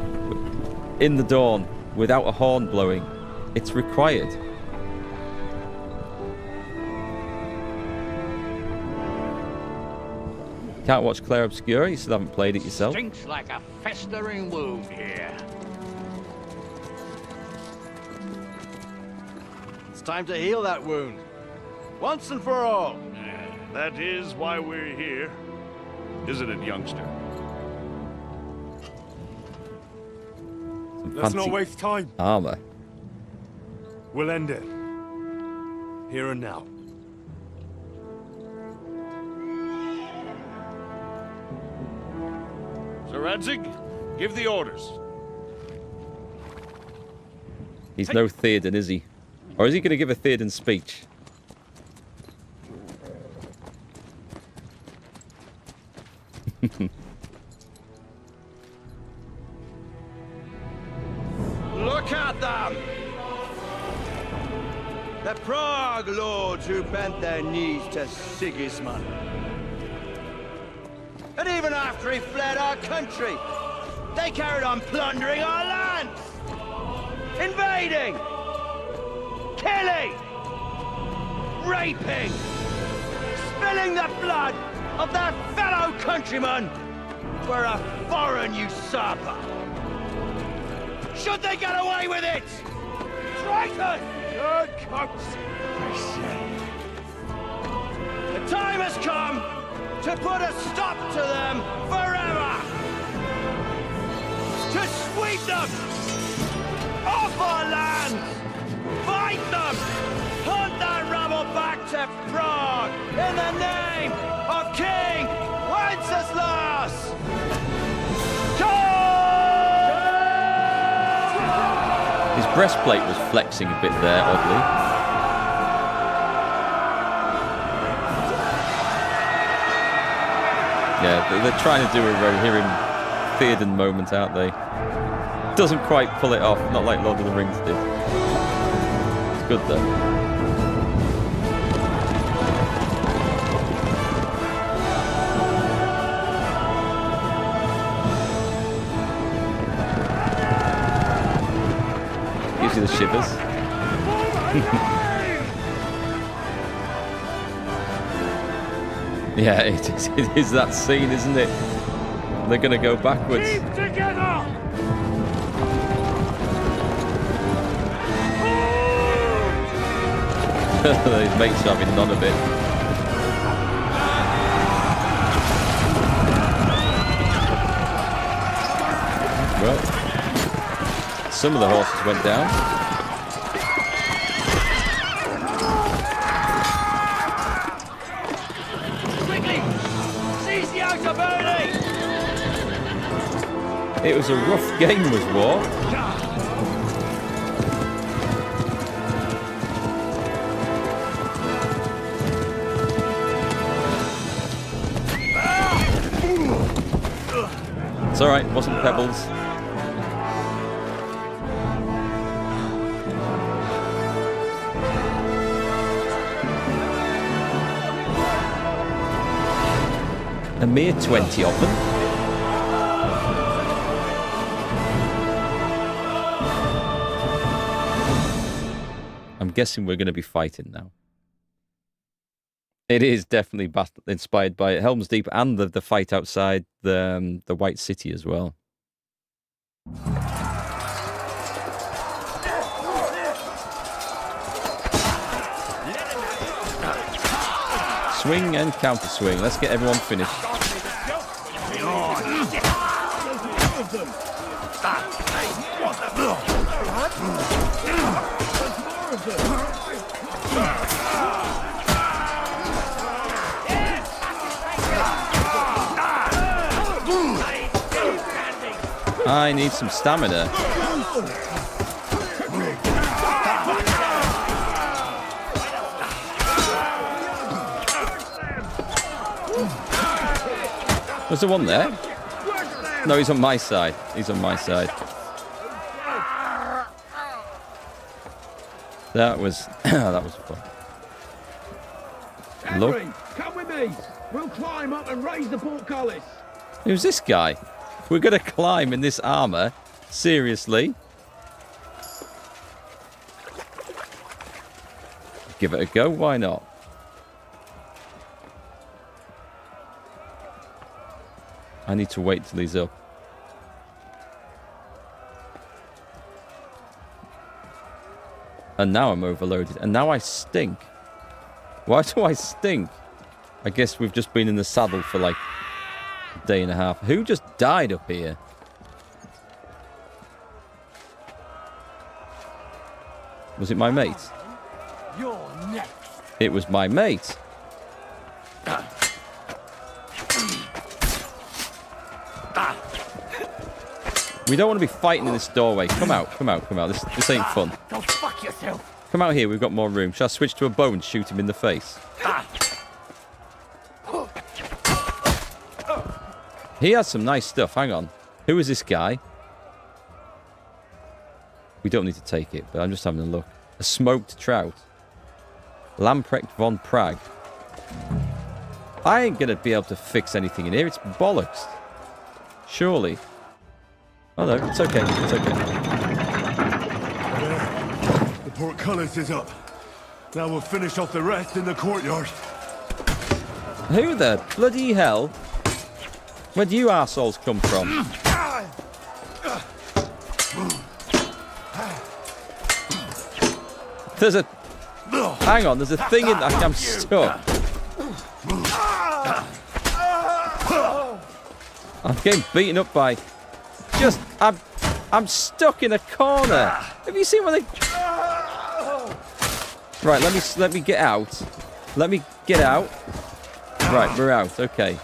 Speaker 1: in the dawn without a horn blowing. It's required. Can't watch Claire Obscura. You still haven't played it yourself.
Speaker 10: Stinks like a festering wound here.
Speaker 15: It's time to heal that wound. Once and for all.
Speaker 22: That is why we're here. Isn't it, youngster?
Speaker 3: Let's not waste time.
Speaker 1: Armor.
Speaker 3: We'll end it. Here and now.
Speaker 22: Sir Radzig, give the orders.
Speaker 1: He's no Theoden, is he? Or is he going to give a Theoden speech?
Speaker 15: Look at them! The Prague lords who bent their knees to Sigismund. And even after he fled our country, they carried on plundering our lands! Invading! Killing! Raping! Spilling the blood of their fellow countrymen for a foreign usurper! Should they get away with it? Traitor! Good coats! I say. The time has come to put a stop to them forever! To sweep them off our lands! Fight them! Hunt that rabble back to Prague in the name of King Wenceslas!
Speaker 1: His breastplate was flexing a bit there, oddly. Yeah, they're trying to do a Rohirrim Theoden moment, aren't they? Doesn't quite pull it off, not like Lord of the Rings did. It's good though. Gives you the shivers. Yeah, it is that scene, isn't it? They're going to go backwards.
Speaker 2: Keep together!
Speaker 1: His mates are having none of it. Well, some of the horses went down.
Speaker 15: Quickly! Seize the outer burning!
Speaker 1: It was a rough game, was war. It's alright, wasn't pebbles. A mere 20 of them. I'm guessing we're going to be fighting now. It is definitely inspired by Helm's Deep and the fight outside the White City as well. Swing and counter swing. Let's get everyone finished. I need some stamina. Was there one there? No, he's on my side. He's on my side. That was that was fun. Look.
Speaker 2: Henry, come with me. We'll climb up and raise the portcullis.
Speaker 1: Who's this guy? We're gonna climb in this armor? Seriously? Give it a go. Why not? I need to wait till he's up. And now I'm overloaded. And now I stink. Why do I stink? I guess we've just been in the saddle for like a day and a half. Who just died up here? Was it my mate?
Speaker 5: You're next.
Speaker 1: It was my mate. We don't want to be fighting in this doorway. Come out, come out, come out. This ain't fun.
Speaker 5: Go fuck yourself.
Speaker 1: Come out here, we've got more room. Shall I switch to a bow and shoot him in the face? He has some nice stuff. Hang on. Who is this guy? We don't need to take it, but I'm just having a look. A smoked trout. Lamprecht von Prague. I ain't going to be able to fix anything in here. It's bollocks. Surely. Oh no, it's okay. It's okay.
Speaker 3: The portcullis is up. Now we'll finish off the rest in the courtyard.
Speaker 1: Who the bloody hell? Where do you arseholes come from? There's a... Hang on, there's a thing in... I'm stuck. I'm getting beaten up by... Just... I'm stuck in a corner. Have you seen what they... Right, let me get out. Let me get out. Right, we're out. Okay.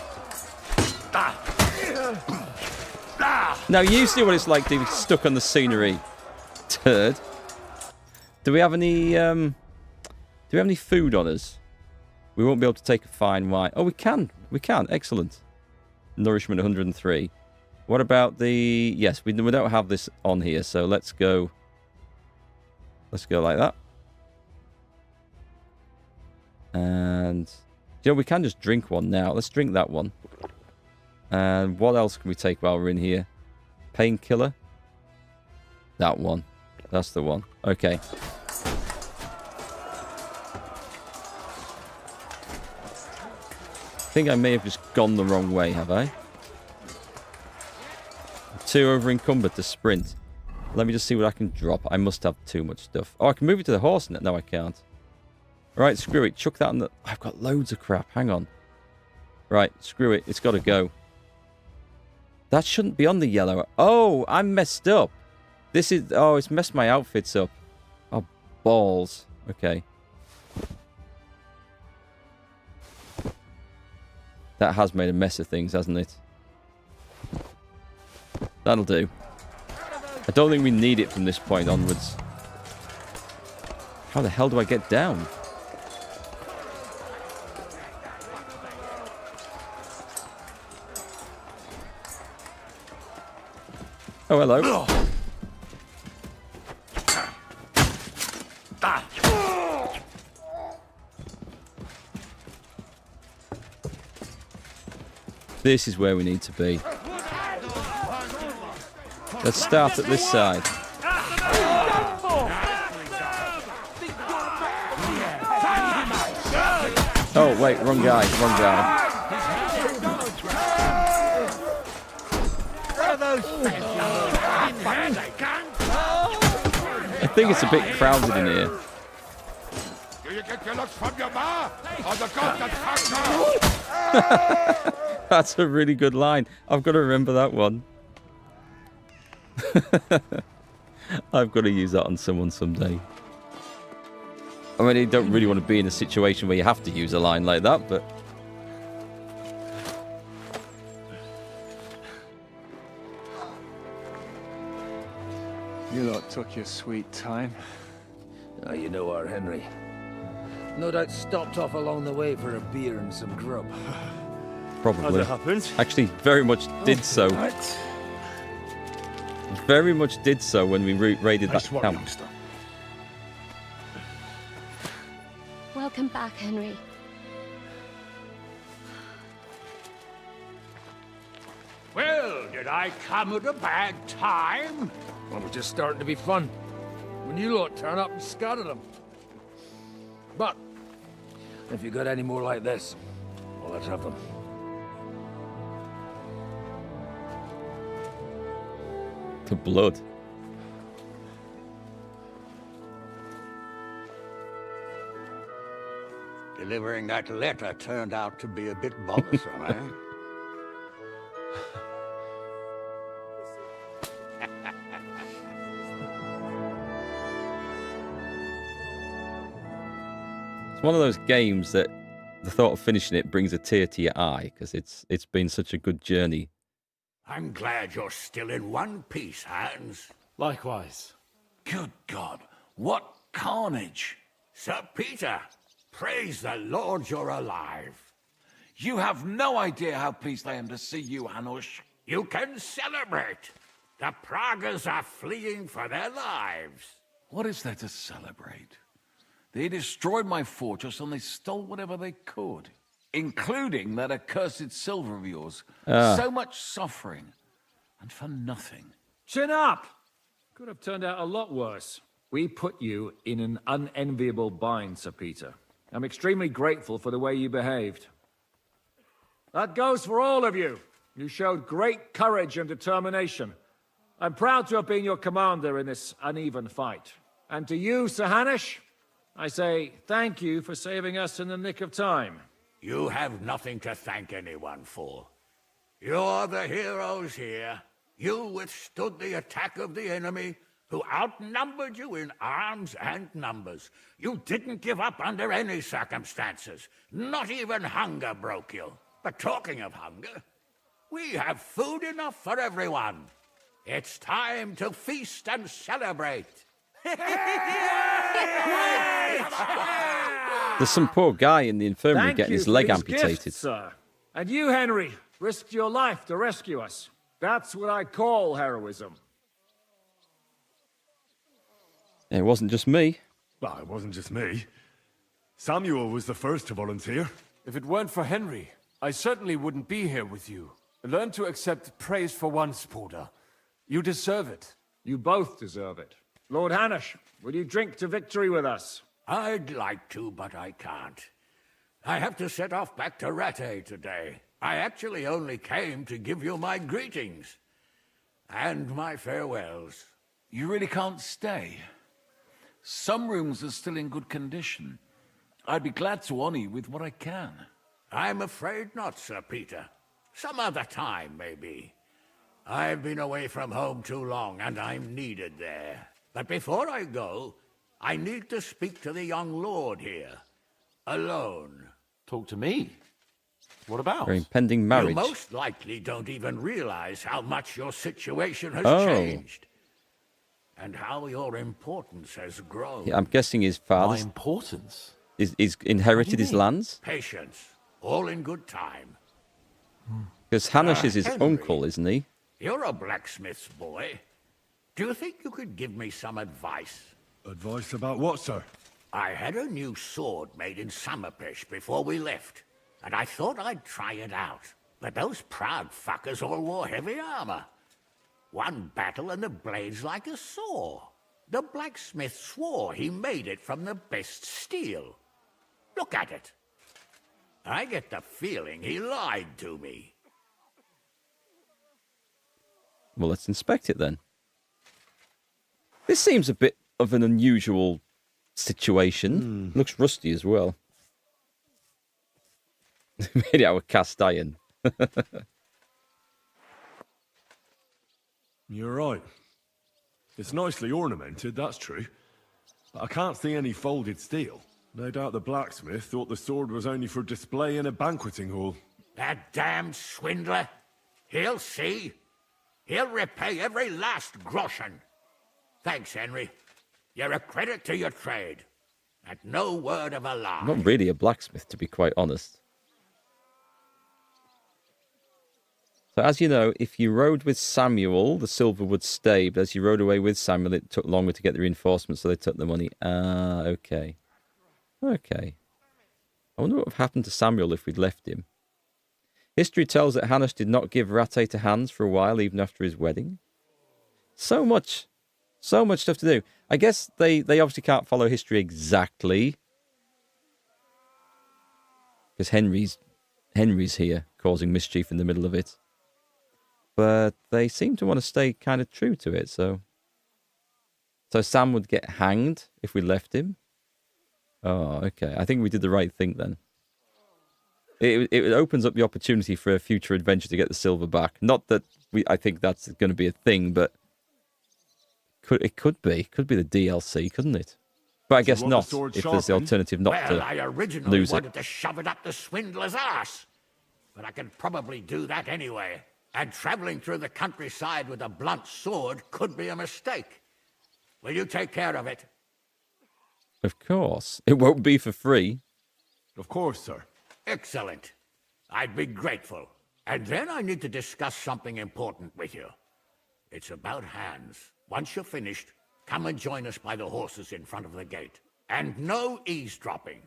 Speaker 1: Now you see what it's like to be stuck on the scenery, turd. Do we have any? Do we have any food on us? We won't be able to take a fine wine. Oh, we can. We can. Excellent. Nourishment 103. What about the? Yes, we don't have this on here, so let's go. Let's go like that. And you know, we can just drink one now. Let's drink that one. And what else can we take while we're in here? Painkiller. That one. That's the one. Okay. I think I may have just gone the wrong way, have I? Too over encumbered to sprint. Let me just see what I can drop. I must have too much stuff. Oh, I can move it to the horse. No, I can't. Right, screw it. Chuck that on the... I've got loads of crap. Hang on. Right, screw it. It's got to go. That shouldn't be on the yellow. Oh, I'm messed up. This is... Oh, it's messed my outfits up. Oh, balls. Okay. That has made a mess of things, hasn't it? That'll do. I don't think we need it from this point onwards. How the hell do I get down? Oh, hello. This is where we need to be. Let's start at this side. Oh, wait, wrong guy, wrong guy. I think it's a bit crowded in here.
Speaker 13: Do you get your looks from your ma or the god that fucked her?
Speaker 1: That's a really good line. I've got to remember that one. I've got to use that on someone someday. I mean, you don't really want to be in a situation where you have to use a line like that, but...
Speaker 21: You lot took your sweet time.
Speaker 12: Oh, you know our Henry. No doubt stopped off along the way for a beer and some grub.
Speaker 1: Probably.
Speaker 3: As it happens.
Speaker 1: Actually, very much did so.
Speaker 12: Right.
Speaker 1: Very much did so when we raided that camp.
Speaker 21: Youngster.
Speaker 11: Welcome back, Henry.
Speaker 10: Well, did I come at a bad time?
Speaker 21: Well, we're just starting to be fun. When you lot turn up and scatter them.
Speaker 12: But, if you got any more like this, well, let's have them.
Speaker 1: The blood.
Speaker 10: Delivering that letter turned out to be a bit bothersome, eh?
Speaker 1: It's one of those games that the thought of finishing it brings a tear to your eye, because it's been such a good journey.
Speaker 10: I'm glad you're still in one piece, Hans.
Speaker 8: Likewise.
Speaker 10: Good God, what carnage! Sir Peter, praise the Lord you're alive.
Speaker 17: You have no idea how pleased I am to see you, Hanush.
Speaker 10: You can celebrate. The Pragas are fleeing for their lives.
Speaker 17: What is there to celebrate? They destroyed my fortress and they stole whatever they could, including that accursed silver of yours. So much suffering, and for nothing.
Speaker 6: Chin up! Could have turned out a lot worse. We put you in an unenviable bind, Sir Peter. I'm extremely grateful for the way you behaved. That goes for all of you. You showed great courage and determination. I'm proud to have been your commander in this uneven fight. And to you, Sir Hanush, I say thank you for saving us in the nick of time.
Speaker 10: You have nothing to thank anyone for. You're the heroes here. You withstood the attack of the enemy, who outnumbered you in arms and numbers. You didn't give up under any circumstances. Not even hunger broke you. But talking of hunger, we have food enough for everyone. It's time to feast and celebrate.
Speaker 1: There's some poor guy in the infirmary
Speaker 6: Thank
Speaker 1: getting
Speaker 6: you
Speaker 1: his
Speaker 6: for
Speaker 1: leg
Speaker 6: these
Speaker 1: amputated.
Speaker 6: gifts, sir. And you, Henry, risked your life to rescue us. That's what I call heroism.
Speaker 1: It wasn't just me.
Speaker 20: Well, it wasn't just me. Samuel was the first to volunteer.
Speaker 14: If it weren't for Henry, I certainly wouldn't be here with you. Learn to accept praise for once, Porter. You deserve it.
Speaker 6: You both deserve it. Lord Hanush, will you drink to victory with us?
Speaker 10: I'd like to, but I can't. I have to set off back to Rattay today. I actually only came to give you my greetings. And my farewells.
Speaker 17: You really can't stay. Some rooms are still in good condition. I'd be glad to honor you with what I can.
Speaker 10: I'm afraid not, Sir Peter. Some other time, maybe. I've been away from home too long, and I'm needed there. But before I go, I need to speak to the young lord here. Alone.
Speaker 8: Talk to me? What about?
Speaker 1: Her impending marriage.
Speaker 10: You most likely don't even realize how much your situation has
Speaker 1: Oh.
Speaker 10: changed. And how your importance has grown.
Speaker 1: Yeah, I'm guessing his father's...
Speaker 8: My importance?
Speaker 1: He's inherited his lands?
Speaker 10: Patience. All in good time.
Speaker 1: Because Hanush is his
Speaker 10: Henry.
Speaker 1: uncle, isn't he?
Speaker 10: You're a blacksmith's boy. Do you think you could give me some advice?
Speaker 20: Advice about what, sir?
Speaker 10: I had a new sword made in Summerpish before we left, and I thought I'd try it out. But those proud fuckers all wore heavy armor. One battle and the blade's like a saw. The blacksmith swore he made it from the best steel. Look at it. I get the feeling he lied to me.
Speaker 1: Well, let's inspect it then. This seems a bit of an unusual situation. Looks rusty as well. Made out of cast iron.
Speaker 20: You're right. It's nicely ornamented, that's true. But I can't see any folded steel. No doubt the blacksmith thought the sword was only for display in a banqueting hall.
Speaker 10: That damned swindler. He'll see. He'll repay every last groschen. Thanks, Henry. You're a credit to your trade. And no word of a lie.
Speaker 1: I'm not really a blacksmith, to be quite honest. So as you know, if you rode with Samuel, the silver would stay. But as you rode away with Samuel, it took longer to get the reinforcements, so they took the money. Ah, okay. Okay. I wonder what would have happened to Samuel if we'd left him. History tells that Hanush did not give Rattay to Hans for a while, even after his wedding. So much stuff to do. I guess they obviously can't follow history exactly. Because Henry's here, causing mischief in the middle of it. But they seem to want to stay kind of true to it, so Sam would get hanged if we left him. Oh, okay. I think we did the right thing then. It opens up the opportunity for a future adventure to get the silver back. Not that I think that's going to be a thing, but it could be the DLC, couldn't it? But I guess not. If there's the alternative not to lose it.
Speaker 10: Well, I originally wanted to shove it up the swindler's ass, but I can probably do that anyway. And traveling through the countryside with a blunt sword could be a mistake. Will you take care of it?
Speaker 1: Of course. It won't be for free.
Speaker 20: Of course, sir.
Speaker 10: Excellent. I'd be grateful. And then I need to discuss something important with you. It's about Hans. Once you're finished, come and join us by the horses in front of the gate. And no eavesdropping.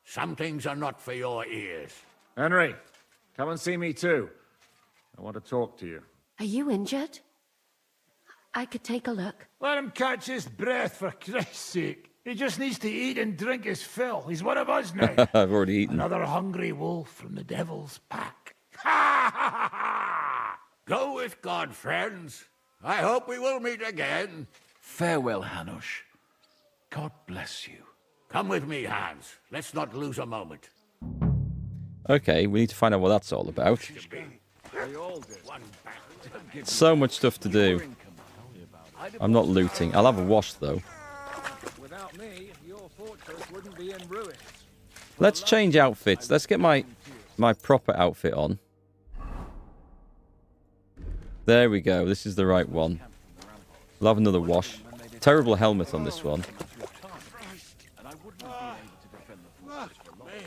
Speaker 10: Some things are not for your ears.
Speaker 6: Henry, come and see me too. I want to talk to you.
Speaker 11: Are you injured? I could take a look.
Speaker 5: Let him catch his breath, for Christ's sake. He just needs to eat and drink his fill. He's one of us now.
Speaker 1: I've already eaten.
Speaker 5: Another hungry wolf from the devil's pack.
Speaker 10: Go with God, friends. I hope we will meet again.
Speaker 17: Farewell, Hanush. God bless you.
Speaker 10: Come with me, Hans. Let's not lose a moment.
Speaker 1: Okay, we need to find out what that's all about. So much stuff to do. I'm not looting. I'll have a wash, though.
Speaker 6: Without me, your fortress wouldn't be in ruins.
Speaker 1: Let's change outfits. Let's get my proper outfit on. There we go. This is the right one. We'll have another wash. Terrible helmet on this one.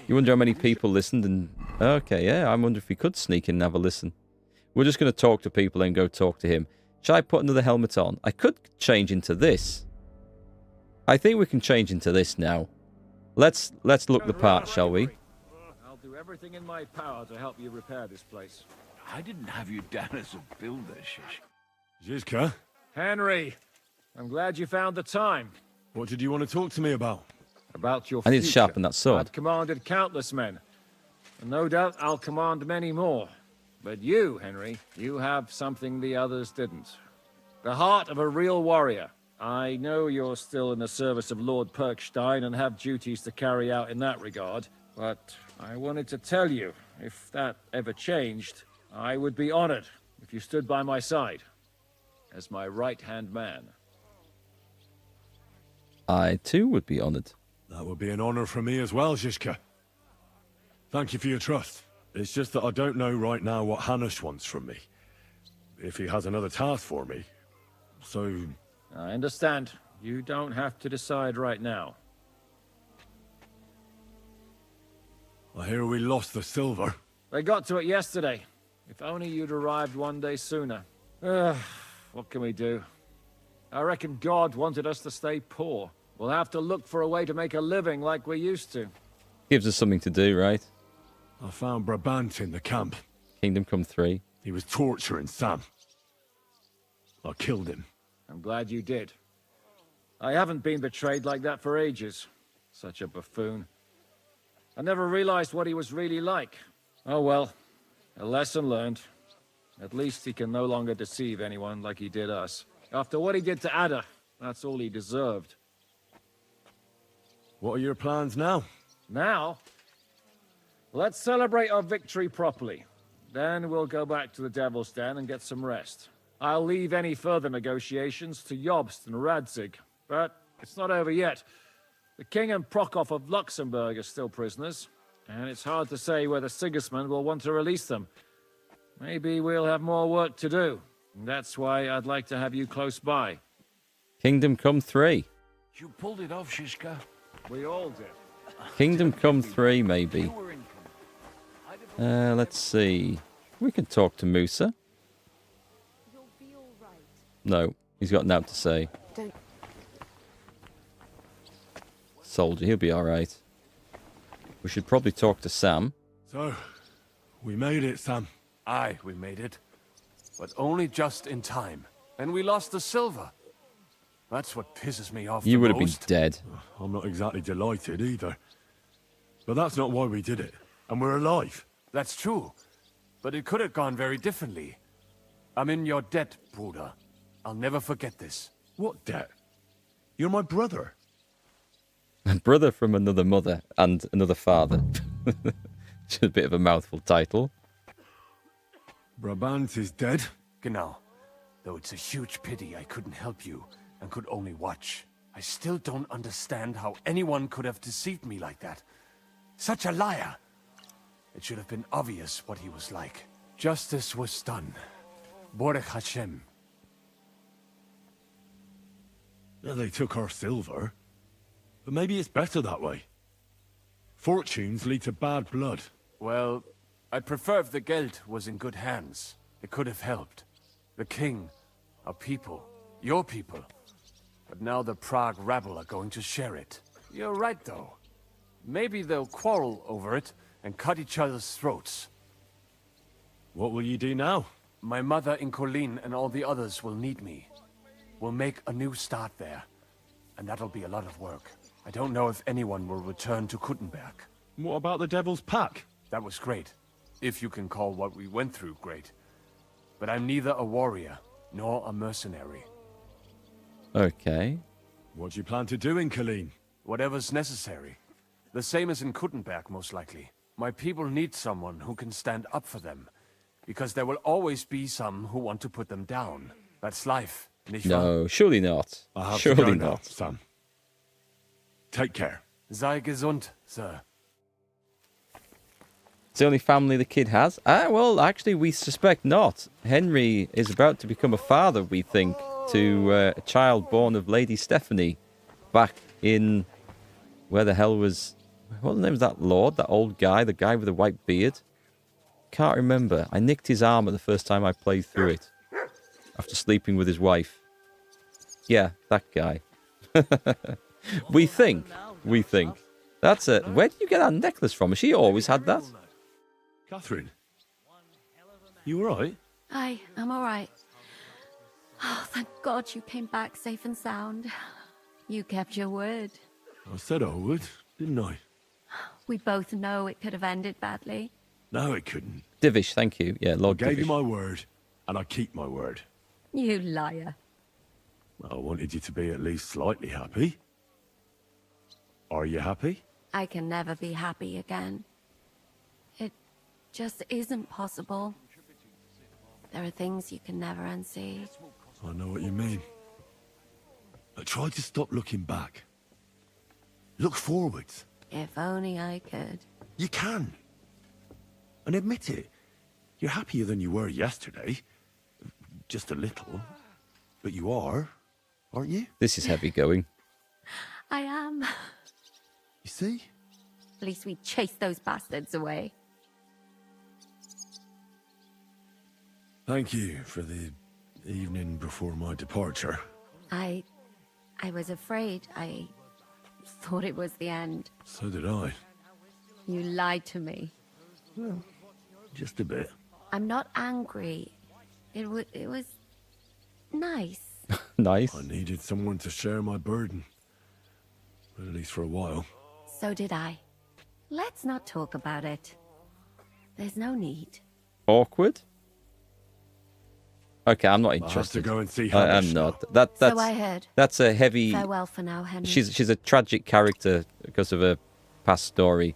Speaker 1: You wonder how many people listened and... Okay, yeah, I wonder if we could sneak in and have a listen. We're just going to talk to people and go talk to him. Shall I put another helmet on? I could change into this. I think we can change into this now. Let's look the part, shall we?
Speaker 6: I'll do everything in my power to help you repair this place.
Speaker 17: I didn't have you down as a builder, Shish.
Speaker 20: Zizka?
Speaker 6: Henry, I'm glad you found the time.
Speaker 20: What did you want to talk to me about?
Speaker 6: About your
Speaker 1: I need to
Speaker 6: future.
Speaker 1: sharpen that sword.
Speaker 6: I've commanded countless men. And no doubt I'll command many more. But you, Henry, you have something the others didn't. The heart of a real warrior. I know you're still in the service of Lord Perkstein and have duties to carry out in that regard, but I wanted to tell you, if that ever changed, I would be honored if you stood by my side as my right-hand man.
Speaker 1: I, too, would be honored.
Speaker 20: That would be an honor for me as well, Zizka. Thank you for your trust. It's just that I don't know right now what Hanush wants from me. If he has another task for me. So...
Speaker 6: I understand. You don't have to decide right now.
Speaker 20: I hear we lost the silver.
Speaker 6: They got to it yesterday. If only you'd arrived one day sooner. What can we do? I reckon God wanted us to stay poor. We'll have to look for a way to make a living like we used to.
Speaker 1: Gives us something to do, right?
Speaker 20: I found Brabant in the camp.
Speaker 1: Kingdom Come 3.
Speaker 20: He was torturing Sam. I killed him.
Speaker 6: I'm glad you did. I haven't been betrayed like that for ages. Such a buffoon. I never realized what he was really like. Oh well, a lesson learned. At least he can no longer deceive anyone like he did us. After what he did to Ada, that's all he deserved.
Speaker 20: What are your plans now?
Speaker 6: Now? Let's celebrate our victory properly. Then we'll go back to the Devil's Den and get some rest. I'll leave any further negotiations to Jobst and Radzig. But it's not over yet. The King and Prokop of Luxembourg are still prisoners, and it's hard to say whether Sigismund will want to release them. Maybe we'll have more work to do. That's why I'd like to have you close by.
Speaker 1: Kingdom Come 3.
Speaker 17: You pulled it off, Shishka.
Speaker 6: We all did.
Speaker 1: Kingdom Come 3, maybe. Let's see. We can talk to Musa. No, he's got nothing to say. Soldier, he'll be alright. We should probably talk to Sam.
Speaker 20: So, we made it, Sam.
Speaker 14: Aye, we made it. But only just in time. And we lost the silver. That's what pisses me off
Speaker 1: You
Speaker 14: the
Speaker 1: would have been
Speaker 14: most.
Speaker 1: dead.
Speaker 20: I'm not exactly delighted either. But that's not why we did it. And we're alive.
Speaker 14: That's true. But it could have gone very differently. I'm in your debt, Bruder. I'll never forget this.
Speaker 20: What debt? You're my brother.
Speaker 1: A brother from another mother and another father. Just a bit of a mouthful title.
Speaker 20: Brabant is dead.
Speaker 14: Genau. Though it's a huge pity I couldn't help you and could only watch. I still don't understand how anyone could have deceived me like that. Such a liar. It should have been obvious what he was like. Justice was done. Borech Hashem.
Speaker 20: Yeah, they took our silver. But maybe it's better that way. Fortunes lead to bad blood.
Speaker 14: Well, I'd prefer if the Geld was in good hands. It could have helped. The king, our people, your people. But now the Prague rabble are going to share it. You're right, though. Maybe they'll quarrel over it and cut each other's throats.
Speaker 20: What will you do now?
Speaker 14: My mother in Kolin and all the others will need me. We'll make a new start there. And that'll be a lot of work. I don't know if anyone will return to Kuttenberg.
Speaker 20: What about the Devil's Pack?
Speaker 14: That was great. If you can call what we went through great. But I'm neither a warrior, nor a mercenary.
Speaker 1: Okay.
Speaker 20: What do you plan to do in Kolin?
Speaker 14: Whatever's necessary. The same as in Kuttenberg, most likely. My people need someone who can stand up for them. Because there will always be some who want to put them down. That's life, nicht wahr?
Speaker 1: No, surely not.
Speaker 20: I have
Speaker 1: Surely
Speaker 20: to go now,
Speaker 1: not.
Speaker 20: Sam. Take care.
Speaker 14: Sei gesund, sir.
Speaker 1: It's the only family the kid has? Well, actually, we suspect not. Henry is about to become a father, we think, to a child born of Lady Stephanie back in... Where the hell was... What the name was that lord? That old guy? The guy with the white beard? Can't remember. I nicked his armor the first time I played through it. After sleeping with his wife. Yeah, that guy. We think. That's it. Where did you get that necklace from? Has she always had that?
Speaker 20: Catherine, you alright?
Speaker 11: I'm all right. Oh, thank God you came back safe and sound. You kept your word.
Speaker 20: I said I would, didn't I?
Speaker 11: We both know it could have ended badly.
Speaker 20: No, it couldn't.
Speaker 1: Divish, thank you. Yeah, Lord
Speaker 20: I gave
Speaker 1: Divish.
Speaker 20: you my word, and I keep my word.
Speaker 11: You liar.
Speaker 20: I wanted you to be at least slightly happy. Are you happy?
Speaker 11: I can never be happy again. It just isn't possible. There are things you can never unsee.
Speaker 20: I know what you mean. I try to stop looking back. Look forwards.
Speaker 11: If only I could.
Speaker 20: You can. And admit it. You're happier than you were yesterday. Just a little. But you are, aren't you?
Speaker 1: This is heavy going.
Speaker 11: I am.
Speaker 20: You see?
Speaker 11: At least we chased those bastards away.
Speaker 20: Thank you for the evening before my departure.
Speaker 11: I was afraid. I thought it was the end.
Speaker 20: So did I.
Speaker 11: You lied to me.
Speaker 20: Well, just a bit.
Speaker 11: I'm not angry. It was nice.
Speaker 1: Nice.
Speaker 20: I needed someone to share my burden. At least for a while.
Speaker 11: So did I. Let's not talk about it. There's no need.
Speaker 1: Awkward? Okay, I'm not
Speaker 20: I'll have
Speaker 1: interested.
Speaker 20: to go and see
Speaker 1: I'm
Speaker 20: Hamish
Speaker 1: not.
Speaker 20: now.
Speaker 1: That's
Speaker 11: So I heard.
Speaker 1: That's a heavy...
Speaker 11: Farewell for now, Henry.
Speaker 1: She's a tragic character because of her past story.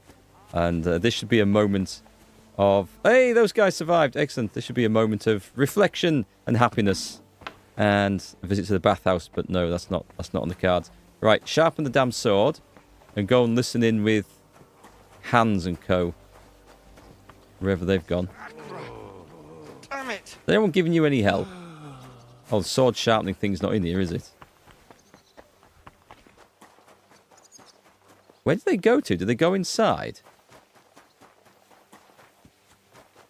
Speaker 1: And this should be a moment of, hey, those guys survived. Excellent. This should be a moment of reflection and happiness. And a visit to the bathhouse, but no, that's not on the cards. Right, sharpen the damn sword and go and listen in with Hans and co. Wherever they've gone.
Speaker 15: Damn it!
Speaker 1: Is anyone giving you any help? Oh, the sword sharpening thing's not in here, is it? Where did they go to? Did they go inside?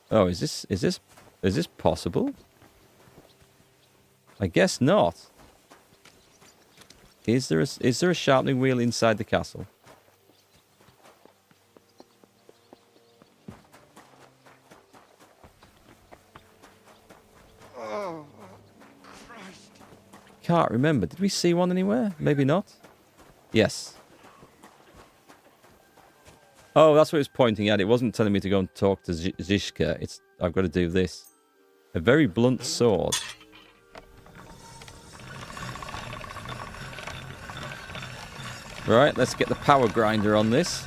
Speaker 1: Oh, is this possible? I guess not. Is there a sharpening wheel inside the castle?
Speaker 15: Oh, Christ.
Speaker 1: Can't remember. Did we see one anywhere? Maybe not. Yes. Oh, that's what it was pointing at. It wasn't telling me to go and talk to Zishka. I've got to do this. A very blunt sword. Right, let's get the power grinder on this.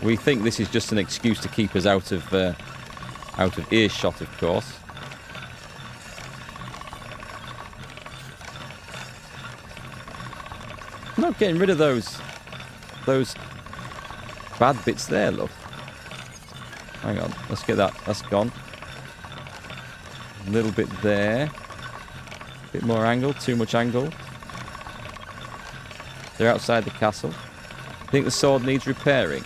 Speaker 1: We think this is just an excuse to keep us out of earshot, of course. I'm not getting rid of those bad bits there, look. Hang on, let's get that. That's gone. A little bit there. A bit more angle, too much angle. They're outside the castle. I think the sword needs repairing.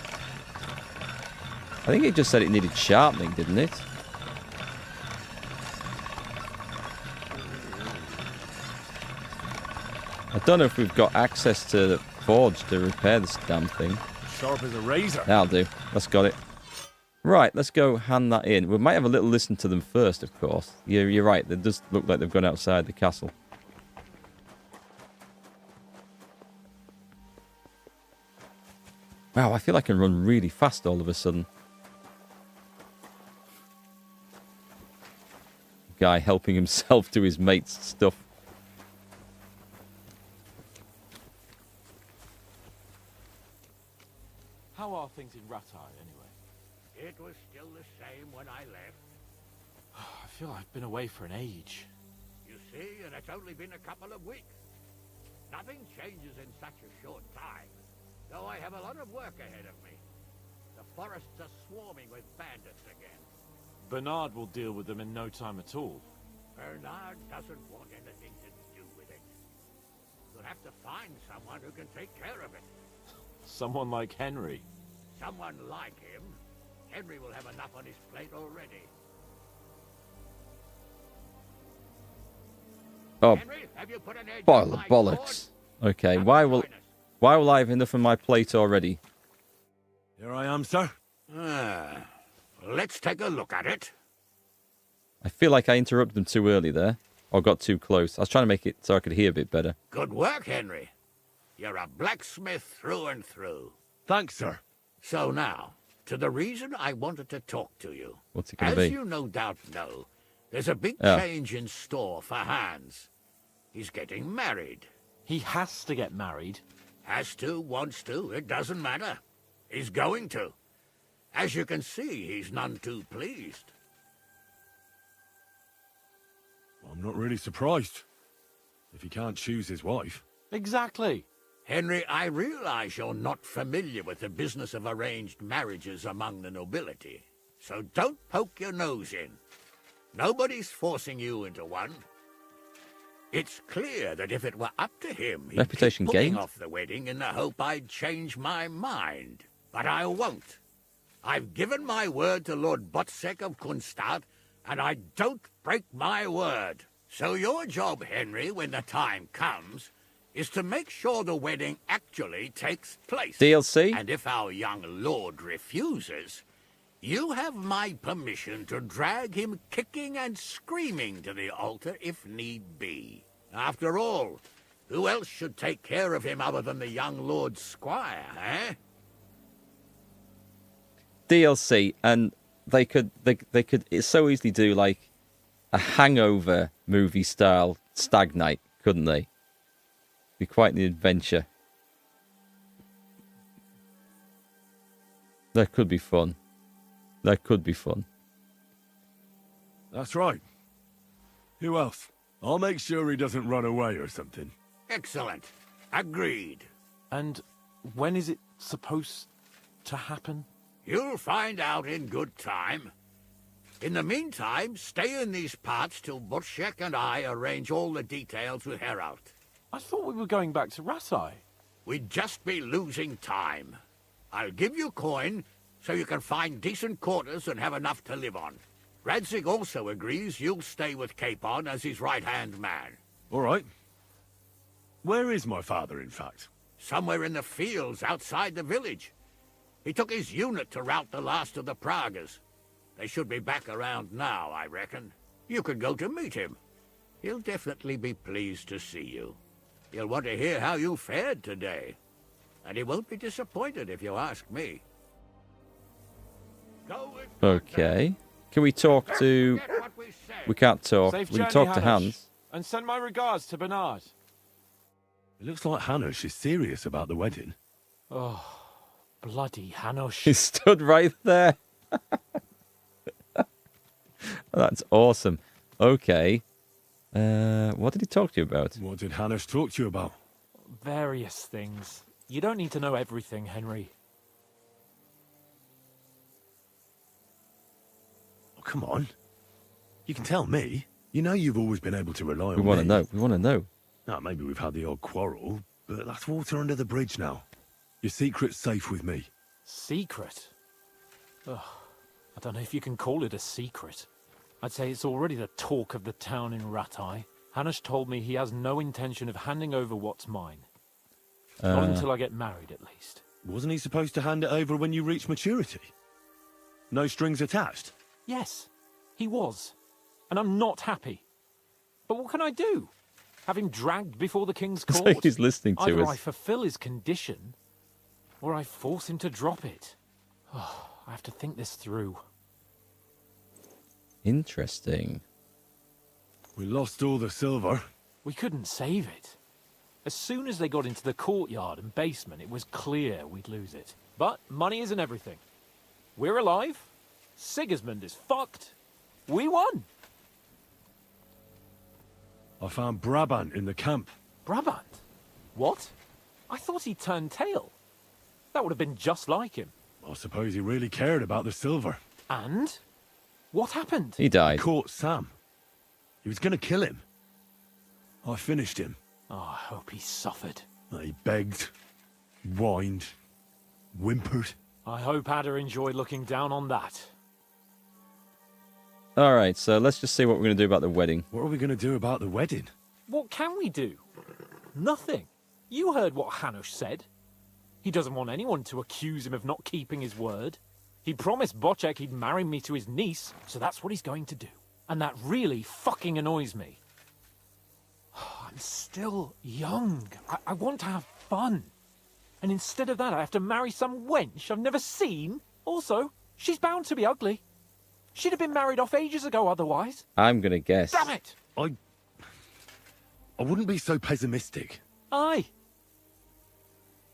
Speaker 1: I think it just said it needed sharpening, didn't it? I don't know if we've got access to the forge to repair this damn thing.
Speaker 20: Sharp as a razor.
Speaker 1: That'll do. That's got it. Right, let's go hand that in. We might have a little listen to them first, of course. Yeah, you're right. They does look like they've gone outside the castle. Wow, I feel I can run really fast all of a sudden. Guy helping himself to his mate's stuff.
Speaker 8: How are things in Ratai, anyway?
Speaker 10: It was still the same when I left.
Speaker 8: I feel I've been away for an age.
Speaker 10: You see, and it's only been a couple of weeks. Nothing changes in such a short time, though I have a lot of work ahead of me. The forests are swarming with bandits again.
Speaker 8: Bernard will deal with them in no time at all.
Speaker 10: Bernard doesn't want anything to do with it. You'll have to find someone who can take care of it.
Speaker 8: Someone like Henry.
Speaker 10: Someone like him. Henry will have enough on his plate already.
Speaker 1: Oh,
Speaker 10: Henry, have you put an edge
Speaker 1: boil
Speaker 10: on
Speaker 1: the
Speaker 10: my
Speaker 1: bollocks.
Speaker 10: sword?
Speaker 1: Okay, why will I have enough on my plate already?
Speaker 20: Here I am, sir.
Speaker 10: Let's take a look at it.
Speaker 1: I feel like I interrupted them too early there, or got too close. I was trying to make it so I could hear a bit better.
Speaker 10: Good work, Henry. You're a blacksmith through and through.
Speaker 20: Thanks, sir.
Speaker 10: So now, to the reason I wanted to talk to you.
Speaker 1: What's it going to be?
Speaker 10: As you no doubt know, there's a big
Speaker 1: Yeah.
Speaker 10: change in store for Hans. He's getting married.
Speaker 8: He has to get married.
Speaker 10: Has to, wants to, it doesn't matter. He's going to. As you can see, he's none too pleased.
Speaker 20: I'm not really surprised. If he can't choose his wife.
Speaker 8: Exactly.
Speaker 10: Henry, I realize you're not familiar with the business of arranged marriages among the nobility, so don't poke your nose in. Nobody's forcing you into one. It's clear that if it were up to him, he'd
Speaker 1: Reputation
Speaker 10: keep putting
Speaker 1: gained?
Speaker 10: off the wedding in the hope I'd change my mind. But I won't. I've given my word to Lord Botsek of Kunstad, and I don't break my word. So your job, Henry, when the time comes, is to make sure the wedding actually takes place.
Speaker 1: DLC?
Speaker 10: And if our young lord refuses, you have my permission to drag him kicking and screaming to the altar if need be. After all, who else should take care of him other than the young lord's squire, eh?
Speaker 1: DLC, and they could so easily do like a Hangover movie style stag night, couldn't they? Be quite the adventure. That could be fun. That could be fun.
Speaker 20: That's right. Who else? I'll make sure he doesn't run away or something.
Speaker 10: Excellent. Agreed.
Speaker 8: And when is it supposed to happen?
Speaker 10: You'll find out in good time. In the meantime, stay in these parts till Butchek and I arrange all the details with Herald.
Speaker 8: I thought we were going back to Ratai.
Speaker 10: We'd just be losing time. I'll give you coin so you can find decent quarters and have enough to live on. Radzig also agrees you'll stay with Capon as his right-hand man.
Speaker 20: All right. Where is my father, in fact?
Speaker 10: Somewhere in the fields outside the village. He took his unit to rout the last of the Pragas. They should be back around now, I reckon. You could go to meet him. He'll definitely be pleased to see you. He'll want to hear how you fared today. And he won't be disappointed if you ask me.
Speaker 1: Okay. Can we talk to... We can't talk.
Speaker 8: Safe
Speaker 1: We can
Speaker 8: journey,
Speaker 1: talk to
Speaker 8: Hanush.
Speaker 1: Hans.
Speaker 8: And send my regards to Bernard.
Speaker 20: It looks like Hanush is serious about the wedding.
Speaker 8: Oh, bloody Hanush.
Speaker 1: He stood right there. That's awesome. Okay. What did he talk to you about?
Speaker 20: What did Hanush talk to you about?
Speaker 8: Various things. You don't need to know everything, Henry.
Speaker 20: Oh, come on. You can tell me. You know you've always been able to rely on me.
Speaker 1: We want to know. We want to know.
Speaker 20: Now, maybe we've had the odd quarrel, but that's water under the bridge now. Your secret's safe with me.
Speaker 8: Secret? Ugh, I don't know if you can call it a secret. I'd say it's already the talk of the town in Ratai. Hanush told me he has no intention of handing over what's mine. Not until I get married, at least.
Speaker 20: Wasn't he supposed to hand it over when you reach maturity? No strings attached?
Speaker 8: Yes, he was. And I'm not happy. But what can I do? Have him dragged before the king's
Speaker 1: So
Speaker 8: court?
Speaker 1: he's listening to
Speaker 8: Either
Speaker 1: us.
Speaker 8: I fulfill his condition, or I force him to drop it. Oh, I have to think this through.
Speaker 1: Interesting.
Speaker 20: We lost all the silver.
Speaker 8: We couldn't save it. As soon as they got into the courtyard and basement, it was clear we'd lose it. But money isn't everything. We're alive. Sigismund is fucked. We won.
Speaker 20: I found Brabant in the camp.
Speaker 8: Brabant? What? I thought he turned tail. That would have been just like him.
Speaker 20: I suppose he really cared about the silver.
Speaker 8: And? What happened?
Speaker 1: He died.
Speaker 20: He caught Sam. He was going to kill him. I finished him.
Speaker 8: Oh, I hope he suffered.
Speaker 20: He begged, whined, whimpered.
Speaker 8: I hope Ada enjoyed looking down on that.
Speaker 1: All right, so let's just see what we're going to do about the wedding.
Speaker 20: What are we going to do about the wedding?
Speaker 8: What can we do? Nothing. You heard what Hanush said. He doesn't want anyone to accuse him of not keeping his word. He promised Bocek he'd marry me to his niece, so that's what he's going to do. And that really fucking annoys me. I'm still young. I want to have fun. And instead of that, I have to marry some wench I've never seen. Also, she's bound to be ugly. She'd have been married off ages ago otherwise.
Speaker 1: I'm going to guess.
Speaker 8: Damn it!
Speaker 20: I wouldn't be so pessimistic.
Speaker 8: Aye.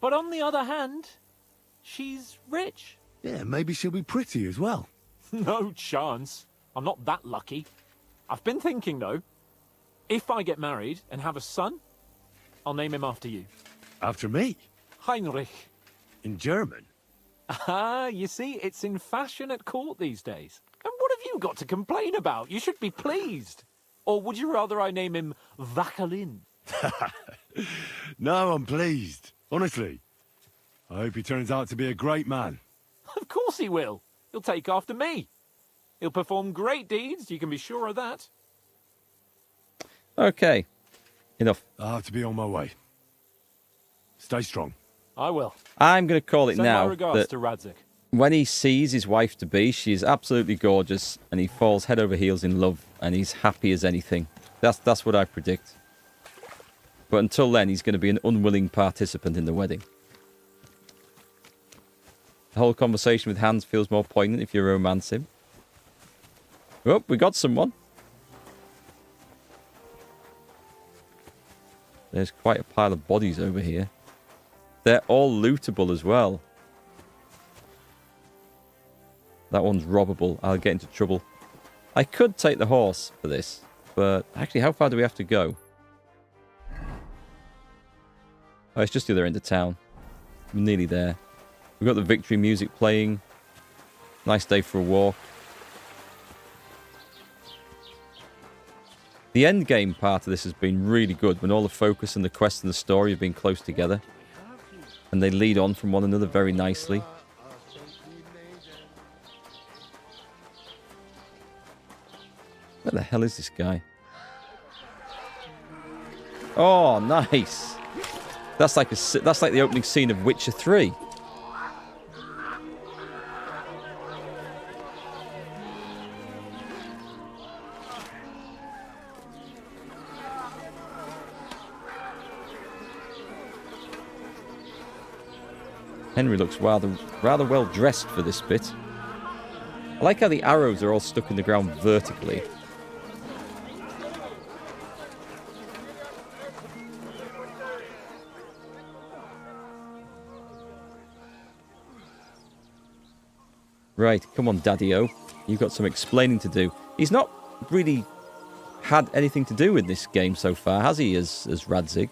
Speaker 8: But on the other hand, she's rich.
Speaker 20: Yeah, maybe she'll be pretty as well.
Speaker 8: No chance. I'm not that lucky. I've been thinking, though. If I get married and have a son, I'll name him after you.
Speaker 20: After me?
Speaker 8: Heinrich.
Speaker 20: In German?
Speaker 8: Ah, you see, it's in fashion at court these days. And what have you got to complain about? You should be pleased. Or would you rather I name him Vacalin?
Speaker 20: No, I'm pleased. Honestly. I hope he turns out to be a great man.
Speaker 8: Of course he will. He'll take after me. He'll perform great deeds, you can be sure of that.
Speaker 1: Okay. Enough.
Speaker 20: I have to be on my way. Stay strong.
Speaker 8: I will.
Speaker 1: I'm going to call it
Speaker 8: Send
Speaker 1: now
Speaker 8: my regards
Speaker 1: that
Speaker 8: to Radzig.
Speaker 1: when he sees his wife-to-be, she's absolutely gorgeous, and he falls head over heels in love, and he's happy as anything. That's what I predict. But until then, he's going to be an unwilling participant in the wedding. The whole conversation with Hans feels more poignant if you romance him. Oh, we got someone. There's quite a pile of bodies over here. They're all lootable as well. That one's robbable. I'll get into trouble. I could take the horse for this, but actually, how far do we have to go? Oh, it's just the other end of town. We're nearly there. We've got the victory music playing. Nice day for a walk. The end game part of this has been really good when all the focus and the quest and the story have been close together. And they lead on from one another very nicely. Where the hell is this guy? Oh, nice. That's like the opening scene of Witcher 3. Henry looks rather well dressed for this bit. I like how the arrows are all stuck in the ground vertically. Right, come on, Daddy-O. You've got some explaining to do. He's not really had anything to do with this game so far, has he, as Radzig?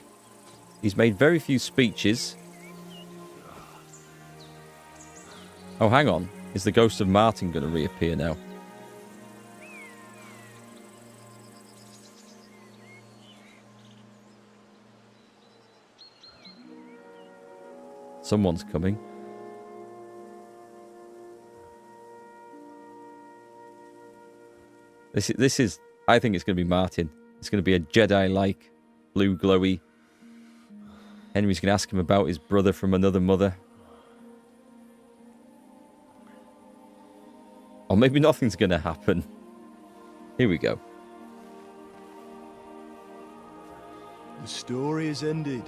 Speaker 1: He's made very few speeches. Oh, hang on. Is the ghost of Martin going to reappear now? Someone's coming. This is... I think it's going to be Martin. It's going to be a Jedi-like, blue glowy. Henry's going to ask him about his brother from another mother. Or maybe nothing's going to happen. Here we go.
Speaker 9: The story is ended.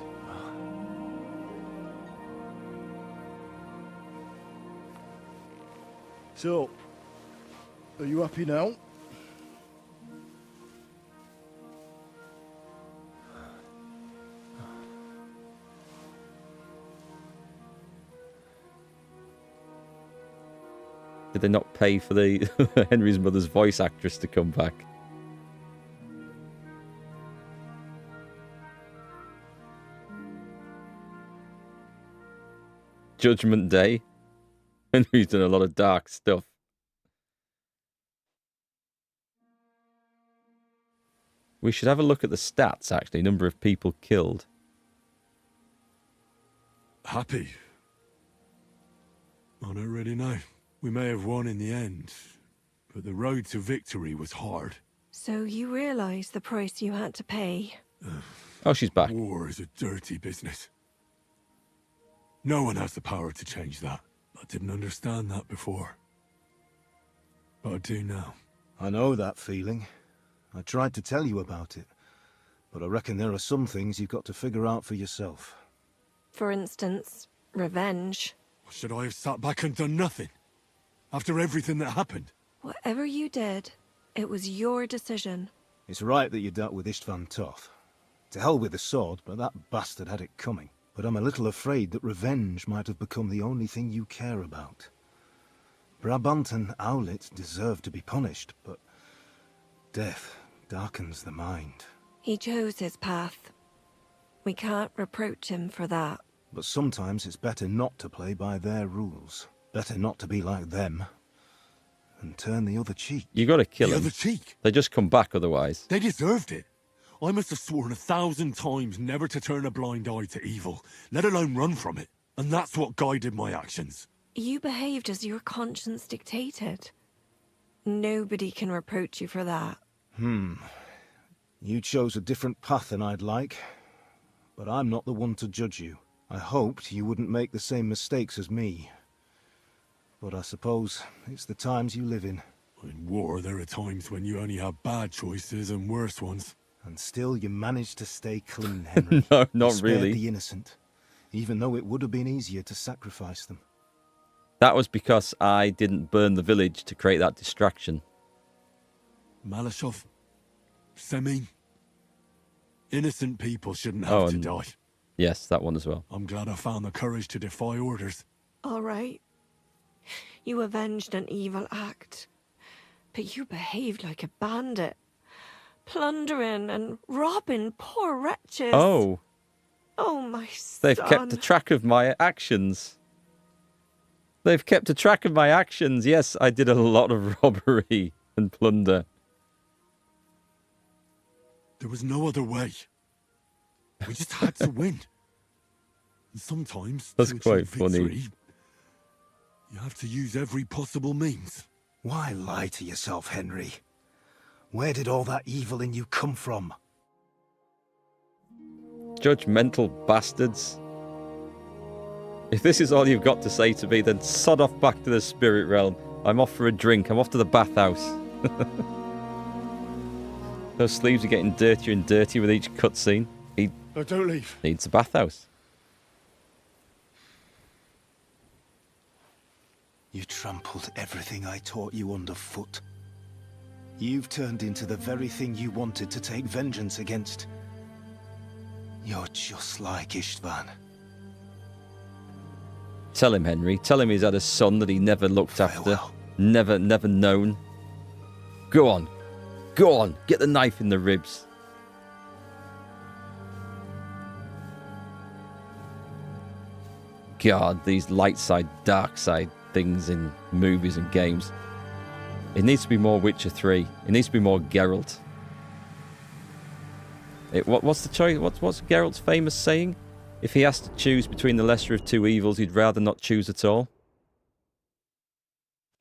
Speaker 9: So, are you happy now?
Speaker 1: Did they not pay for the Henry's mother's voice actress to come back? Judgment Day. Henry's done a lot of dark stuff. We should have a look at the stats, actually. Number of people killed.
Speaker 20: Happy? I don't really know. We may have won in the end, but the road to victory was hard.
Speaker 16: So you realize the price you had to pay?
Speaker 1: Oh, she's back.
Speaker 20: War is a dirty business. No one has the power to change that. I didn't understand that before. But I do now.
Speaker 9: I know that feeling. I tried to tell you about it, but I reckon there are some things you've got to figure out for yourself.
Speaker 16: For instance, revenge.
Speaker 20: Should I have sat back and done nothing? After everything that happened?
Speaker 16: Whatever you did, it was your decision.
Speaker 9: It's right that you dealt with Istvan tough. To hell with the sword, but that bastard had it coming. But I'm a little afraid that revenge might have become the only thing you care about. Brabant and Owlet deserve to be punished, but death darkens the mind.
Speaker 16: He chose his path. We can't reproach him for that.
Speaker 9: But sometimes it's better not to play by their rules. Better not to be like them. And turn the other cheek.
Speaker 1: You got to kill them.
Speaker 20: The other cheek?
Speaker 1: They just come back otherwise.
Speaker 20: They deserved it. I must have sworn 1,000 times never to turn a blind eye to evil, let alone run from it. And that's what guided my actions.
Speaker 16: You behaved as your conscience dictated. Nobody can reproach you for that.
Speaker 9: You chose a different path than I'd like. But I'm not the one to judge you. I hoped you wouldn't make the same mistakes as me. But I suppose it's the times you live in.
Speaker 20: In war, there are times when you only have bad choices and worse ones.
Speaker 9: And still you managed to stay clean, Henry.
Speaker 1: No, not
Speaker 9: You spared
Speaker 1: really.
Speaker 9: the innocent, even though it would have been easier to sacrifice them.
Speaker 1: That was because I didn't burn the village to create that distraction.
Speaker 20: Malashov, Semin. Innocent people shouldn't have to
Speaker 1: and
Speaker 20: die.
Speaker 1: Yes, that one as well.
Speaker 20: I'm glad I found the courage to defy orders.
Speaker 16: All right. You avenged an evil act. But you behaved like a bandit. Plundering and robbing poor wretches.
Speaker 1: Oh.
Speaker 16: Oh, my son.
Speaker 1: They've kept a track of my actions. They've kept a track of my actions. Yes, I did a lot of robbery and plunder.
Speaker 3: There was no other way. We just had to win. And sometimes,
Speaker 1: That's
Speaker 3: to
Speaker 1: quite
Speaker 3: achieve
Speaker 1: funny.
Speaker 3: victory, you have to use every possible means.
Speaker 9: Why lie to yourself, Henry? Where did all that evil in you come from?
Speaker 1: Judgmental bastards. If this is all you've got to say to me, then sod off back to the spirit realm. I'm off for a drink. I'm off to the bathhouse. Those sleeves are getting dirtier and dirtier with each cutscene. He
Speaker 3: don't leave.
Speaker 1: Needs a bathhouse.
Speaker 9: You trampled everything I taught you underfoot. You've turned into the very thing you wanted to take vengeance against. You're just like Istvan.
Speaker 1: Tell him, Henry. Tell him he's had a son that he never looked after. Never known. Go on. Go on. Get the knife in the ribs. God, these light side, dark side things in movies and games. It needs to be more Witcher 3. It needs to be more Geralt. What's the choice? What's Geralt's famous saying? If he has to choose between the lesser of two evils, he'd rather not choose at all.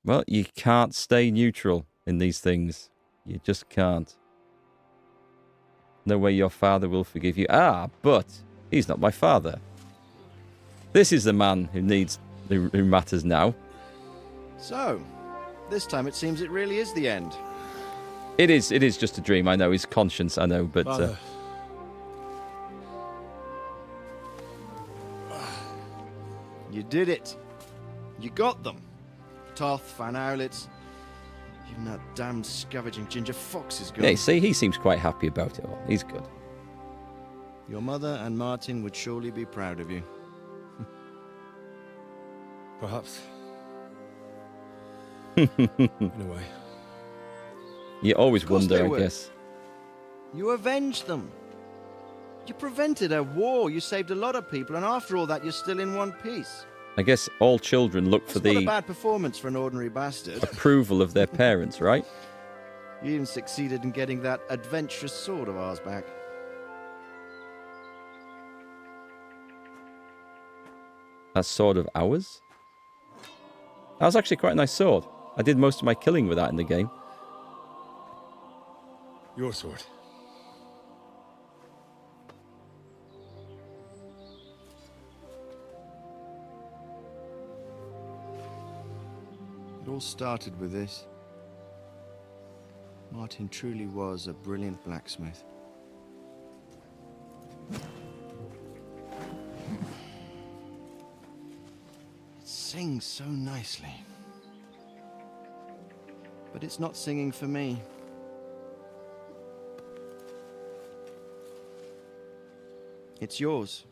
Speaker 1: Well, you can't stay neutral in these things. You just can't. No way your father will forgive you. Ah, but he's not my father. This is the man who matters now.
Speaker 4: So, this time it seems it really is the end.
Speaker 1: It is just a dream, I know. His conscience, I know, but...
Speaker 4: You did it. You got them. Toth, Van Owlitz, even that damned scavenging ginger fox is gone.
Speaker 1: Yeah, see, he seems quite happy about it all. He's good.
Speaker 4: Your mother and Martin would surely be proud of you.
Speaker 20: Perhaps. In a way.
Speaker 1: You always
Speaker 4: Of course
Speaker 1: wonder,
Speaker 4: they
Speaker 1: I
Speaker 4: would.
Speaker 1: guess.
Speaker 4: You avenged them. You prevented a war. You saved a lot of people, and after all that, you're still in one piece.
Speaker 1: I guess all children look for
Speaker 4: It's not a
Speaker 1: the
Speaker 4: bad performance for an ordinary bastard.
Speaker 1: approval of their parents, right?
Speaker 4: You even succeeded in getting that adventurous sword of ours back.
Speaker 1: That sword of ours? That was actually quite a nice sword. I did most of my killing with that in the game.
Speaker 20: Your sword.
Speaker 4: It all started with this. Martin truly was a brilliant blacksmith. It sings so nicely. But it's not singing for me. It's yours,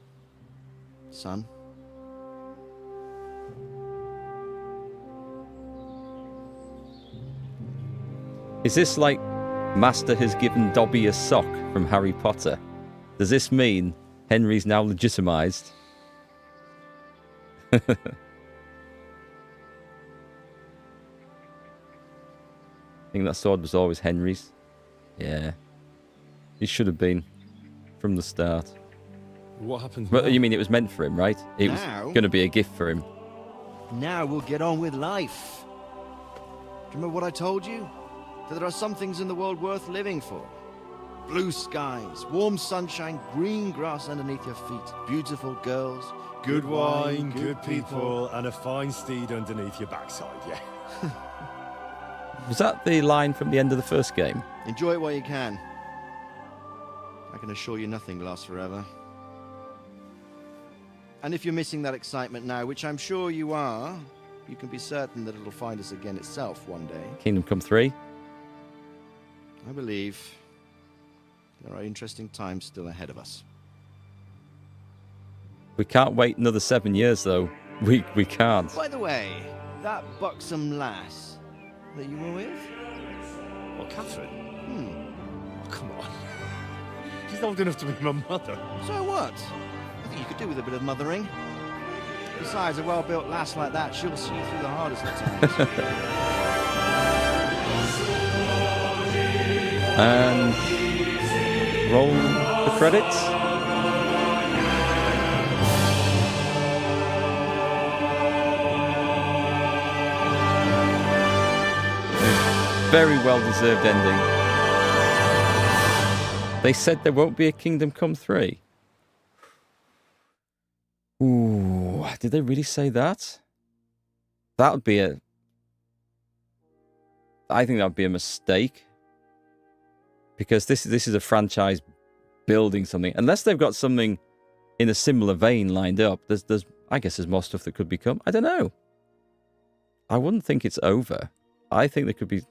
Speaker 4: son.
Speaker 1: Is this like Master has given Dobby a sock from Harry Potter? Does this mean Henry's now legitimized? I think that sword was always Henry's. Yeah. It should have been from the start.
Speaker 20: What happens
Speaker 1: But
Speaker 20: now?
Speaker 1: you mean it was meant for him, right? It was
Speaker 4: Now?
Speaker 1: going to be a gift for him.
Speaker 4: Now we'll get on with life. Do you remember what I told you? That there are some things in the world worth living for. Blue skies, warm sunshine, green grass underneath your feet, beautiful girls,
Speaker 20: Good wine, good people, and a fine steed underneath your backside, yeah.
Speaker 1: Was that the line from the end of the first game?
Speaker 4: Enjoy it while you can. I can assure you nothing lasts forever. And if you're missing that excitement now, which I'm sure you are, you can be certain that it'll find us again itself one day.
Speaker 1: Kingdom Come 3?
Speaker 4: I believe there are interesting times still ahead of us.
Speaker 1: We can't wait another 7 years, though. We can't.
Speaker 4: By the way, That buxom lass that you were with?
Speaker 20: Well, Catherine?
Speaker 4: Hmm.
Speaker 20: Oh, come on. She's old enough to be my mother.
Speaker 4: So what? I think you could do with a bit of mothering. Besides, a well-built lass like that, she'll see you through the hardest of times.
Speaker 1: And roll the credits. Very well-deserved ending. They said there won't be a Kingdom Come 3. Ooh, did they really say that? That would be a... I think that would be a mistake. Because this is a franchise building something. Unless they've got something in a similar vein lined up, I guess there's more stuff that could become. I don't know. I wouldn't think it's over. I think there could be...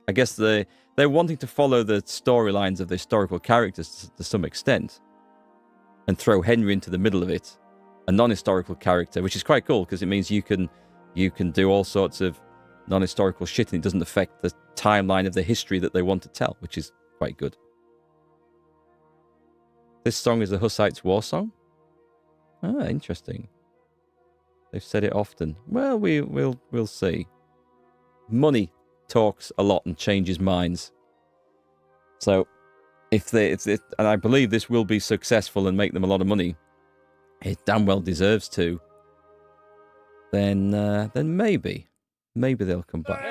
Speaker 1: I guess they're wanting to follow the storylines of the historical characters to some extent. And throw Henry into the middle of it. A non-historical character, which is quite cool, because it means you can do all sorts of non-historical shit and it doesn't affect the timeline of the history that they want to tell, which is quite good. This song is the Hussites' war song? Ah, interesting. They've said it often. Well, we'll see. Money talks a lot and changes minds. So, if and I believe this will be successful and make them a lot of money, it damn well deserves to. Then maybe they'll come back.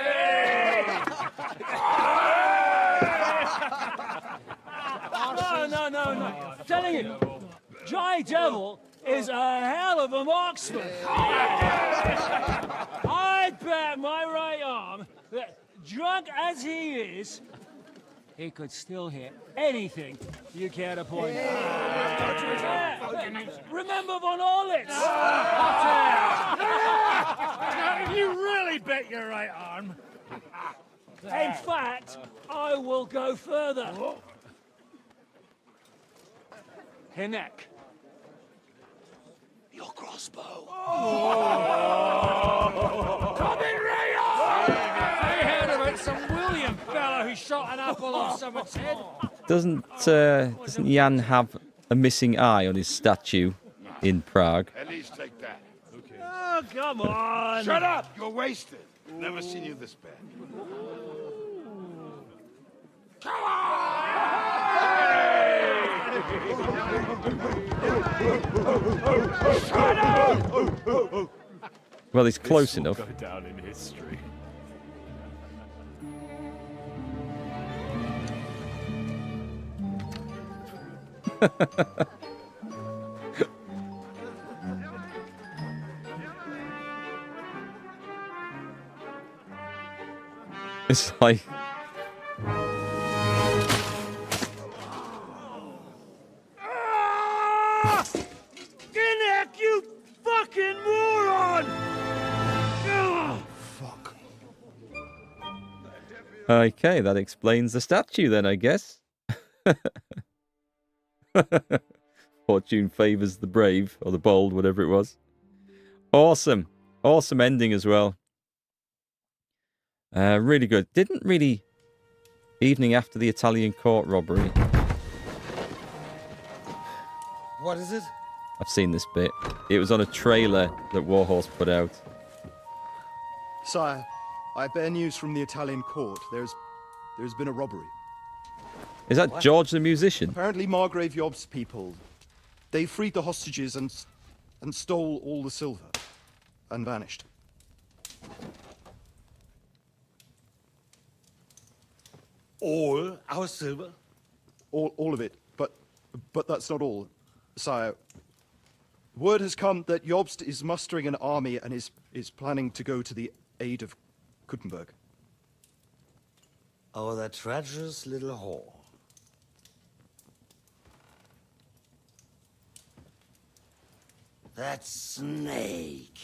Speaker 6: No. I'm telling you, Jai Devil is a hell of a marksman. I'd bet my right arm that, drunk as he is, he could still hit anything you care to point out. Remember Von Orlitz?
Speaker 2: You really bet your right arm.
Speaker 6: In fact, I will go further. Hinek. Your crossbow.
Speaker 2: Come in, Rayo! I heard about some William fella who shot an apple off someone's head.
Speaker 1: Doesn't Jan have a missing eye on his statue in Prague?
Speaker 13: At least take that.
Speaker 2: Okay. Oh, come on!
Speaker 13: Shut up! You're wasted. Never seen you this bad. Come on!
Speaker 1: Well, he's close enough.
Speaker 20: Go down in history.
Speaker 1: It's like...
Speaker 2: Hinek, you fucking moron!
Speaker 4: Fuck.
Speaker 1: Okay, that explains the statue then, I guess. Fortune favors the brave, or the bold, whatever it was. Awesome. Awesome ending as well. Really good. Didn't really... Evening after the Italian court robbery.
Speaker 7: What is it?
Speaker 1: I've seen this bit. It was on a trailer that Warhorse put out.
Speaker 18: Sire, I bear news from the Italian court. There's been a robbery.
Speaker 1: Is that what? George the musician?
Speaker 18: Apparently Margrave Yob's people. They freed the hostages and stole all the silver. And vanished.
Speaker 7: All our silver?
Speaker 18: All of it. But that's not all, sire. Word has come that Jobst is mustering an army and is planning to go to the aid of Kuttenberg.
Speaker 7: Oh, that treacherous little whore. That snake.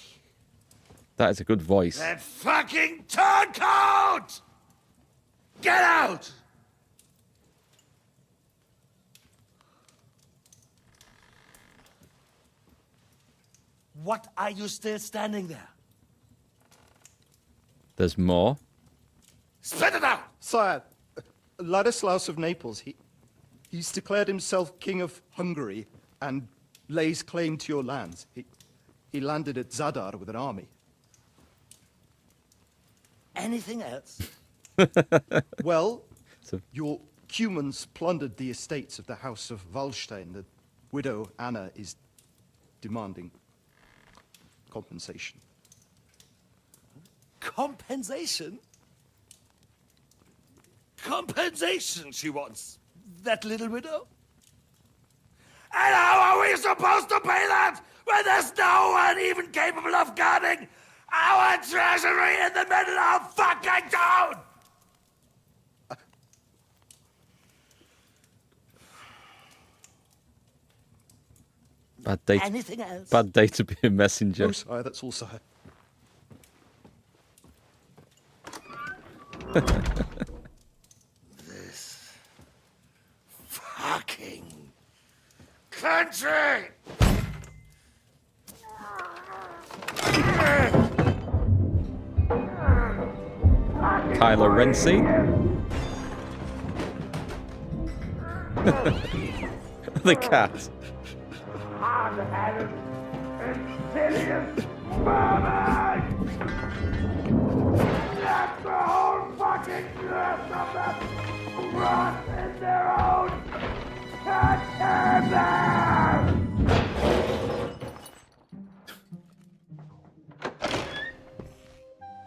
Speaker 1: That is a good voice.
Speaker 7: That fucking turncoat! Get out! What are you still standing there?
Speaker 1: There's more.
Speaker 7: Spit it out!
Speaker 18: Sire, Ladislaus of Naples, he's declared himself King of Hungary and lays claim to your lands. He landed at Zadar with an army.
Speaker 7: Anything else?
Speaker 18: Well, your Cumans plundered the estates of the House of Wallstein. The widow Anna is demanding compensation.
Speaker 7: Compensation? Compensation she wants. That little widow? And how are we supposed to pay that when there's no one even capable of guarding our treasury in the middle of fucking town?
Speaker 1: Bad day.
Speaker 7: Anything else?
Speaker 1: Bad day to be a messenger.
Speaker 18: Oh, sire, that's all, sire.
Speaker 7: This fucking country!
Speaker 1: Kylo Ren scene. The cat.
Speaker 7: Hard-headed, insidious vermin! Let the whole fucking rest of them rot in their own containers!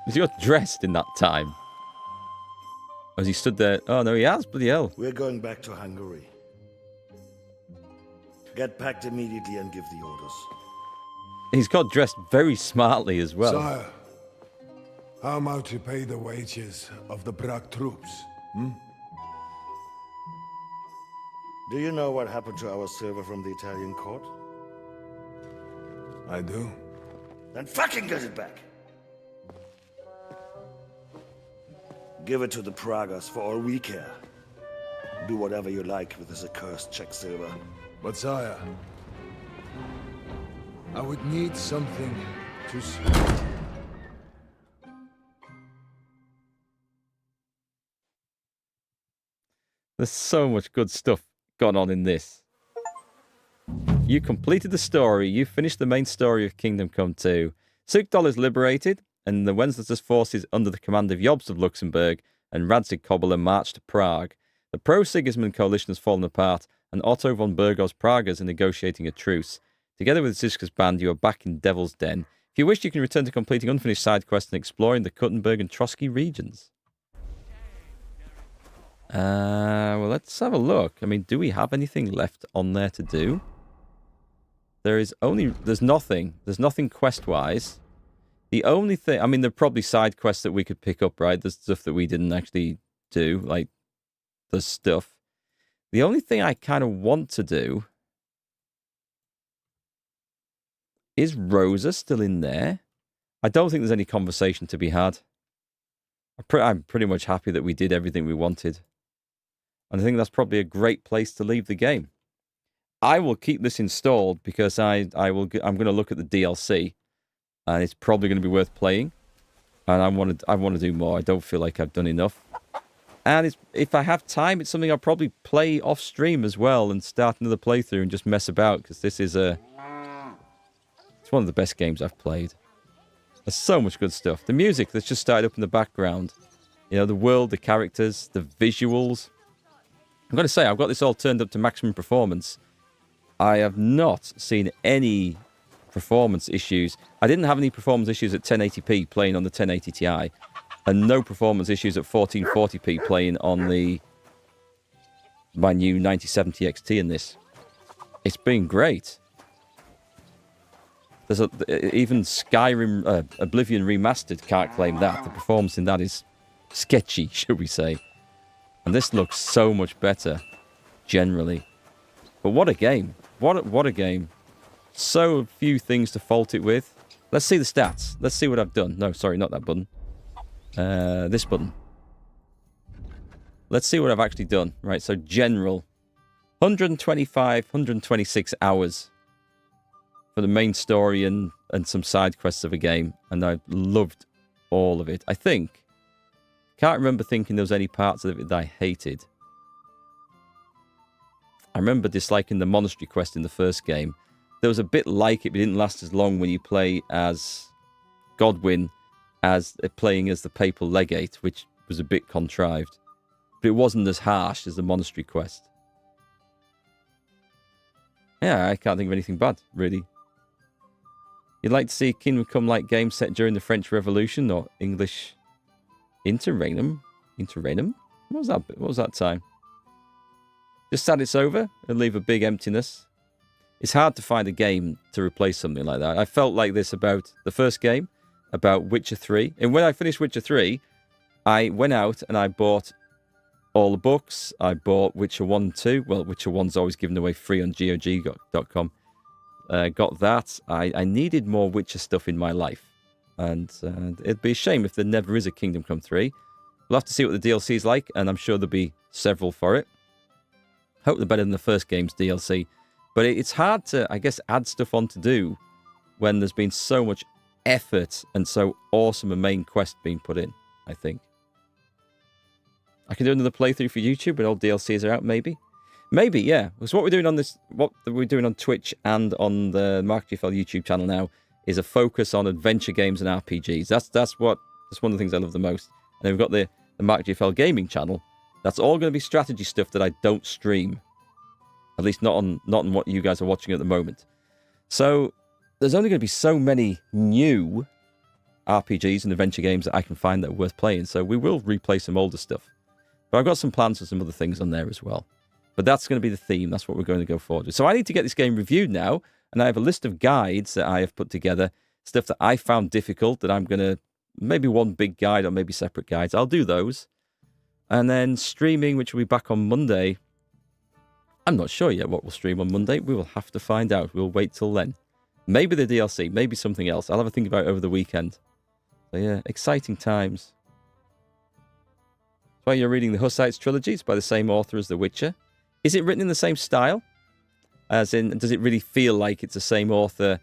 Speaker 1: Has he got dressed in that time? Or has he stood there? Oh no, he has. Bloody hell.
Speaker 7: We're going back to Hungary. Get packed immediately and give the orders.
Speaker 1: He's got dressed very smartly as well.
Speaker 19: Sire, how am I to pay the wages of the Prague troops?
Speaker 7: Do you know what happened to our silver from the Italian court?
Speaker 19: I do.
Speaker 7: Then fucking get it back! Give it to the Pragas for all we care. Do whatever you like with this accursed Czech silver.
Speaker 19: But sire, I would need something to see.
Speaker 1: There's so much good stuff going on in this. You completed the story. You finished the main story of Kingdom Come 2. Sukdol is liberated, and the Wenceslas forces under the command of Jobst of Luxembourg and Radzig Kobyla march to Prague. The pro-Sigismund coalition has fallen apart, and Otto von Burgos Pragas are negotiating a truce. Together with Zizka's band, you are back in Devil's Den. If you wish, you can return to completing unfinished side quests and exploring the Kuttenberg and Trotsky regions. Well, let's have a look. I mean, do we have anything left on there to do? There's nothing. There's nothing quest-wise. The only thing, I mean, there are probably side quests that we could pick up, right? There's stuff that we didn't actually do, like, there's stuff. The only thing I kind of want to do is Rosa still in there? I don't think there's any conversation to be had. I'm pretty much happy that we did everything we wanted. And I think that's probably a great place to leave the game. I will keep this installed because I'm going to look at the DLC, and it's probably going to be worth playing. And I want to do more. I don't feel like I've done enough. And if I have time, it's something I'll probably play off stream as well and start another playthrough and just mess about, because this is it's one of the best games I've played. There's so much good stuff. The music that's just started up in the background, you know, the world, the characters, the visuals. I'm going to say, I've got this all turned up to maximum performance. I have not seen any performance issues. I didn't have any performance issues at 1080p playing on the 1080 Ti, and no performance issues at 1440p playing on my new 9070 XT in this. It's been great. There's even Skyrim, Oblivion Remastered can't claim that. The performance in that is sketchy, should we say. And this looks so much better, generally. But what a game. What a game. So few things to fault it with. Let's see the stats. Let's see what I've done. No, sorry, not that button. This button. Let's see what I've actually done. Right, so general. 125, 126 hours for the main story and some side quests of a game. And I've loved all of it. I think. Can't remember thinking there was any parts of it that I hated. I remember disliking the monastery quest in the first game. There was a bit like it, but it didn't last as long when you play as Godwin as playing as the papal legate, which was a bit contrived. But it wasn't as harsh as the monastery quest. Yeah, I can't think of anything bad, really. You'd like to see Kingdom Come-like game set during the French Revolution or English interregnum? Interregnum? What was that time? Just sad it's over and leave a big emptiness. It's hard to find a game to replace something like that. I felt like this about the first game, about Witcher 3. And when I finished Witcher 3, I went out and I bought all the books. I bought Witcher 1 and 2. Well, Witcher 1's always given away free on GOG.com. Got that. I needed more Witcher stuff in my life. And it'd be a shame if there never is a Kingdom Come 3. We'll have to see what the DLC is like, and I'm sure there'll be several for it. Hope they're better than the first game's DLC. But it's hard to, I guess, add stuff on to do when there's been so much effort and so awesome a main quest being put in, I think. I can do another playthrough for YouTube when all DLCs are out, maybe. Maybe, yeah. Because what we're doing on this, what we're doing on Twitch and on the MarkGFL YouTube channel now is a focus on adventure games and RPGs. That's one of the things I love the most. And then we've got the MarkGFL gaming channel. That's all going to be strategy stuff that I don't stream. At least not on what you guys are watching at the moment. So there's only going to be so many new RPGs and adventure games that I can find that are worth playing. So we will replay some older stuff. But I've got some plans for some other things on there as well. But that's going to be the theme. That's what we're going to go forward with. So I need to get this game reviewed now. And I have a list of guides that I have put together. Stuff that I found difficult that I'm going to... Maybe one big guide or maybe separate guides. I'll do those. And then streaming, which will be back on Monday. I'm not sure yet what we'll stream on Monday. We will have to find out. We'll wait till then. Maybe the DLC. Maybe something else. I'll have a think about it over the weekend. So yeah, exciting times. That's why you're reading the Hussites trilogy. It's by the same author as The Witcher. Is it written in the same style? As in, does it really feel like it's the same author?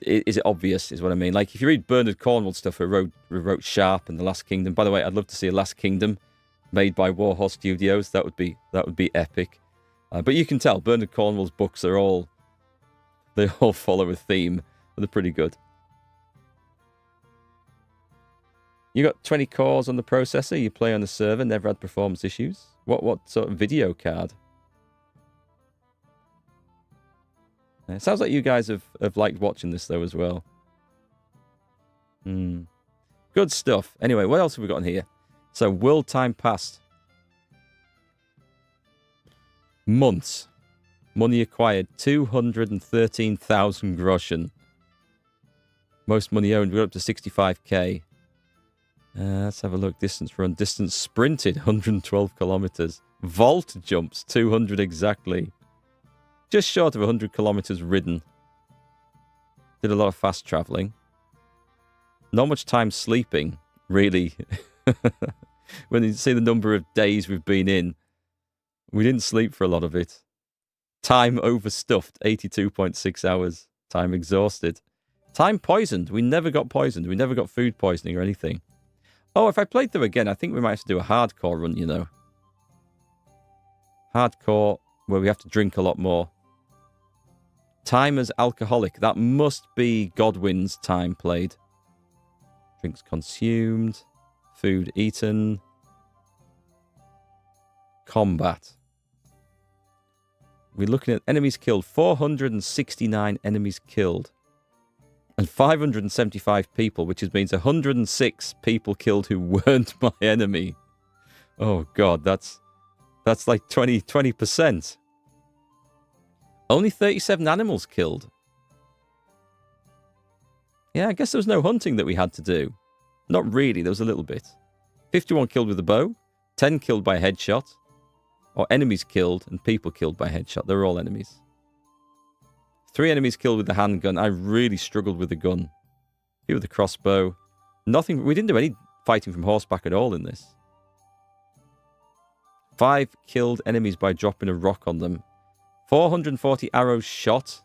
Speaker 1: Is it obvious, is what I mean? Like, if you read Bernard Cornwell's stuff, who wrote Sharp and The Last Kingdom. By the way, I'd love to see a Last Kingdom made by Warhorse Studios. That would be epic. But you can tell, Bernard Cornwell's books are all... They all follow a theme. They're pretty good. You got 20 cores on the processor. You play on the server. Never had performance issues. What sort of video card? It sounds like you guys have liked watching this, though, as well. Good stuff. Anyway, what else have we got in here? So, world time passed. Months. Money acquired, 213,000 groschen. Most money owned, we're up to 65k. Let's have a look. Distance run. Distance sprinted, 112 kilometers. Vault jumps, 200 exactly. Just short of 100 kilometers ridden. Did a lot of fast traveling. Not much time sleeping, really. When you see the number of days we've been in, we didn't sleep for a lot of it. Time overstuffed, 82.6 hours. Time exhausted. Time poisoned. We never got poisoned. We never got food poisoning or anything. Oh, if I played through again, I think we might have to do a hardcore run, you know. Hardcore, where we have to drink a lot more. Time as alcoholic. That must be Godwin's time played. Drinks consumed. Food eaten. Combat. We're looking at enemies killed. 469 enemies killed. And 575 people, which means 106 people killed who weren't my enemy. Oh, God, that's like 20%. Only 37 animals killed. Yeah, I guess there was no hunting that we had to do. Not really, there was a little bit. 51 killed with a bow, 10 killed by a headshot, or enemies killed and people killed by headshot. They were all enemies. 3 enemies killed with the handgun. I really struggled with the gun. Here with the crossbow. Nothing. We didn't do any fighting from horseback at all in this. 5 killed enemies by dropping a rock on them. 440 arrows shot.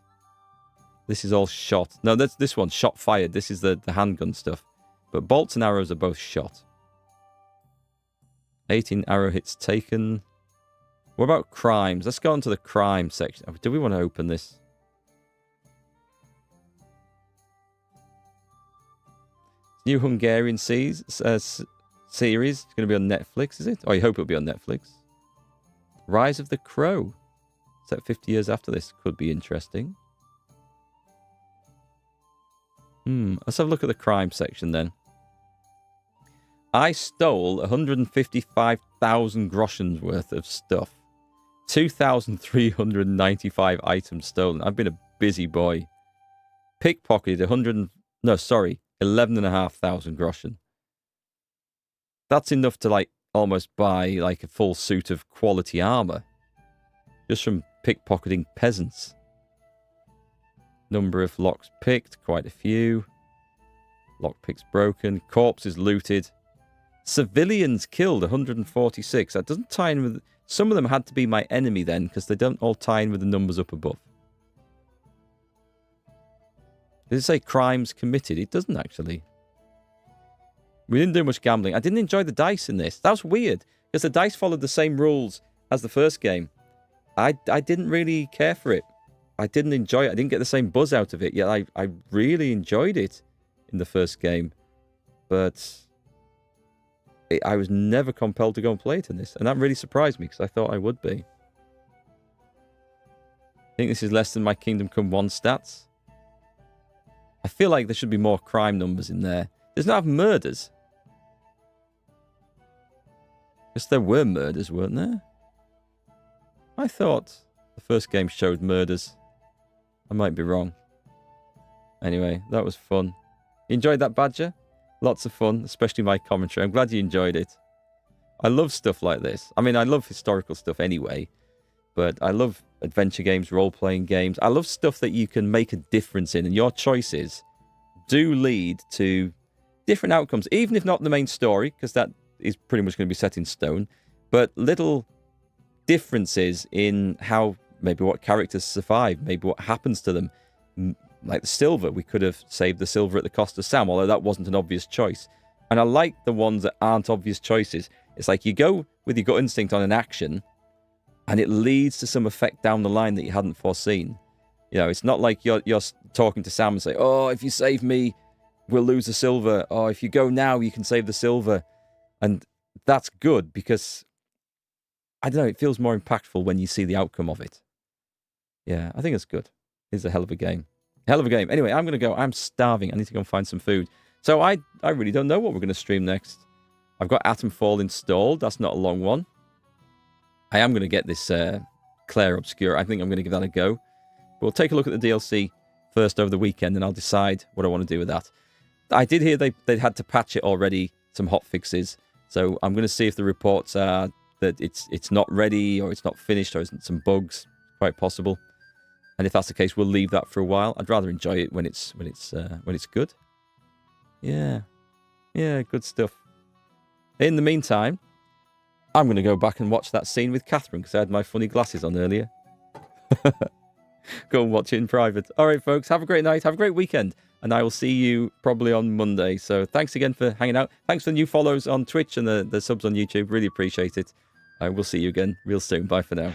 Speaker 1: This is all shot. No, that's this one, shot fired. This is the handgun stuff. But bolts and arrows are both shot. 18 arrow hits taken. What about crimes? Let's go on to the crime section. Do we want to open this? New Hungarian series. It's going to be on Netflix, is it? Oh, I hope it'll be on Netflix. Rise of the Crow. Set 50 years after this. Could be interesting. Let's have a look at the crime section then. I stole 155,000 groschens worth of stuff. 2,395 items stolen. I've been a busy boy. Pickpocketed 11,500 groschen. That's enough to like almost buy like a full suit of quality armor. Just from pickpocketing peasants. Number of locks picked, quite a few. Lockpicks broken. Corpses looted. Civilians killed, 146. That doesn't tie in with... Some of them had to be my enemy then, because they don't all tie in with the numbers up above. Does it say crimes committed? It doesn't actually. We didn't do much gambling. I didn't enjoy the dice in this. That was weird, because the dice followed the same rules as the first game. I didn't really care for it. I didn't enjoy it. I didn't get the same buzz out of it, yet I really enjoyed it in the first game. But I was never compelled to go and play it in this. And that really surprised me, because I thought I would be. I think this is less than my Kingdom Come 1 stats. I feel like there should be more crime numbers in there. There's not murders. Because there were murders, weren't there? I thought the first game showed murders. I might be wrong. Anyway, that was fun. You enjoyed that, Badger? Lots of fun, especially my commentary. I'm glad you enjoyed it. I love stuff like this. I mean, I love historical stuff anyway, but I love adventure games, role-playing games. I love stuff that you can make a difference in, and your choices do lead to different outcomes, even if not the main story, because that is pretty much going to be set in stone, but little differences in how, maybe what characters survive, maybe what happens to them. Like the silver, we could have saved the silver at the cost of Sam, although that wasn't an obvious choice. And I like the ones that aren't obvious choices. It's like you go with your gut instinct on an action, and it leads to some effect down the line that you hadn't foreseen. You know, it's not like you're talking to Sam and say, oh, if you save me, we'll lose the silver. Or if you go now, you can save the silver. And that's good because, I don't know, it feels more impactful when you see the outcome of it. Yeah, I think it's good. It's a hell of a game. Hell of a game. Anyway, I'm going to go. I'm starving. I need to go and find some food. So I really don't know what we're going to stream next. I've got Atomfall installed. That's not a long one. I am going to get this Claire Obscura. I think I'm going to give that a go. We'll take a look at the DLC first over the weekend, and I'll decide what I want to do with that. I did hear they had to patch it already, some hot fixes. So I'm going to see if the reports are that it's not ready, or it's not finished, or there's some bugs. Quite possible. And if that's the case, we'll leave that for a while. I'd rather enjoy it when it's good. Yeah, good stuff. In the meantime, I'm going to go back and watch that scene with Catherine because I had my funny glasses on earlier. Go and watch it in private. All right, folks, have a great night. Have a great weekend. And I will see you probably on Monday. So thanks again for hanging out. Thanks for the new follows on Twitch and the subs on YouTube. Really appreciate it. I will see you again real soon. Bye for now.